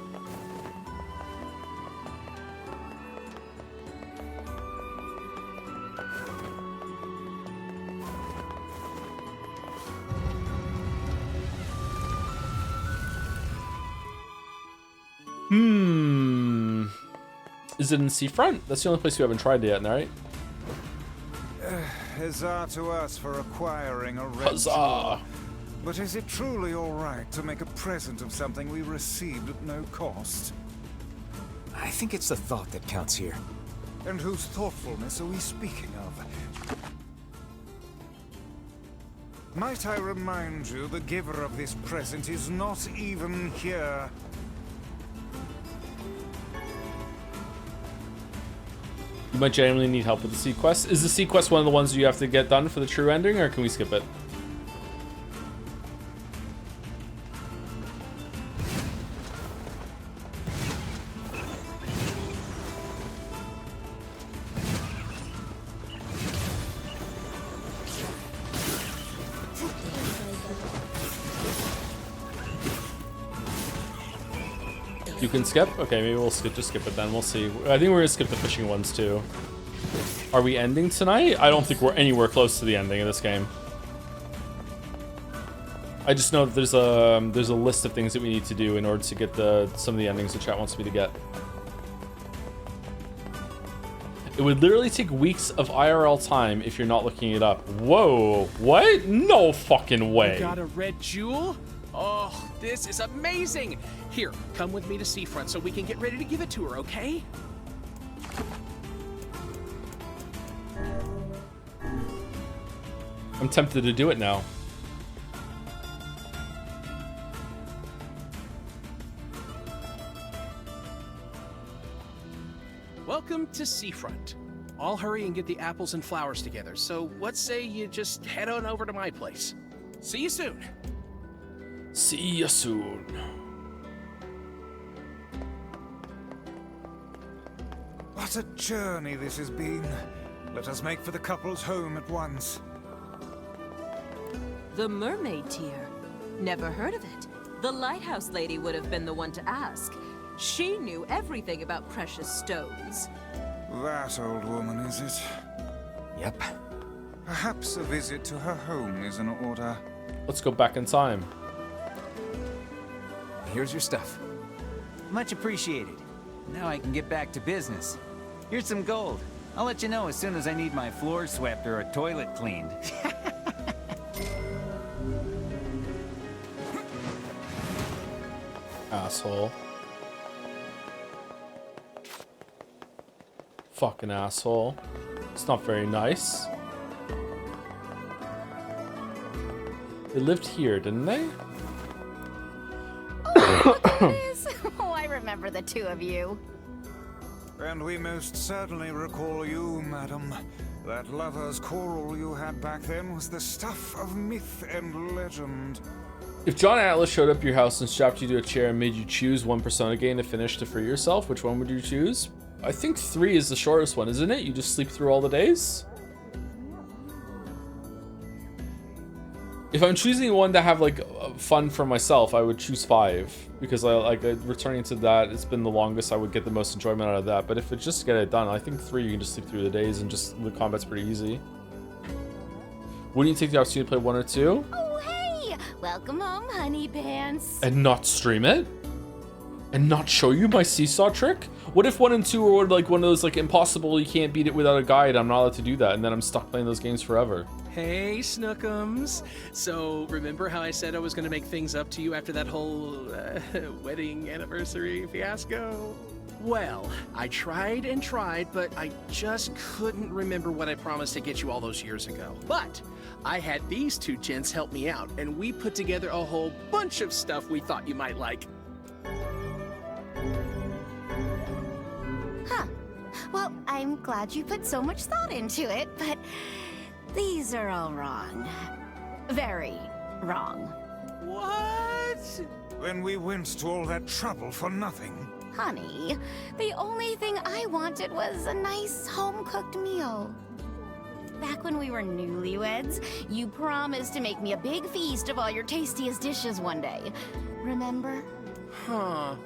Is it in Seafront? That's the only place we haven't tried yet, right? Huzzah to us for acquiring a red Huzzah! jewel. But is it truly all right to make a present of something we received at no cost? I think it's the thought that counts here. And whose thoughtfulness are we speaking of? Might I remind you, the giver of this present is not even here. You might genuinely need help with the sea quest. Is the sea quest one of the ones you have to get done for the true ending, or can we skip it? You can skip? Okay, maybe we'll just skip it then. We'll see. I think we're gonna skip the fishing ones too. Are we ending tonight? I don't think we're anywhere close to the ending of this game. I just know that there's a list of things that we need to do in order to get some of the endings the chat wants me to get. It would literally take weeks of IRL time if you're not looking it up. Whoa, what? No fucking way. You got a red jewel? Oh, this is amazing! Here, come with me to Seafront so we can get ready to give it to her, okay? I'm tempted to do it now. Welcome to Seafront. I'll hurry and get the apples and flowers together, so what say you just head on over to my place? See you soon. See you soon. What a journey this has been. Let us make for the couple's home at once. The mermaid tier. Never heard of it. The lighthouse lady would have been the one to ask. She knew everything about precious stones. That old woman, is it? Yep. Perhaps a visit to her home is in order. Let's go back in time. Here's your stuff. Much appreciated. Now I can get back to business. Here's some gold. I'll let you know as soon as I need my floor swept or a toilet cleaned. Asshole. Fucking asshole. It's not very nice. They lived here, didn't they? Oh, I remember the two of you. And we most certainly recall you, madam. That lover's quarrel you had back then was the stuff of myth and legend. If John Atlas showed up at your house and strapped you to a chair and made you choose one persona game to finish to free yourself, which one would you choose? I think 3 is the shortest one, isn't it? You just sleep through all the days? If I'm choosing one to have like fun for myself, I would choose 5 because I like returning to that. It's been the longest. I would get the most enjoyment out of that. But if it's just to get it done, I think 3 you can just sleep through the days and just the combat's pretty easy. Wouldn't you take the opportunity to play 1 or 2? Oh, hey! Welcome home, honey pants. And not stream it? And not show you my seesaw trick? What if 1 and 2 were like one of those like impossible, you can't beat it without a guide, I'm not allowed to do that, and then I'm stuck playing those games forever? Hey, Snookums. So, remember how I said I was going to make things up to you after that whole wedding anniversary fiasco? Well, I tried and tried, but I just couldn't remember what I promised to get you all those years ago. But I had these two gents help me out, and we put together a whole bunch of stuff we thought you might like. Huh. Well, I'm glad you put so much thought into it, but these are all wrong. Very wrong. What? Then we went to all that trouble for nothing. Honey, the only thing I wanted was a nice home-cooked meal. Back when we were newlyweds, you promised to make me a big feast of all your tastiest dishes one day. Remember? Huh.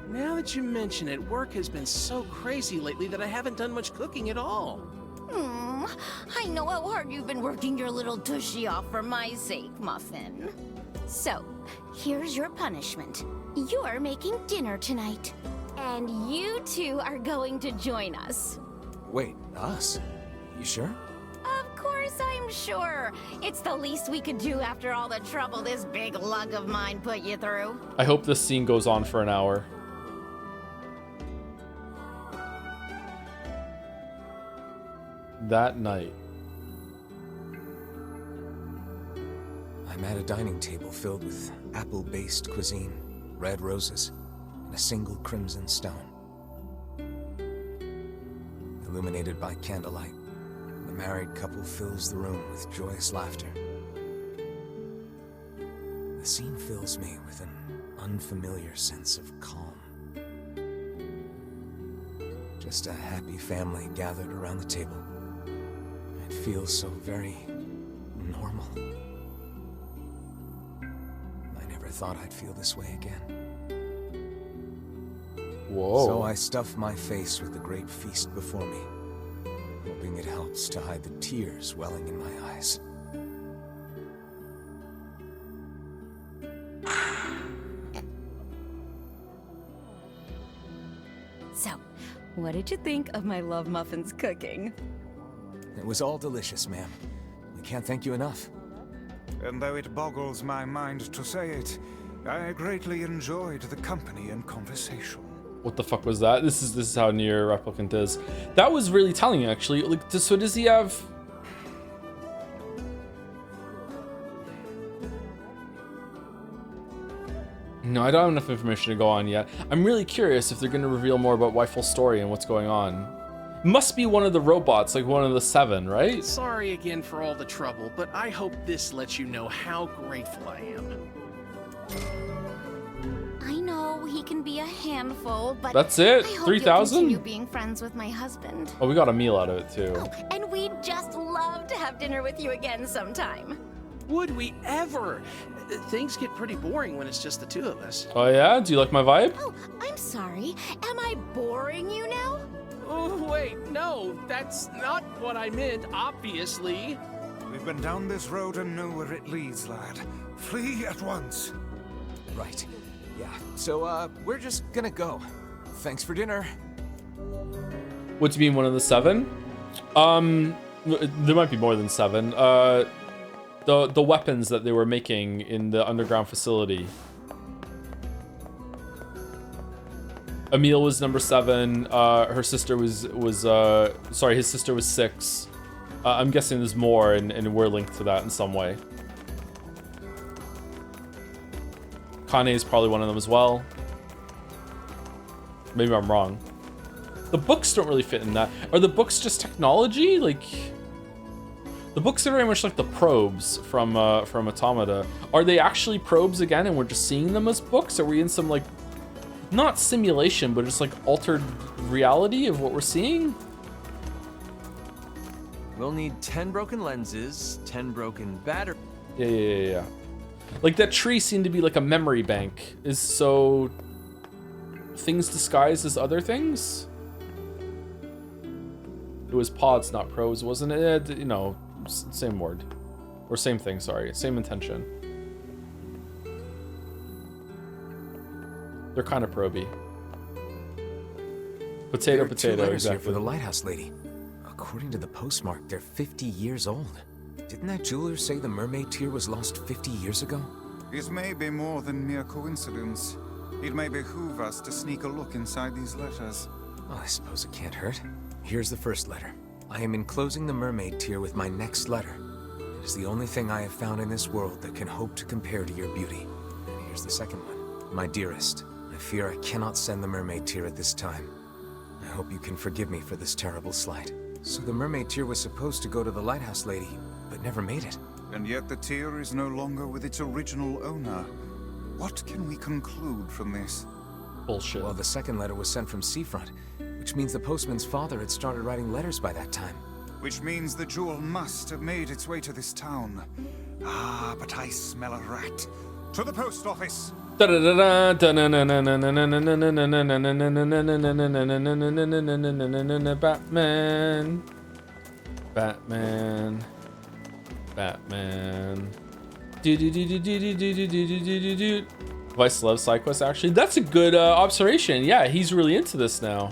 Now that you mention it, work has been so crazy lately that I haven't done much cooking at all. I know how hard you've been working your little tushy off for my sake, Muffin. So, here's your punishment. You're making dinner tonight. And you two are going to join us. Wait, us? You sure? Of course I'm sure. It's the least we could do after all the trouble this big lug of mine put you through. I hope this scene goes on for an hour. That night. I'm at a dining table filled with apple-based cuisine, red roses, and a single crimson stone. Illuminated by candlelight, the married couple fills the room with joyous laughter. The scene fills me with an unfamiliar sense of calm. Just a happy family gathered around the table. It feels so very normal. I never thought I'd feel this way again. Whoa. So I stuff my face with the great feast before me, hoping it helps to hide the tears welling in my eyes. So, what did you think of my Love Muffin's cooking? It was all delicious, ma'am. We can't thank you enough. And though it boggles my mind to say it, I greatly enjoyed the company and conversation. What the fuck was that? This is how NieR Replicant is. That was really telling, actually. Like, so does he have... No, I don't have enough information to go on yet. I'm really curious if they're going to reveal more about Wifle's story and what's going on. Must be one of the robots, like one of the 7, right? Sorry again for all the trouble, but I hope this lets you know how grateful I am. I know he can be a handful, but That's it? I hope 3,000? you'll continue being friends with my husband. Oh, we got a meal out of it, too. And we'd just love to have dinner with you again sometime. Would we ever? Things get pretty boring when it's just the two of us. Oh, yeah? Do you like my vibe? Oh, I'm sorry. Am I boring you now? Oh, wait, no, that's not what I meant, obviously. We've been down this road and know where it leads, lad. Flee at once. Right. Yeah, so, we're just gonna go. Thanks for dinner. What do you mean, one of the 7? There might be more than 7. The weapons that they were making in the underground facility. Emil was number 7. Her sister was sorry, his sister was 6. I'm guessing there's more, and we're linked to that in some way. Kane is probably one of them as well. Maybe I'm wrong. The books don't really fit in that. Are the books just technology? Like, the books are very much like the probes from Automata. Are they actually probes again, and we're just seeing them as books? Are we in some, like, not simulation, but just like altered reality of what we're seeing? We'll need 10 broken lenses, 10 broken batteries. Yeah. Like, that tree seemed to be like a memory bank. Is so things disguised as other things? It was pods, not probes, wasn't it? You know, same word. Or same thing, sorry. Same intention. They're kind of proby. Potato, Two letters exactly. here for the lighthouse lady. According to the postmark, they're 50 years old. Didn't that jeweler say the mermaid tear was lost 50 years ago? It may be more than mere coincidence. It may behoove us to sneak a look inside these letters. Well, I suppose it can't hurt. Here's the first letter. I am enclosing the mermaid tear with my next letter. It is the only thing I have found in this world that can hope to compare to your beauty. And here's the second one. My dearest, I fear I cannot send the mermaid tear at this time. I hope you can forgive me for this terrible slight. So the mermaid tear was supposed to go to the lighthouse lady, but never made it. And yet the tear is no longer with its original owner. What can we conclude from this? Bullshit. Well, the second letter was sent from Seafront, which means the postman's father had started writing letters by that time. Which means the jewel must have made its way to this town. Ah, but I smell a rat. To the post office! Batman. Vice loves side quests, actually. That's a good observation. Yeah, he's really into this now.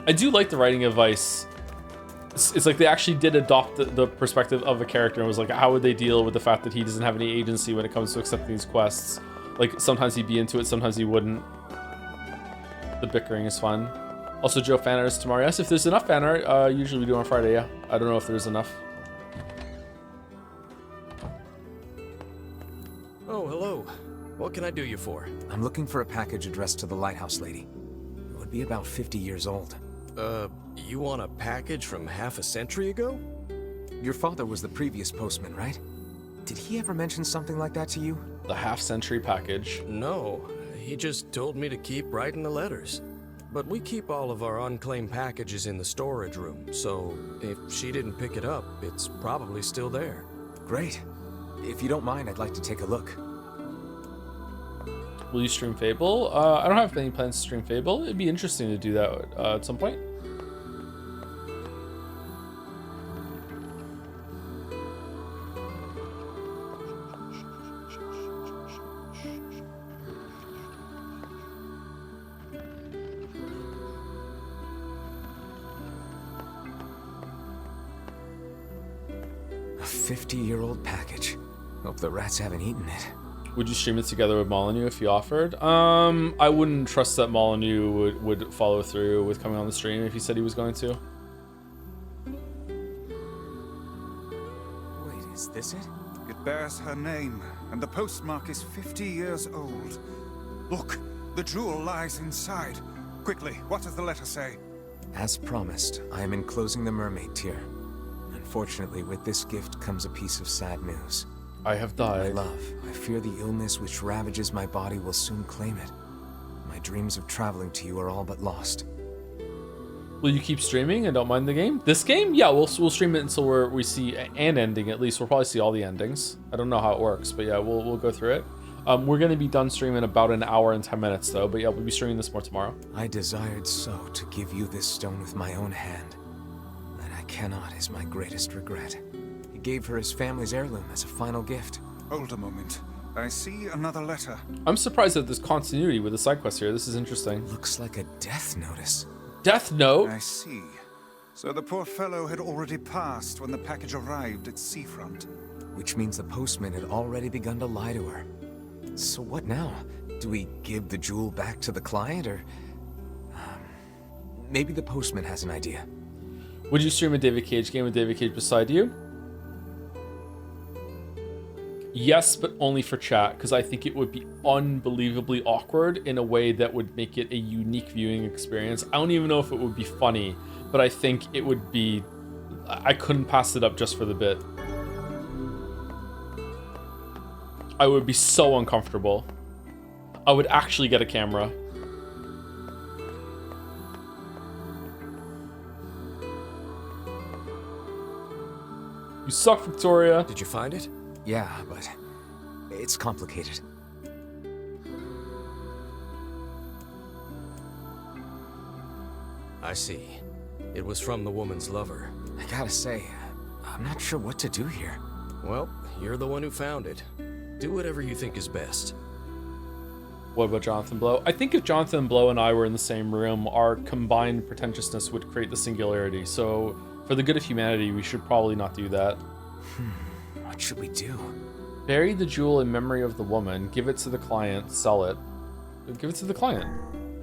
I do like the writing of Vice. It's like they actually did adopt the perspective of a character and was like, how would they deal with the fact that he doesn't have any agency when it comes to accepting these quests? Like, sometimes he'd be into it, sometimes he wouldn't. The bickering is fun. Also, Joe, fan art is tomorrow. Yes, if there's enough fan art, usually we do on Friday, yeah. I don't know if there's enough. Oh, hello. What can I do you for? I'm looking for a package addressed to the lighthouse lady. It would be about 50 years old. You want a package from half a century ago? Your father was the previous postman, right? Did he ever mention something like that to you? The half-century package. No, he just told me to keep writing the letters. But we keep all of our unclaimed packages in the storage room, so if she didn't pick it up, it's probably still there. Great. If you don't mind, I'd like to take a look. Will you stream Fable? I don't have any plans to stream Fable. It'd be interesting to do that at some point. A 50-year-old package. Hope the rats haven't eaten it. Would you stream it together with Molyneux if you offered? I wouldn't trust that Molyneux would follow through with coming on the stream if he said he was going to. Wait, is this it? It bears her name, and the postmark is 50 years old. Look, the jewel lies inside. Quickly, what does the letter say? As promised, I am enclosing the mermaid tear. Unfortunately, with this gift comes a piece of sad news. I have died. My love, I fear the illness which ravages my body will soon claim it. My dreams of traveling to you are all but lost. Will you keep streaming and don't mind the game? This game? Yeah, we'll stream it until we see an ending at least. We'll probably see all the endings. I don't know how it works, but yeah, we'll go through it. We're going to be done streaming in about an hour and 10 minutes though, but yeah, we'll be streaming this more tomorrow. I desired so to give you this stone with my own hand. That I cannot is my greatest regret. He gave her his family's heirloom as a final gift. Hold a moment. I see another letter. I'm surprised that there's continuity with the side quest here. This is interesting. Looks like a death notice. Death note? I see. So the poor fellow had already passed when the package arrived at seafront. Which means the postman had already begun to lie to her. So what now? Do we give the jewel back to the client, or... maybe the postman has an idea. Would you stream a David Cage game with David Cage beside you? Yes, but only for chat, because I think it would be unbelievably awkward in a way that would make it a unique viewing experience. I don't even know if it would be funny, but I think it would be... I couldn't pass it up just for the bit. I would be so uncomfortable. I would actually get a camera. You suck, Victoria. Did you find it? Yeah, but it's complicated. I see. It was from the woman's lover. I gotta say, I'm not sure what to do here. Well, you're the one who found it. Do whatever you think is best. What about Jonathan Blow? I think if Jonathan Blow and I were in the same room, our combined pretentiousness would create the singularity. So, for the good of humanity, we should probably not do that. What should we do? Bury the jewel in memory of the woman, give it to the client, sell it. Give it to the client.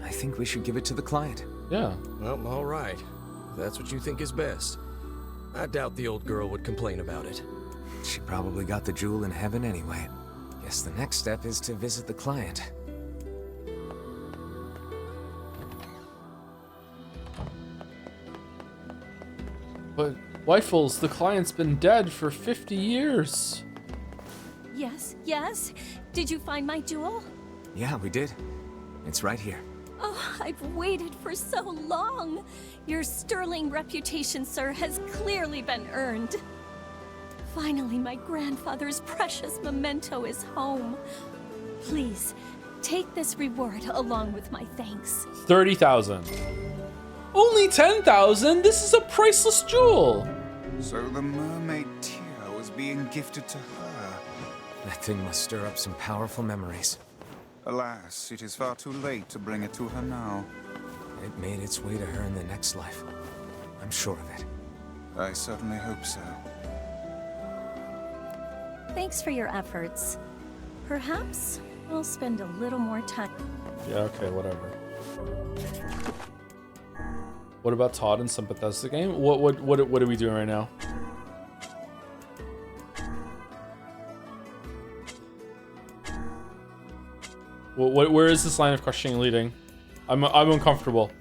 I think we should give it to the client. Yeah. Well, all right. If that's what you think is best. I doubt the old girl would complain about it. She probably got the jewel in heaven anyway. Guess the next step is to visit the client. But, Wifles, the client's been dead for 50 years. Yes, yes. Did you find my jewel? Yeah, we did. It's right here. Oh, I've waited for so long. Your sterling reputation, sir, has clearly been earned. Finally, my grandfather's precious memento is home. Please, take this reward along with my thanks. 30,000. Only 10,000? This is a priceless jewel. So the mermaid tear was being gifted to her. That thing must stir up some powerful memories. Alas, it is far too late to bring it to her now. It made its way to her in the next life. I'm sure of it. I certainly hope so. Thanks for your efforts. Perhaps I'll spend a little more time. Yeah, okay, whatever. What about Todd and some Bethesda game? What are we doing right now? Where is this line of questioning leading? I'm uncomfortable.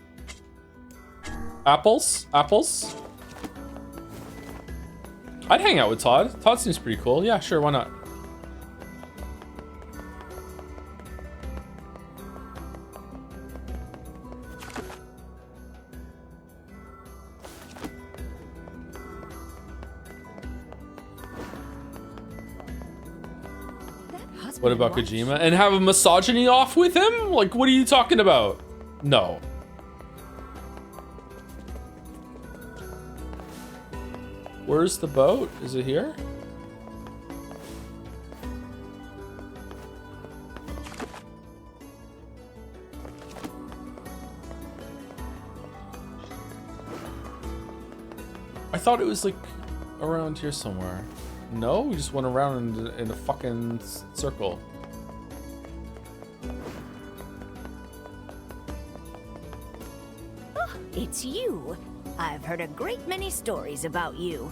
Apples? Apples? I'd hang out with Todd. Todd seems pretty cool. Yeah, sure, why not? What about Kojima? And have a misogyny off with him? Like, what are you talking about? No. Where's the boat? Is it here? I thought it was like around here somewhere. No, we just went around in a fucking circle. Oh, it's you. I've heard a great many stories about you.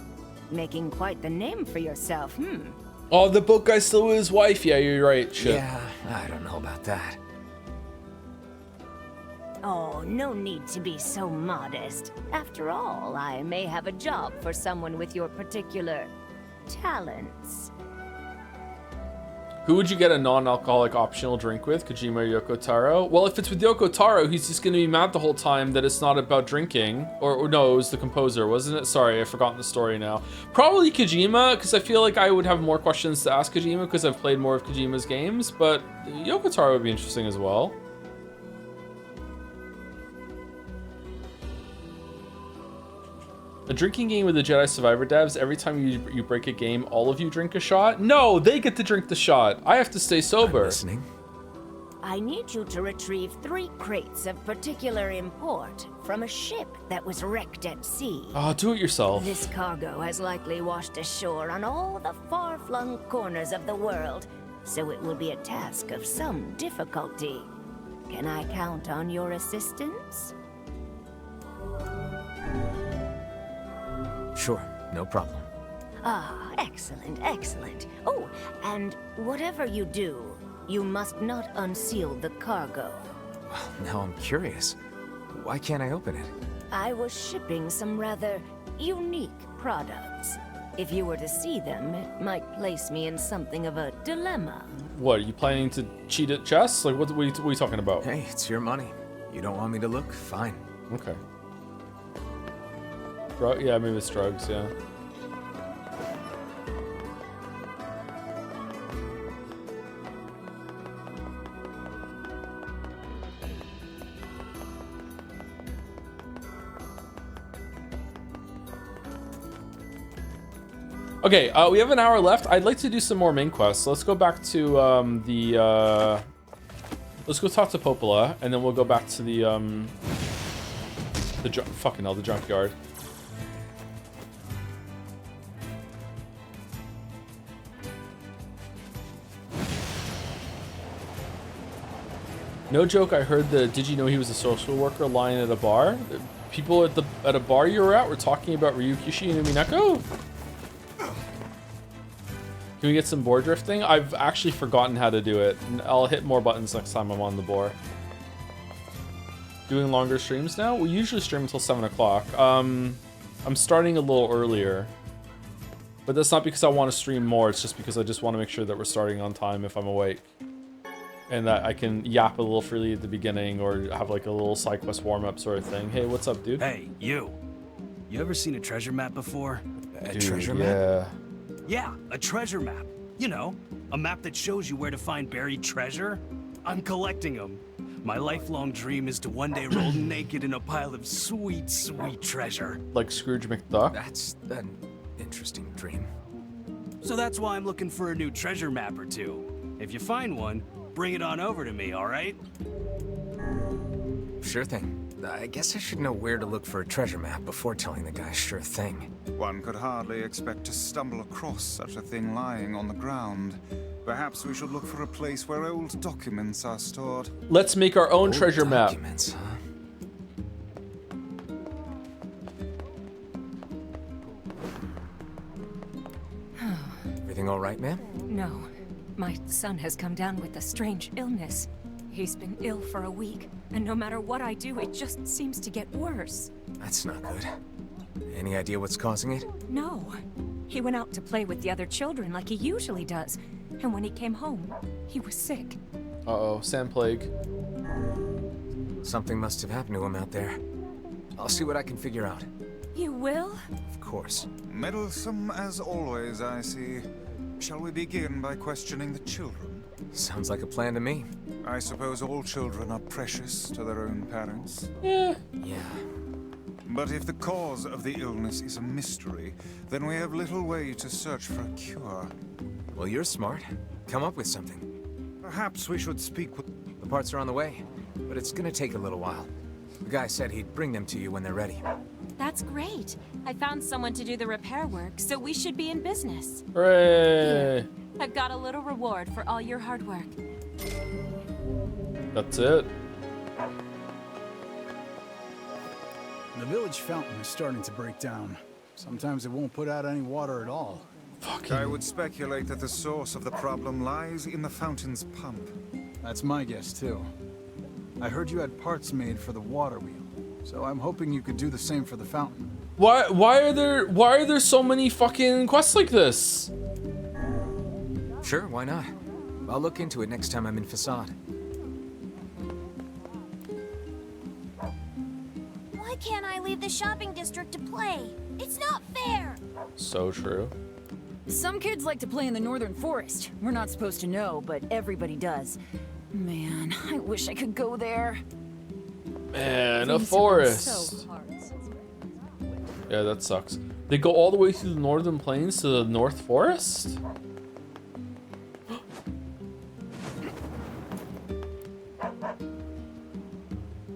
Making quite the name for yourself, Oh, the boat guy still with his wife. Yeah, you're right. Shit. Yeah, I don't know about that. Oh, no need to be so modest. After all, I may have a job for someone with your particular talents. Who would you get a non-alcoholic optional drink with? Kojima or Yoko Taro? Well, if it's with Yoko Taro, he's just going to be mad the whole time that it's not about drinking. Or no, it was the composer, wasn't it? Sorry, I've forgotten the story now. Probably Kojima, because I feel like I would have more questions to ask Kojima because I've played more of Kojima's games, but Yoko Taro would be interesting as well. A drinking game with the Jedi Survivor devs, every time you break a game, all of you drink a shot? No, they get to drink the shot. I have to stay sober. I'm listening. I need you to retrieve 3 crates of particular import from a ship that was wrecked at sea. Oh, do it yourself. This cargo has likely washed ashore on all the far-flung corners of the world, so it will be a task of some difficulty. Can I count on your assistance? Sure, no problem. Ah, excellent, excellent. Oh, and whatever you do, you must not unseal the cargo. Well, now I'm curious. Why can't I open it? I was shipping some rather unique products. If you were to see them, it might place me in something of a dilemma. What, are you planning to cheat at chess? Like, what are you talking about? Hey, it's your money. You don't want me to look? Fine. Okay. Yeah, maybe it's drugs, yeah. Okay, we have an hour left. I'd like to do some more main quests. So let's go back to let's go talk to Popola, and then we'll go back to the junkyard. No joke, I heard the "did you know he was a social worker" line at a bar. People at a bar you were at were talking about Ryukishi and Umineko. Can we get some boar drifting? I've actually forgotten how to do it. I'll hit more buttons next time I'm on the boar. Doing longer streams now? We usually stream until 7 o'clock. I'm starting a little earlier. But that's not because I want to stream more, it's just because I just want to make sure that we're starting on time if I'm awake. And that I can yap a little freely at the beginning or have like a little side quest warm-up sort of thing. Hey, what's up, dude? Hey, you. You ever seen a treasure map before? A treasure map? Yeah, a treasure map. You know, a map that shows you where to find buried treasure. I'm collecting them. My lifelong dream is to one day roll naked in a pile of sweet, sweet treasure. Like Scrooge McDuck? That's an interesting dream. So that's why I'm looking for a new treasure map or two. If you find one, bring it on over to me, all right? Sure thing. I guess I should know where to look for a treasure map before telling the guy sure thing. One could hardly expect to stumble across such a thing lying on the ground. Perhaps we should look for a place where old documents are stored. Let's make our own treasure map. Documents, huh? Everything all right, ma'am? No. My son has come down with a strange illness. He's been ill for a week, and no matter what I do, it just seems to get worse. That's not good. Any idea what's causing it? No. He went out to play with the other children like he usually does, and when he came home, he was sick. Uh-oh, sand plague. Something must have happened to him out there. I'll see what I can figure out. You will? Of course. Meddlesome as always, I see. Shall we begin by questioning the children? Sounds like a plan to me. I suppose all children are precious to their own parents. Yeah. But if the cause of the illness is a mystery, then we have little way to search for a cure. Well, you're smart. Come up with something. Perhaps we should speak with... The parts are on the way, but it's gonna take a little while. The guy said he'd bring them to you when they're ready. That's great. I found someone to do the repair work, so we should be in business. Hooray! I've got a little reward for all your hard work. That's it. The village fountain is starting to break down. Sometimes it won't put out any water at all. I would speculate that the source of the problem lies in the fountain's pump. That's my guess, too. I heard you had parts made for the water wheel, so I'm hoping you could do the same for the fountain. Why are there so many fucking quests like this? Sure, why not? I'll look into it next time I'm in Facade. Why can't I leave the shopping district to play? It's not fair! So true. Some kids like to play in the northern forest. We're not supposed to know, but everybody does. Man, I wish I could go there. Man, a forest. Yeah, that sucks. They go all the way through the northern plains to the North Forest?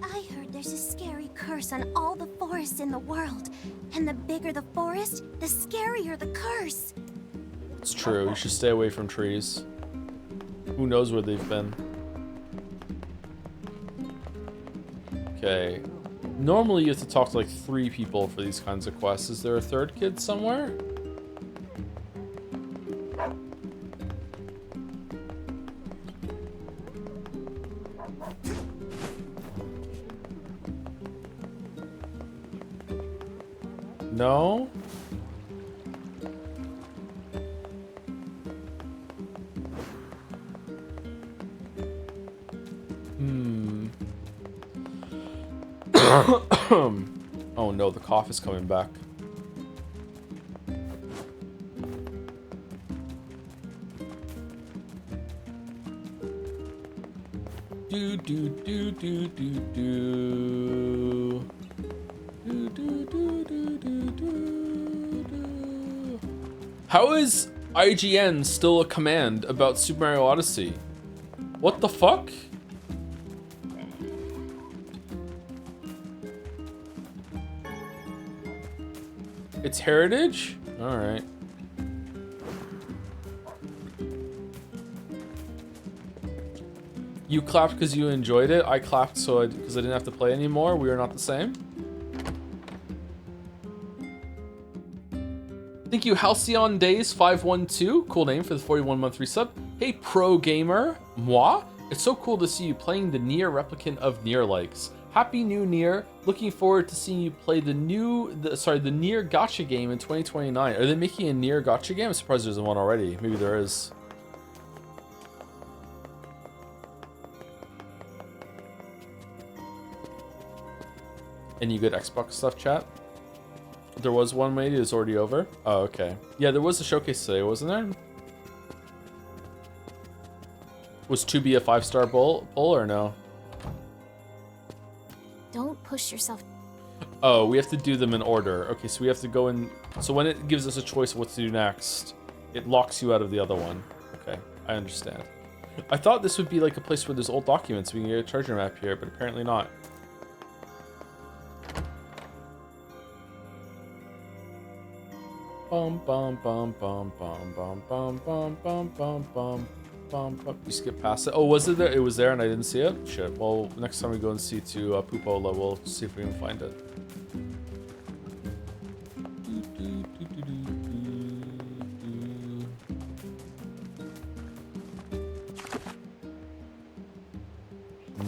I heard there's a scary curse on all the forests in the world. And the bigger the forest, the scarier the curse. It's true. You should stay away from trees. Who knows where they've been? Okay. Normally you have to talk to like 3 people for these kinds of quests. Is there a third kid somewhere? No? Oh no, the cough is coming back. Do do do do do do. Do do do do do do. How is IGN still a command about Super Mario Odyssey? What the fuck? It's heritage? Alright. You clapped because you enjoyed it. I clapped because I didn't have to play anymore. We are not the same. Thank you, Halcyon Days 512. Cool name for the 41-month resub. Hey, pro gamer. Moi? It's so cool to see you playing the NieR Replicant of NieR likes. Happy new NieR. Looking forward to seeing you play the NieR Gacha game in 2029. Are they making a NieR Gacha game? I'm surprised there's one already. Maybe there is. Any good Xbox stuff, chat? There was one made, it's already over. Oh, okay. Yeah, there was a showcase today, wasn't there? Was 2B a 5-star poll or no? Don't push yourself. Oh, we have to do them in order. Okay, so we have to go in. So when it gives us a choice of what to do next, it locks you out of the other one. Okay, I understand. I thought this would be like a place where there's old documents. We can get a treasure map here, but apparently not. Bum bum bum bum bum bum bum bum bum bum bum bum. You skip past it. Oh, was it there? It was there and I didn't see it? Shit. Well, next time we go and see to Pupola, we'll see if we can find it.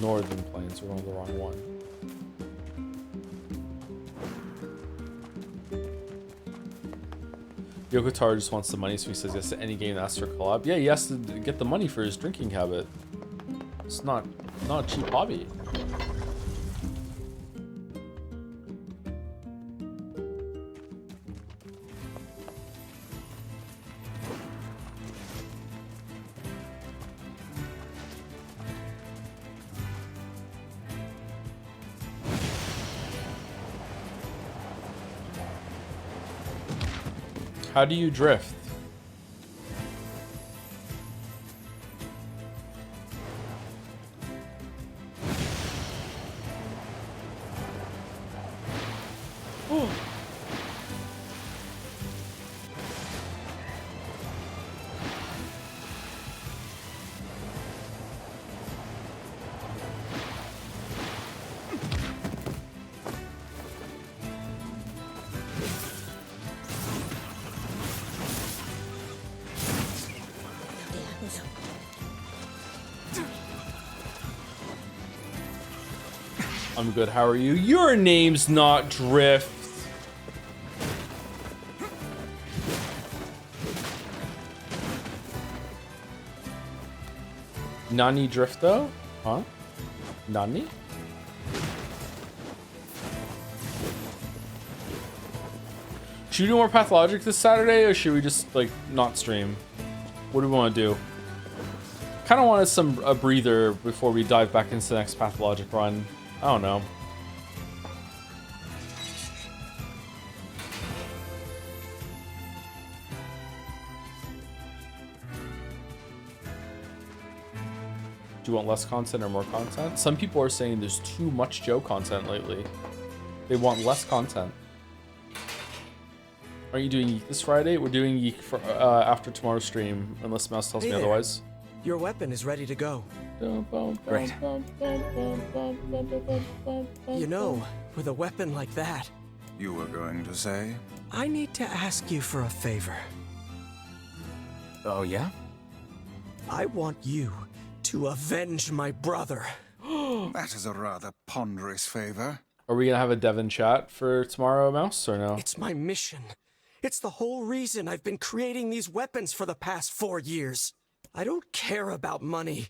Northern Plains. We're on the wrong one. Yokotar just wants the money, so he says yes to any game that asks for collab. Yeah, he has to get the money for his drinking habit. It's not a cheap hobby. How do you drift? Oh. I'm good, how are you? Your name's not Drift. Nani Drift though? Huh? Nani? Should we do more Pathologic this Saturday, or should we just like not stream? What do we want to do? Kind of wanted a breather before we dive back into the next Pathologic run. I don't know. Do you want less content or more content? Some people are saying there's too much Joe content lately. They want less content. Aren't you doing Yeek this Friday? We're doing Yeek for after tomorrow's stream, unless Mouse tells me otherwise. Your weapon is ready to go. Great. You know, with a weapon like that... You were going to say? I need to ask you for a favor. Oh, yeah? I want you to avenge my brother. That is a rather ponderous favor. Are we gonna have a Devon chat for tomorrow, Mouse, or no? It's my mission. It's the whole reason I've been creating these weapons for the past 4 years. I don't care about money.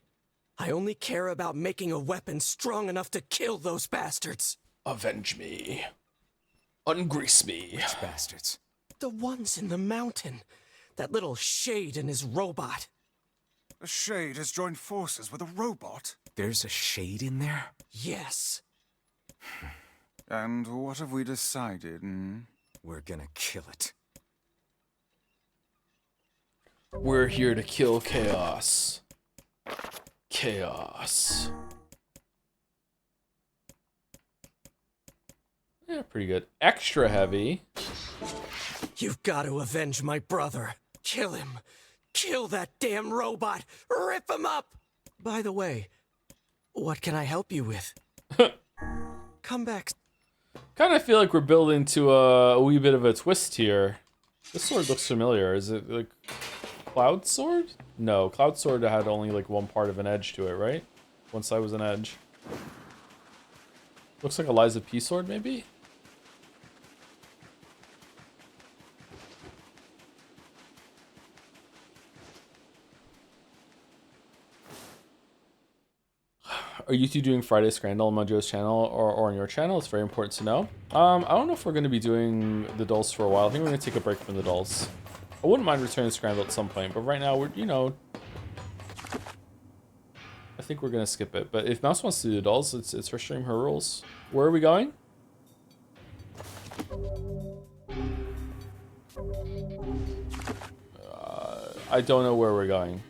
I only care about making a weapon strong enough to kill those bastards. Avenge me. Ungrease me. Which bastards? The ones in the mountain. That little shade and his robot. A shade has joined forces with a robot? There's a shade in there? Yes. And what have we decided? We're gonna kill it. We're here to kill chaos. Chaos. Yeah, pretty good. Extra heavy. You've got to avenge my brother. Kill him. Kill that damn robot. Rip him up. By the way, what can I help you with? Come back. Kind of feel like we're building to a wee bit of a twist here. This sword looks familiar. Is it like Cloud Sword? No, Cloud Sword had only like one part of an edge to it, right? One side was an edge. Looks like Eliza P sword, maybe? Are you two doing Friday Scrandal on Mojo's channel or on your channel? It's very important to know. I don't know if we're going to be doing the dolls for a while. I think we're going to take a break from the dolls. I wouldn't mind returning Scrandal at some point, but right now we're, you know, I think we're going to skip it. But if Mouse wants to do the dolls, it's her stream, her rules. Where are we going? I don't know where we're going.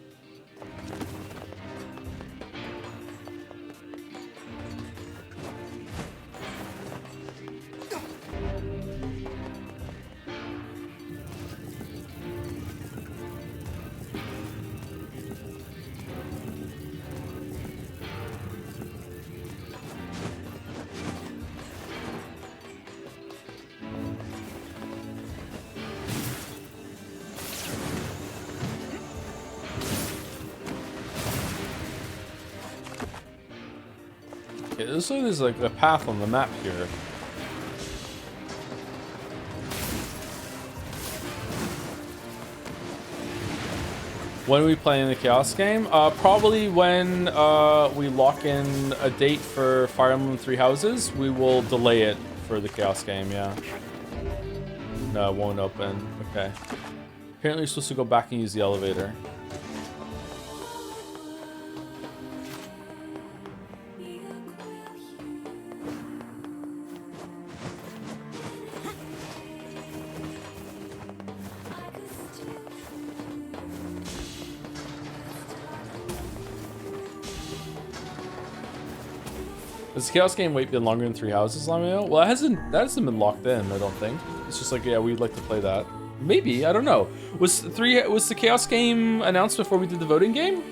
looks like there's like a path on the map here. When are we playing the Chaos game? Probably when we lock in a date for Fire Emblem Three Houses. We will delay it for the Chaos game, yeah. No, it won't open. Okay. Apparently you're supposed to go back and use the elevator. Has the Chaos game wait been longer than Three Houses, Lamio? Well, that hasn't been locked in, I don't think. It's just like, yeah, we'd like to play that. Maybe, I don't know. Was the Chaos game announced before we did the voting game?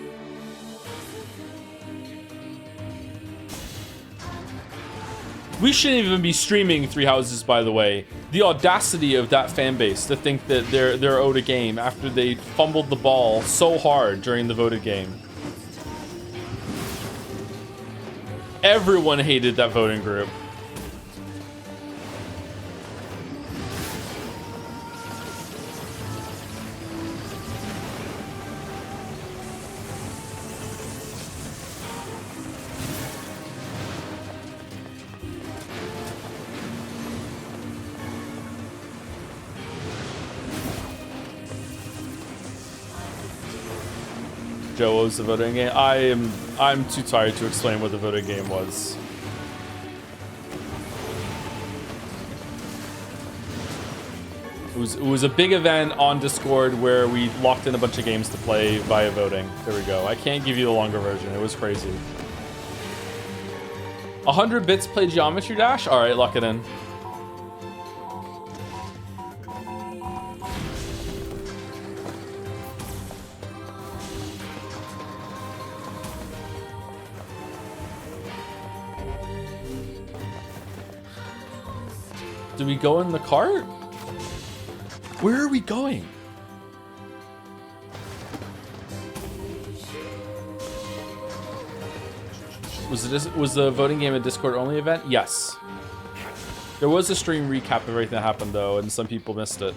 We shouldn't even be streaming Three Houses, by the way. The audacity of that fan base to think that they're owed a game after they fumbled the ball so hard during the voted game. Everyone hated that voting group. Joe, what was the voting game? I'm too tired to explain what the voting game was. It was a big event on Discord where we locked in a bunch of games to play via voting. There we go. I can't give you the longer version. It was crazy. 100 bits play Geometry Dash? All right, lock it in. Do we go in the cart? Where are we going? Was the voting game a Discord only event? Yes. There was a stream recap of everything that happened though, and some people missed it.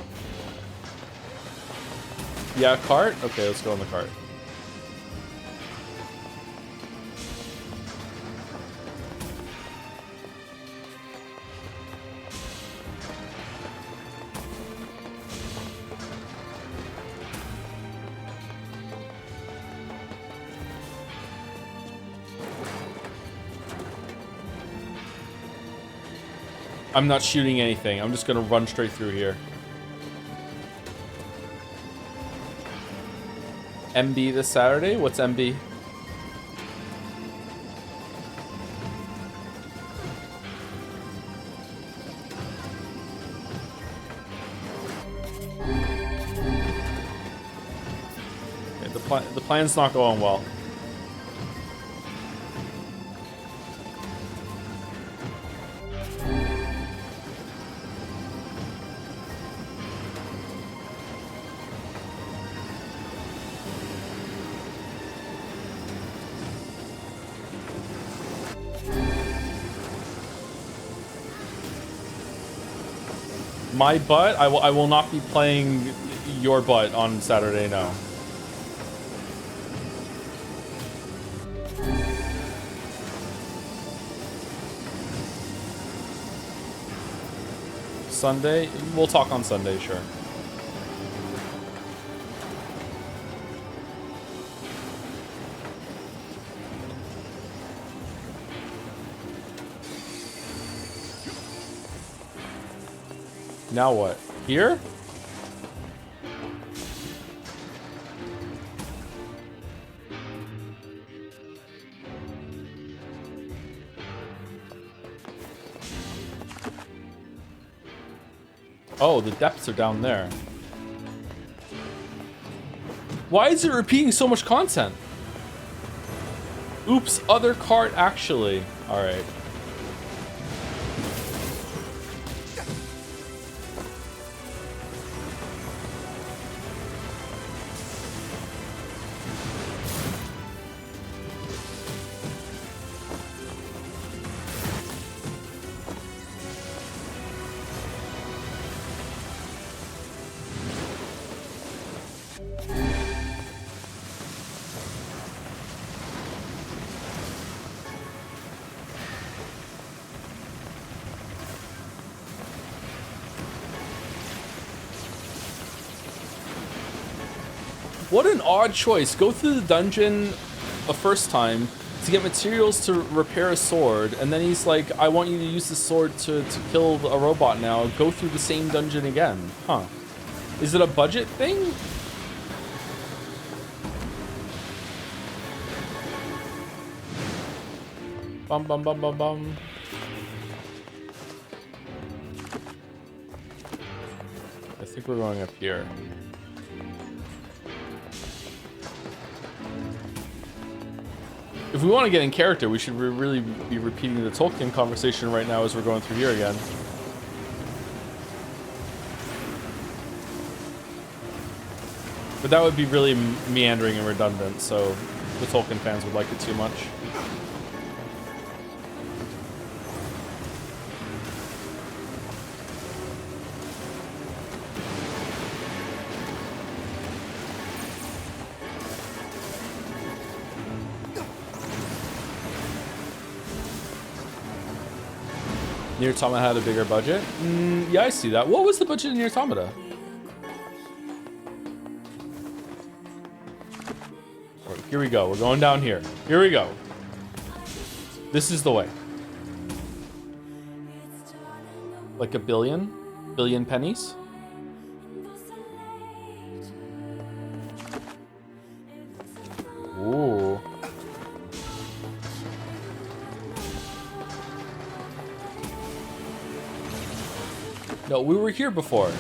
Yeah, cart? Okay, let's go in the cart. I'm not shooting anything. I'm just gonna run straight through here. MB this Saturday? What's MB? Okay, the plan's not going well. My butt? I will not be playing your butt on Saturday, no. Sunday? We'll talk on Sunday, sure. Now what? Here? Oh, the depths are down there. Why is it repeating so much content? Oops, other cart actually. All right. What an odd choice. Go through the dungeon a first time to get materials to repair a sword, and then he's like, I want you to use the sword to kill a robot now. Go through the same dungeon again. Huh. Is it a budget thing? Bum bum bum bum bum. I think we're going up here. If we want to get in character, we should really be repeating the Tolkien conversation right now as we're going through here again. But that would be really meandering and redundant, so the Tolkien fans would like it too much. NieR Automata had a bigger budget? Yeah, I see that. What was the budget in NieR Automata? Right, here we go. We're going down here. Here we go. This is the way. Like a billion? Billion pennies? Ooh. No, we were here before.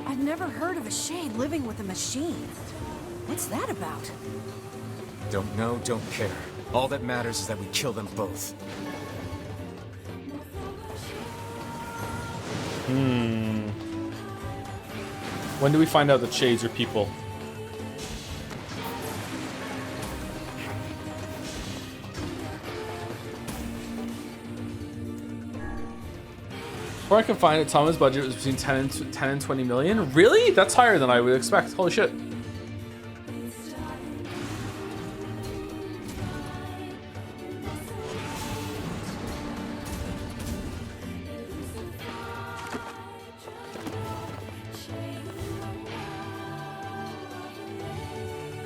I've never heard of a shade living with a machine. What's that about? Don't know, don't care. All that matters is that we kill them both. When do we find out that shades are people? Before I can find it, Thomas' budget was between 10 and 20 million. Really? That's higher than I would expect. Holy shit.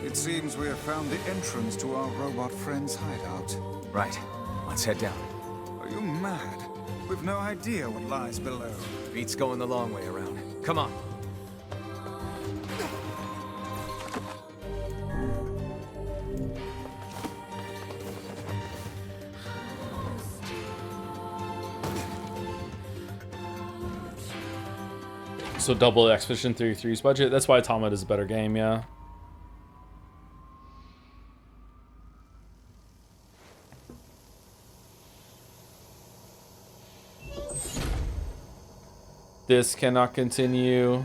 It seems we have found the entrance to our robot friend's hideout. Right. Let's head down. Are you mad? We've no idea what lies below. Beats going the long way around. Come on. So double Expedition 33's budget. That's why Automata is a better game, yeah. This cannot continue.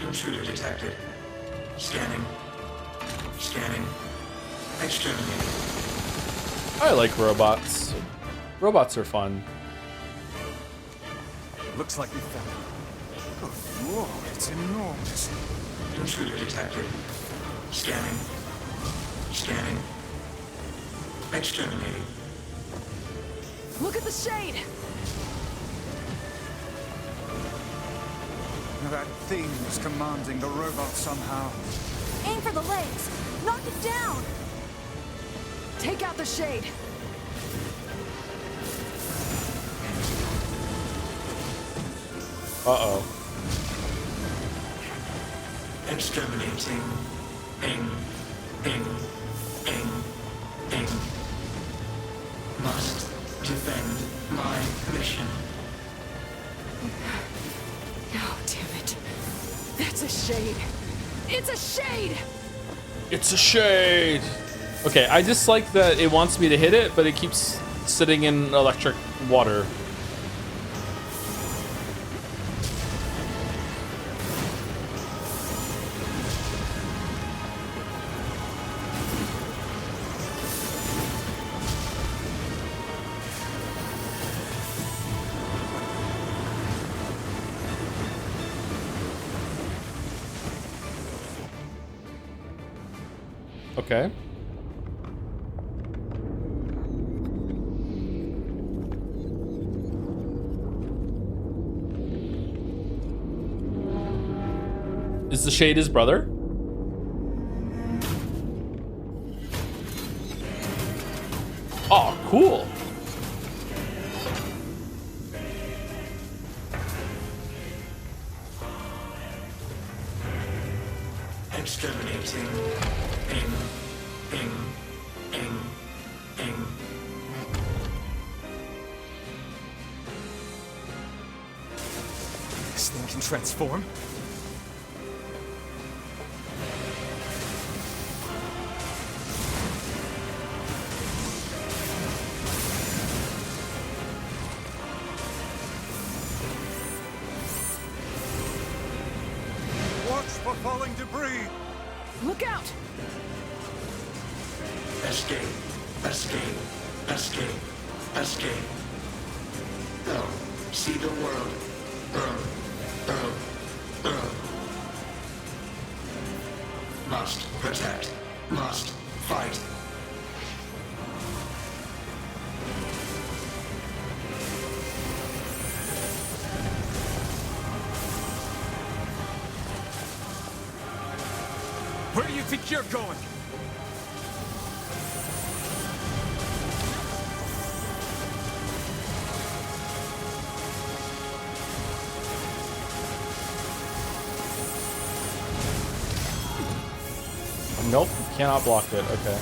Intruder detected. Scanning. Scanning. Exterminating. I like robots. Robots are fun. Looks like we found it. Good lord, it's enormous. Intruder detected. Scanning. Scanning. Exterminating. Look at the shade! That thing is commanding the robot somehow. Aim for the legs! Knock it down! Take out the shade! Uh-oh. Exterminating. Ing. Ing. Ing. Ing. Must defend my mission. Oh, damn it. That's a shade. It's a shade! It's a shade! Okay, I dislike that it wants me to hit it, but it keeps sitting in electric water. Okay. Is the Shade his brother? Oh, cool. Exterminating. Ing. This thing can transform? Watch for falling debris. Look out! Escape. Go. See the world. Earl. Must protect. Must fight. Where do you think you're going? Nope, cannot block it. Okay.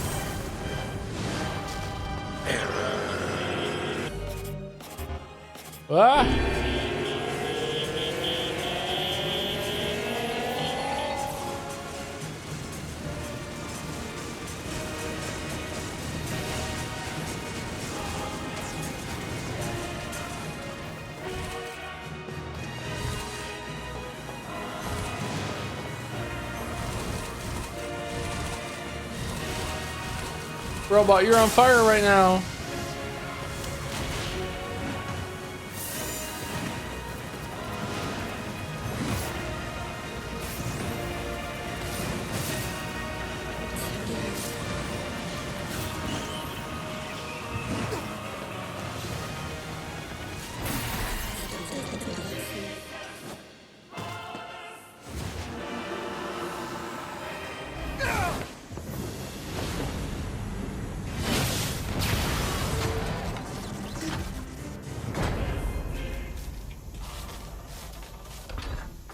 Ah! Robot, you're on fire right now.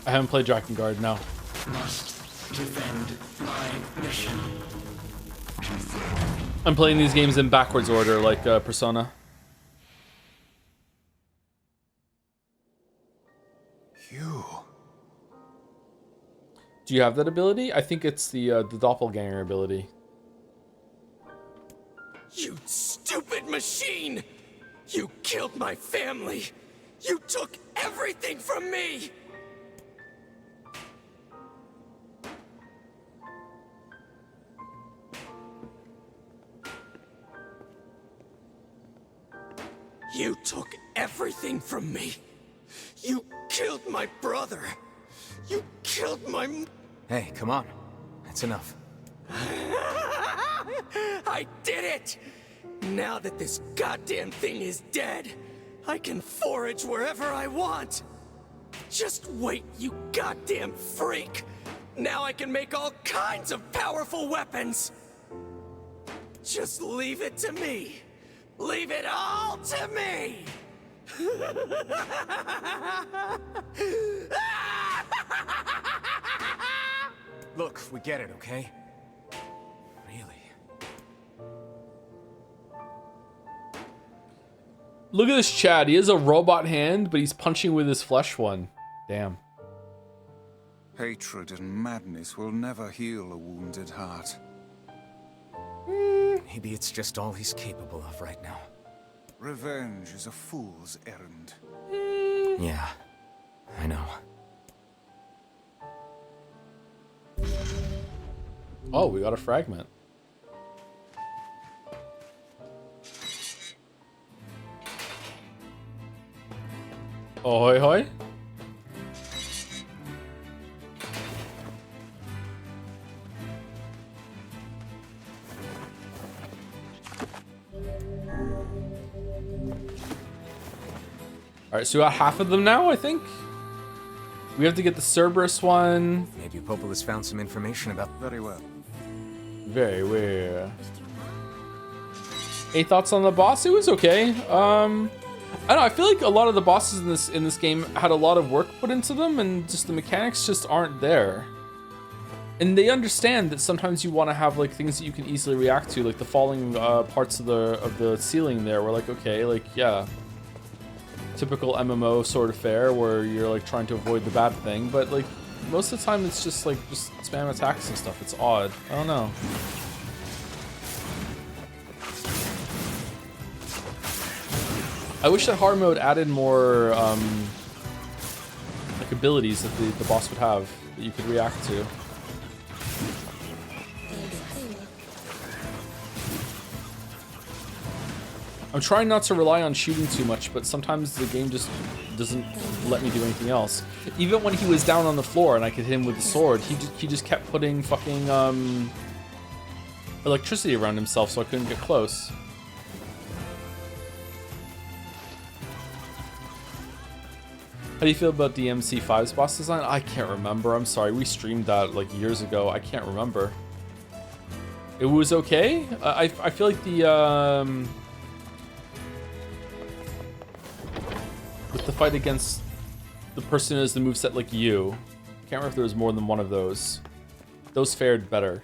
I haven't played Drakengard, no. Must defend my mission. I'm playing these games in backwards order, like Persona. You. Do you have that ability? I think it's the doppelganger ability. You stupid machine! You killed my family! You took everything from me! You took everything from me! You killed my brother! You killed my... Hey, come on. That's enough. I did it! Now that this goddamn thing is dead, I can forage wherever I want! Just wait, you goddamn freak! Now I can make all kinds of powerful weapons! Just leave it to me! Leave it all to me! Look, we get it, okay? Really? Look at this Chad. He has a robot hand, but he's punching with his flesh one. Damn. Hatred and madness will never heal a wounded heart. Maybe it's just all he's capable of right now. Revenge is a fool's errand. Yeah, I know. Oh, we got a fragment. Ahoy hoy. All right, so we got half of them now, I think. We have to get the Cerberus one. Maybe Popola's found some information about... Very well. Very well. Any thoughts on the boss? It was okay. I don't know, I feel like a lot of the bosses in this game had a lot of work put into them, and just the mechanics just aren't there. And they understand that sometimes you want to have like things that you can easily react to, like the falling parts of the ceiling there. We're like, okay, like yeah, typical MMO sort of fare where you're like trying to avoid the bad thing, but like most of the time it's just like just spam attacks and stuff. It's odd. I don't know. I wish that hard mode added more like abilities that the boss would have that you could react to. I'm trying not to rely on shooting too much, but sometimes the game just doesn't let me do anything else. Even when he was down on the floor and I could hit him with the sword, he just kept putting fucking electricity around himself, so I couldn't get close. How do you feel about DMC5's boss design? I can't remember. I'm sorry. We streamed that like years ago. I can't remember. It was okay. I feel like the with the fight against the person who has the moveset like you, I can't remember if there was more than one of those. Those fared better.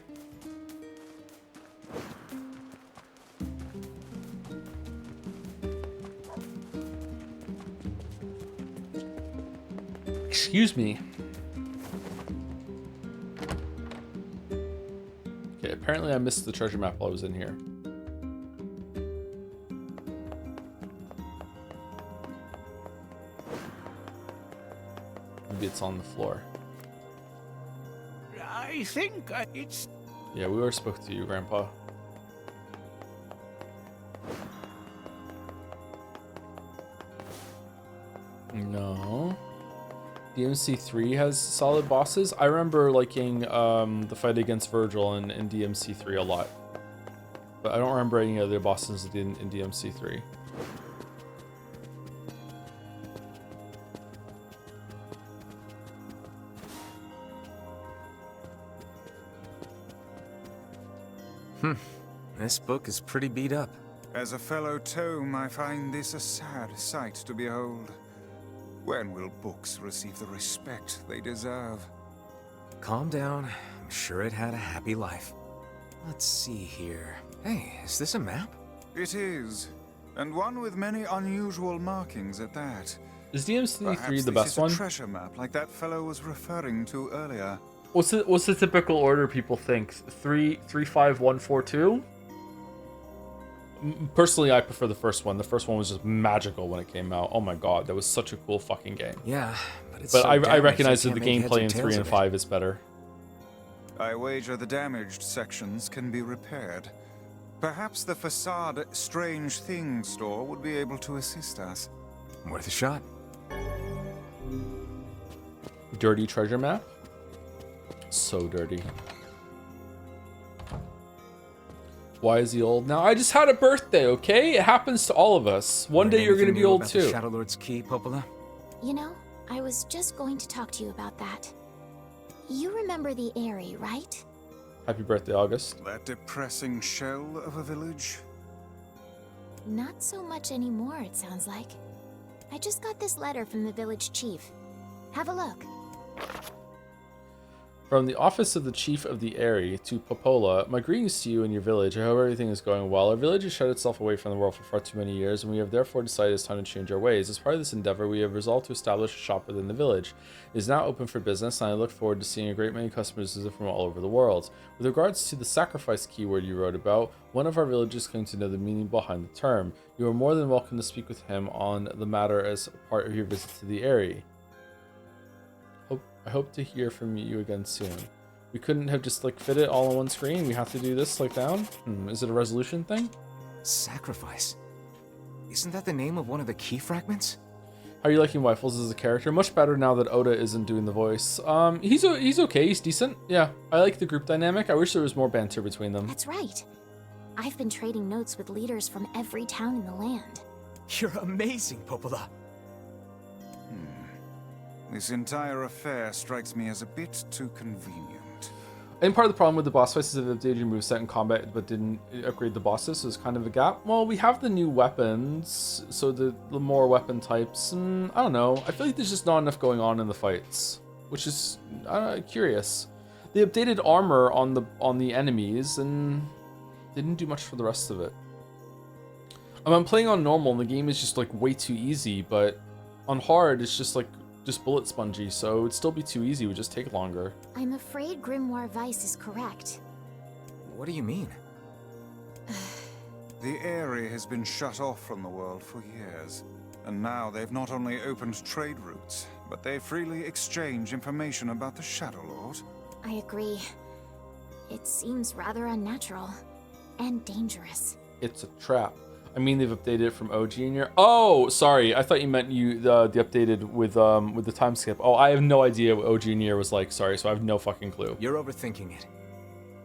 Excuse me. Okay, apparently I missed the treasure map while I was in here. Maybe it's on the floor. I think it's... Yeah, we already spoke to you, Grandpa. No. DMC3 has solid bosses. I remember liking the fight against Virgil in DMC3 a lot. But I don't remember any other bosses in DMC3. This book is pretty beat up. As a fellow tome, I find this a sad sight to behold. When will books receive the respect they deserve? Calm down. I'm sure it had a happy life. Let's see here. Hey, is this a map? It is, and one with many unusual markings at that. Is DMC3 Perhaps the best this one? is a treasure map like that fellow was referring to earlier. What's the typical order people think? 3, 5, 1, 4, 2? Personally, I prefer the first one. The first one was just magical when it came out. Oh my god, that was such a cool fucking game. Yeah, but it's but so I recognize that the damaged, gameplay in you can't 3 make heads or and tails 5 is better. I wager the damaged sections can be repaired. Perhaps the facade Strange Things store would be able to assist us. Worth a shot. Dirty treasure map? So dirty. Why is he old now? I just had a birthday, okay? It happens to all of us. One day you're gonna be old too. Shadow Lord's key, Popola? You know, I was just going to talk to you about that. You remember the Eyrie, right? Happy birthday, August. That depressing shell of a village? Not so much anymore, it sounds like. I just got this letter from the village chief. Have a look. From the office of the chief of the Eyrie to Popola, my greetings to you and your village. I hope everything is going well. Our village has shut itself away from the world for far too many years, and we have therefore decided it's time to change our ways. As part of this endeavor, we have resolved to establish a shop within the village. It is now open for business, and I look forward to seeing a great many customers visit from all over the world. With regards to the sacrifice keyword you wrote about, one of our villagers claimed to know the meaning behind the term. You are more than welcome to speak with him on the matter as part of your visit to the Eyrie. I hope to hear from you again soon. We couldn't have just like fit it all on one screen. We have to do this like down. Is it a resolution thing? Sacrifice. Isn't that the name of one of the key fragments? How are you liking Wyfles as a character? Much better now that Oda isn't doing the voice. He's okay. He's decent. Yeah, I like the group dynamic. I wish there was more banter between them. That's right. I've been trading notes with leaders from every town in the land. You're amazing, Popola. This entire affair strikes me as a bit too convenient. And part of the problem with the boss fights is that they updated your moveset in combat but didn't upgrade the bosses, so it's kind of a gap. Well, we have the new weapons, so the more weapon types, and I don't know. I feel like there's just not enough going on in the fights, which is curious. They updated armor on the enemies and didn't do much for the rest of it. I'm playing on normal and the game is just like way too easy, but on hard it's just like bullet spongy, so it would still be too easy. It would just take longer. I'm afraid Grimoire Weiss is correct. What do you mean? The area has been shut off from the world for years, and now they've not only opened trade routes, but they freely exchange information about the Shadow Lord. I agree. It seems rather unnatural and dangerous. It's a trap. I mean, they've updated it from OG in your... Oh, sorry. I thought you meant the updated with the time skip. Oh, I have no idea what OG NieR was like. Sorry, so I have no fucking clue. You're overthinking it.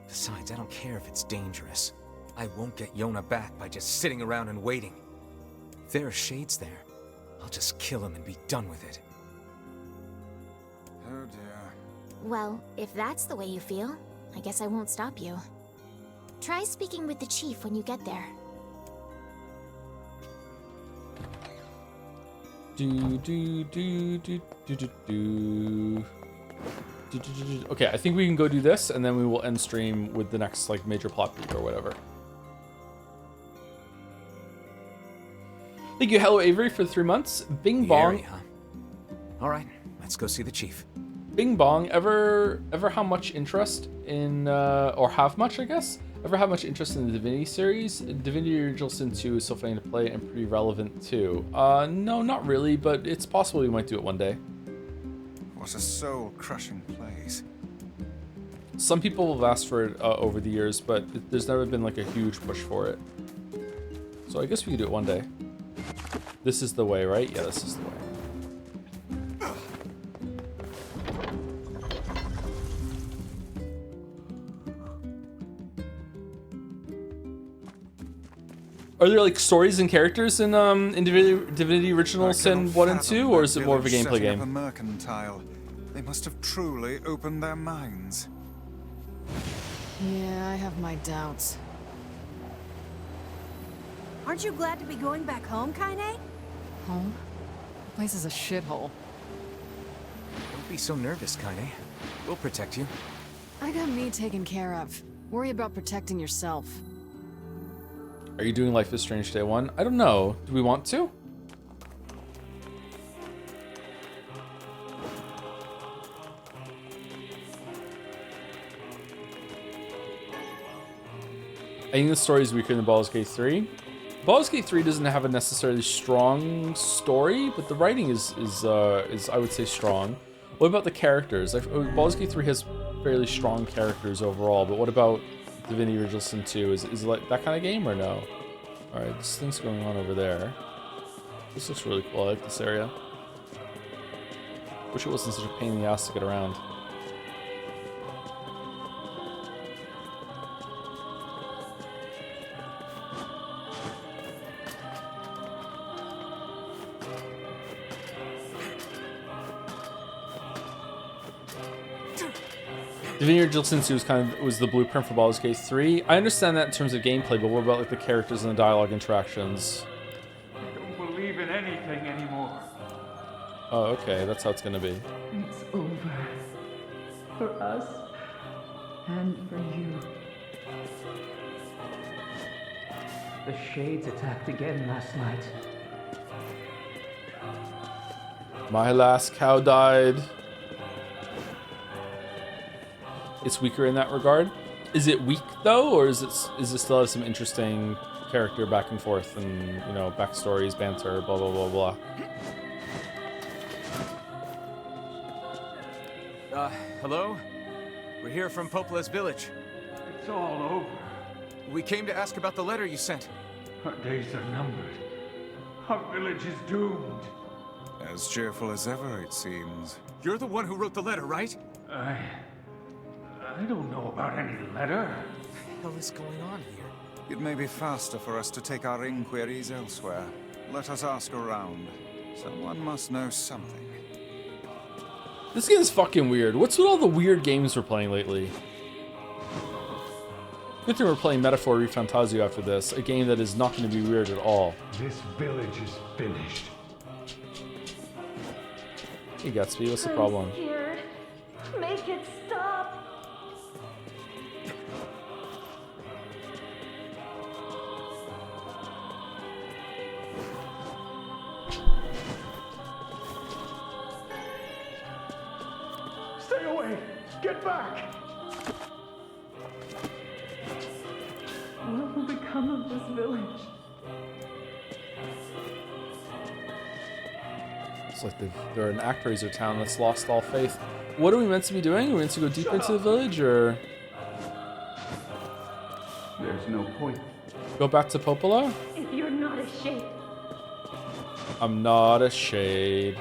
Besides, I don't care if it's dangerous. I won't get Yona back by just sitting around and waiting. If there are shades there, I'll just kill him and be done with it. Oh dear. Well, if that's the way you feel, I guess I won't stop you. Try speaking with the chief when you get there. Okay, I think we can go do this, and then we will end stream with the next like major plot beat or whatever. Thank you, Hello Avery, for the 3 months. Bing bong. Huh? All right, let's go see the chief. Bing bong. Ever have much interest in, or have much, I guess? Ever have much interest in the Divinity series? Divinity Original Sin 2 is still fun to play and pretty relevant too. No, not really, but it's possible we might do it one day. What a soul-crushing place. Some people have asked for it over the years, but there's never been like a huge push for it. So I guess we could do it one day. This is the way, right? Yeah, this is the way. Are there like stories and characters in Divinity Original Sin 1 and 2, or is it more of a gameplay game? A mercantile. They must have truly opened their minds. Yeah, I have my doubts. Aren't you glad to be going back home, Kaine? Home? The place is a shithole. Don't be so nervous, Kaine. We'll protect you. I got me taken care of. Worry about protecting yourself. Are you doing Life is Strange Day 1? I don't know. Do we want to? I think the story is weaker than Baldur's Gate 3. Baldur's Gate 3 doesn't have a necessarily strong story, but the writing is I would say strong. What about the characters? Baldur's Gate 3 has fairly strong characters overall, but what about Divinity Original Sin 2? Is it like that kind of game or no? Alright, this thing's going on over there. This looks really cool. I like this area. Wish it wasn't such a pain in the ass to get around. Divinity Original Sin 2 was the blueprint for Baldur's Gate 3. I understand that in terms of gameplay, but what about like the characters and the dialogue interactions? I don't believe in anything anymore. Oh, okay, that's how it's gonna be. It's over. For us and for you. The Shades attacked again last night. My last cow died. It's weaker in that regard. Is it weak though, or is it still have some interesting character back and forth and, you know, backstories, banter, blah blah blah blah? Hello? We're here from Popola's village. It's all over. We came to ask about the letter you sent. Our days are numbered. Our village is doomed. As cheerful as ever, it seems. You're the one who wrote the letter, right? I don't know about any letter. What the hell is going on here? It may be faster for us to take our inquiries elsewhere. Let us ask around. Someone must know something. This game's fucking weird. What's with all the weird games we're playing lately? Good thing we're playing Metaphor ReFantazio after this, a game that is not going to be weird at all. This village is finished. Hey Gatsby, what's the problem? Scared. Make it stop. Stay away! Get back! What will become of this village? It's like they're an Actraiser town that's lost all faith. What are we meant to be doing? Are we meant to go deeper into the village, or There's no point. go back to Popola? If you're not a shade, I'm not a shade.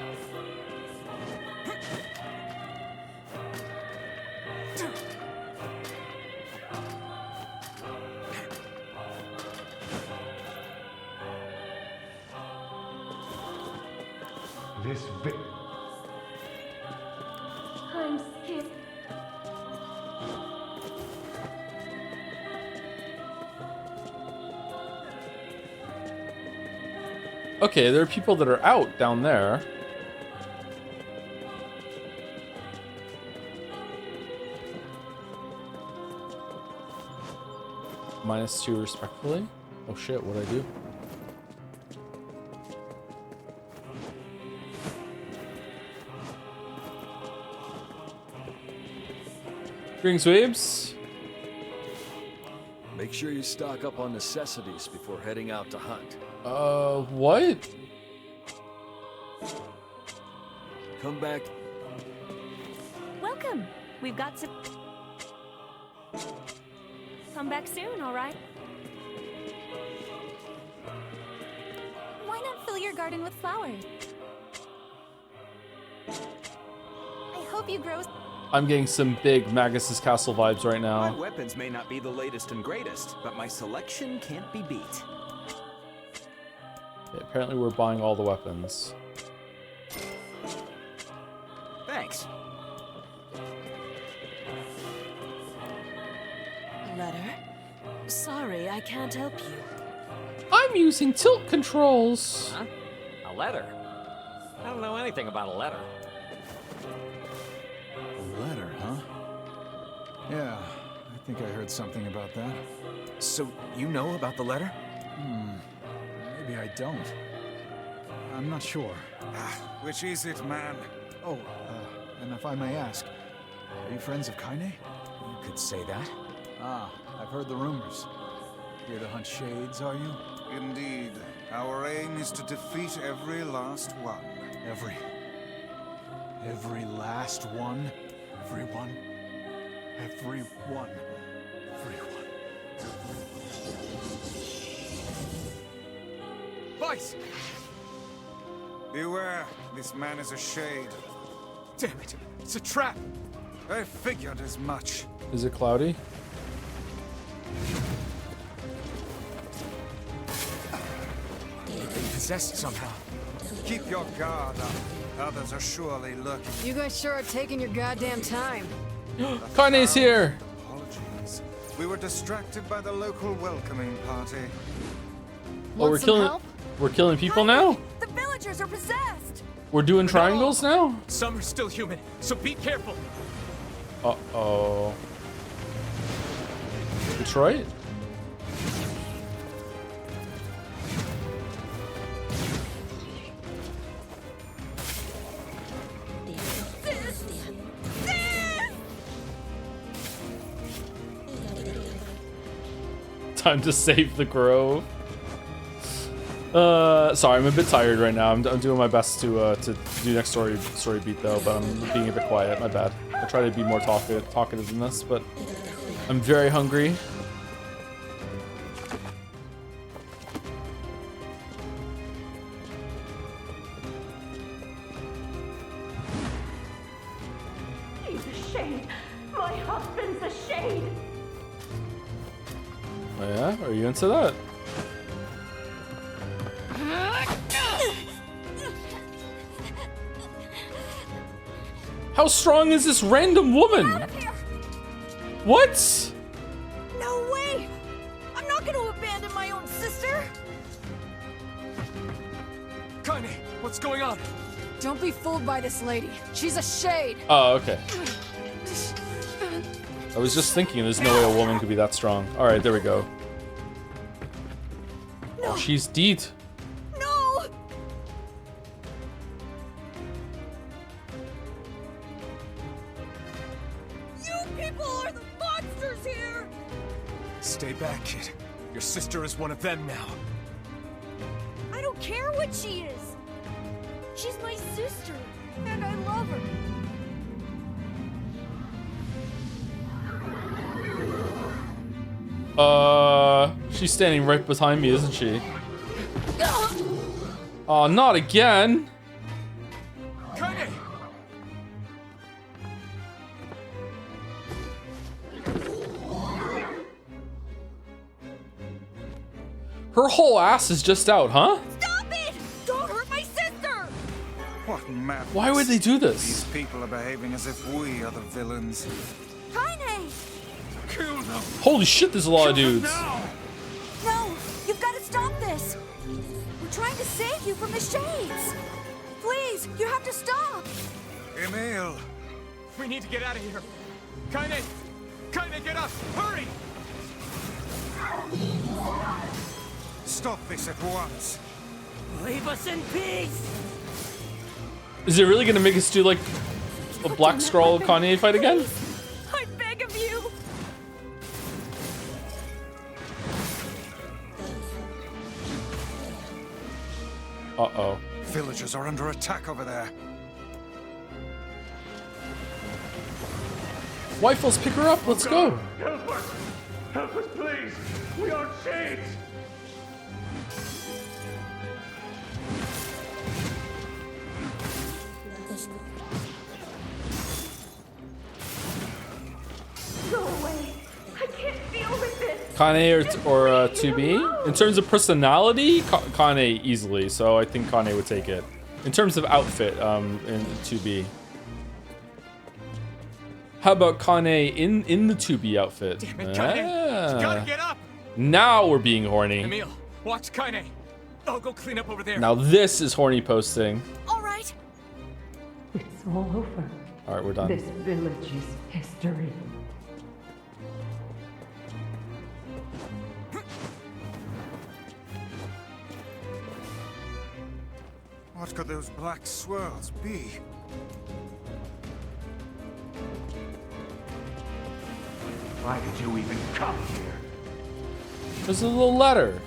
This I'm scared. Okay, there are people that are out down there. -2 respectfully. Oh shit, what'd I do? Greetings, Weebs. Make sure you stock up on necessities before heading out to hunt. What? Come back. Welcome. We've got some. Come back soon, all right? Why not fill your garden with flowers? I hope you grow. I'm getting some big Magus' Castle vibes right My now. weapons may not be the latest and greatest, but my selection can't be beat. Yeah, apparently we're buying all the weapons. Thanks. Letter? Sorry, I can't help you. I'm using tilt controls. Huh? A letter? I don't know anything about a letter. A letter, huh? Yeah, I think I heard something about that. So, you know about the letter? Maybe I don't. I'm not sure. Which is it, man? Oh, and if I may ask, are you friends of Kaine? You could say that. Ah, I've heard the rumors. Here to hunt shades, are you? Indeed. Our aim is to defeat every last one. Every last one? Everyone? Everyone. Everyone. Vice! Beware, this man is a shade. Damn it, it's a trap! I figured as much. Is it cloudy? Possessed somehow. Keep your guard up. Others are surely lurking. You guys sure are taking your goddamn time. Kaine's here! Apologies. We were distracted by the local welcoming party. Oh, we're killing people now? The villagers are possessed! We're doing triangles now? Some are still human, so be careful. Uh-oh. Detroit? Time to save the grove. Sorry, I'm a bit tired right now. I'm doing my best to do next story beat though, but I'm being a bit quiet. My bad. I try to be more talkative than this, but I'm very hungry. He's a shade. My husband's a shade. Oh yeah? Are you into that? How strong is this random woman? Get out of here. What? No way! I'm not gonna abandon my own sister! Kaine, what's going on? Don't be fooled by this lady. She's a shade. Oh, okay. I was just thinking there's no way a woman could be that strong. Alright, there we go. No. Oh, she's deed. No! You people are the monsters here! Stay back, kid. Your sister is one of them now. I don't care what she is. She's my sister, and I love her. She's standing right behind me, isn't she? Oh, not again. Kaine! Her whole ass is just out, huh? Stop it! Don't hurt my sister! What madness. Why would they do this? These people are behaving as if we are the villains. Kaine! Kill them! Holy shit, there's a lot of dudes. No! You've got to stop this! We're trying to save you from the shades! Please, you have to stop! Emil! We need to get out of here. Kaine! Kaine, get up! Hurry! Stop this at once! Leave us in peace! Is it really gonna make us do like a Black Scroll Kanye fight again? I beg of you! Uh-oh. Villagers are under attack over there. Wifels, pick her up. Let's go. Help us! Help us, please! We are shades! Go away! I can't deal with this! Kanye or 2B? In terms of personality, Kanye easily. So I think Kanye would take it. In terms of outfit, in 2B. How about Kanye in the 2B outfit? Damn it, Kaine! You gotta get up! Now we're being horny. Emil, watch Kaine. I'll go clean up over there. Now this is horny posting. All right. It's all over. All right, we're done. This village is history. What could those black swirls be? Why did you even come here? There's a little letter.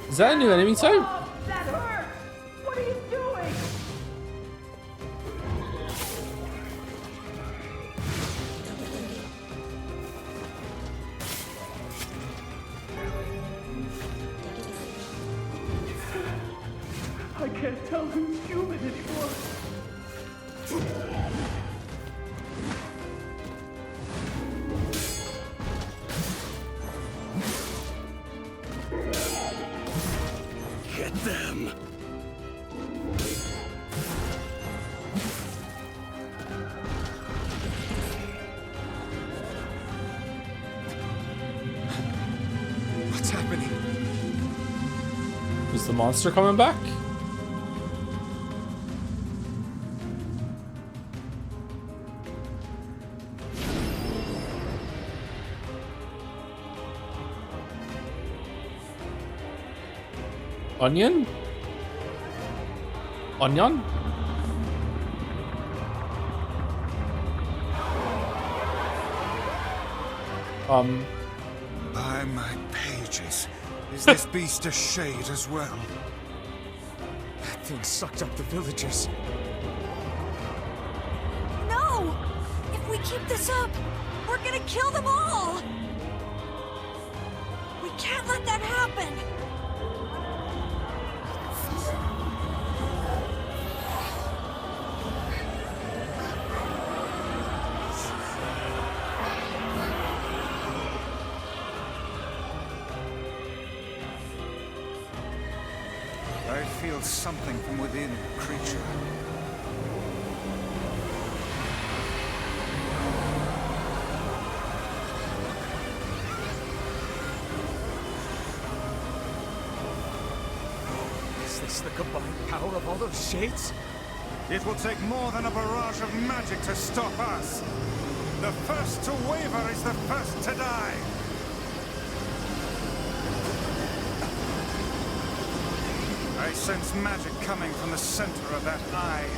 Is that a new enemy type? That hurts! What are you doing? I can't tell who's human anymore. Get them! What's happening? Is the monster coming back? Onion? Onion? By my pages. Is this beast a shade as well? That thing sucked up the villagers. No! If we keep this up, we're gonna kill them all! We can't let that happen! feel something from within the creature. Is this the combined power of all those shades? It will take more than a barrage of magic to stop us. The first to waver is the first to die. I sense magic coming from the center of that eye.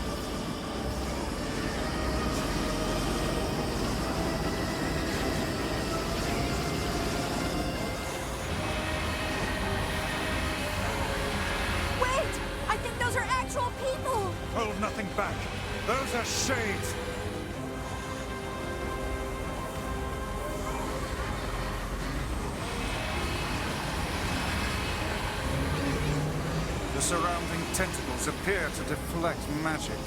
Wait! I think those are actual people! Hold nothing back. Those are shades. The surrounding tentacles appear to deflect magic.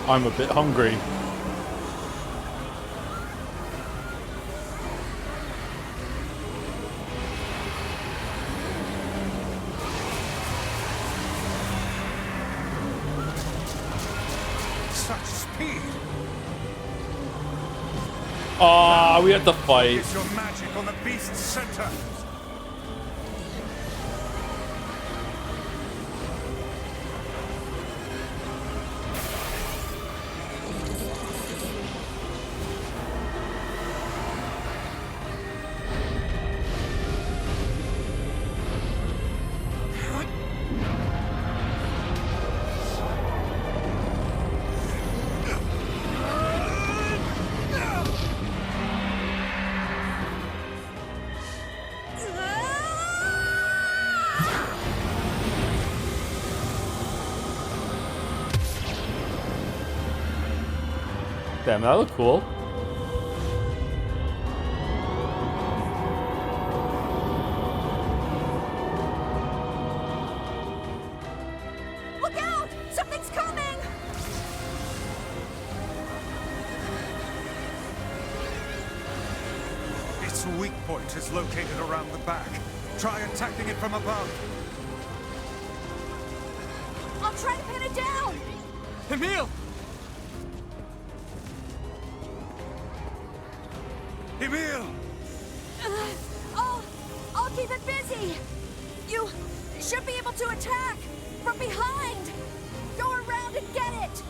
I'm a bit hungry. Such speed! Ah, we have to fight. Focus your magic on the beast's center. Damn, that looked cool. Look out! Something's coming! Its weak point is located around the back. Try attacking it from above. I'll try to pin it down! Emil! Emil! I'll keep it busy! You should be able to attack from behind! Go around and get it!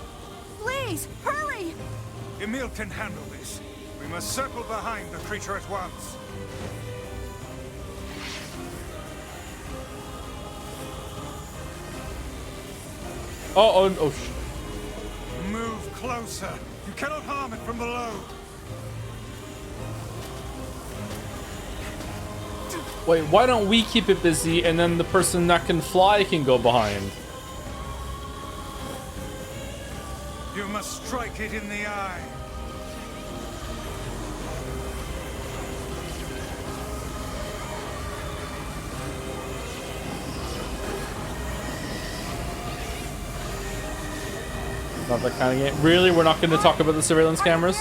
Please, hurry! Emil can handle this. We must circle behind the creature at once. Oh, Move closer. You cannot harm it from below. wait, why don't we keep it busy and then the person that can fly can go behind? You must strike it in the eye. Not that kind of game. Really? We're not going to talk about the surveillance cameras?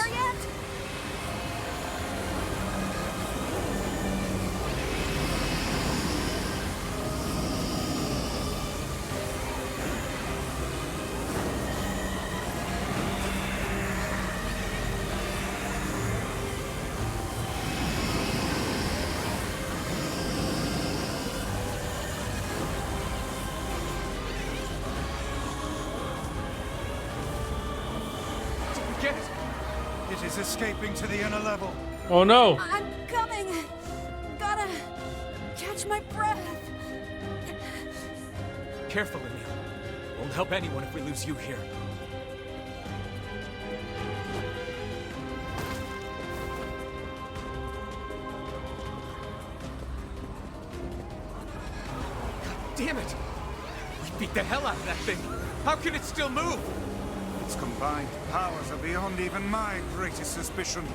Get it! It is escaping to the inner level. Oh no! I'm coming! Gotta catch my breath. Careful, Emil. Won't help anyone if we lose you here. God damn it! We beat the hell out of that thing. How can it still move? Its combined powers are beyond even my greatest suspicion.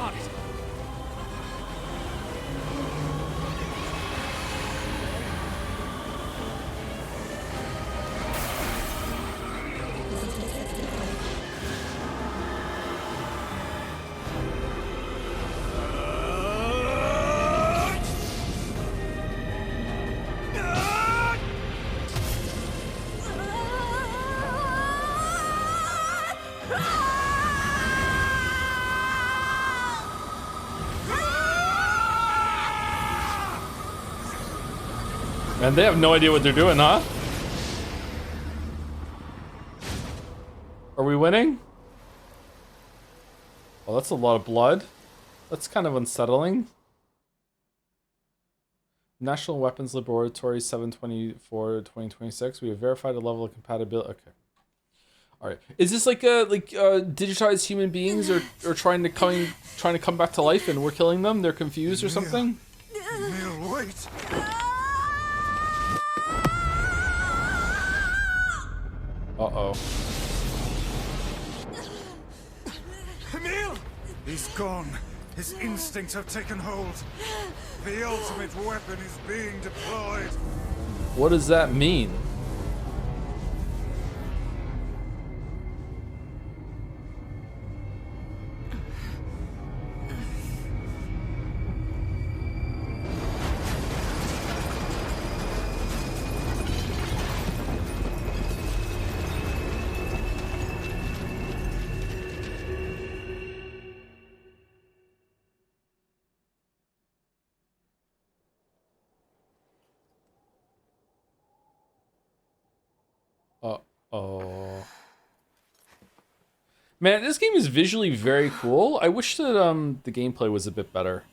Got it. And they have no idea what they're doing, huh? Are we winning? Well, that's a lot of blood. That's kind of unsettling. National Weapons Laboratory 724-2026. We have verified a level of compatibility. Okay. All right. Is this like digitized human beings are trying to come back to life and we're killing them? They're confused or something? Emil, wait. Uh-oh. Emil! He's gone. His instincts have taken hold. The ultimate weapon is being deployed. What does that mean? Uh-oh. Man, this game is visually very cool. I wish that the gameplay was a bit better.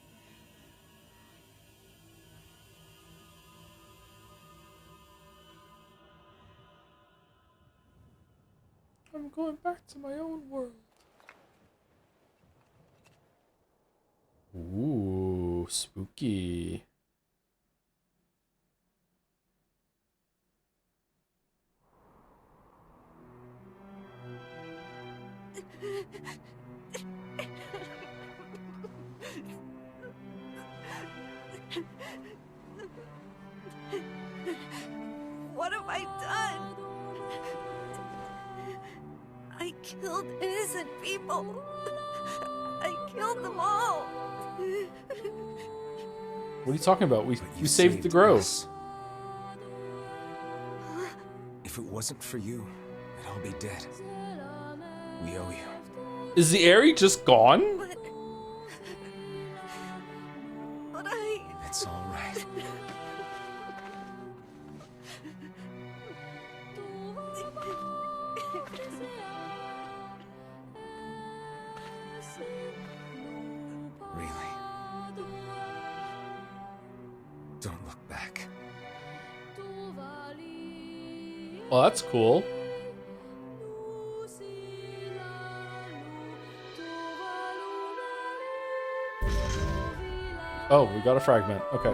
I'm going back to my own world. Ooh, spooky. What have I done? I killed innocent people. I killed them all. What are you talking about? We saved the grove. us. If it wasn't for you, I'd all be dead. We owe you. Is the Aerie just gone? But It's all right. Really? Don't look back. Well, that's cool. Oh, we got a fragment. Okay.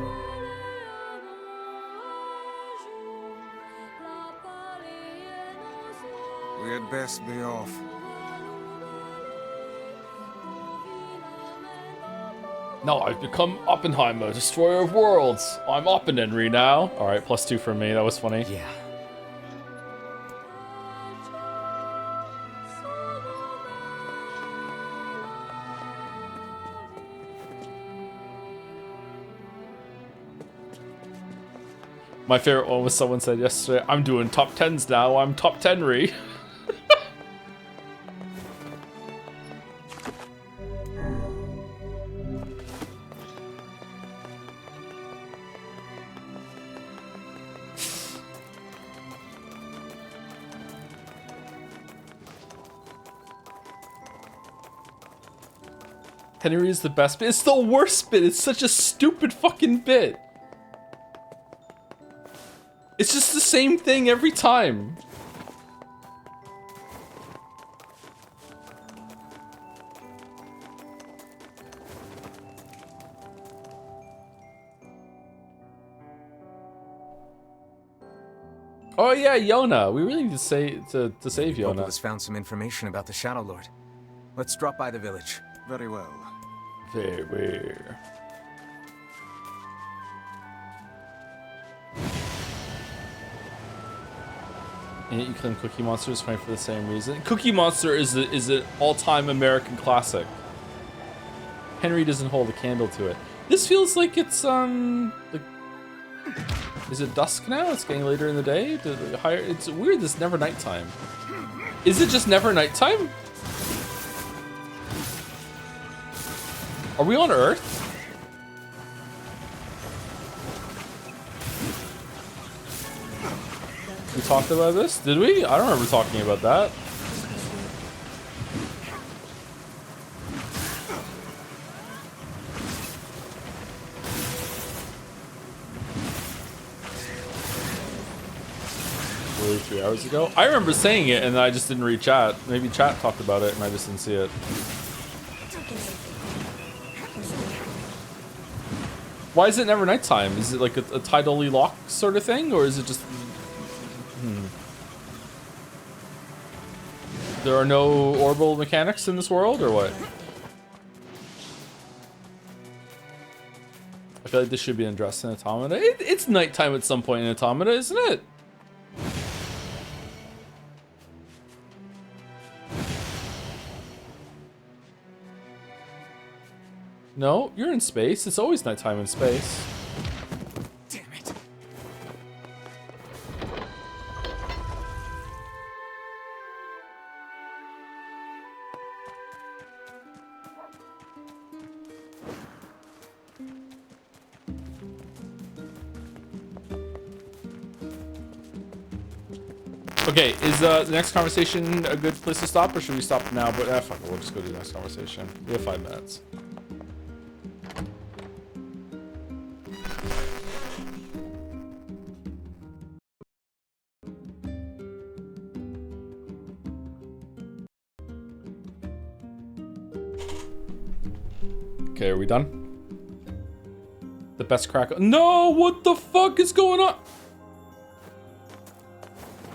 We had best be off. No, I've become Oppenheimer, destroyer of worlds. I'm Oppenheimer now. All right, +2 for me. That was funny. Yeah. My favorite one was someone said yesterday, I'm doing top 10s now. I'm top 10-ry. Henry is the best bit. It's the worst bit. It's such a stupid fucking bit. It's just the same thing every time. Oh yeah, Yona. We really need to save Yona. Opal has found some information about the Shadow Lord. Let's drop by the village. Very well. Very. And yet you claim Cookie Monster is funny for the same reason. Cookie Monster is an all-time American classic. Henry doesn't hold a candle to it. This feels like it's like, is it dusk now? It's getting later in the day. It's weird. This never nighttime. Is it just never nighttime? Are we on Earth? We talked about this? Did we? I don't remember talking about that. Really 3 hours ago? I remember saying it and I just didn't read chat. Maybe chat talked about it and I just didn't see it. Why is it never nighttime? Is it like a tidally lock sort of thing? Or is it just... There are no orbital mechanics in this world, or what? I feel like this should be addressed in Automata. It's nighttime at some point in Automata, isn't it? No, you're in space. It's always nighttime in space. Damn it. Okay, is the next conversation a good place to stop, or should we stop now? But fuck it, we'll just go to the next conversation. We have 5 minutes. Okay, are we done? The best crack. No, what the fuck is going on?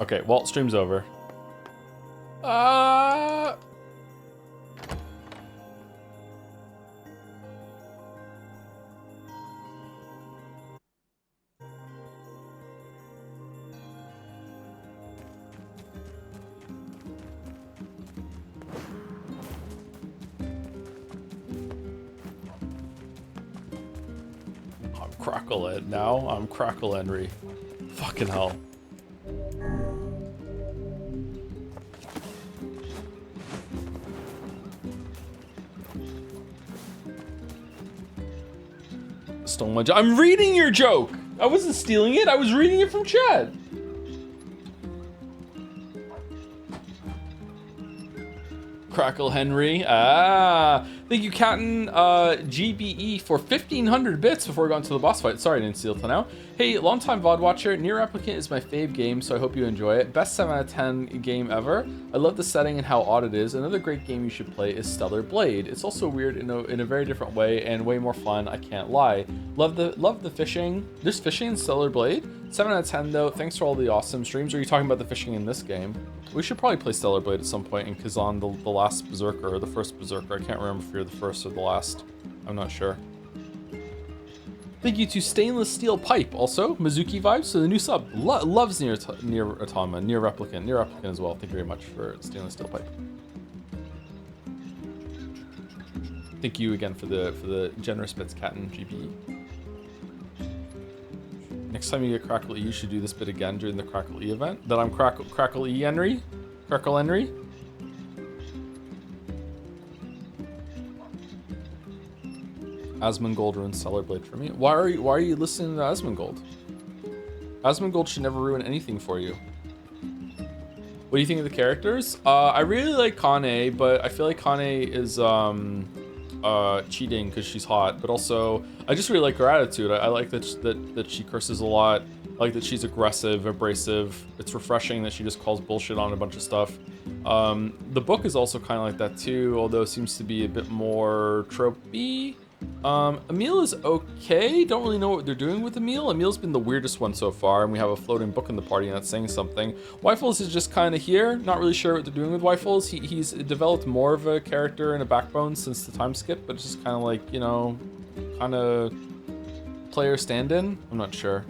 Okay, well, stream's over. I'm Crackle Ed now. I'm Crackle Henry. Fucking hell. Stole my joke. I'm reading your joke. I wasn't stealing it. I was reading it from chat. Crackle Henry. Thank you, Captain GBE, for 1,500 bits before we got into the boss fight. Sorry I didn't steal till now. Hey, longtime VOD watcher. NieR Replicant is my fave game, so I hope you enjoy it. Best 7 out of 10 game ever. I love the setting and how odd it is. Another great game you should play is Stellar Blade. It's also weird in a very different way and way more fun, I can't lie. Love the fishing. There's fishing in Stellar Blade. 7 out of 10 though. Thanks for all the awesome streams. Are you talking about the fishing in this game? We should probably play Stellar Blade at some point in Kazan, the last Berserker, or the first Berserker. I can't remember if you're the first or the last. I'm not sure. Thank you to Stainless Steel Pipe, also. Mizuki vibes, so the new sub. Loves NieR Automata, NieR Replicant. NieR Replicant as well. Thank you very much for Stainless Steel Pipe. Thank you again for the generous bits, Cat and GB. Next time you get Crackle E, you should do this bit again during the Crackle E event. That I'm Crackle E Henry? Crackle Henry? Asmongold ruined Stellar Blade for me. Why are you listening to Asmongold? Asmongold should never ruin anything for you. What do you think of the characters? I really like Kane, but I feel like Kane is cheating because she's hot. But also, I just really like her attitude. I like that she curses a lot. I like that she's aggressive, abrasive. It's refreshing that she just calls bullshit on a bunch of stuff. The book is also kind of like that too, although it seems to be a bit more tropey. Emil is okay. Don't really know what they're doing with Emil. Emil's been the weirdest one so far, and we have a floating book in the party, and that's saying something. Wyfels is just kind of here. Not really sure what they're doing with Wyfels. He's developed more of a character and a backbone since the time skip, but it's just kind of like, you know, kind of player stand-in. I'm not sure.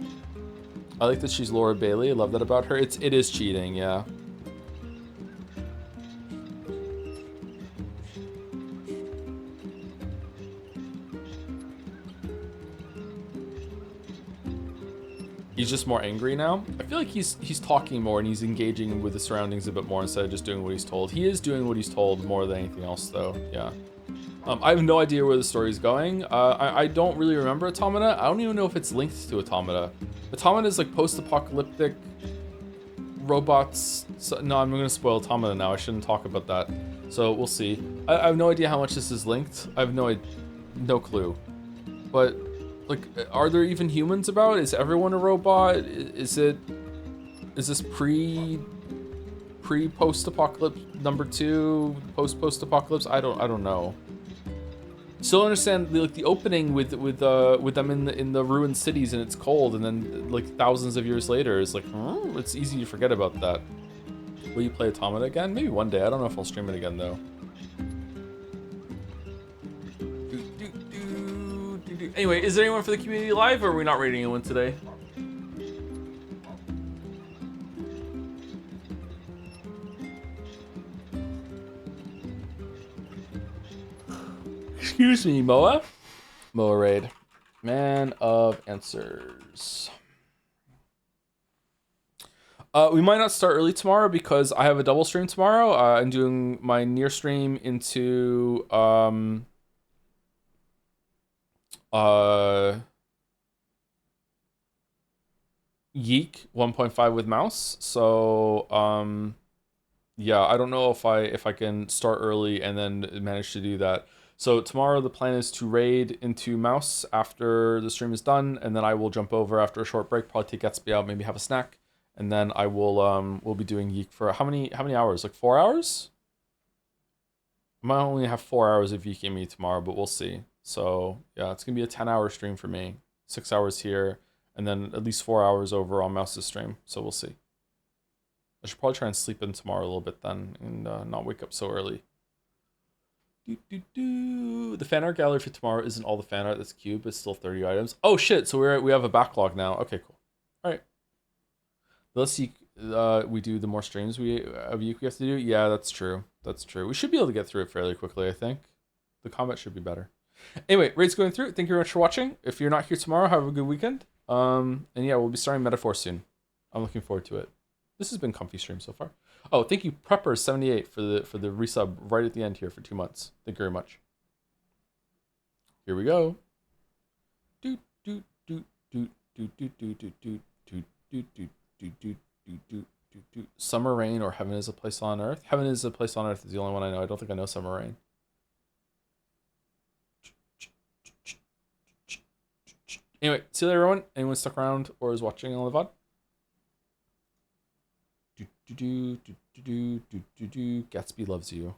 I like that she's Laura Bailey. I love that about her. It is cheating, yeah. He's just more angry now. I feel like he's talking more and he's engaging with the surroundings a bit more instead of just doing what he's told. He is doing what he's told more than anything else, though. Yeah. I have no idea where the story's going. I don't really remember Automata. I don't even know if it's linked to Automata. Automata is like post-apocalyptic robots. So, no, I'm gonna spoil Automata now. I shouldn't talk about that. So we'll see. I have no idea how much this is linked. I have no clue. But like, are there even humans about? Is everyone a robot? Is this pre-post-apocalypse number 2, post-apocalypse? I don't know. Still understand the opening with them in the ruined cities and it's cold, and then like thousands of years later it's like, it's easy to forget about that. Will you play Automata again? Maybe one day. I don't know if I'll stream it again though. Anyway, is there anyone for the community live, or are we not rating anyone today? Excuse me, Moa. Moa raid. Man of answers. We might not start early tomorrow because I have a double stream tomorrow. I'm doing my NieR stream into Yeek 1.5 with mouse. So yeah, I don't know if I can start early and then manage to do that. So tomorrow the plan is to raid into mouse after the stream is done, and then I will jump over after a short break, probably take Gatsby out, maybe have a snack, and then I will we'll be doing Yeek for how many hours? Like 4 hours? I might only have 4 hours of Yeeking me tomorrow, but we'll see. So yeah, it's gonna be a 10-hour stream for me. 6 hours here, and then at least 4 hours over on Mouse's stream. So we'll see. I should probably try and sleep in tomorrow a little bit then, and not wake up so early. The fan art gallery for tomorrow isn't all the fan art that's cube. It's still 30 items. Oh shit! So we have a backlog now. Okay, cool. All right. Let's see. We do the more streams we have to do. Yeah, that's true. That's true. We should be able to get through it fairly quickly. I think the combat should be better. Anyway, raid's going through. Thank you very much for watching. If you're not here tomorrow, have a good weekend. And yeah, we'll be starting Metaphor soon. I'm looking forward to it. This has been comfy stream so far. Oh, thank you, Prepper78 for the resub right at the end here for 2 months. Thank you very much. Here we go. Summer Rain or Heaven is a Place on Earth. Heaven is a Place on Earth is the only one I know. I don't think I know Summer Rain. Anyway, see you later, everyone. Anyone stuck around or is watching on the VOD? Gatsby loves you.